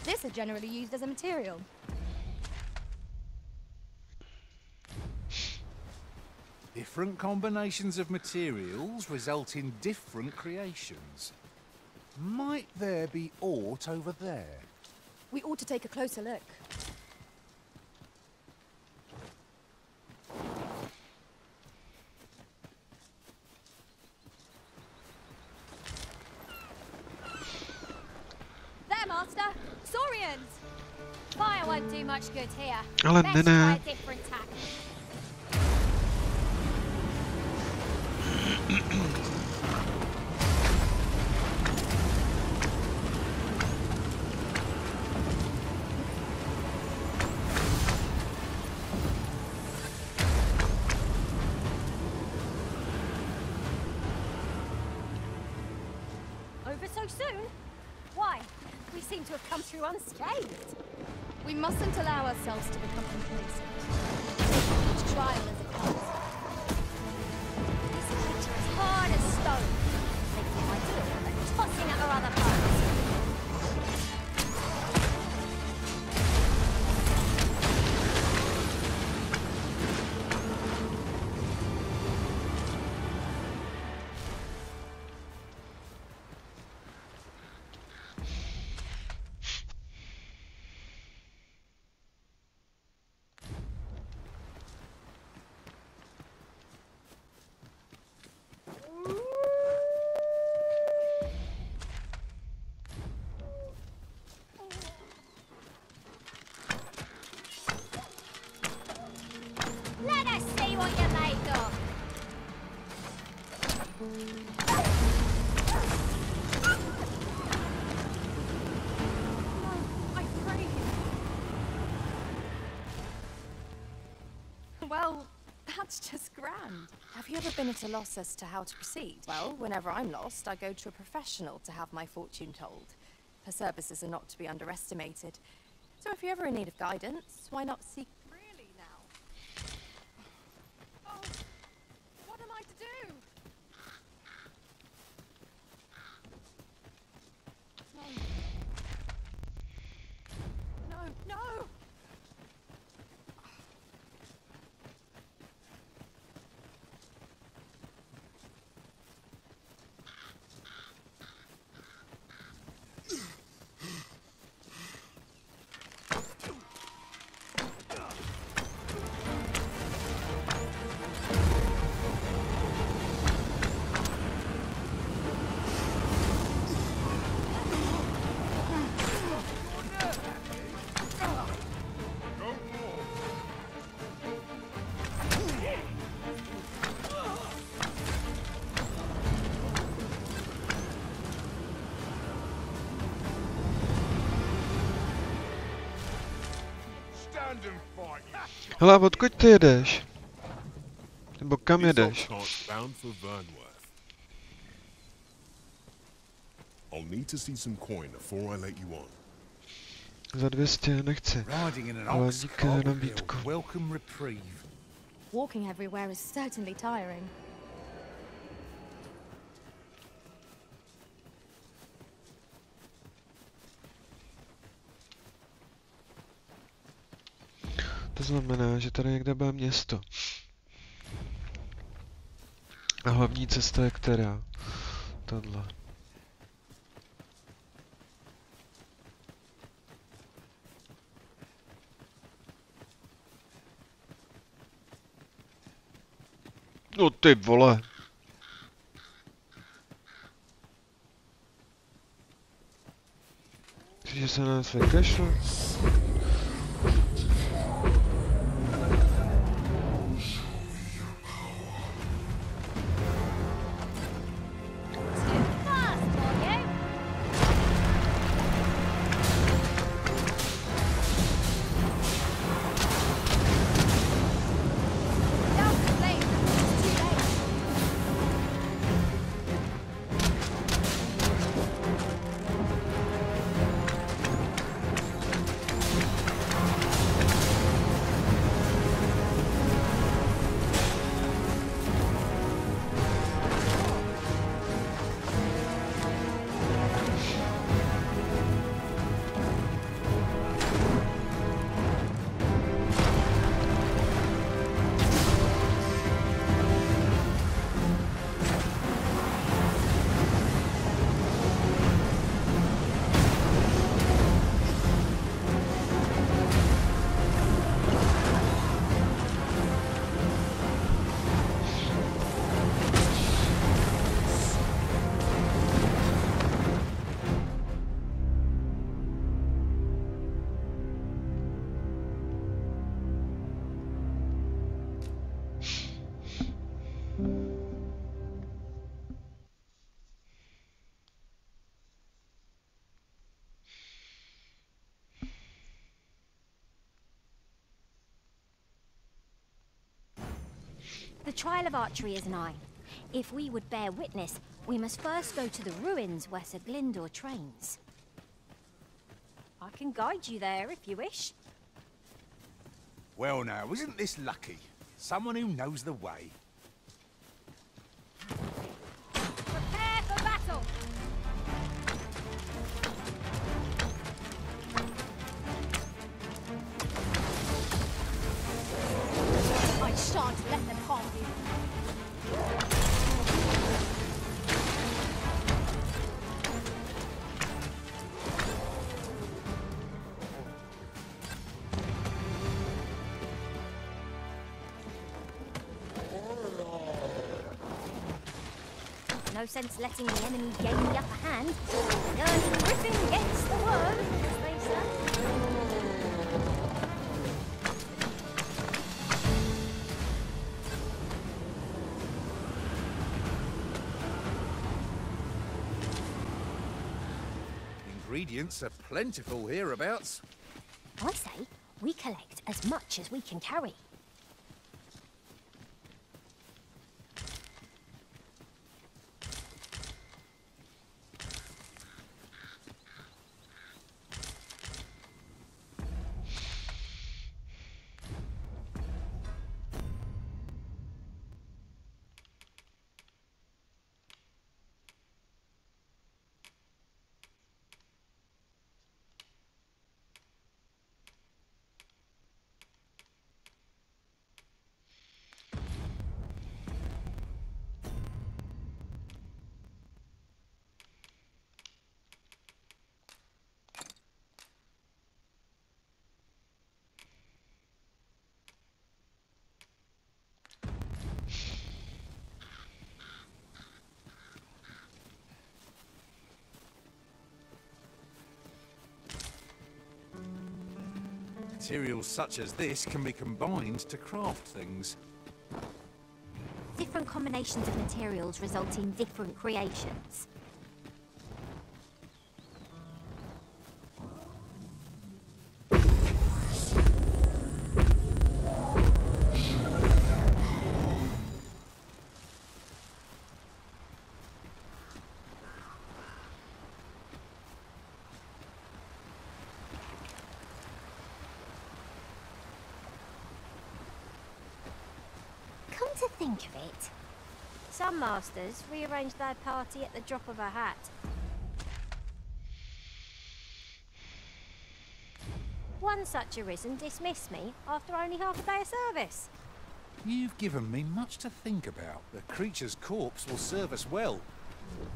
This is generally used as a material. Different combinations of materials result in different creations. Might there be aught over there? We ought to take a closer look. There, Master! Saurians! Fire won't do much good here. Ale Best ne. try a different tack. Over so soon? Why? We seem to have come through unscathed. We mustn't allow ourselves to become complacent. Each trial is a cost. This creature is hard as stone. Taking my tool and tossing at her other foes. Let us see what you're made of. I pray. Well, that's just grand. Have you ever been at a loss as to how to proceed? Well, whenever I'm lost, I go to a professional to have my fortune told. Her services are not to be underestimated. So if you're ever in need of guidance, why not seek... Really now? Oh, what am I to do? No. No, no! Hele, a odkud ty jedeš? Nebo kam jedeš? Bound for Vernworth. I'll need to see some coin before I let you on. Za 200 nechci. Ale díky za nabídku. Welcome reprieve. Walking everywhere is certainly tiring. To znamená, že tady někde bude město. A hlavní cesta je která? Tohle. No ty vole. Že se na nás vykašle? The trial of archery is nigh. If we would bear witness, we must first go to the ruins where Sir Glyndor trains. I can guide you there if you wish. Well now, isn't this lucky? Someone who knows the way. Prepare for battle! I shan't let them harm you. No sense letting the enemy gain the upper hand. Dirty Griffin gets the worm, as they say. Ingredients are plentiful hereabouts. I say we collect as much as we can carry. Materials such as this can be combined to craft things. Different combinations of materials result in different creations. To think of it, some masters rearrange their party at the drop of a hat. One such arisen dismissed me after only half a day of service. You've given me much to think about. The creature's corpse will serve us well.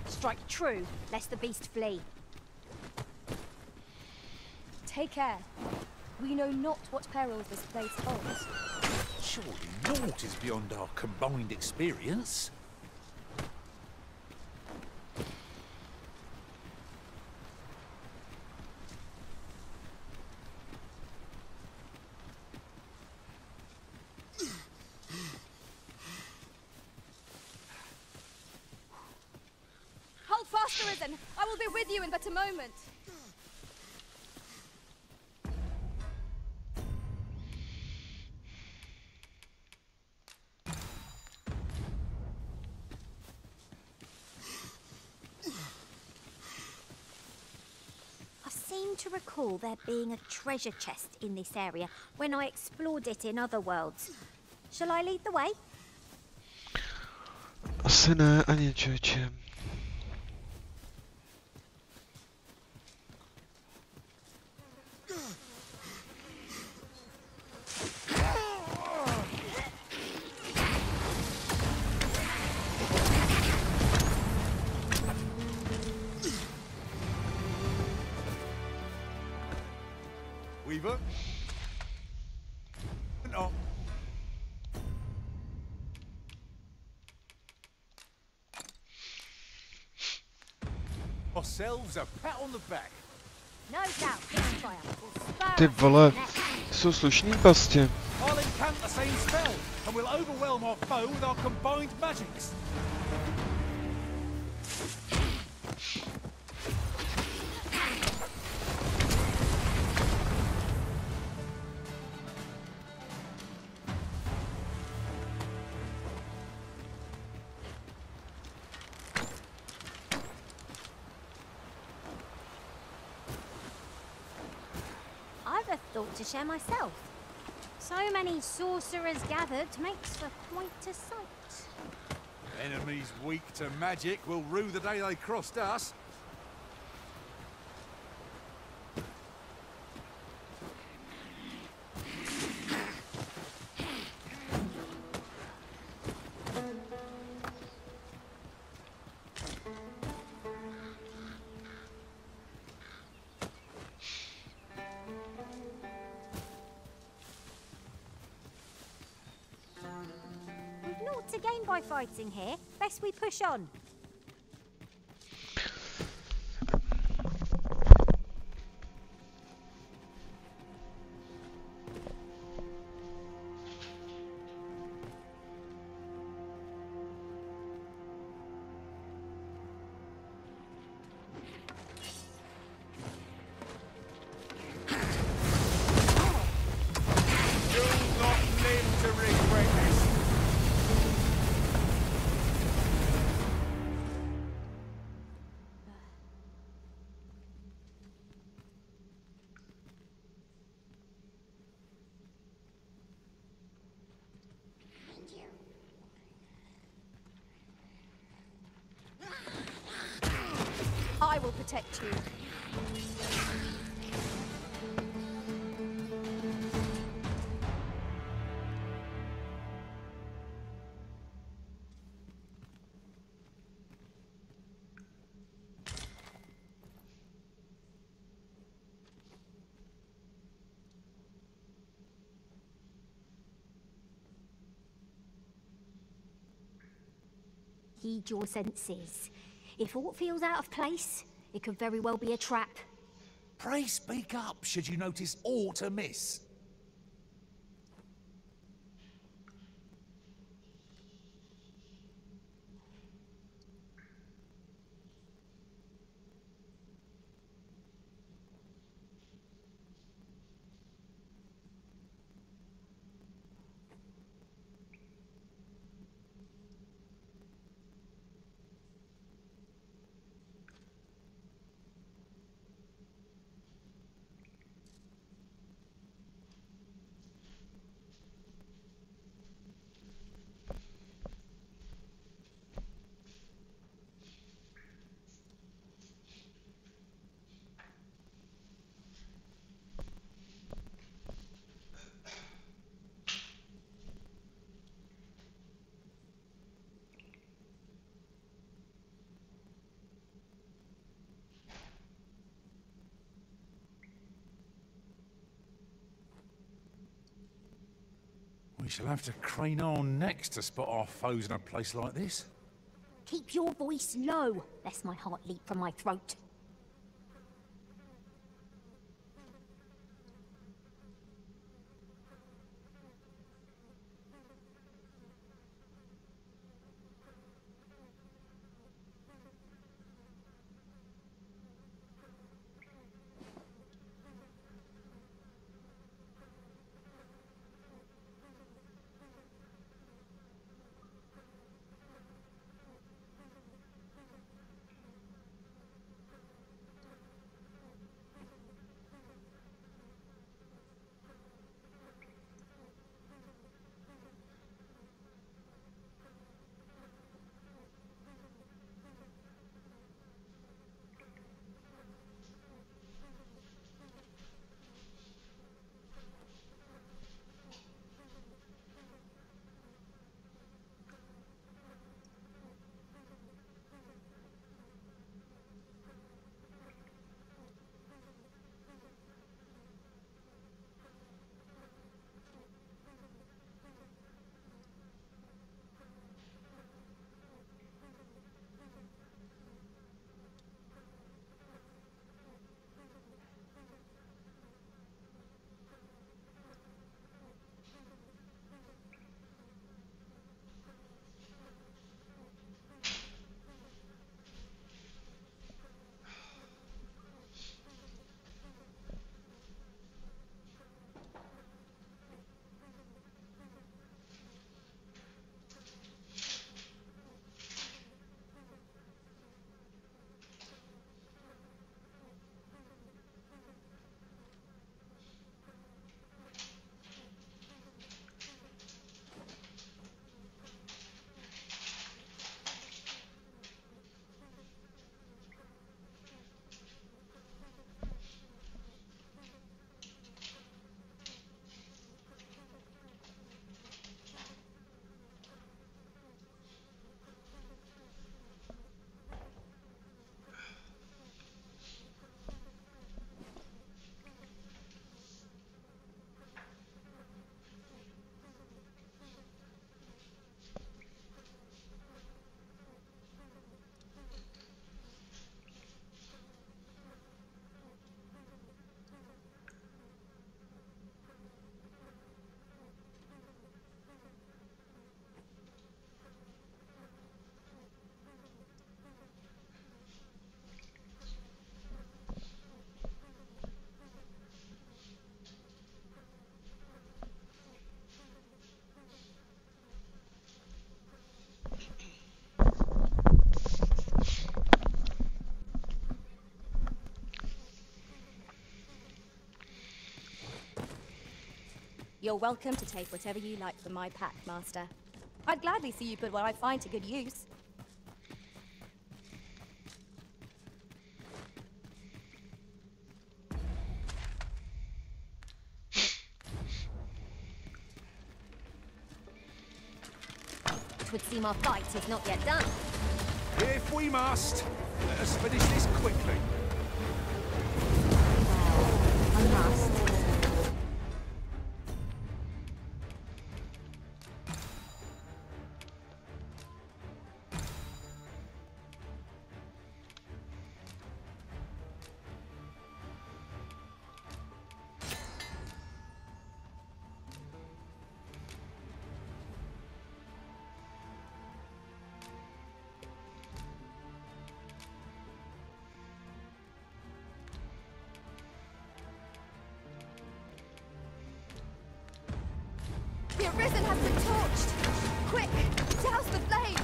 Strike true, lest the beast flee. Take care. We know not what perils this place holds. Surely naught is beyond our combined experience. Hold fast, Arisen! I will be with you in but a moment. To recall there being a treasure chest in this area when I explored it in other worlds. Shall I lead the way? Asi ne, ani člověče. Weaver? No. Ourselves a pat on the back. No doubt this triumph will spur Ty us vole, to the next. jsou slušní prostě. I'll encamp the same spell, and we'll overwhelm our foe with our combined magics. never thought to share myself. So many sorcerers gathered makes for quite a sight. Enemies weak to magic will rue the day they crossed us. To gain by fighting here, best we push on. I will protect you. Heed your senses. If aught feels out of place, it could very well be a trap. Pray speak up should you notice aught amiss. We shall have to crane our necks to spot our foes in a place like this. Keep your voice low, lest my heart leap from my throat. You're welcome to take whatever you like from my pack, Master. I'd gladly see you put what I find to good use. It would seem our fight is not yet done. If we must, let us finish this quickly. I must. The Arisen has been torched! Quick! Douse the flames!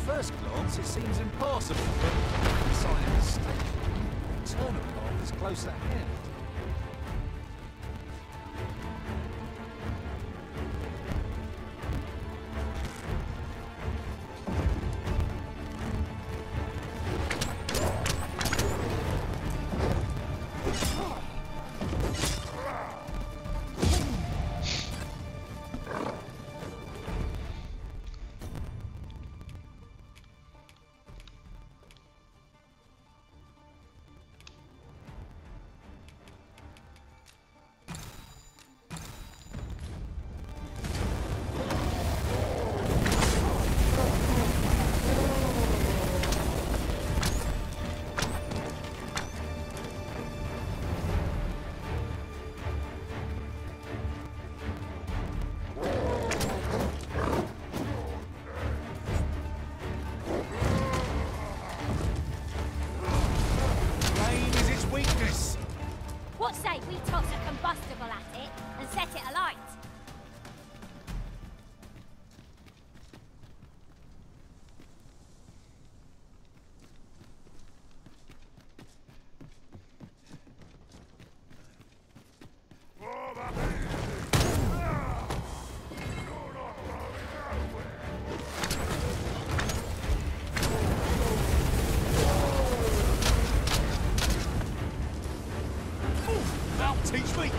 First glance, it seems impossible, but sign of mistake. Turn of path is close at hand. What say we toss a combustible at it and set it alight? Teach me!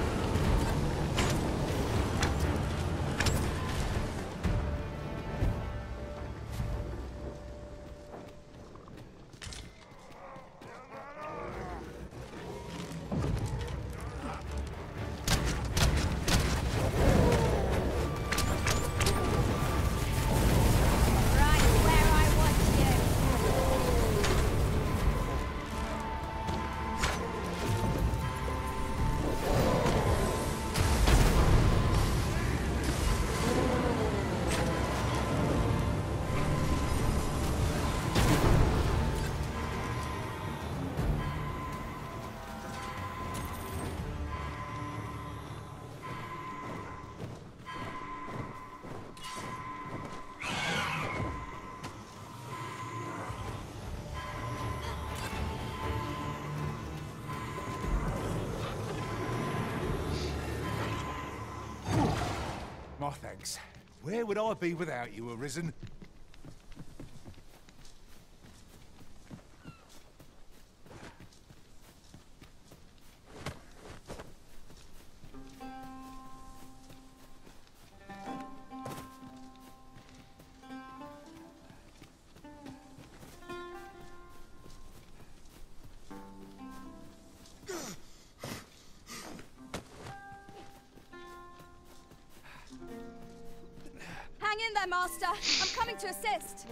My thanks. Where would I be without you, Arisen? Hang in there, Master. I'm coming to assist.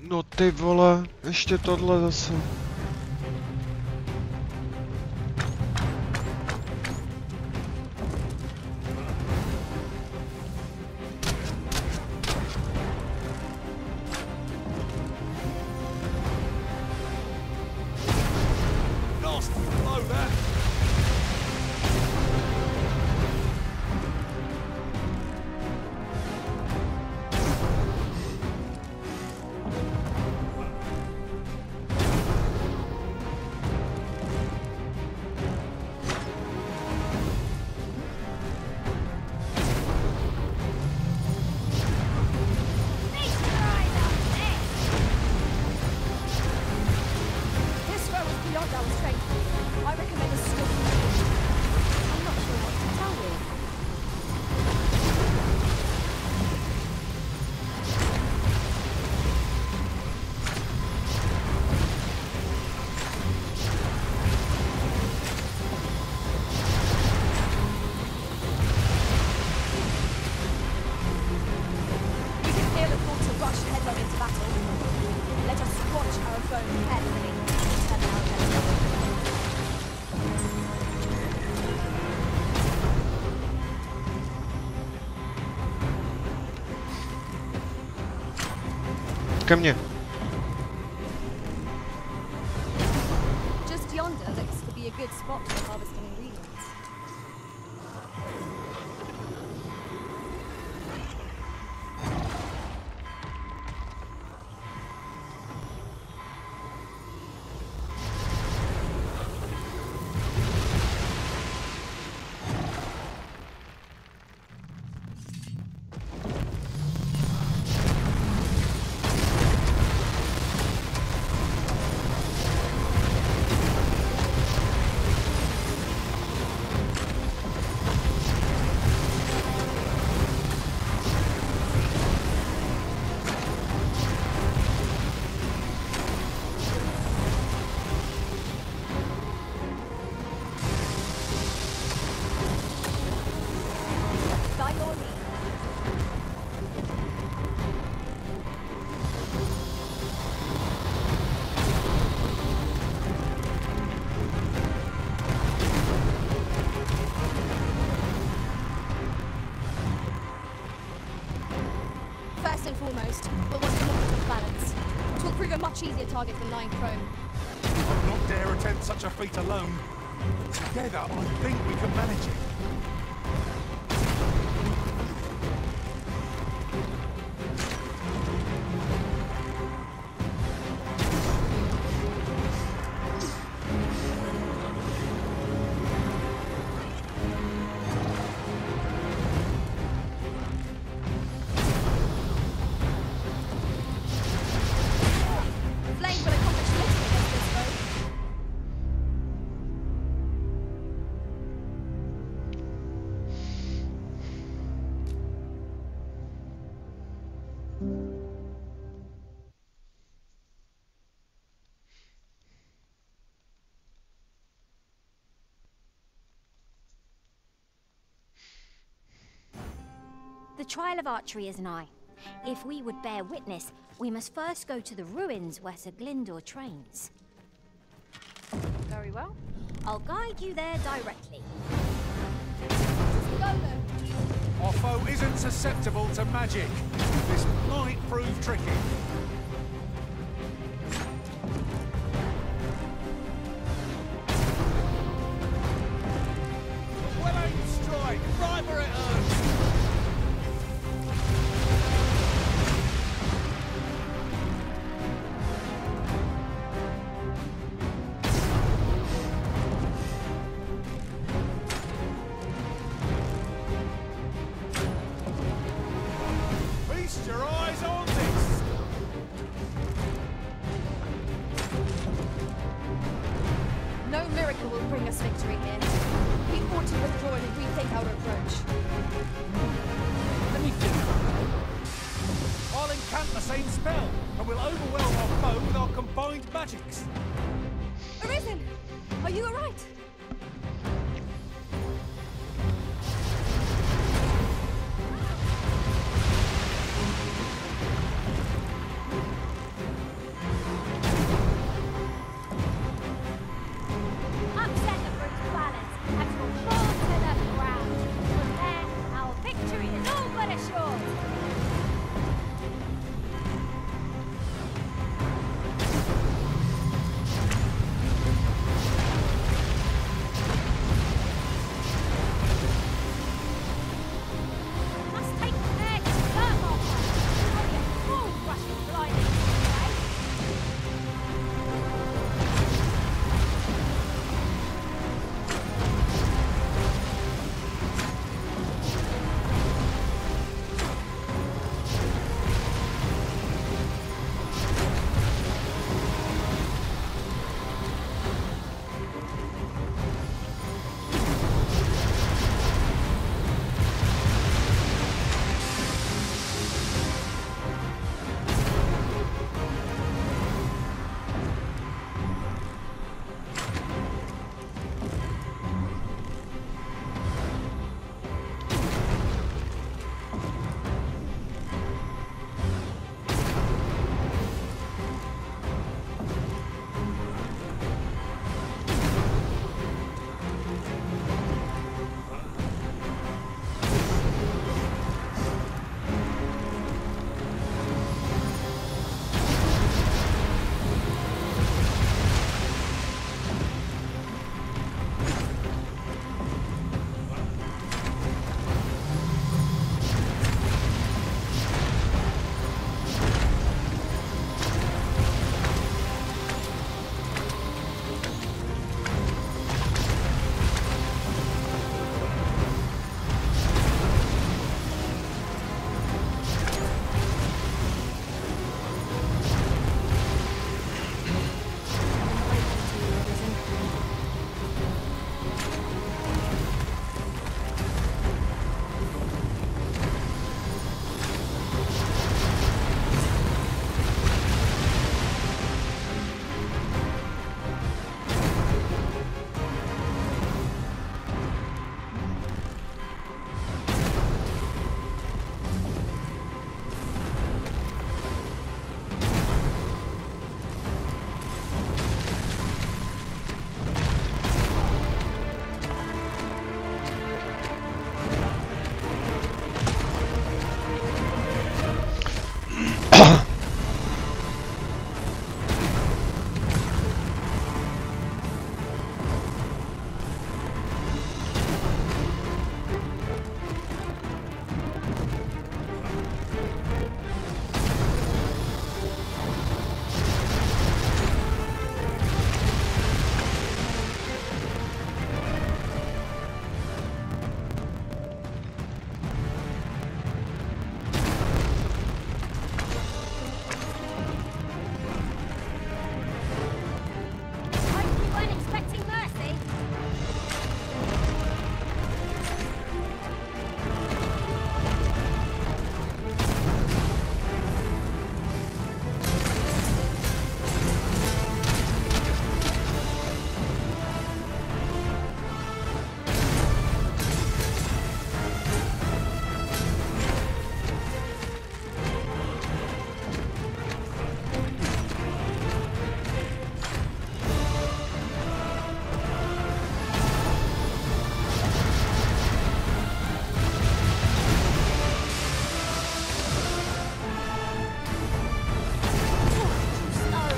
No ty vole, ještě tohle zase. Ко мне. Just yonder looks to be a good spot for harvesting ingredients. Foremost, we'll want to look at the balance. It will prove a much easier target than lying prone. I would not dare attempt such a feat alone. Together, I think we can manage it. The trial of archery is nigh. If we would bear witness, we must first go to the ruins where Sir Glyndor trains. Very well. I'll guide you there directly. Our foe isn't susceptible to magic. This might prove tricky. Well-aimed strike, right where it hurts. Feast your eyes on this! No miracle will bring us victory here. We ought to withdraw and rethink our approach. Let me think. I'll incant the same spell, and we'll overwhelm our foe with our combined magics. Arisen! Are you alright?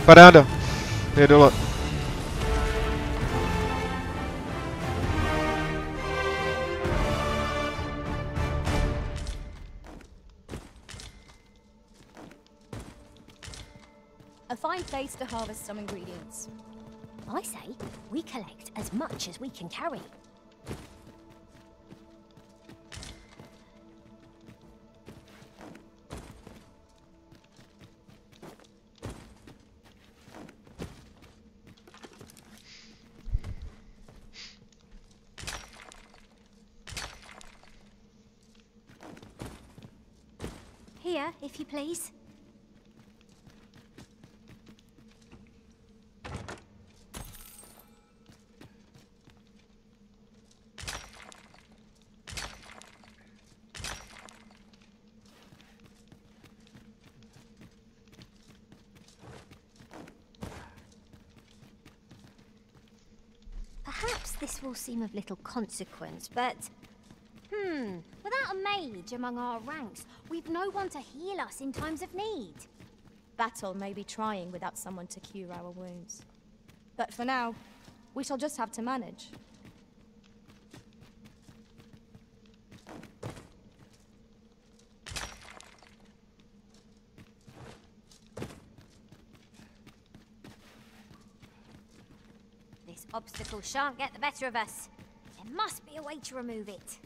Paráda. Je dole. A fine place to harvest some ingredients. I say we collect as much as we can carry. Here, if you please. Perhaps this will seem of little consequence, but... without a mage among our ranks, we've no one to heal us in times of need. Battle may be trying without someone to cure our wounds. But for now, we shall just have to manage. This obstacle shan't get the better of us. There must be a way to remove it.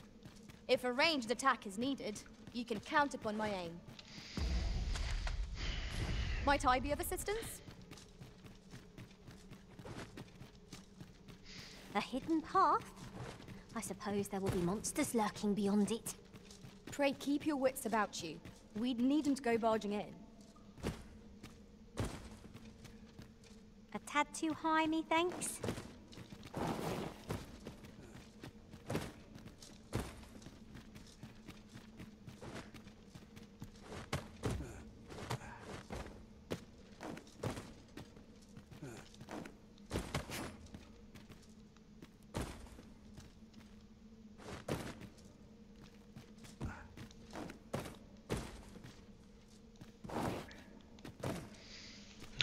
If a ranged attack is needed, you can count upon my aim. Might I be of assistance? A hidden path? I suppose there will be monsters lurking beyond it. Pray keep your wits about you. We needn't go barging in. A tad too high, methinks.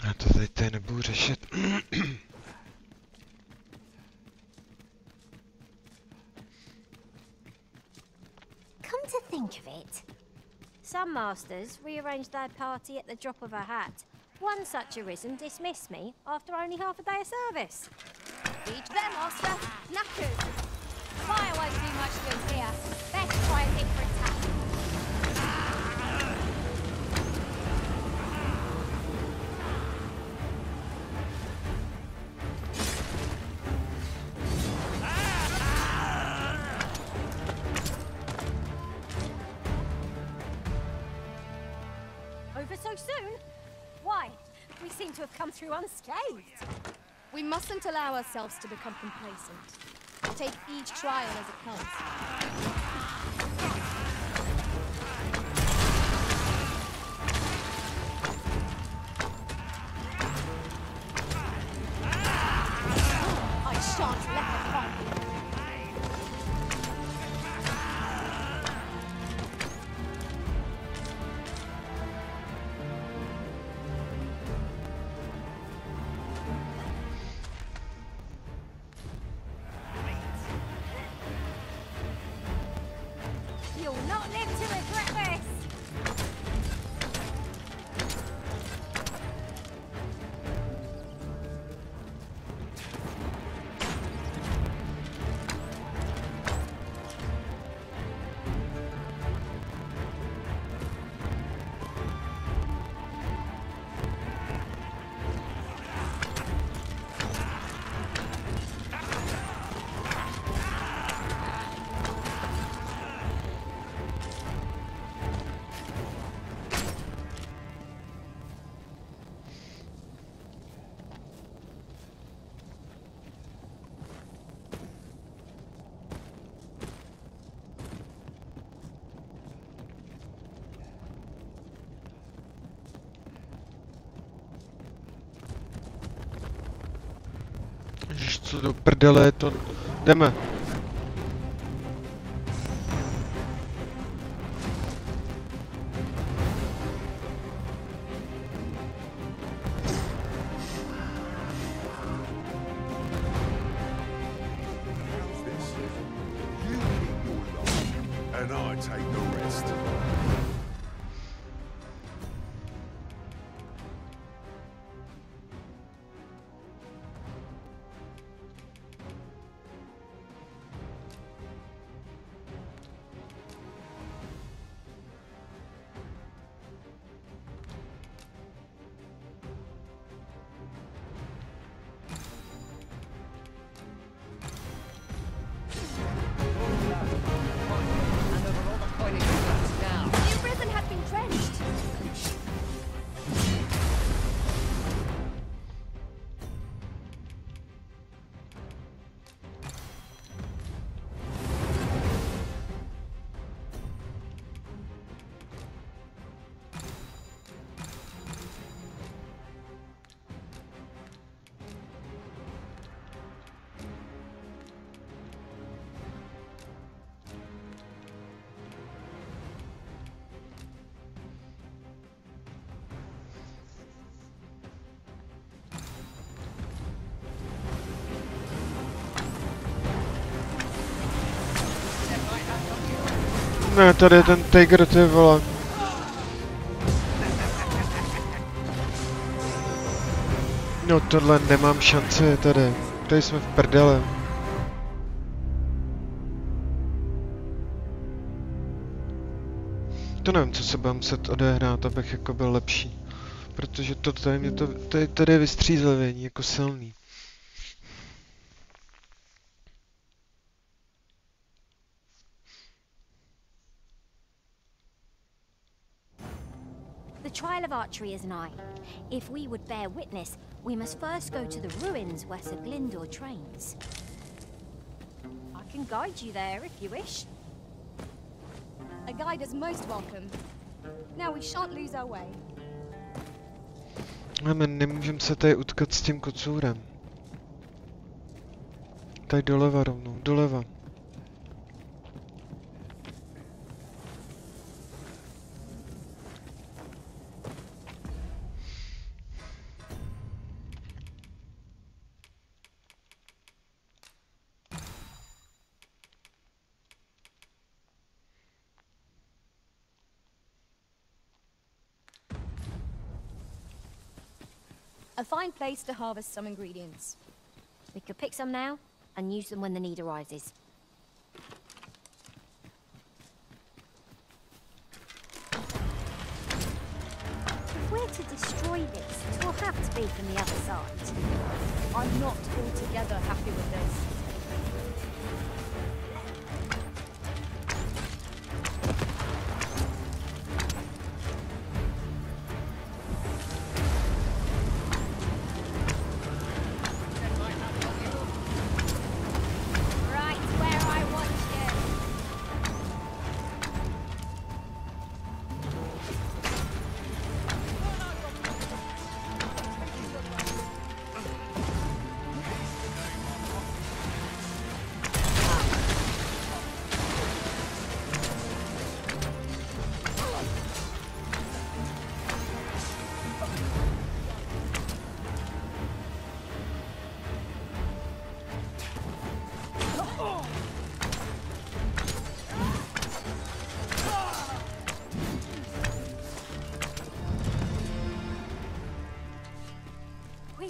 A to teď tady nebudu řešit. Come to think of it, some masters rearrange their party at the drop of a hat. One such arisen dismissed me after only half a day of service. Each their master, knackered. Fire won't do much good here. Best try a different tack. Over so soon? Why? We seem to have come through unscathed. We mustn't allow ourselves to become complacent. Take each trial as it comes. I shan't let them find me. You'll not live to regret this! Ježiš, co do prdele, to... Jdeme. and I take the rest. New Ryzen has been drenched. Ne, tady je ten Tiger, ty vole. No tohle nemám šanci tady. Tady jsme v prdele. To nevím, co se bude muset odehrát, abych jako byl lepší. Protože to tady mě to, tady je vystřízlivění, jako silný. The trial of archery is nigh. If we would bear witness, we must first go to the ruins where Sir Glyndor trains. I can guide you there if you wish. A guide is most welcome. Now we shan't lose our way. Ale nemůžeme se tady utkat s tím kocůrem. Tady doleva rovnou, doleva. A fine place to harvest some ingredients. We could pick some now and use them when the need arises. If we're to destroy this, it will have to be from the other side. I'm not altogether happy with this.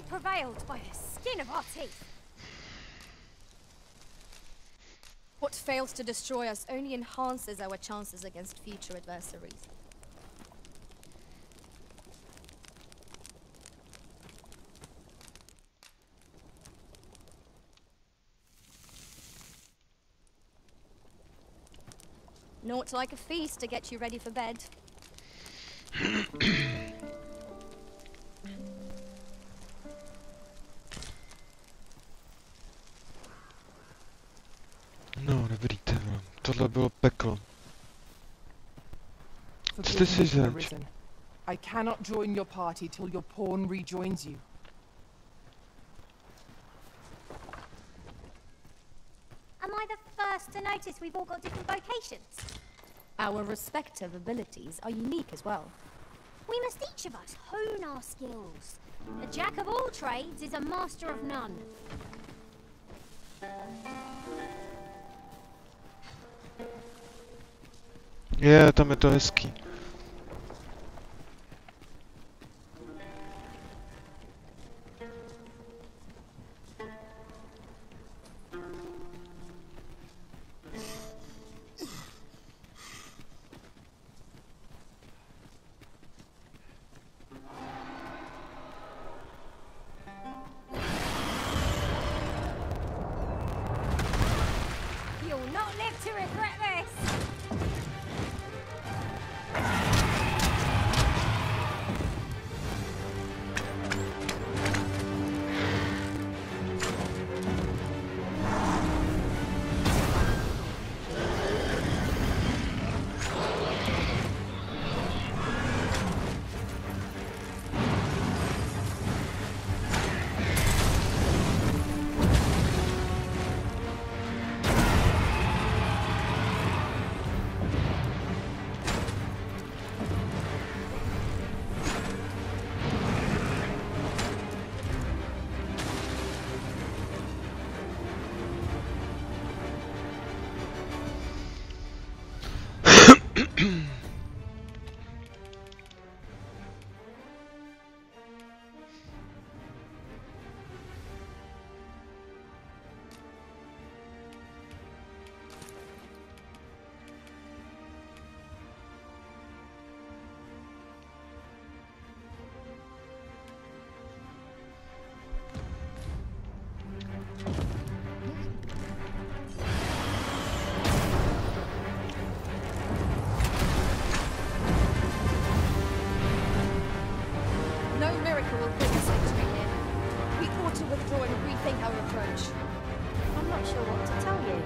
Prevailed by the skin of our teeth. What fails to destroy us only enhances our chances against future adversaries. Naught like a feast to get you ready for bed. No, dobrý, tyhle. Tohle bylo peklo. Co ty si zač? I cannot join your party till your pawn rejoins you. Am I the first to notice we've all got different vocations? Our respective abilities are unique as well. We must each of us hone our skills. A jack of all trades is a master of none. Tam je to hezký. You'll not live to regret this! I'm not sure what to tell you.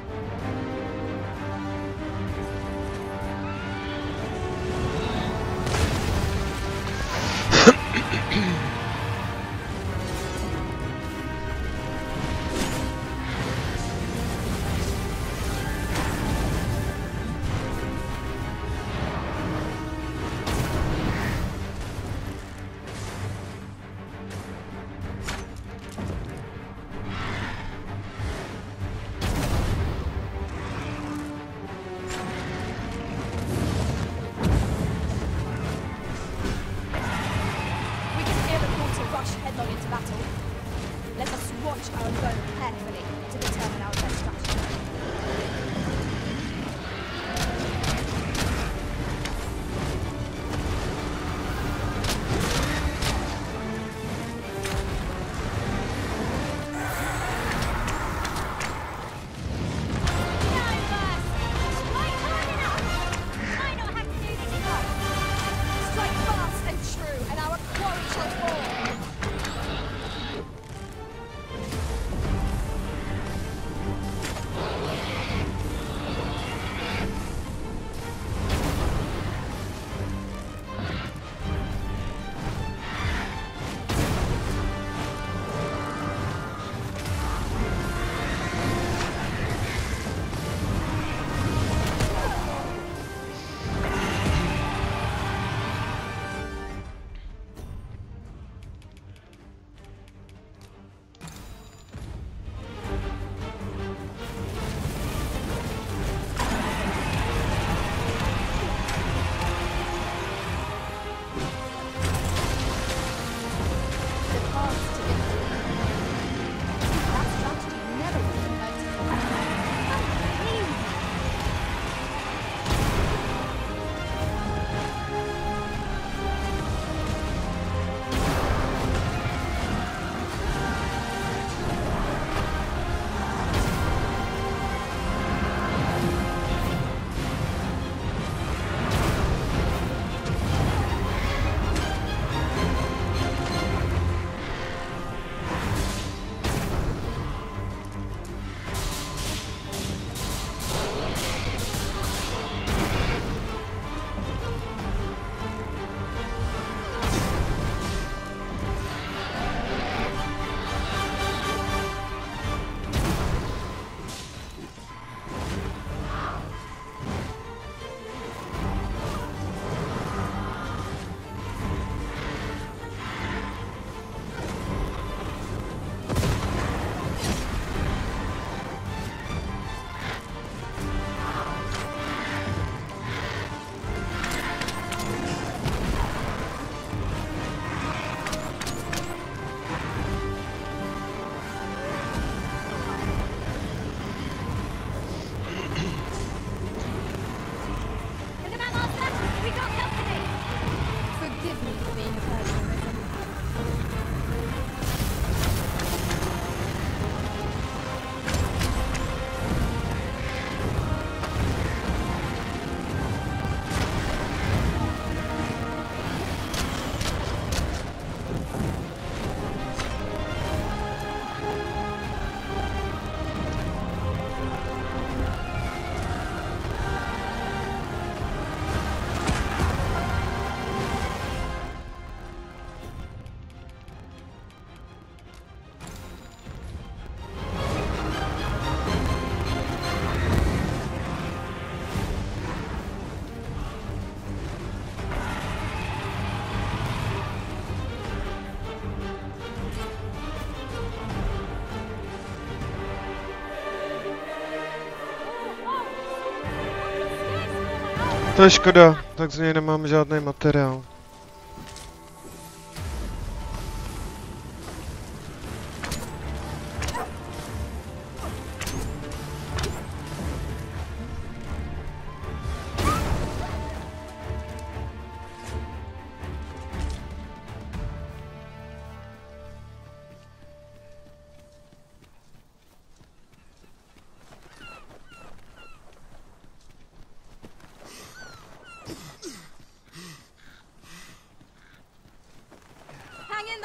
To je škoda, tak z něj nemám žádný materiál.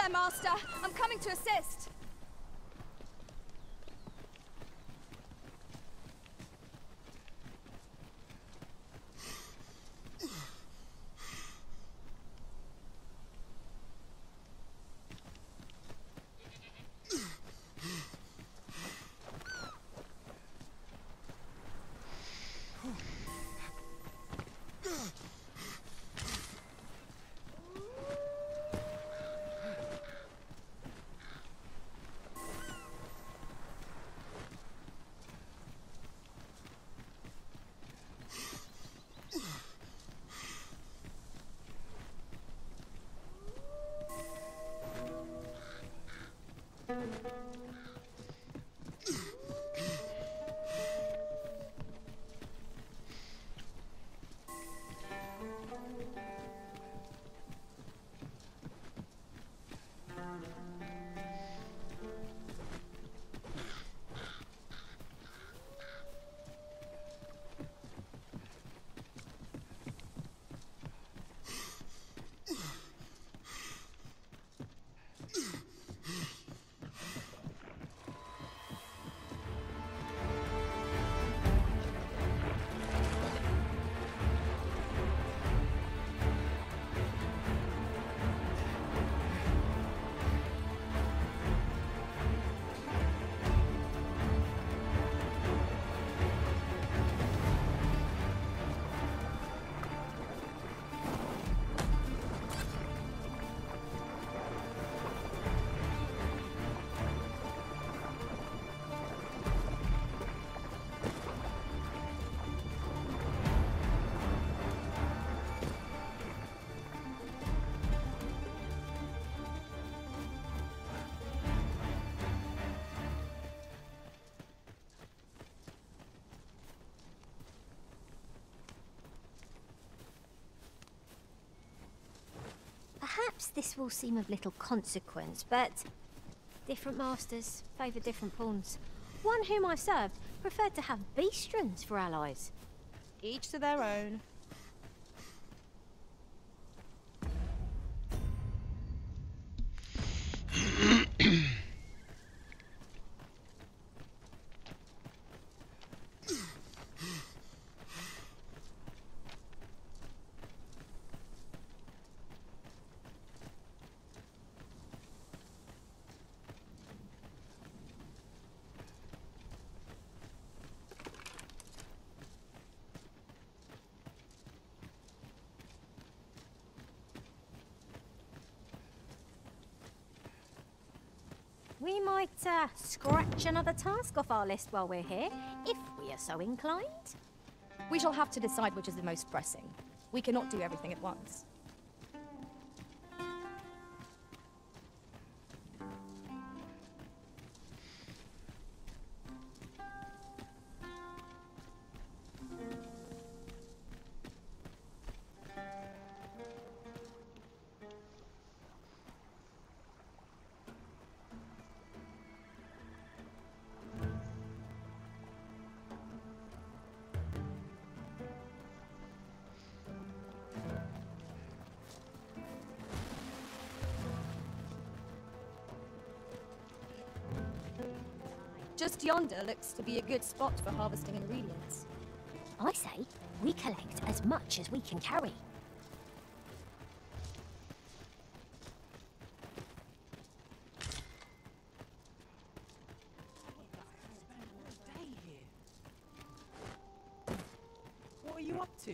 Master, I'm coming to assist. Perhaps this will seem of little consequence, but different masters favour different pawns. One whom I've served preferred to have beastrons for allies. Each to their own. We might scratch another task off our list while we're here, if we are so inclined. We shall have to decide which is the most pressing. We cannot do everything at once. Just yonder looks to be a good spot for harvesting ingredients. I say, we collect as much as we can carry. What are you up to?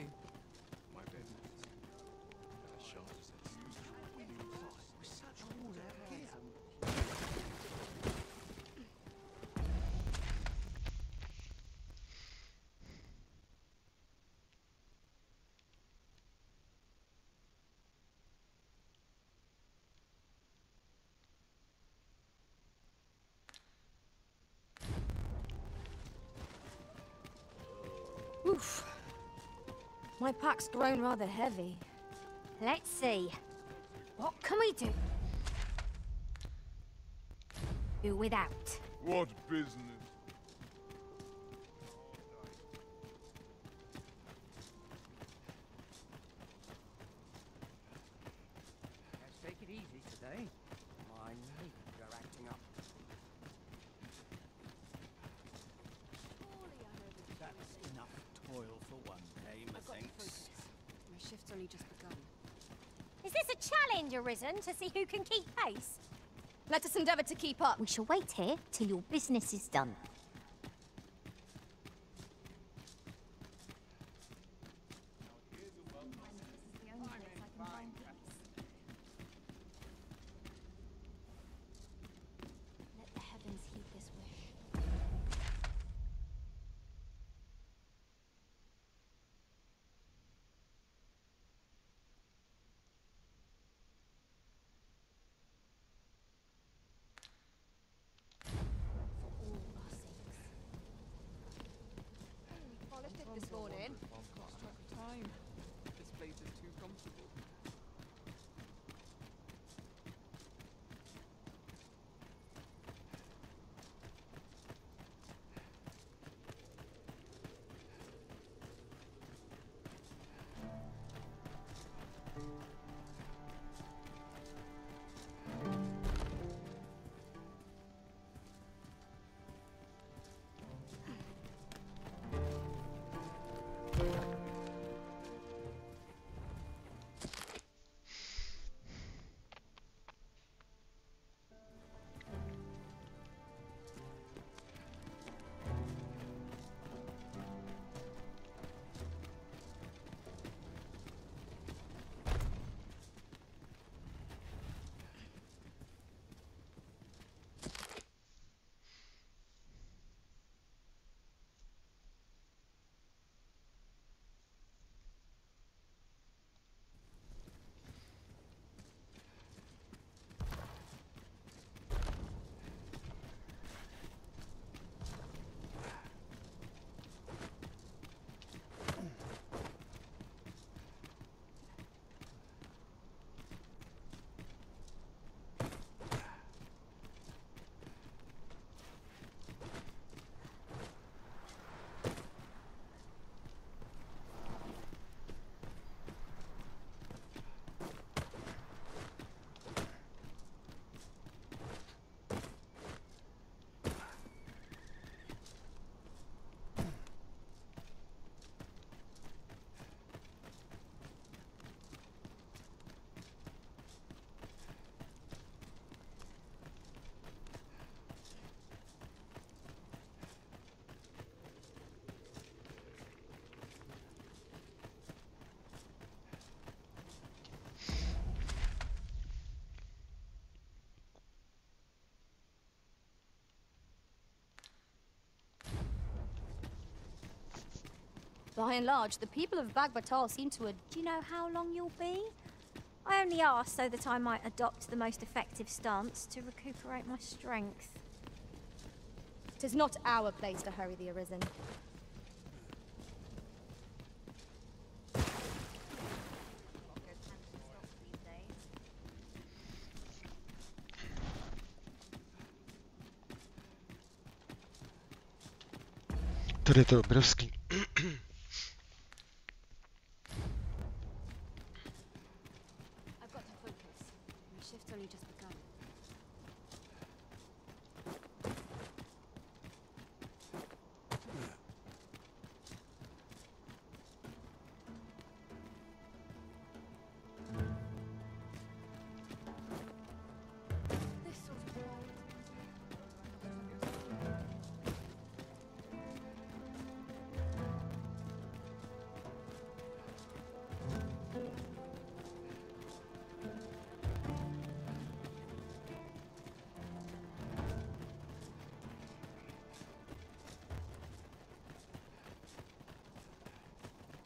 Oof. My pack's grown rather heavy. Let's see. What can we do? Do without. What business? Let's take it easy today. My knees are acting up. That's enough toil for one day, methinks. My shift's only just begun. Is this a challenge, Arisen, to see who can keep pace? Let us endeavour to keep up. We shall wait here till your business is done. Let the heavens heed this wish. Polished it this morning. Lost track of time. This place is too comfortable. By and large, the people of Bagbatal seem to Do you know how long you'll be? I only asked so that I might adopt the most effective stance to recuperate my strength. 'Tis not our place to hurry the Arisen. Tady je to obrovský. I've got to focus. My shift's only just begun. This sort of world.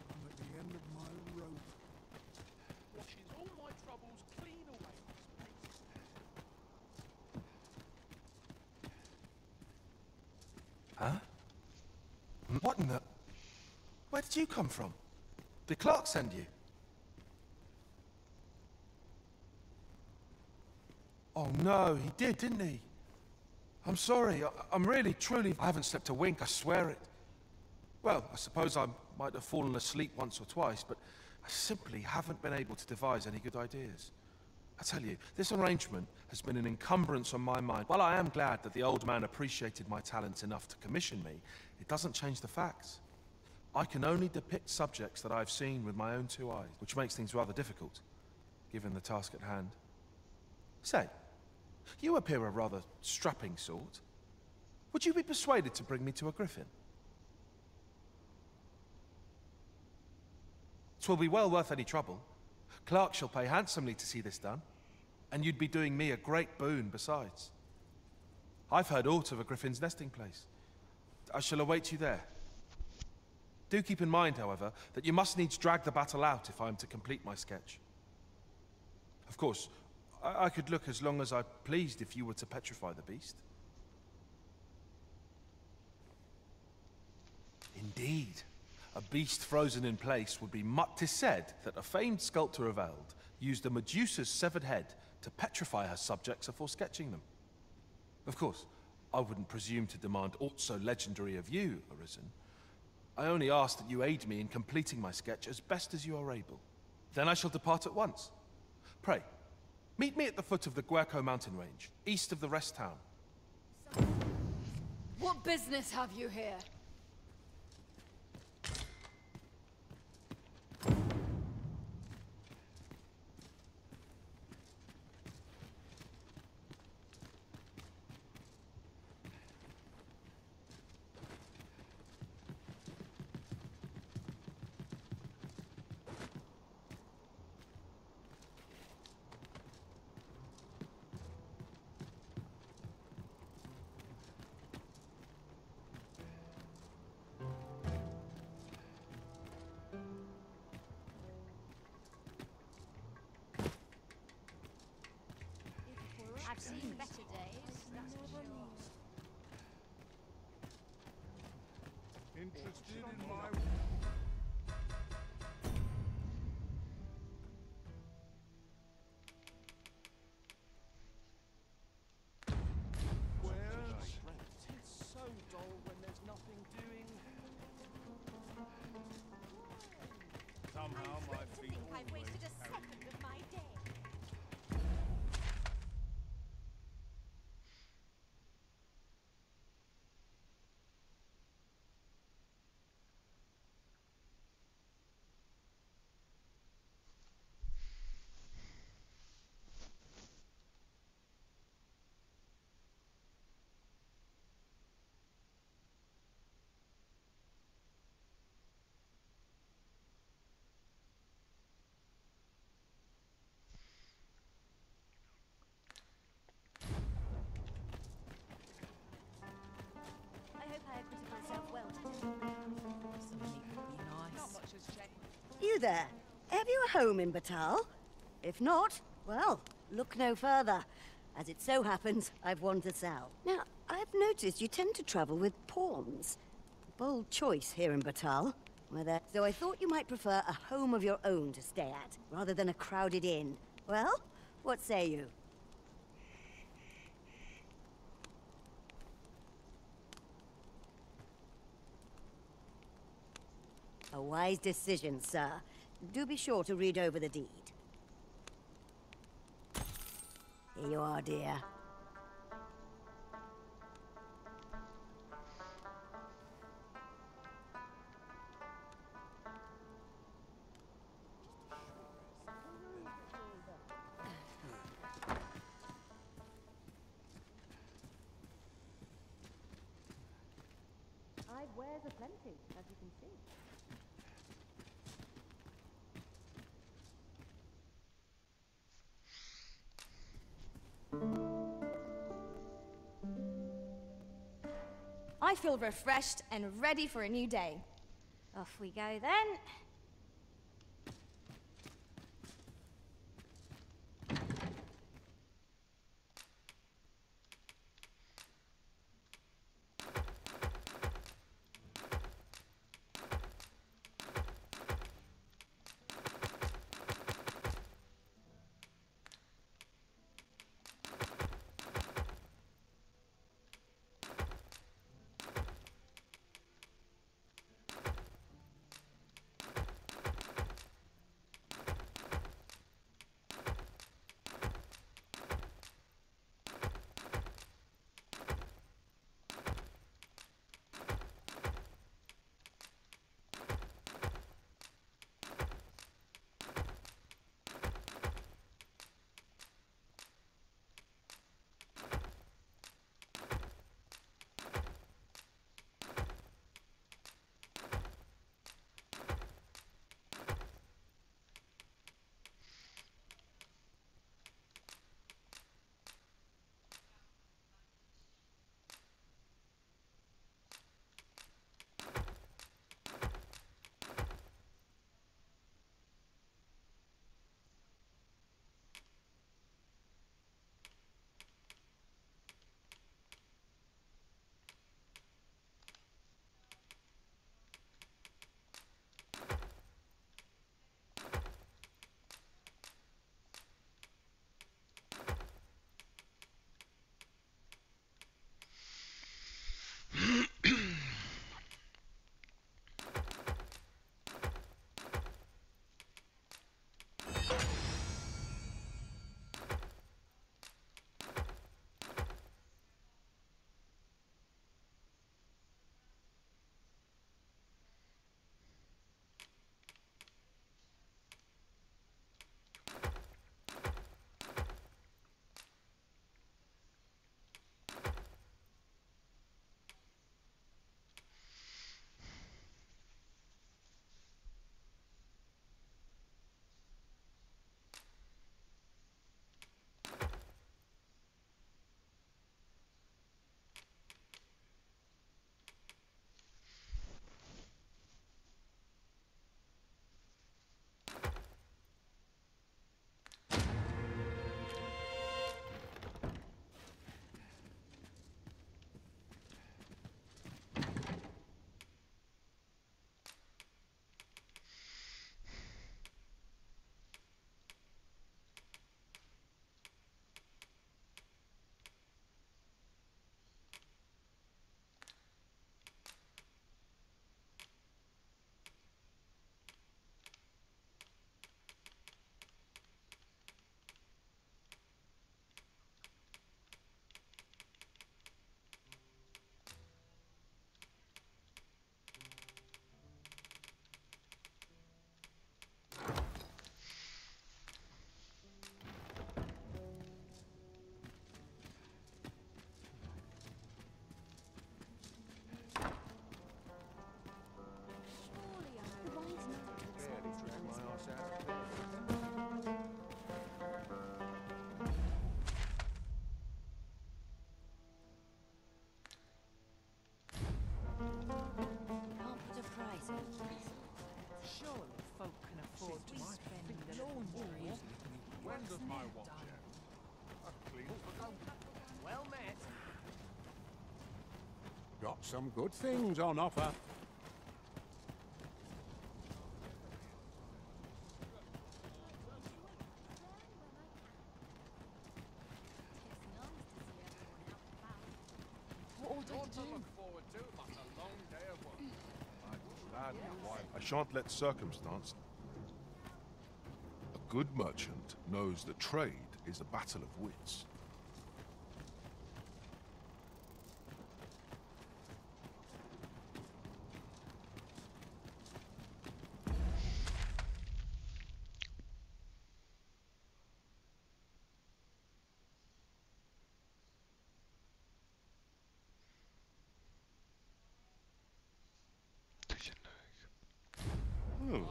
I'm at the end of my rope. Washes all my troubles clean away. Huh? What in the... Where did you come from? Did Clark send you? Oh no, he did, didn't he? I'm sorry. I'm really, truly... I haven't slept a wink, I swear it. Well, I suppose I might have fallen asleep once or twice, but I simply haven't been able to devise any good ideas. I tell you, this arrangement has been an encumbrance on my mind. While I am glad that the old man appreciated my talents enough to commission me, it doesn't change the facts. I can only depict subjects that I've seen with my own 2 eyes, which makes things rather difficult, given the task at hand. Say, you appear a rather strapping sort. Would you be persuaded to bring me to a griffin? 'Twill be well worth any trouble. Clark shall pay handsomely to see this done, and you'd be doing me a great boon besides. I've heard aught of a griffin's nesting place. I shall await you there. Do keep in mind, however, that you must needs drag the battle out if I am to complete my sketch. Of course, I could look as long as I pleased if you were to petrify the beast. Indeed. A beast frozen in place would be much. 'Tis said that a famed sculptor of Eld used a Medusa's severed head to petrify her subjects before sketching them. Of course, I wouldn't presume to demand aught so legendary of you, Arisen. I only ask that you aid me in completing my sketch as best as you are able. Then I shall depart at once. Pray, meet me at the foot of the Guerco mountain range, east of the rest town. What business have you here? I've seen better days, that's for sure. Interested in my... It's so dull when there's nothing doing. Somehow my feet I've wasted a second of my day. You there? Have you a home in Batal? If not, well, look no further. As it so happens, I've one to sell. Now, I've noticed you tend to travel with pawns. Bold choice here in Batal. So I thought you might prefer a home of your own to stay at, rather than a crowded inn. Well, what say you? A wise decision, sir. Do be sure to read over the deed. Here you are, dear. I've wares aplenty, as you can see. I feel refreshed and ready for a new day. Off we go then. got some good things on offer. I shan't let circumstance. A good merchant knows that trade is a battle of wits. Look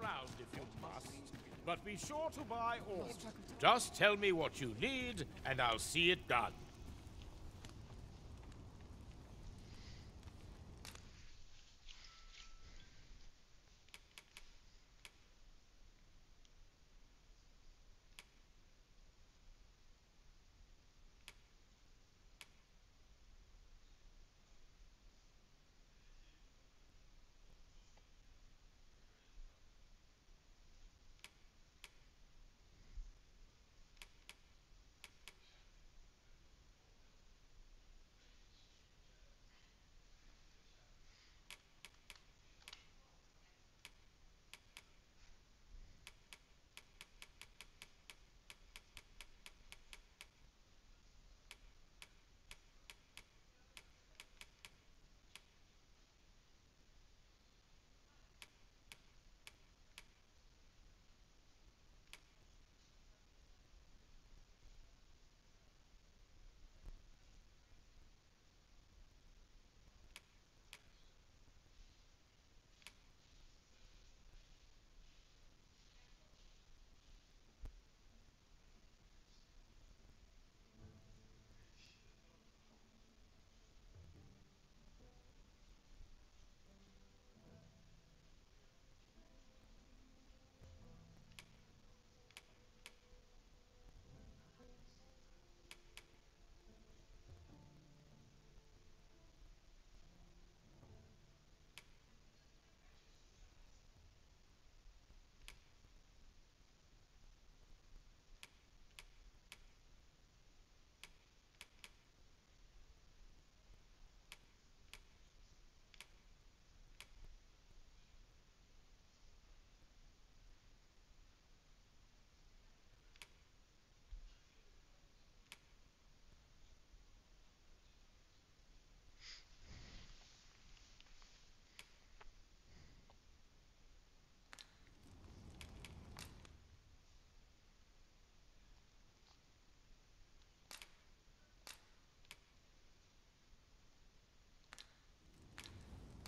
around if you must, but be sure to buy all. Just tell me what you need, and I'll see it done.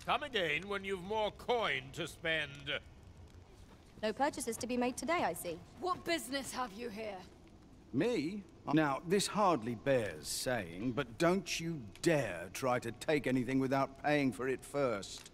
Come again when you've more coin to spend. No purchases to be made today, I see. What business have you here? Me? Now, this hardly bears saying, but don't you dare try to take anything without paying for it first.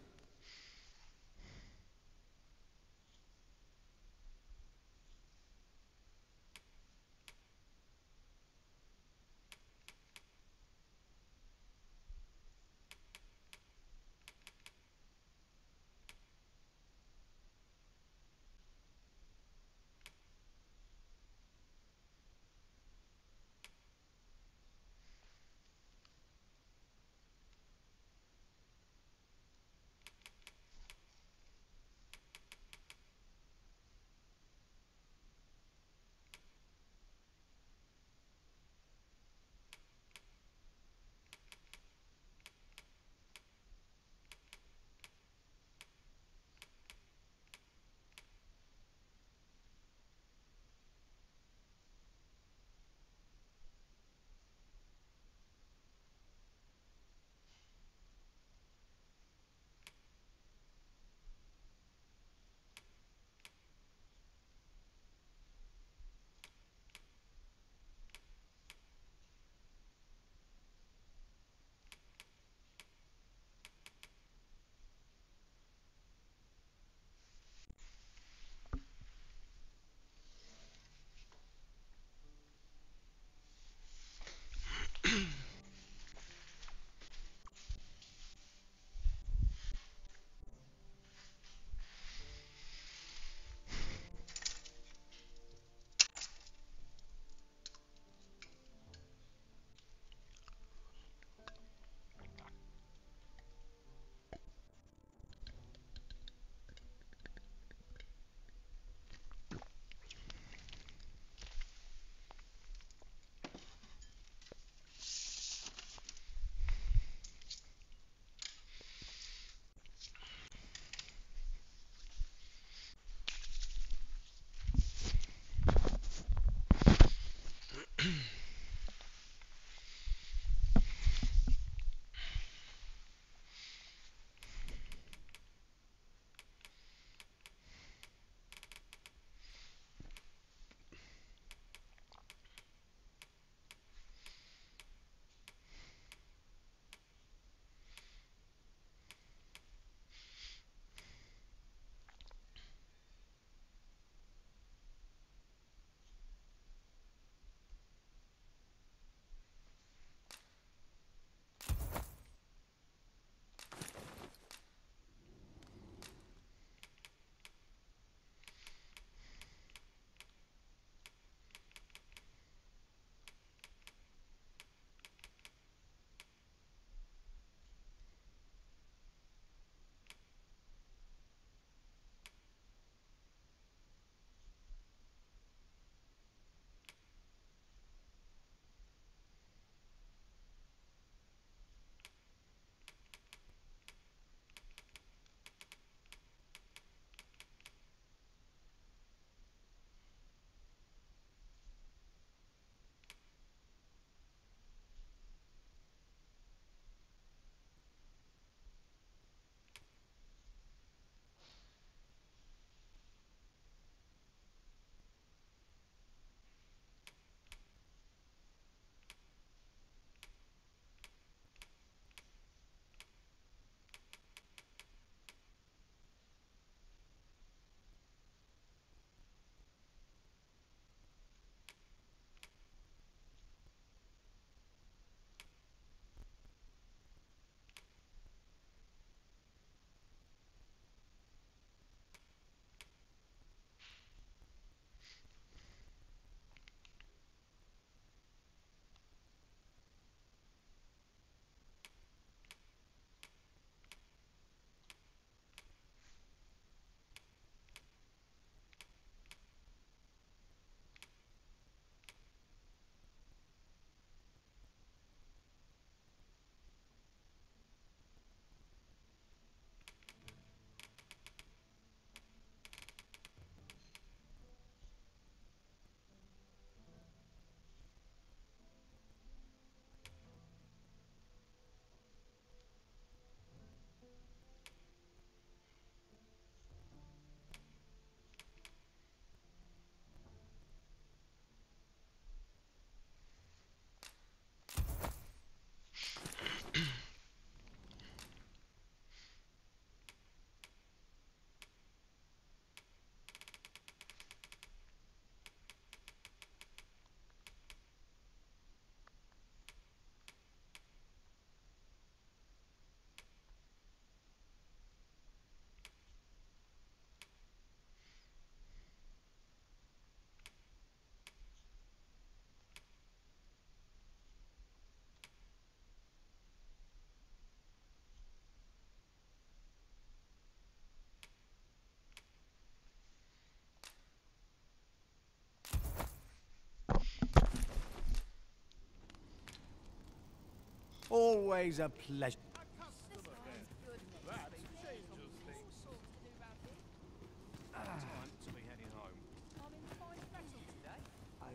always a pleasure.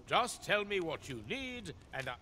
Just tell me what you need, and I...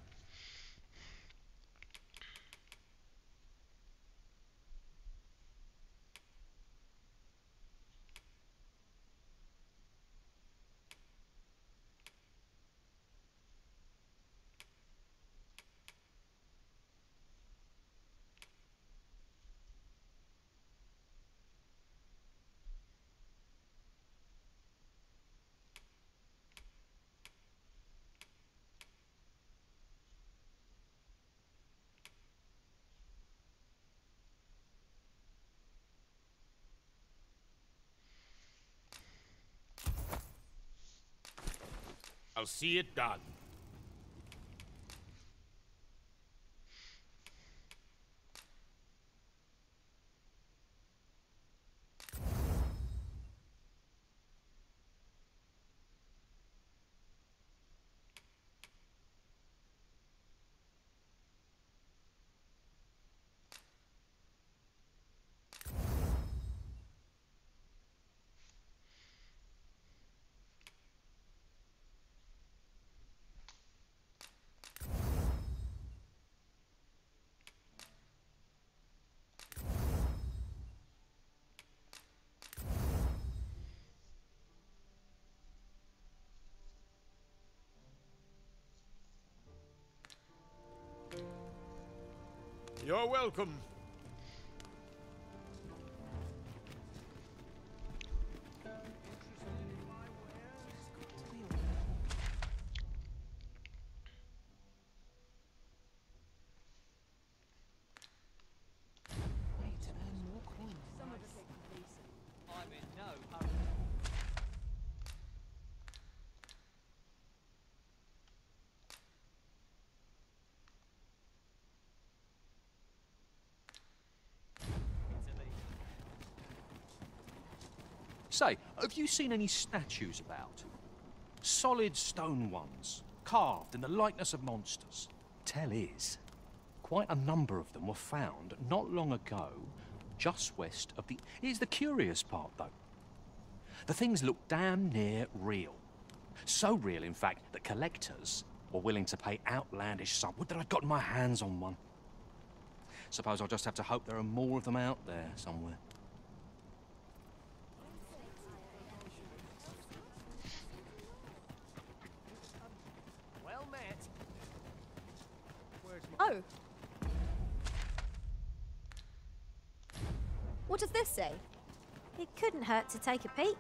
I'll see it done. You're welcome. I'm in no hurry. Say, have you seen any statues about? Solid stone ones, carved in the likeness of monsters. Tell is, quite a number of them were found not long ago, just west of the... Here's the curious part, though. The things look damn near real. So real, in fact, that collectors were willing to pay outlandish sums. Would that I'd gotten my hands on one. Suppose I'll just have to hope there are more of them out there somewhere. Well met. Oh. What does this say? It couldn't hurt to take a peek.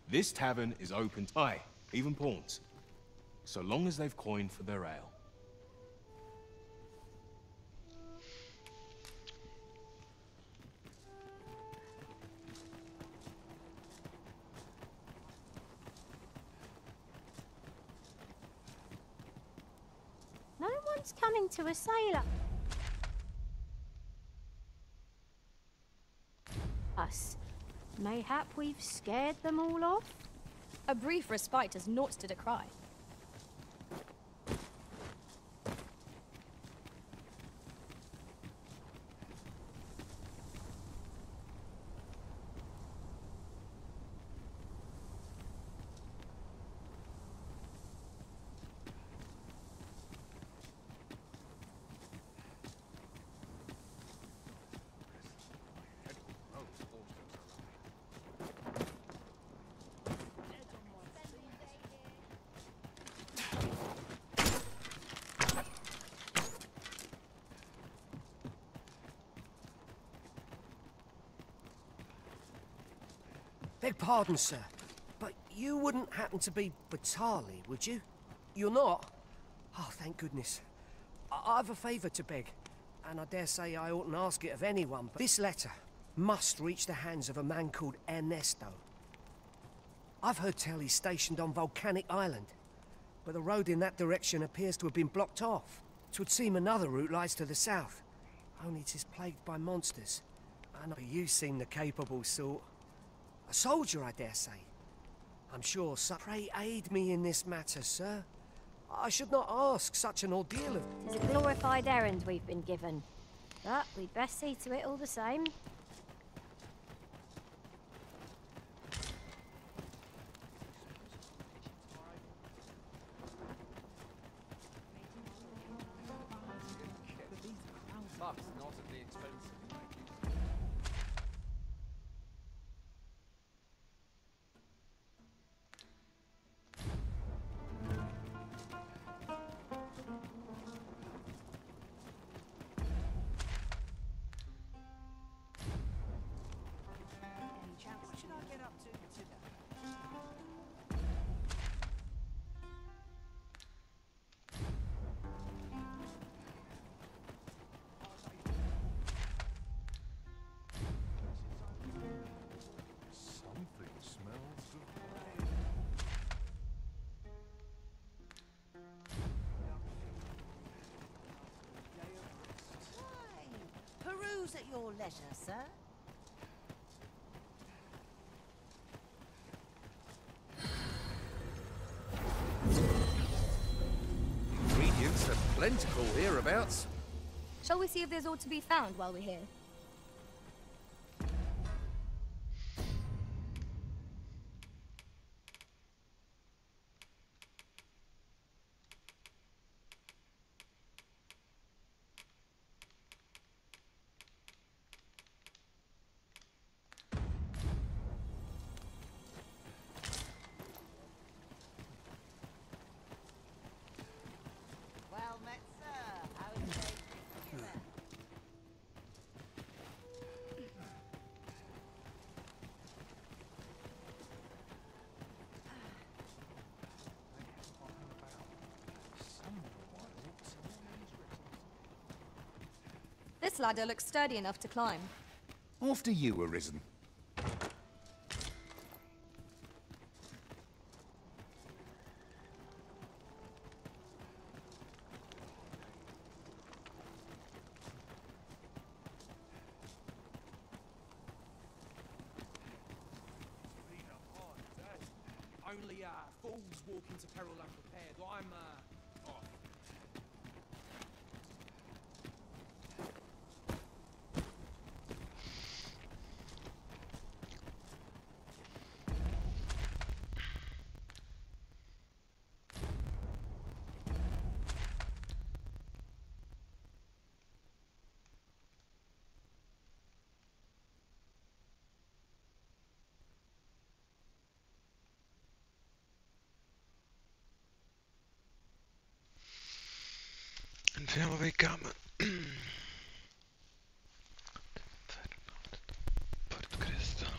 This tavern is open. Aye, even pawns. So long as they've coined for their ale. No one's coming to a sailor. Us. Mayhap we've scared them all off? A brief respite is naught to decry. Beg pardon, sir, but you wouldn't happen to be Batali, would you? You're not? Oh, thank goodness. I've a favour to beg, and I dare say I oughtn't ask it of anyone, but this letter must reach the hands of a man called Ernesto. I've heard tell he's stationed on Volcanic Island, but the road in that direction appears to have been blocked off. 'Twould seem another route lies to the south, only 'tis plagued by monsters. I know you seem the capable sort. A soldier, I dare say. I'm sure, so pray aid me in this matter, sir. I should not ask such an ordeal of... 'Tis a glorified errand we've been given, but we'd best see to it all the same. Peruse at your leisure, sir. Ingredients are plentiful hereabouts. Shall we see if there's aught to be found while we're here? Well met, sir. How is it? This ladder looks sturdy enough to climb. After you, Arisen. Only fools walk into peril unprepared. I'm off. Fialový kámen. Pod krystal.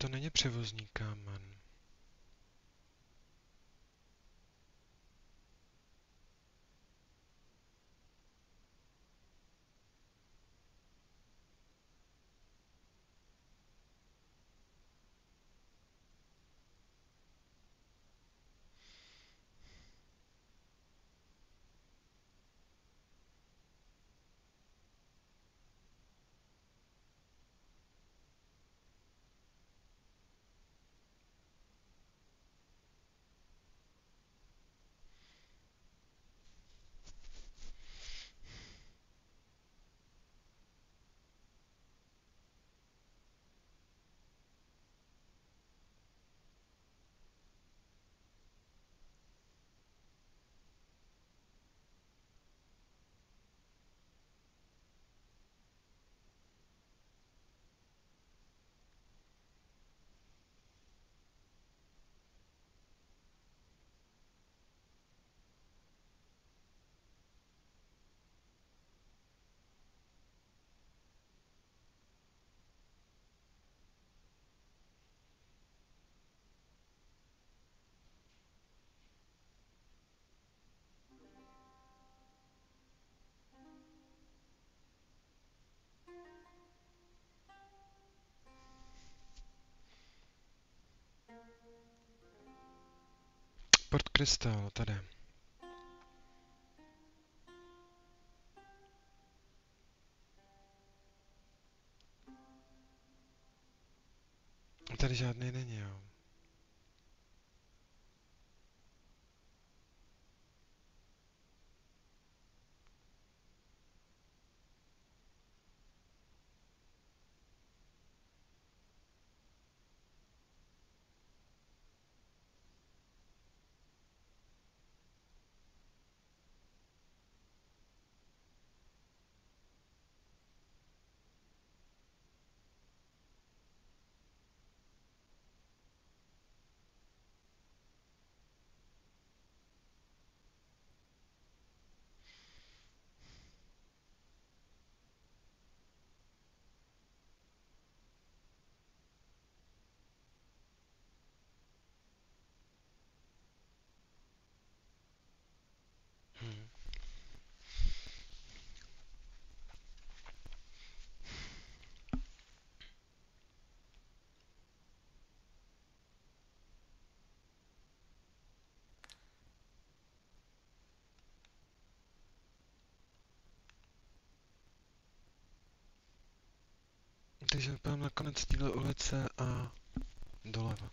to není převozní kámen. Port krystal, tady. Tady žádný není, jo. Takže vypadám na konec téhle ulice a doleva.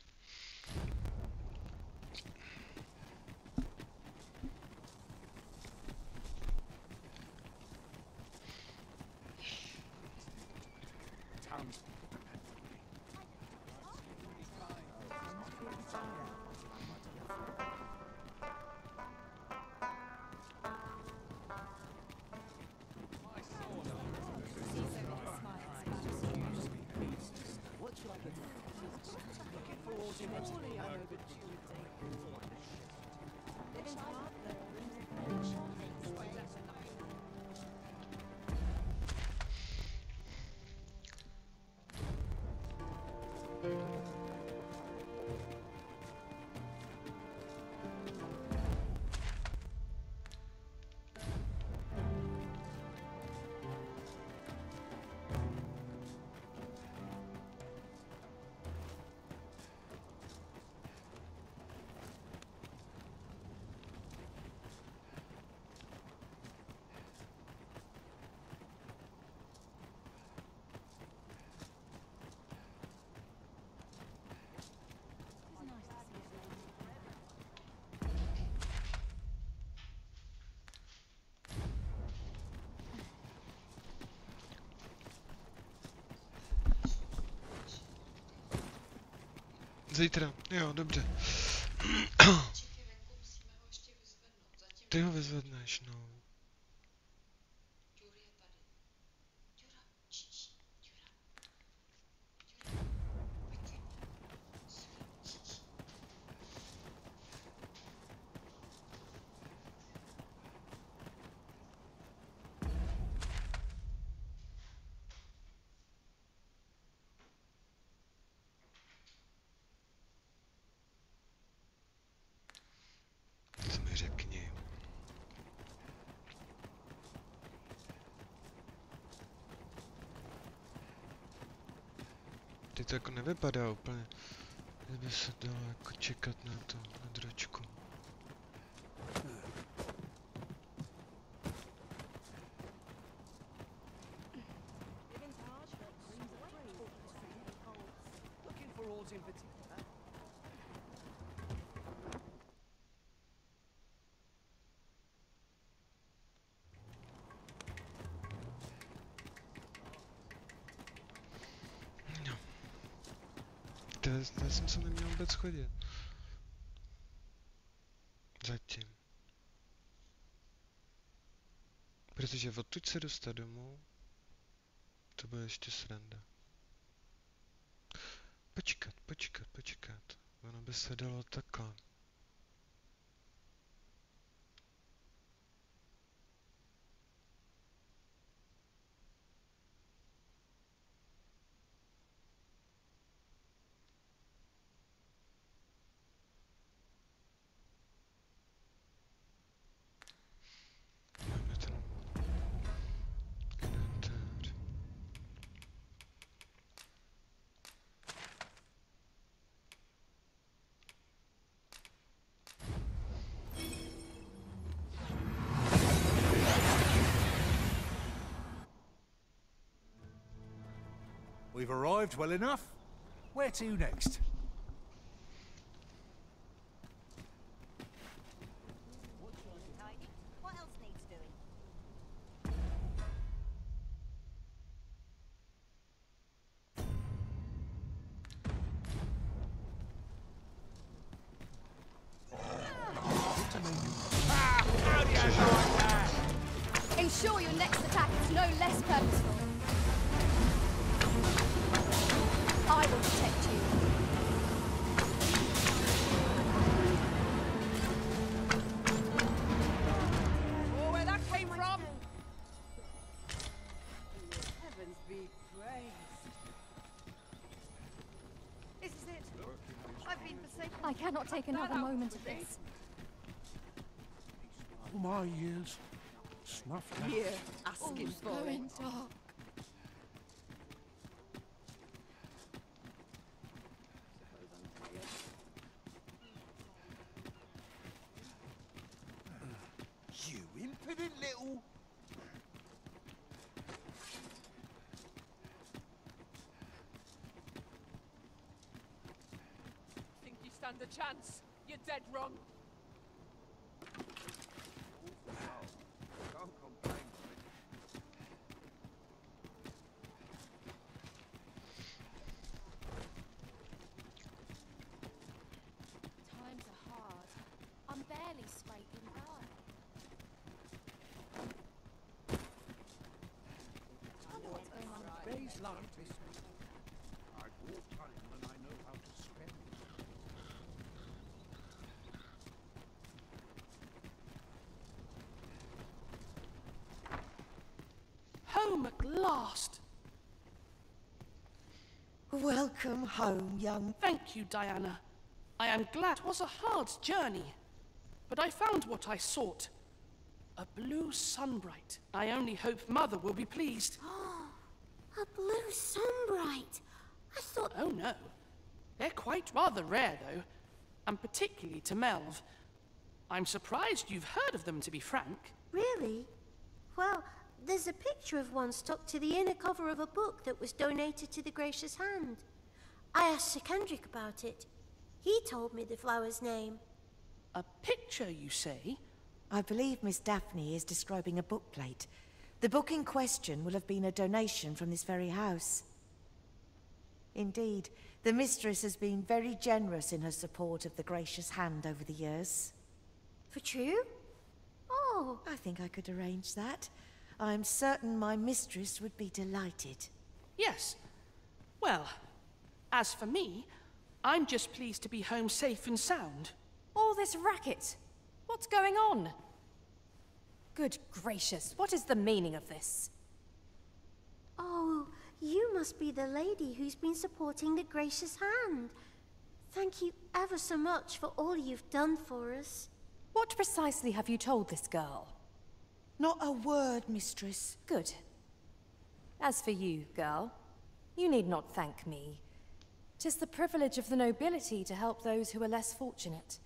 Zítra, jo, dobře. Ty ho vyzvedneš, no. mi řekni. Teď to jako nevypadá úplně, kdyby se dalo jako čekat na to, na dročku. Já jsem se neměl vůbec chodit. Zatím. Protože odtud se dostat domů, to bude ještě sranda. Počkat. Ono by se dalo takhle. We've arrived well enough. Where to next? What else needs doing? Ensure your next attack is no less purposeful. I will protect you. Oh, where that came from? Heavens be praised. This is it. I've been forsaken. I cannot take another moment of this. All my years, snuffed out. Here, asking for it. Dark. You impudent little... Think you stand a chance? You're dead wrong. Don't complain. Times are hard. I'm barely scraping by. I wonder what's going on. Days like this. I've more time than I know how to spend. Home at last. Welcome home, young. Thank you, Diana. I am glad. It was a hard journey, but I found what I sought. A blue sunbright. I only hope Mother will be pleased. A blue sunbright. I thought... Oh, no. They're quite rather rare, though, and particularly to Melv. I'm surprised you've heard of them, to be frank. Really? Well, there's a picture of one stuck to the inner cover of a book that was donated to the Gracious Hand. I asked Sir Kendrick about it. He told me the flower's name. A picture, you say? I believe Miss Daphne is describing a bookplate. The book in question will have been a donation from this very house. Indeed, the mistress has been very generous in her support of the Gracious Hand over the years. For true? Oh. I think I could arrange that. I'm certain my mistress would be delighted. Yes. Well, as for me, I'm just pleased to be home safe and sound. All this racket. What's going on? Good gracious, what is the meaning of this? Oh, you must be the lady who's been supporting the Gracious Hand. Thank you ever so much for all you've done for us. What precisely have you told this girl? Not a word, mistress. Good. As for you, girl, you need not thank me. 'Tis the privilege of the nobility to help those who are less fortunate.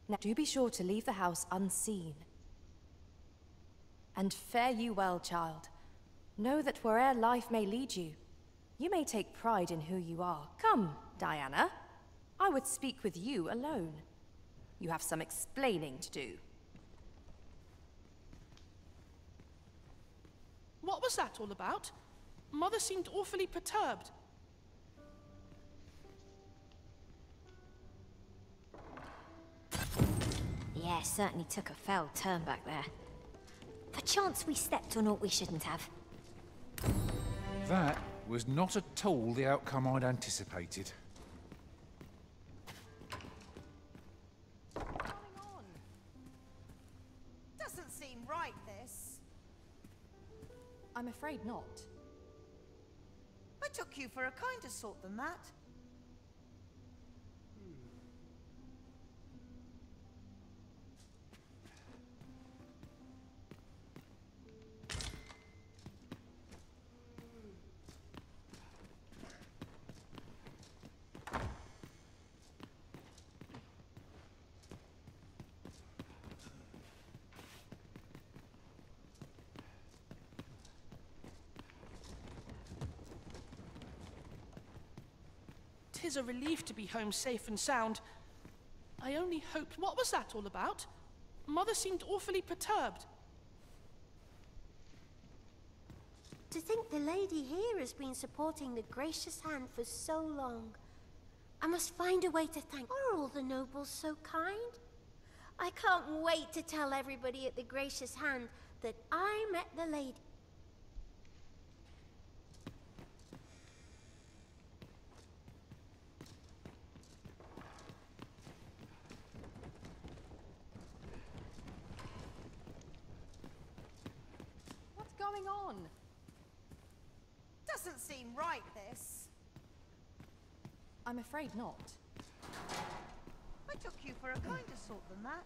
Now do be sure to leave the house unseen. And fare you well, child. Know that where'er life may lead you, you may take pride in who you are. Come, Diana. I would speak with you alone. You have some explaining to do. What was that all about? Mother seemed awfully perturbed. Yeah, certainly took a foul turn back there. Perchance we stepped on what we shouldn't have. That was not at all the outcome I'd anticipated. Doesn't seem right, this. I'm afraid not. I took you for a kinder sort than that. Tis a relief to be home safe and sound. I only hoped... What was that all about? Mother seemed awfully perturbed. To think the lady here has been supporting the gracious hand for so long. I must find a way to thank. Are all the nobles so kind? I can't wait to tell everybody at the gracious hand that I met the lady. What's going on? Doesn't seem right, this. I'm afraid not. I took you for a kinder sort than that.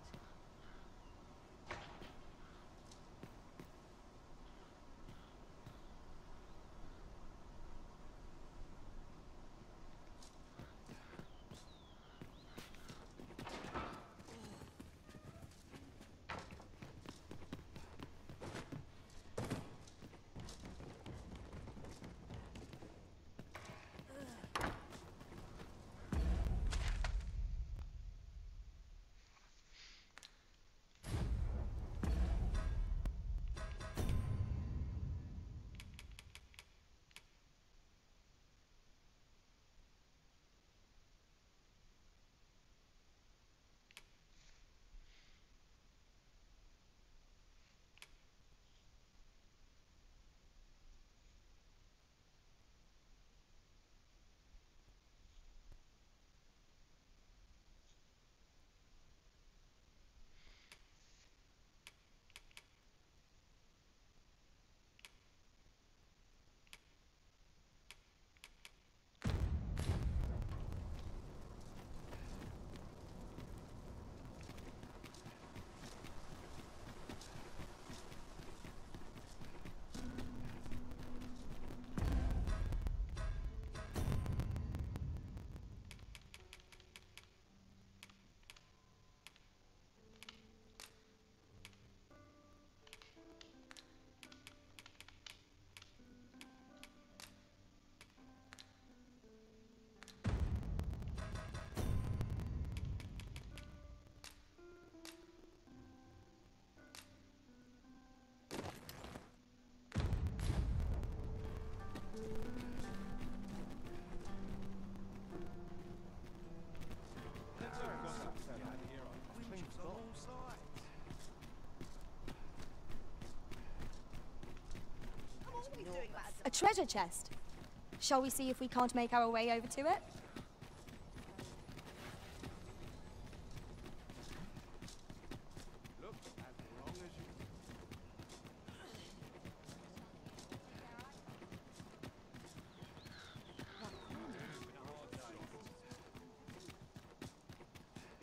A treasure chest. Shall we see if we can't make our way over to it?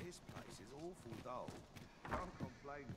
This place is awful dull. training.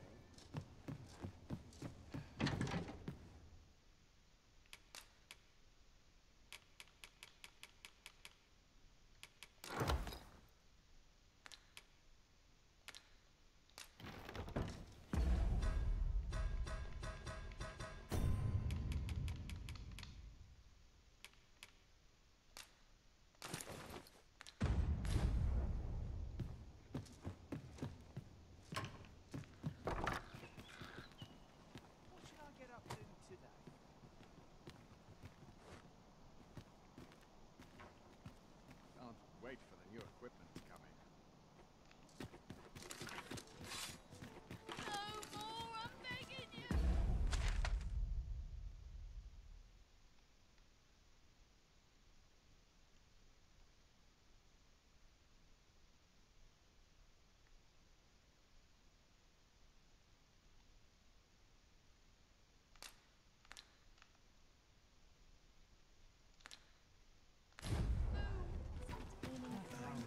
Wait for the new equipment to come in. No more, I'm begging you!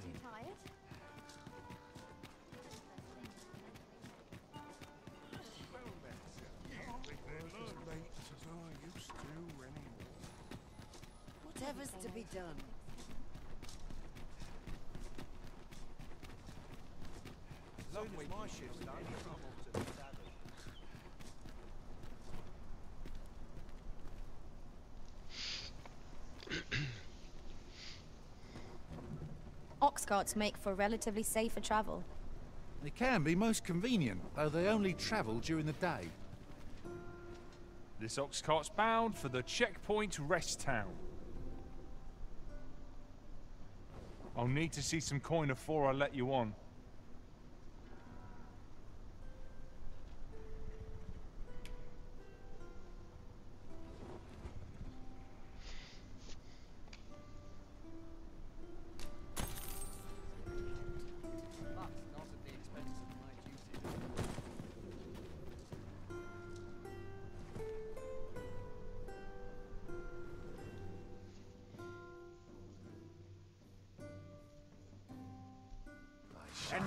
Too tired? Whatever's to be done. Long as my shift's done, trouble to the saddle. Ox carts make for relatively safer travel. They can be most convenient, though they only travel during the day. This ox cart's bound for the checkpoint rest town. I'll need to see some coin before I let you on.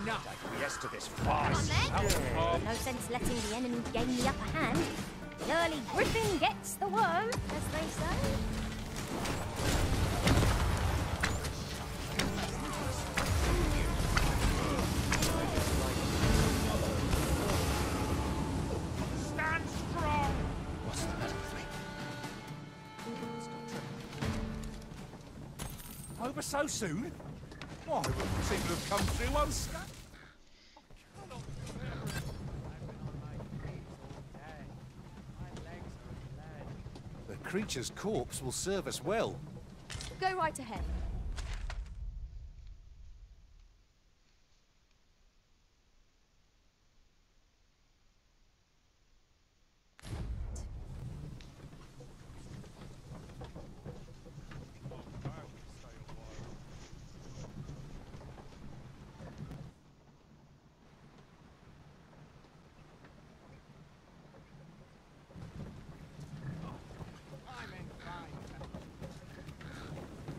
Enough! Yes to this farce. No sense letting the enemy gain the upper hand. The early griffin gets the worm, as they say. Stand strong! What's the matter with me? Over so soon? Why, we seem to have come through unscathed. The creature's corpse will serve us well. Go right ahead.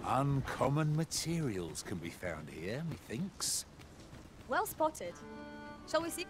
Uncommon materials can be found here, methinks. Well spotted. Shall we see?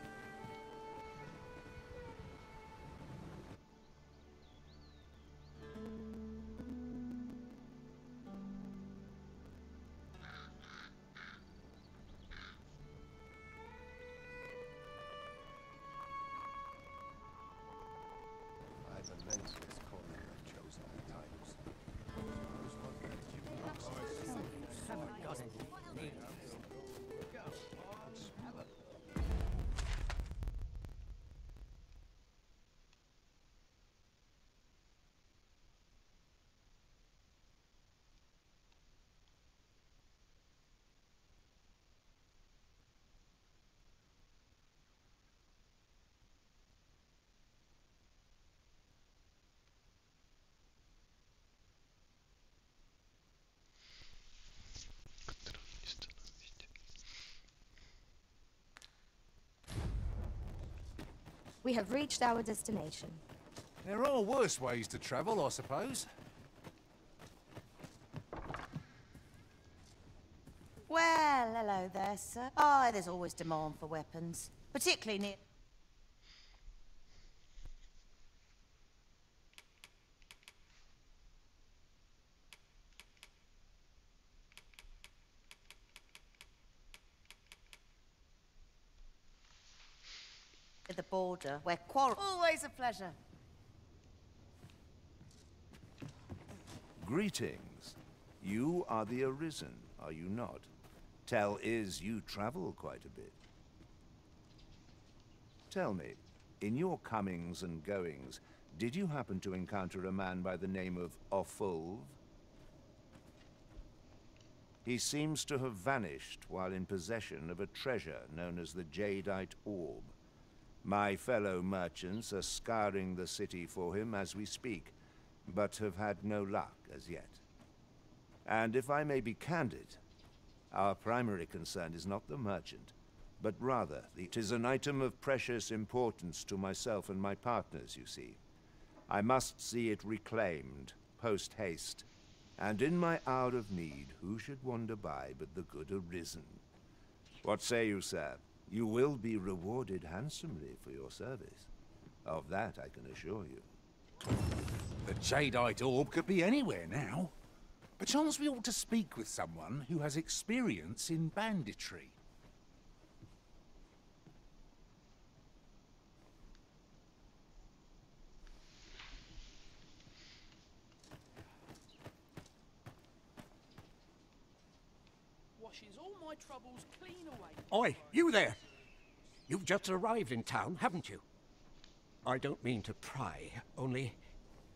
We have reached our destination. There are worse ways to travel, I suppose. Well, hello there, sir. Oh, there's always demand for weapons, particularly near... the border, where quarrel... Always a pleasure. Greetings. You are the Arisen, are you not? Tell is you travel quite a bit. Tell me, in your comings and goings, did you happen to encounter a man by the name of Offulv? He seems to have vanished while in possession of a treasure known as the Jadeite Orb. My fellow merchants are scouring the city for him as we speak, but have had no luck as yet. And if I may be candid, our primary concern is not the merchant, but rather it is an item of precious importance to myself and my partners, you see. I must see it reclaimed, post-haste. And in my hour of need, who should wander by but the good Arisen? What say you, sir? You will be rewarded handsomely for your service. Of that I can assure you. The Jadeite Orb could be anywhere now. Perchance we ought to speak with someone who has experience in banditry. Washes all my troubles clean away. Oi, you there! You've just arrived in town, haven't you? I don't mean to pry, only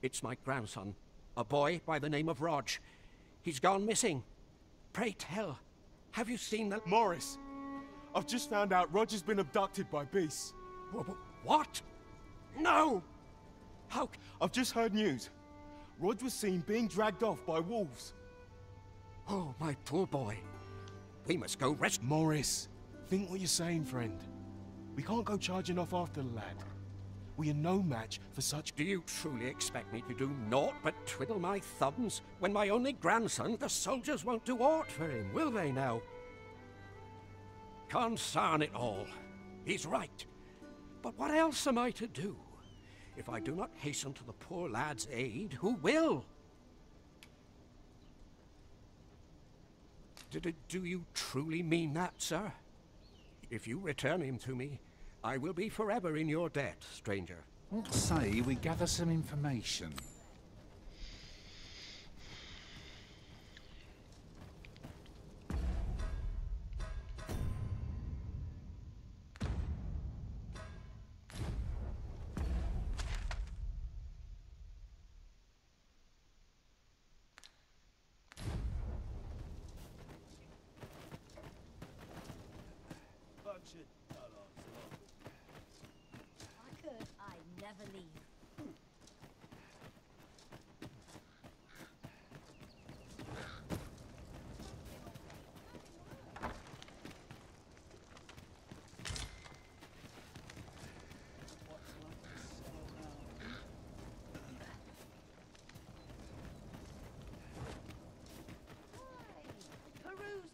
it's my grandson, a boy by the name of Rog. He's gone missing. Pray tell, have you seen the... Morris, I've just found out Roger's been abducted by beasts. What? No! How... I've just heard news. Rog was seen being dragged off by wolves. Oh, my poor boy. We must go rescue... Morris, think what you're saying, friend. We can't go charging off after the lad. We are no match for such... Do you truly expect me to do naught but twiddle my thumbs when my only grandson, the soldiers won't do aught for him, will they now? Concern it all. He's right. But what else am I to do? If I do not hasten to the poor lad's aid, who will? Do you truly mean that, sir? If you return him to me, I will be forever in your debt, stranger. What say we gather some information?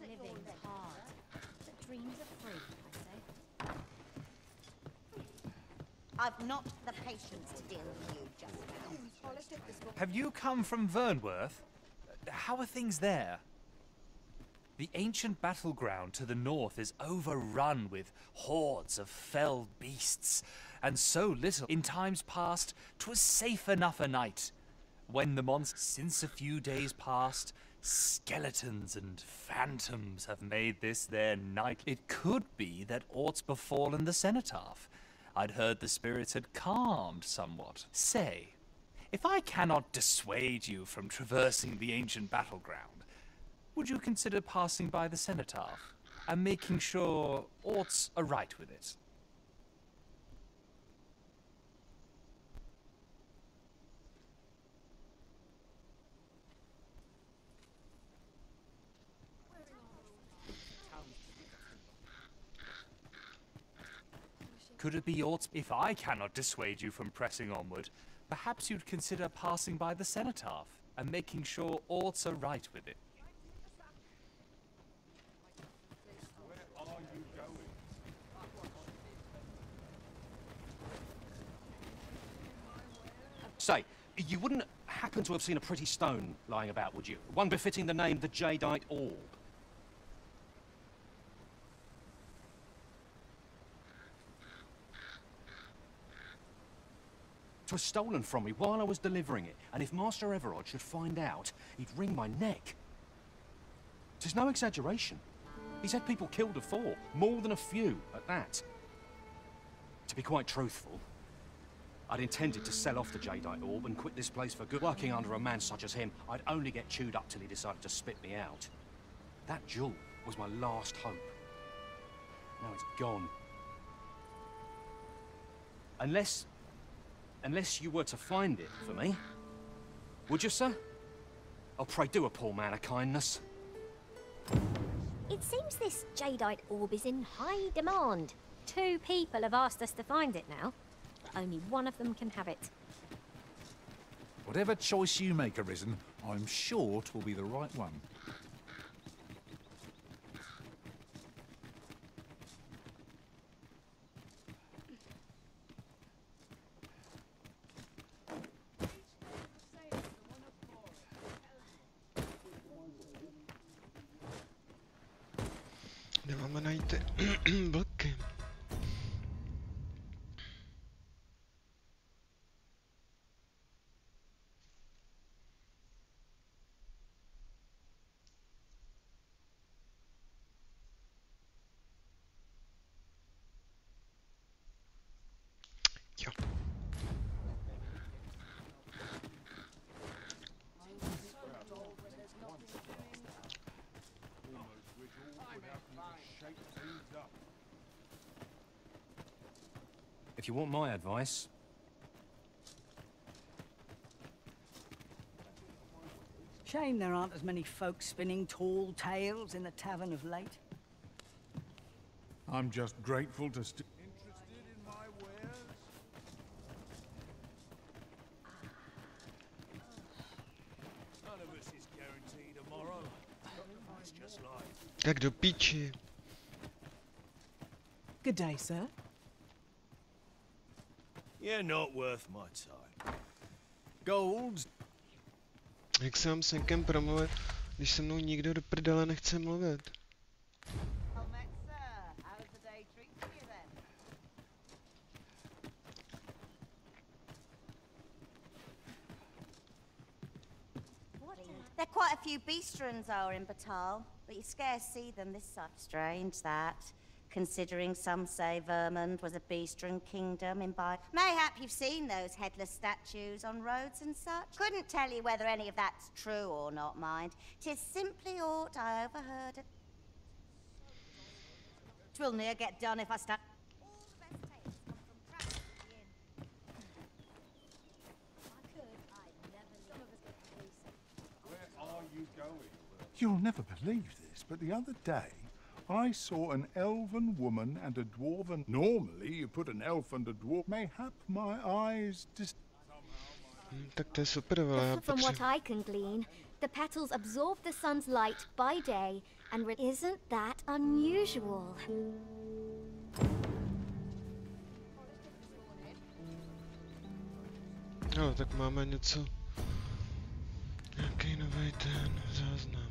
Living's hard, but dreams are free, I say. I've not the patience to deal with you just now. Have you come from Vernworth? How are things there? The ancient battleground to the north is overrun with hordes of fell beasts, and so little. In times past, 'twas safe enough a night. When the monsters, since a few days past, skeletons and phantoms have made this their night. It could be that aught's befallen the cenotaph. I'd heard the spirits had calmed somewhat. Say, if I cannot dissuade you from traversing the ancient battleground, would you consider passing by the cenotaph and making sure aught's aright with it? Could it be aught? If I cannot dissuade you from pressing onward, perhaps you'd consider passing by the cenotaph and making sure aught's aright with it. Say, you wouldn't happen to have seen a pretty stone lying about, would you? One befitting the name the Jadeite Orb. 'Twas stolen from me while I was delivering it, and if Master Everard should find out, he'd wring my neck. 'Tis no exaggeration. He's had people killed before, more than a few at that. To be quite truthful, I'd intended to sell off the jadeite orb and quit this place for good. Working under a man such as him, I'd only get chewed up till he decided to spit me out. That jewel was my last hope. Now it's gone. Unless you were to find it for me. Would you, sir? Oh, pray do a poor man a kindness. It seems this jadeite orb is in high demand. 2 people have asked us to find it now. Only one of them can have it. Whatever choice you make, Arisen, I'm sure it will be the right one. Kde máme najít ty bloky? Jo. If you want my advice, Shame there aren't as many folk spinning tall tales in the tavern of late. I'm just grateful to interested in my wares? None of us is guaranteed tomorrow. It's just life. Tak do píči. Good day, sir. You're not worth my time. Gold's... Jak se mám s někým promluvit, když se mnou nikdo do prdele nechce mluvit? There are quite a few beastrons are in Batal, but you scarce see them this side. Strange that, considering some say Vermund was a beastron kingdom in by. Mayhap you've seen those headless statues on roads and such. Couldn't tell you whether any of that's true or not, mind. 'Tis simply aught I overheard. 'Twill near get done if I start. You'll never believe this, but the other day, I saw an elven woman and a dwarven... Normally, you put an elf and a dwarf. Mayhap my eyes Tak to je super, ale já From what potřebuji... I can glean, the petals absorb the sun's light by day, and isn't that unusual? No, tak máme něco... Nějaký nový ten záznam.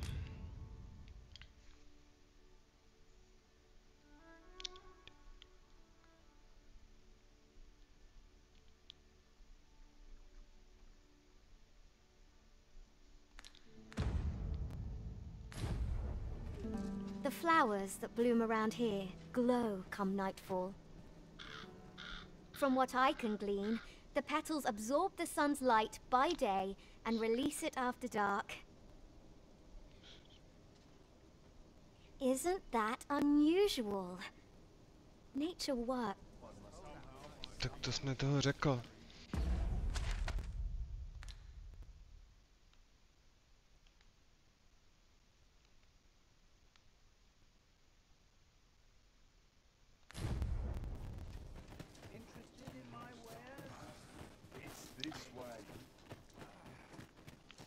The flowers that bloom around here glow come nightfall. From what I can glean, the petals absorb the sun's light by day and release it after dark. Isn't that unusual? Nature works. Tak to jsme toho řekl.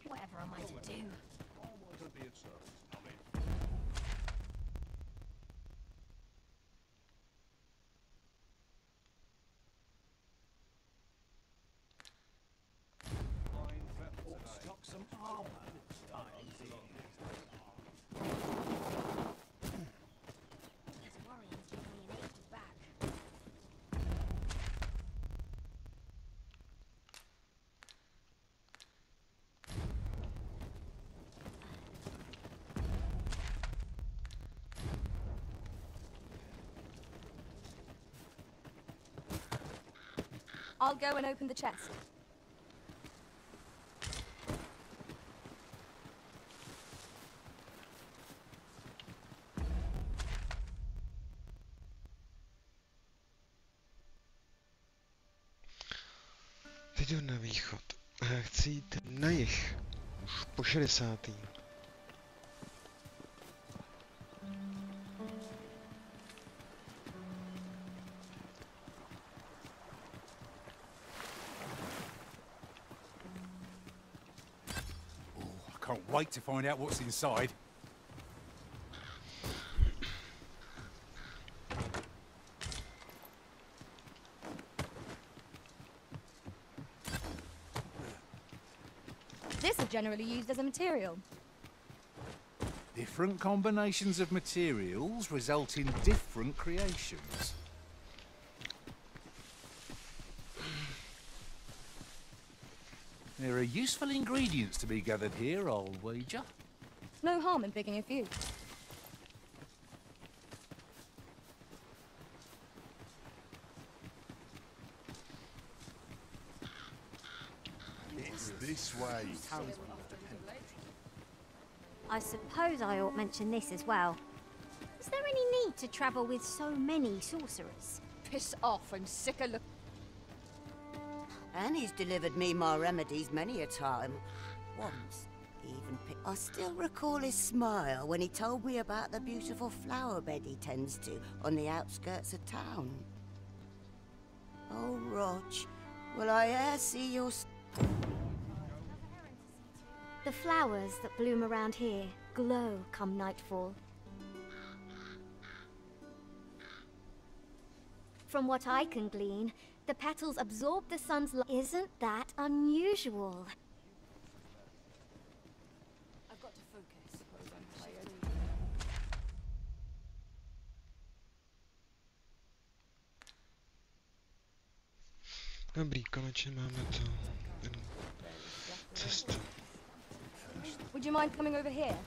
Whatever am I to do? I'll go and open the chest. Teď jdu na východ. Já chci jít na jih. Už po 60. Can't wait to find out what's inside. This is generally used as a material. Different combinations of materials result in different creations. There are useful ingredients to be gathered here, I'll wager. No harm in picking a few. It's this way. I suppose I ought mention this as well. Is there any need to travel with so many sorcerers? Piss off, I'm sick of Annie's delivered me my remedies many a time. Once, he even picked... I still recall his smile when he told me about the beautiful flower bed he tends to on the outskirts of town. Oh, Rog, will I e'er see your... The flowers that bloom around here glow come nightfall. From what I can glean, the petals absorb the sun's light. Isn't that unusual? I've got to focus. Dobrý, konečně máme to. Cestu. Would you mind coming over here?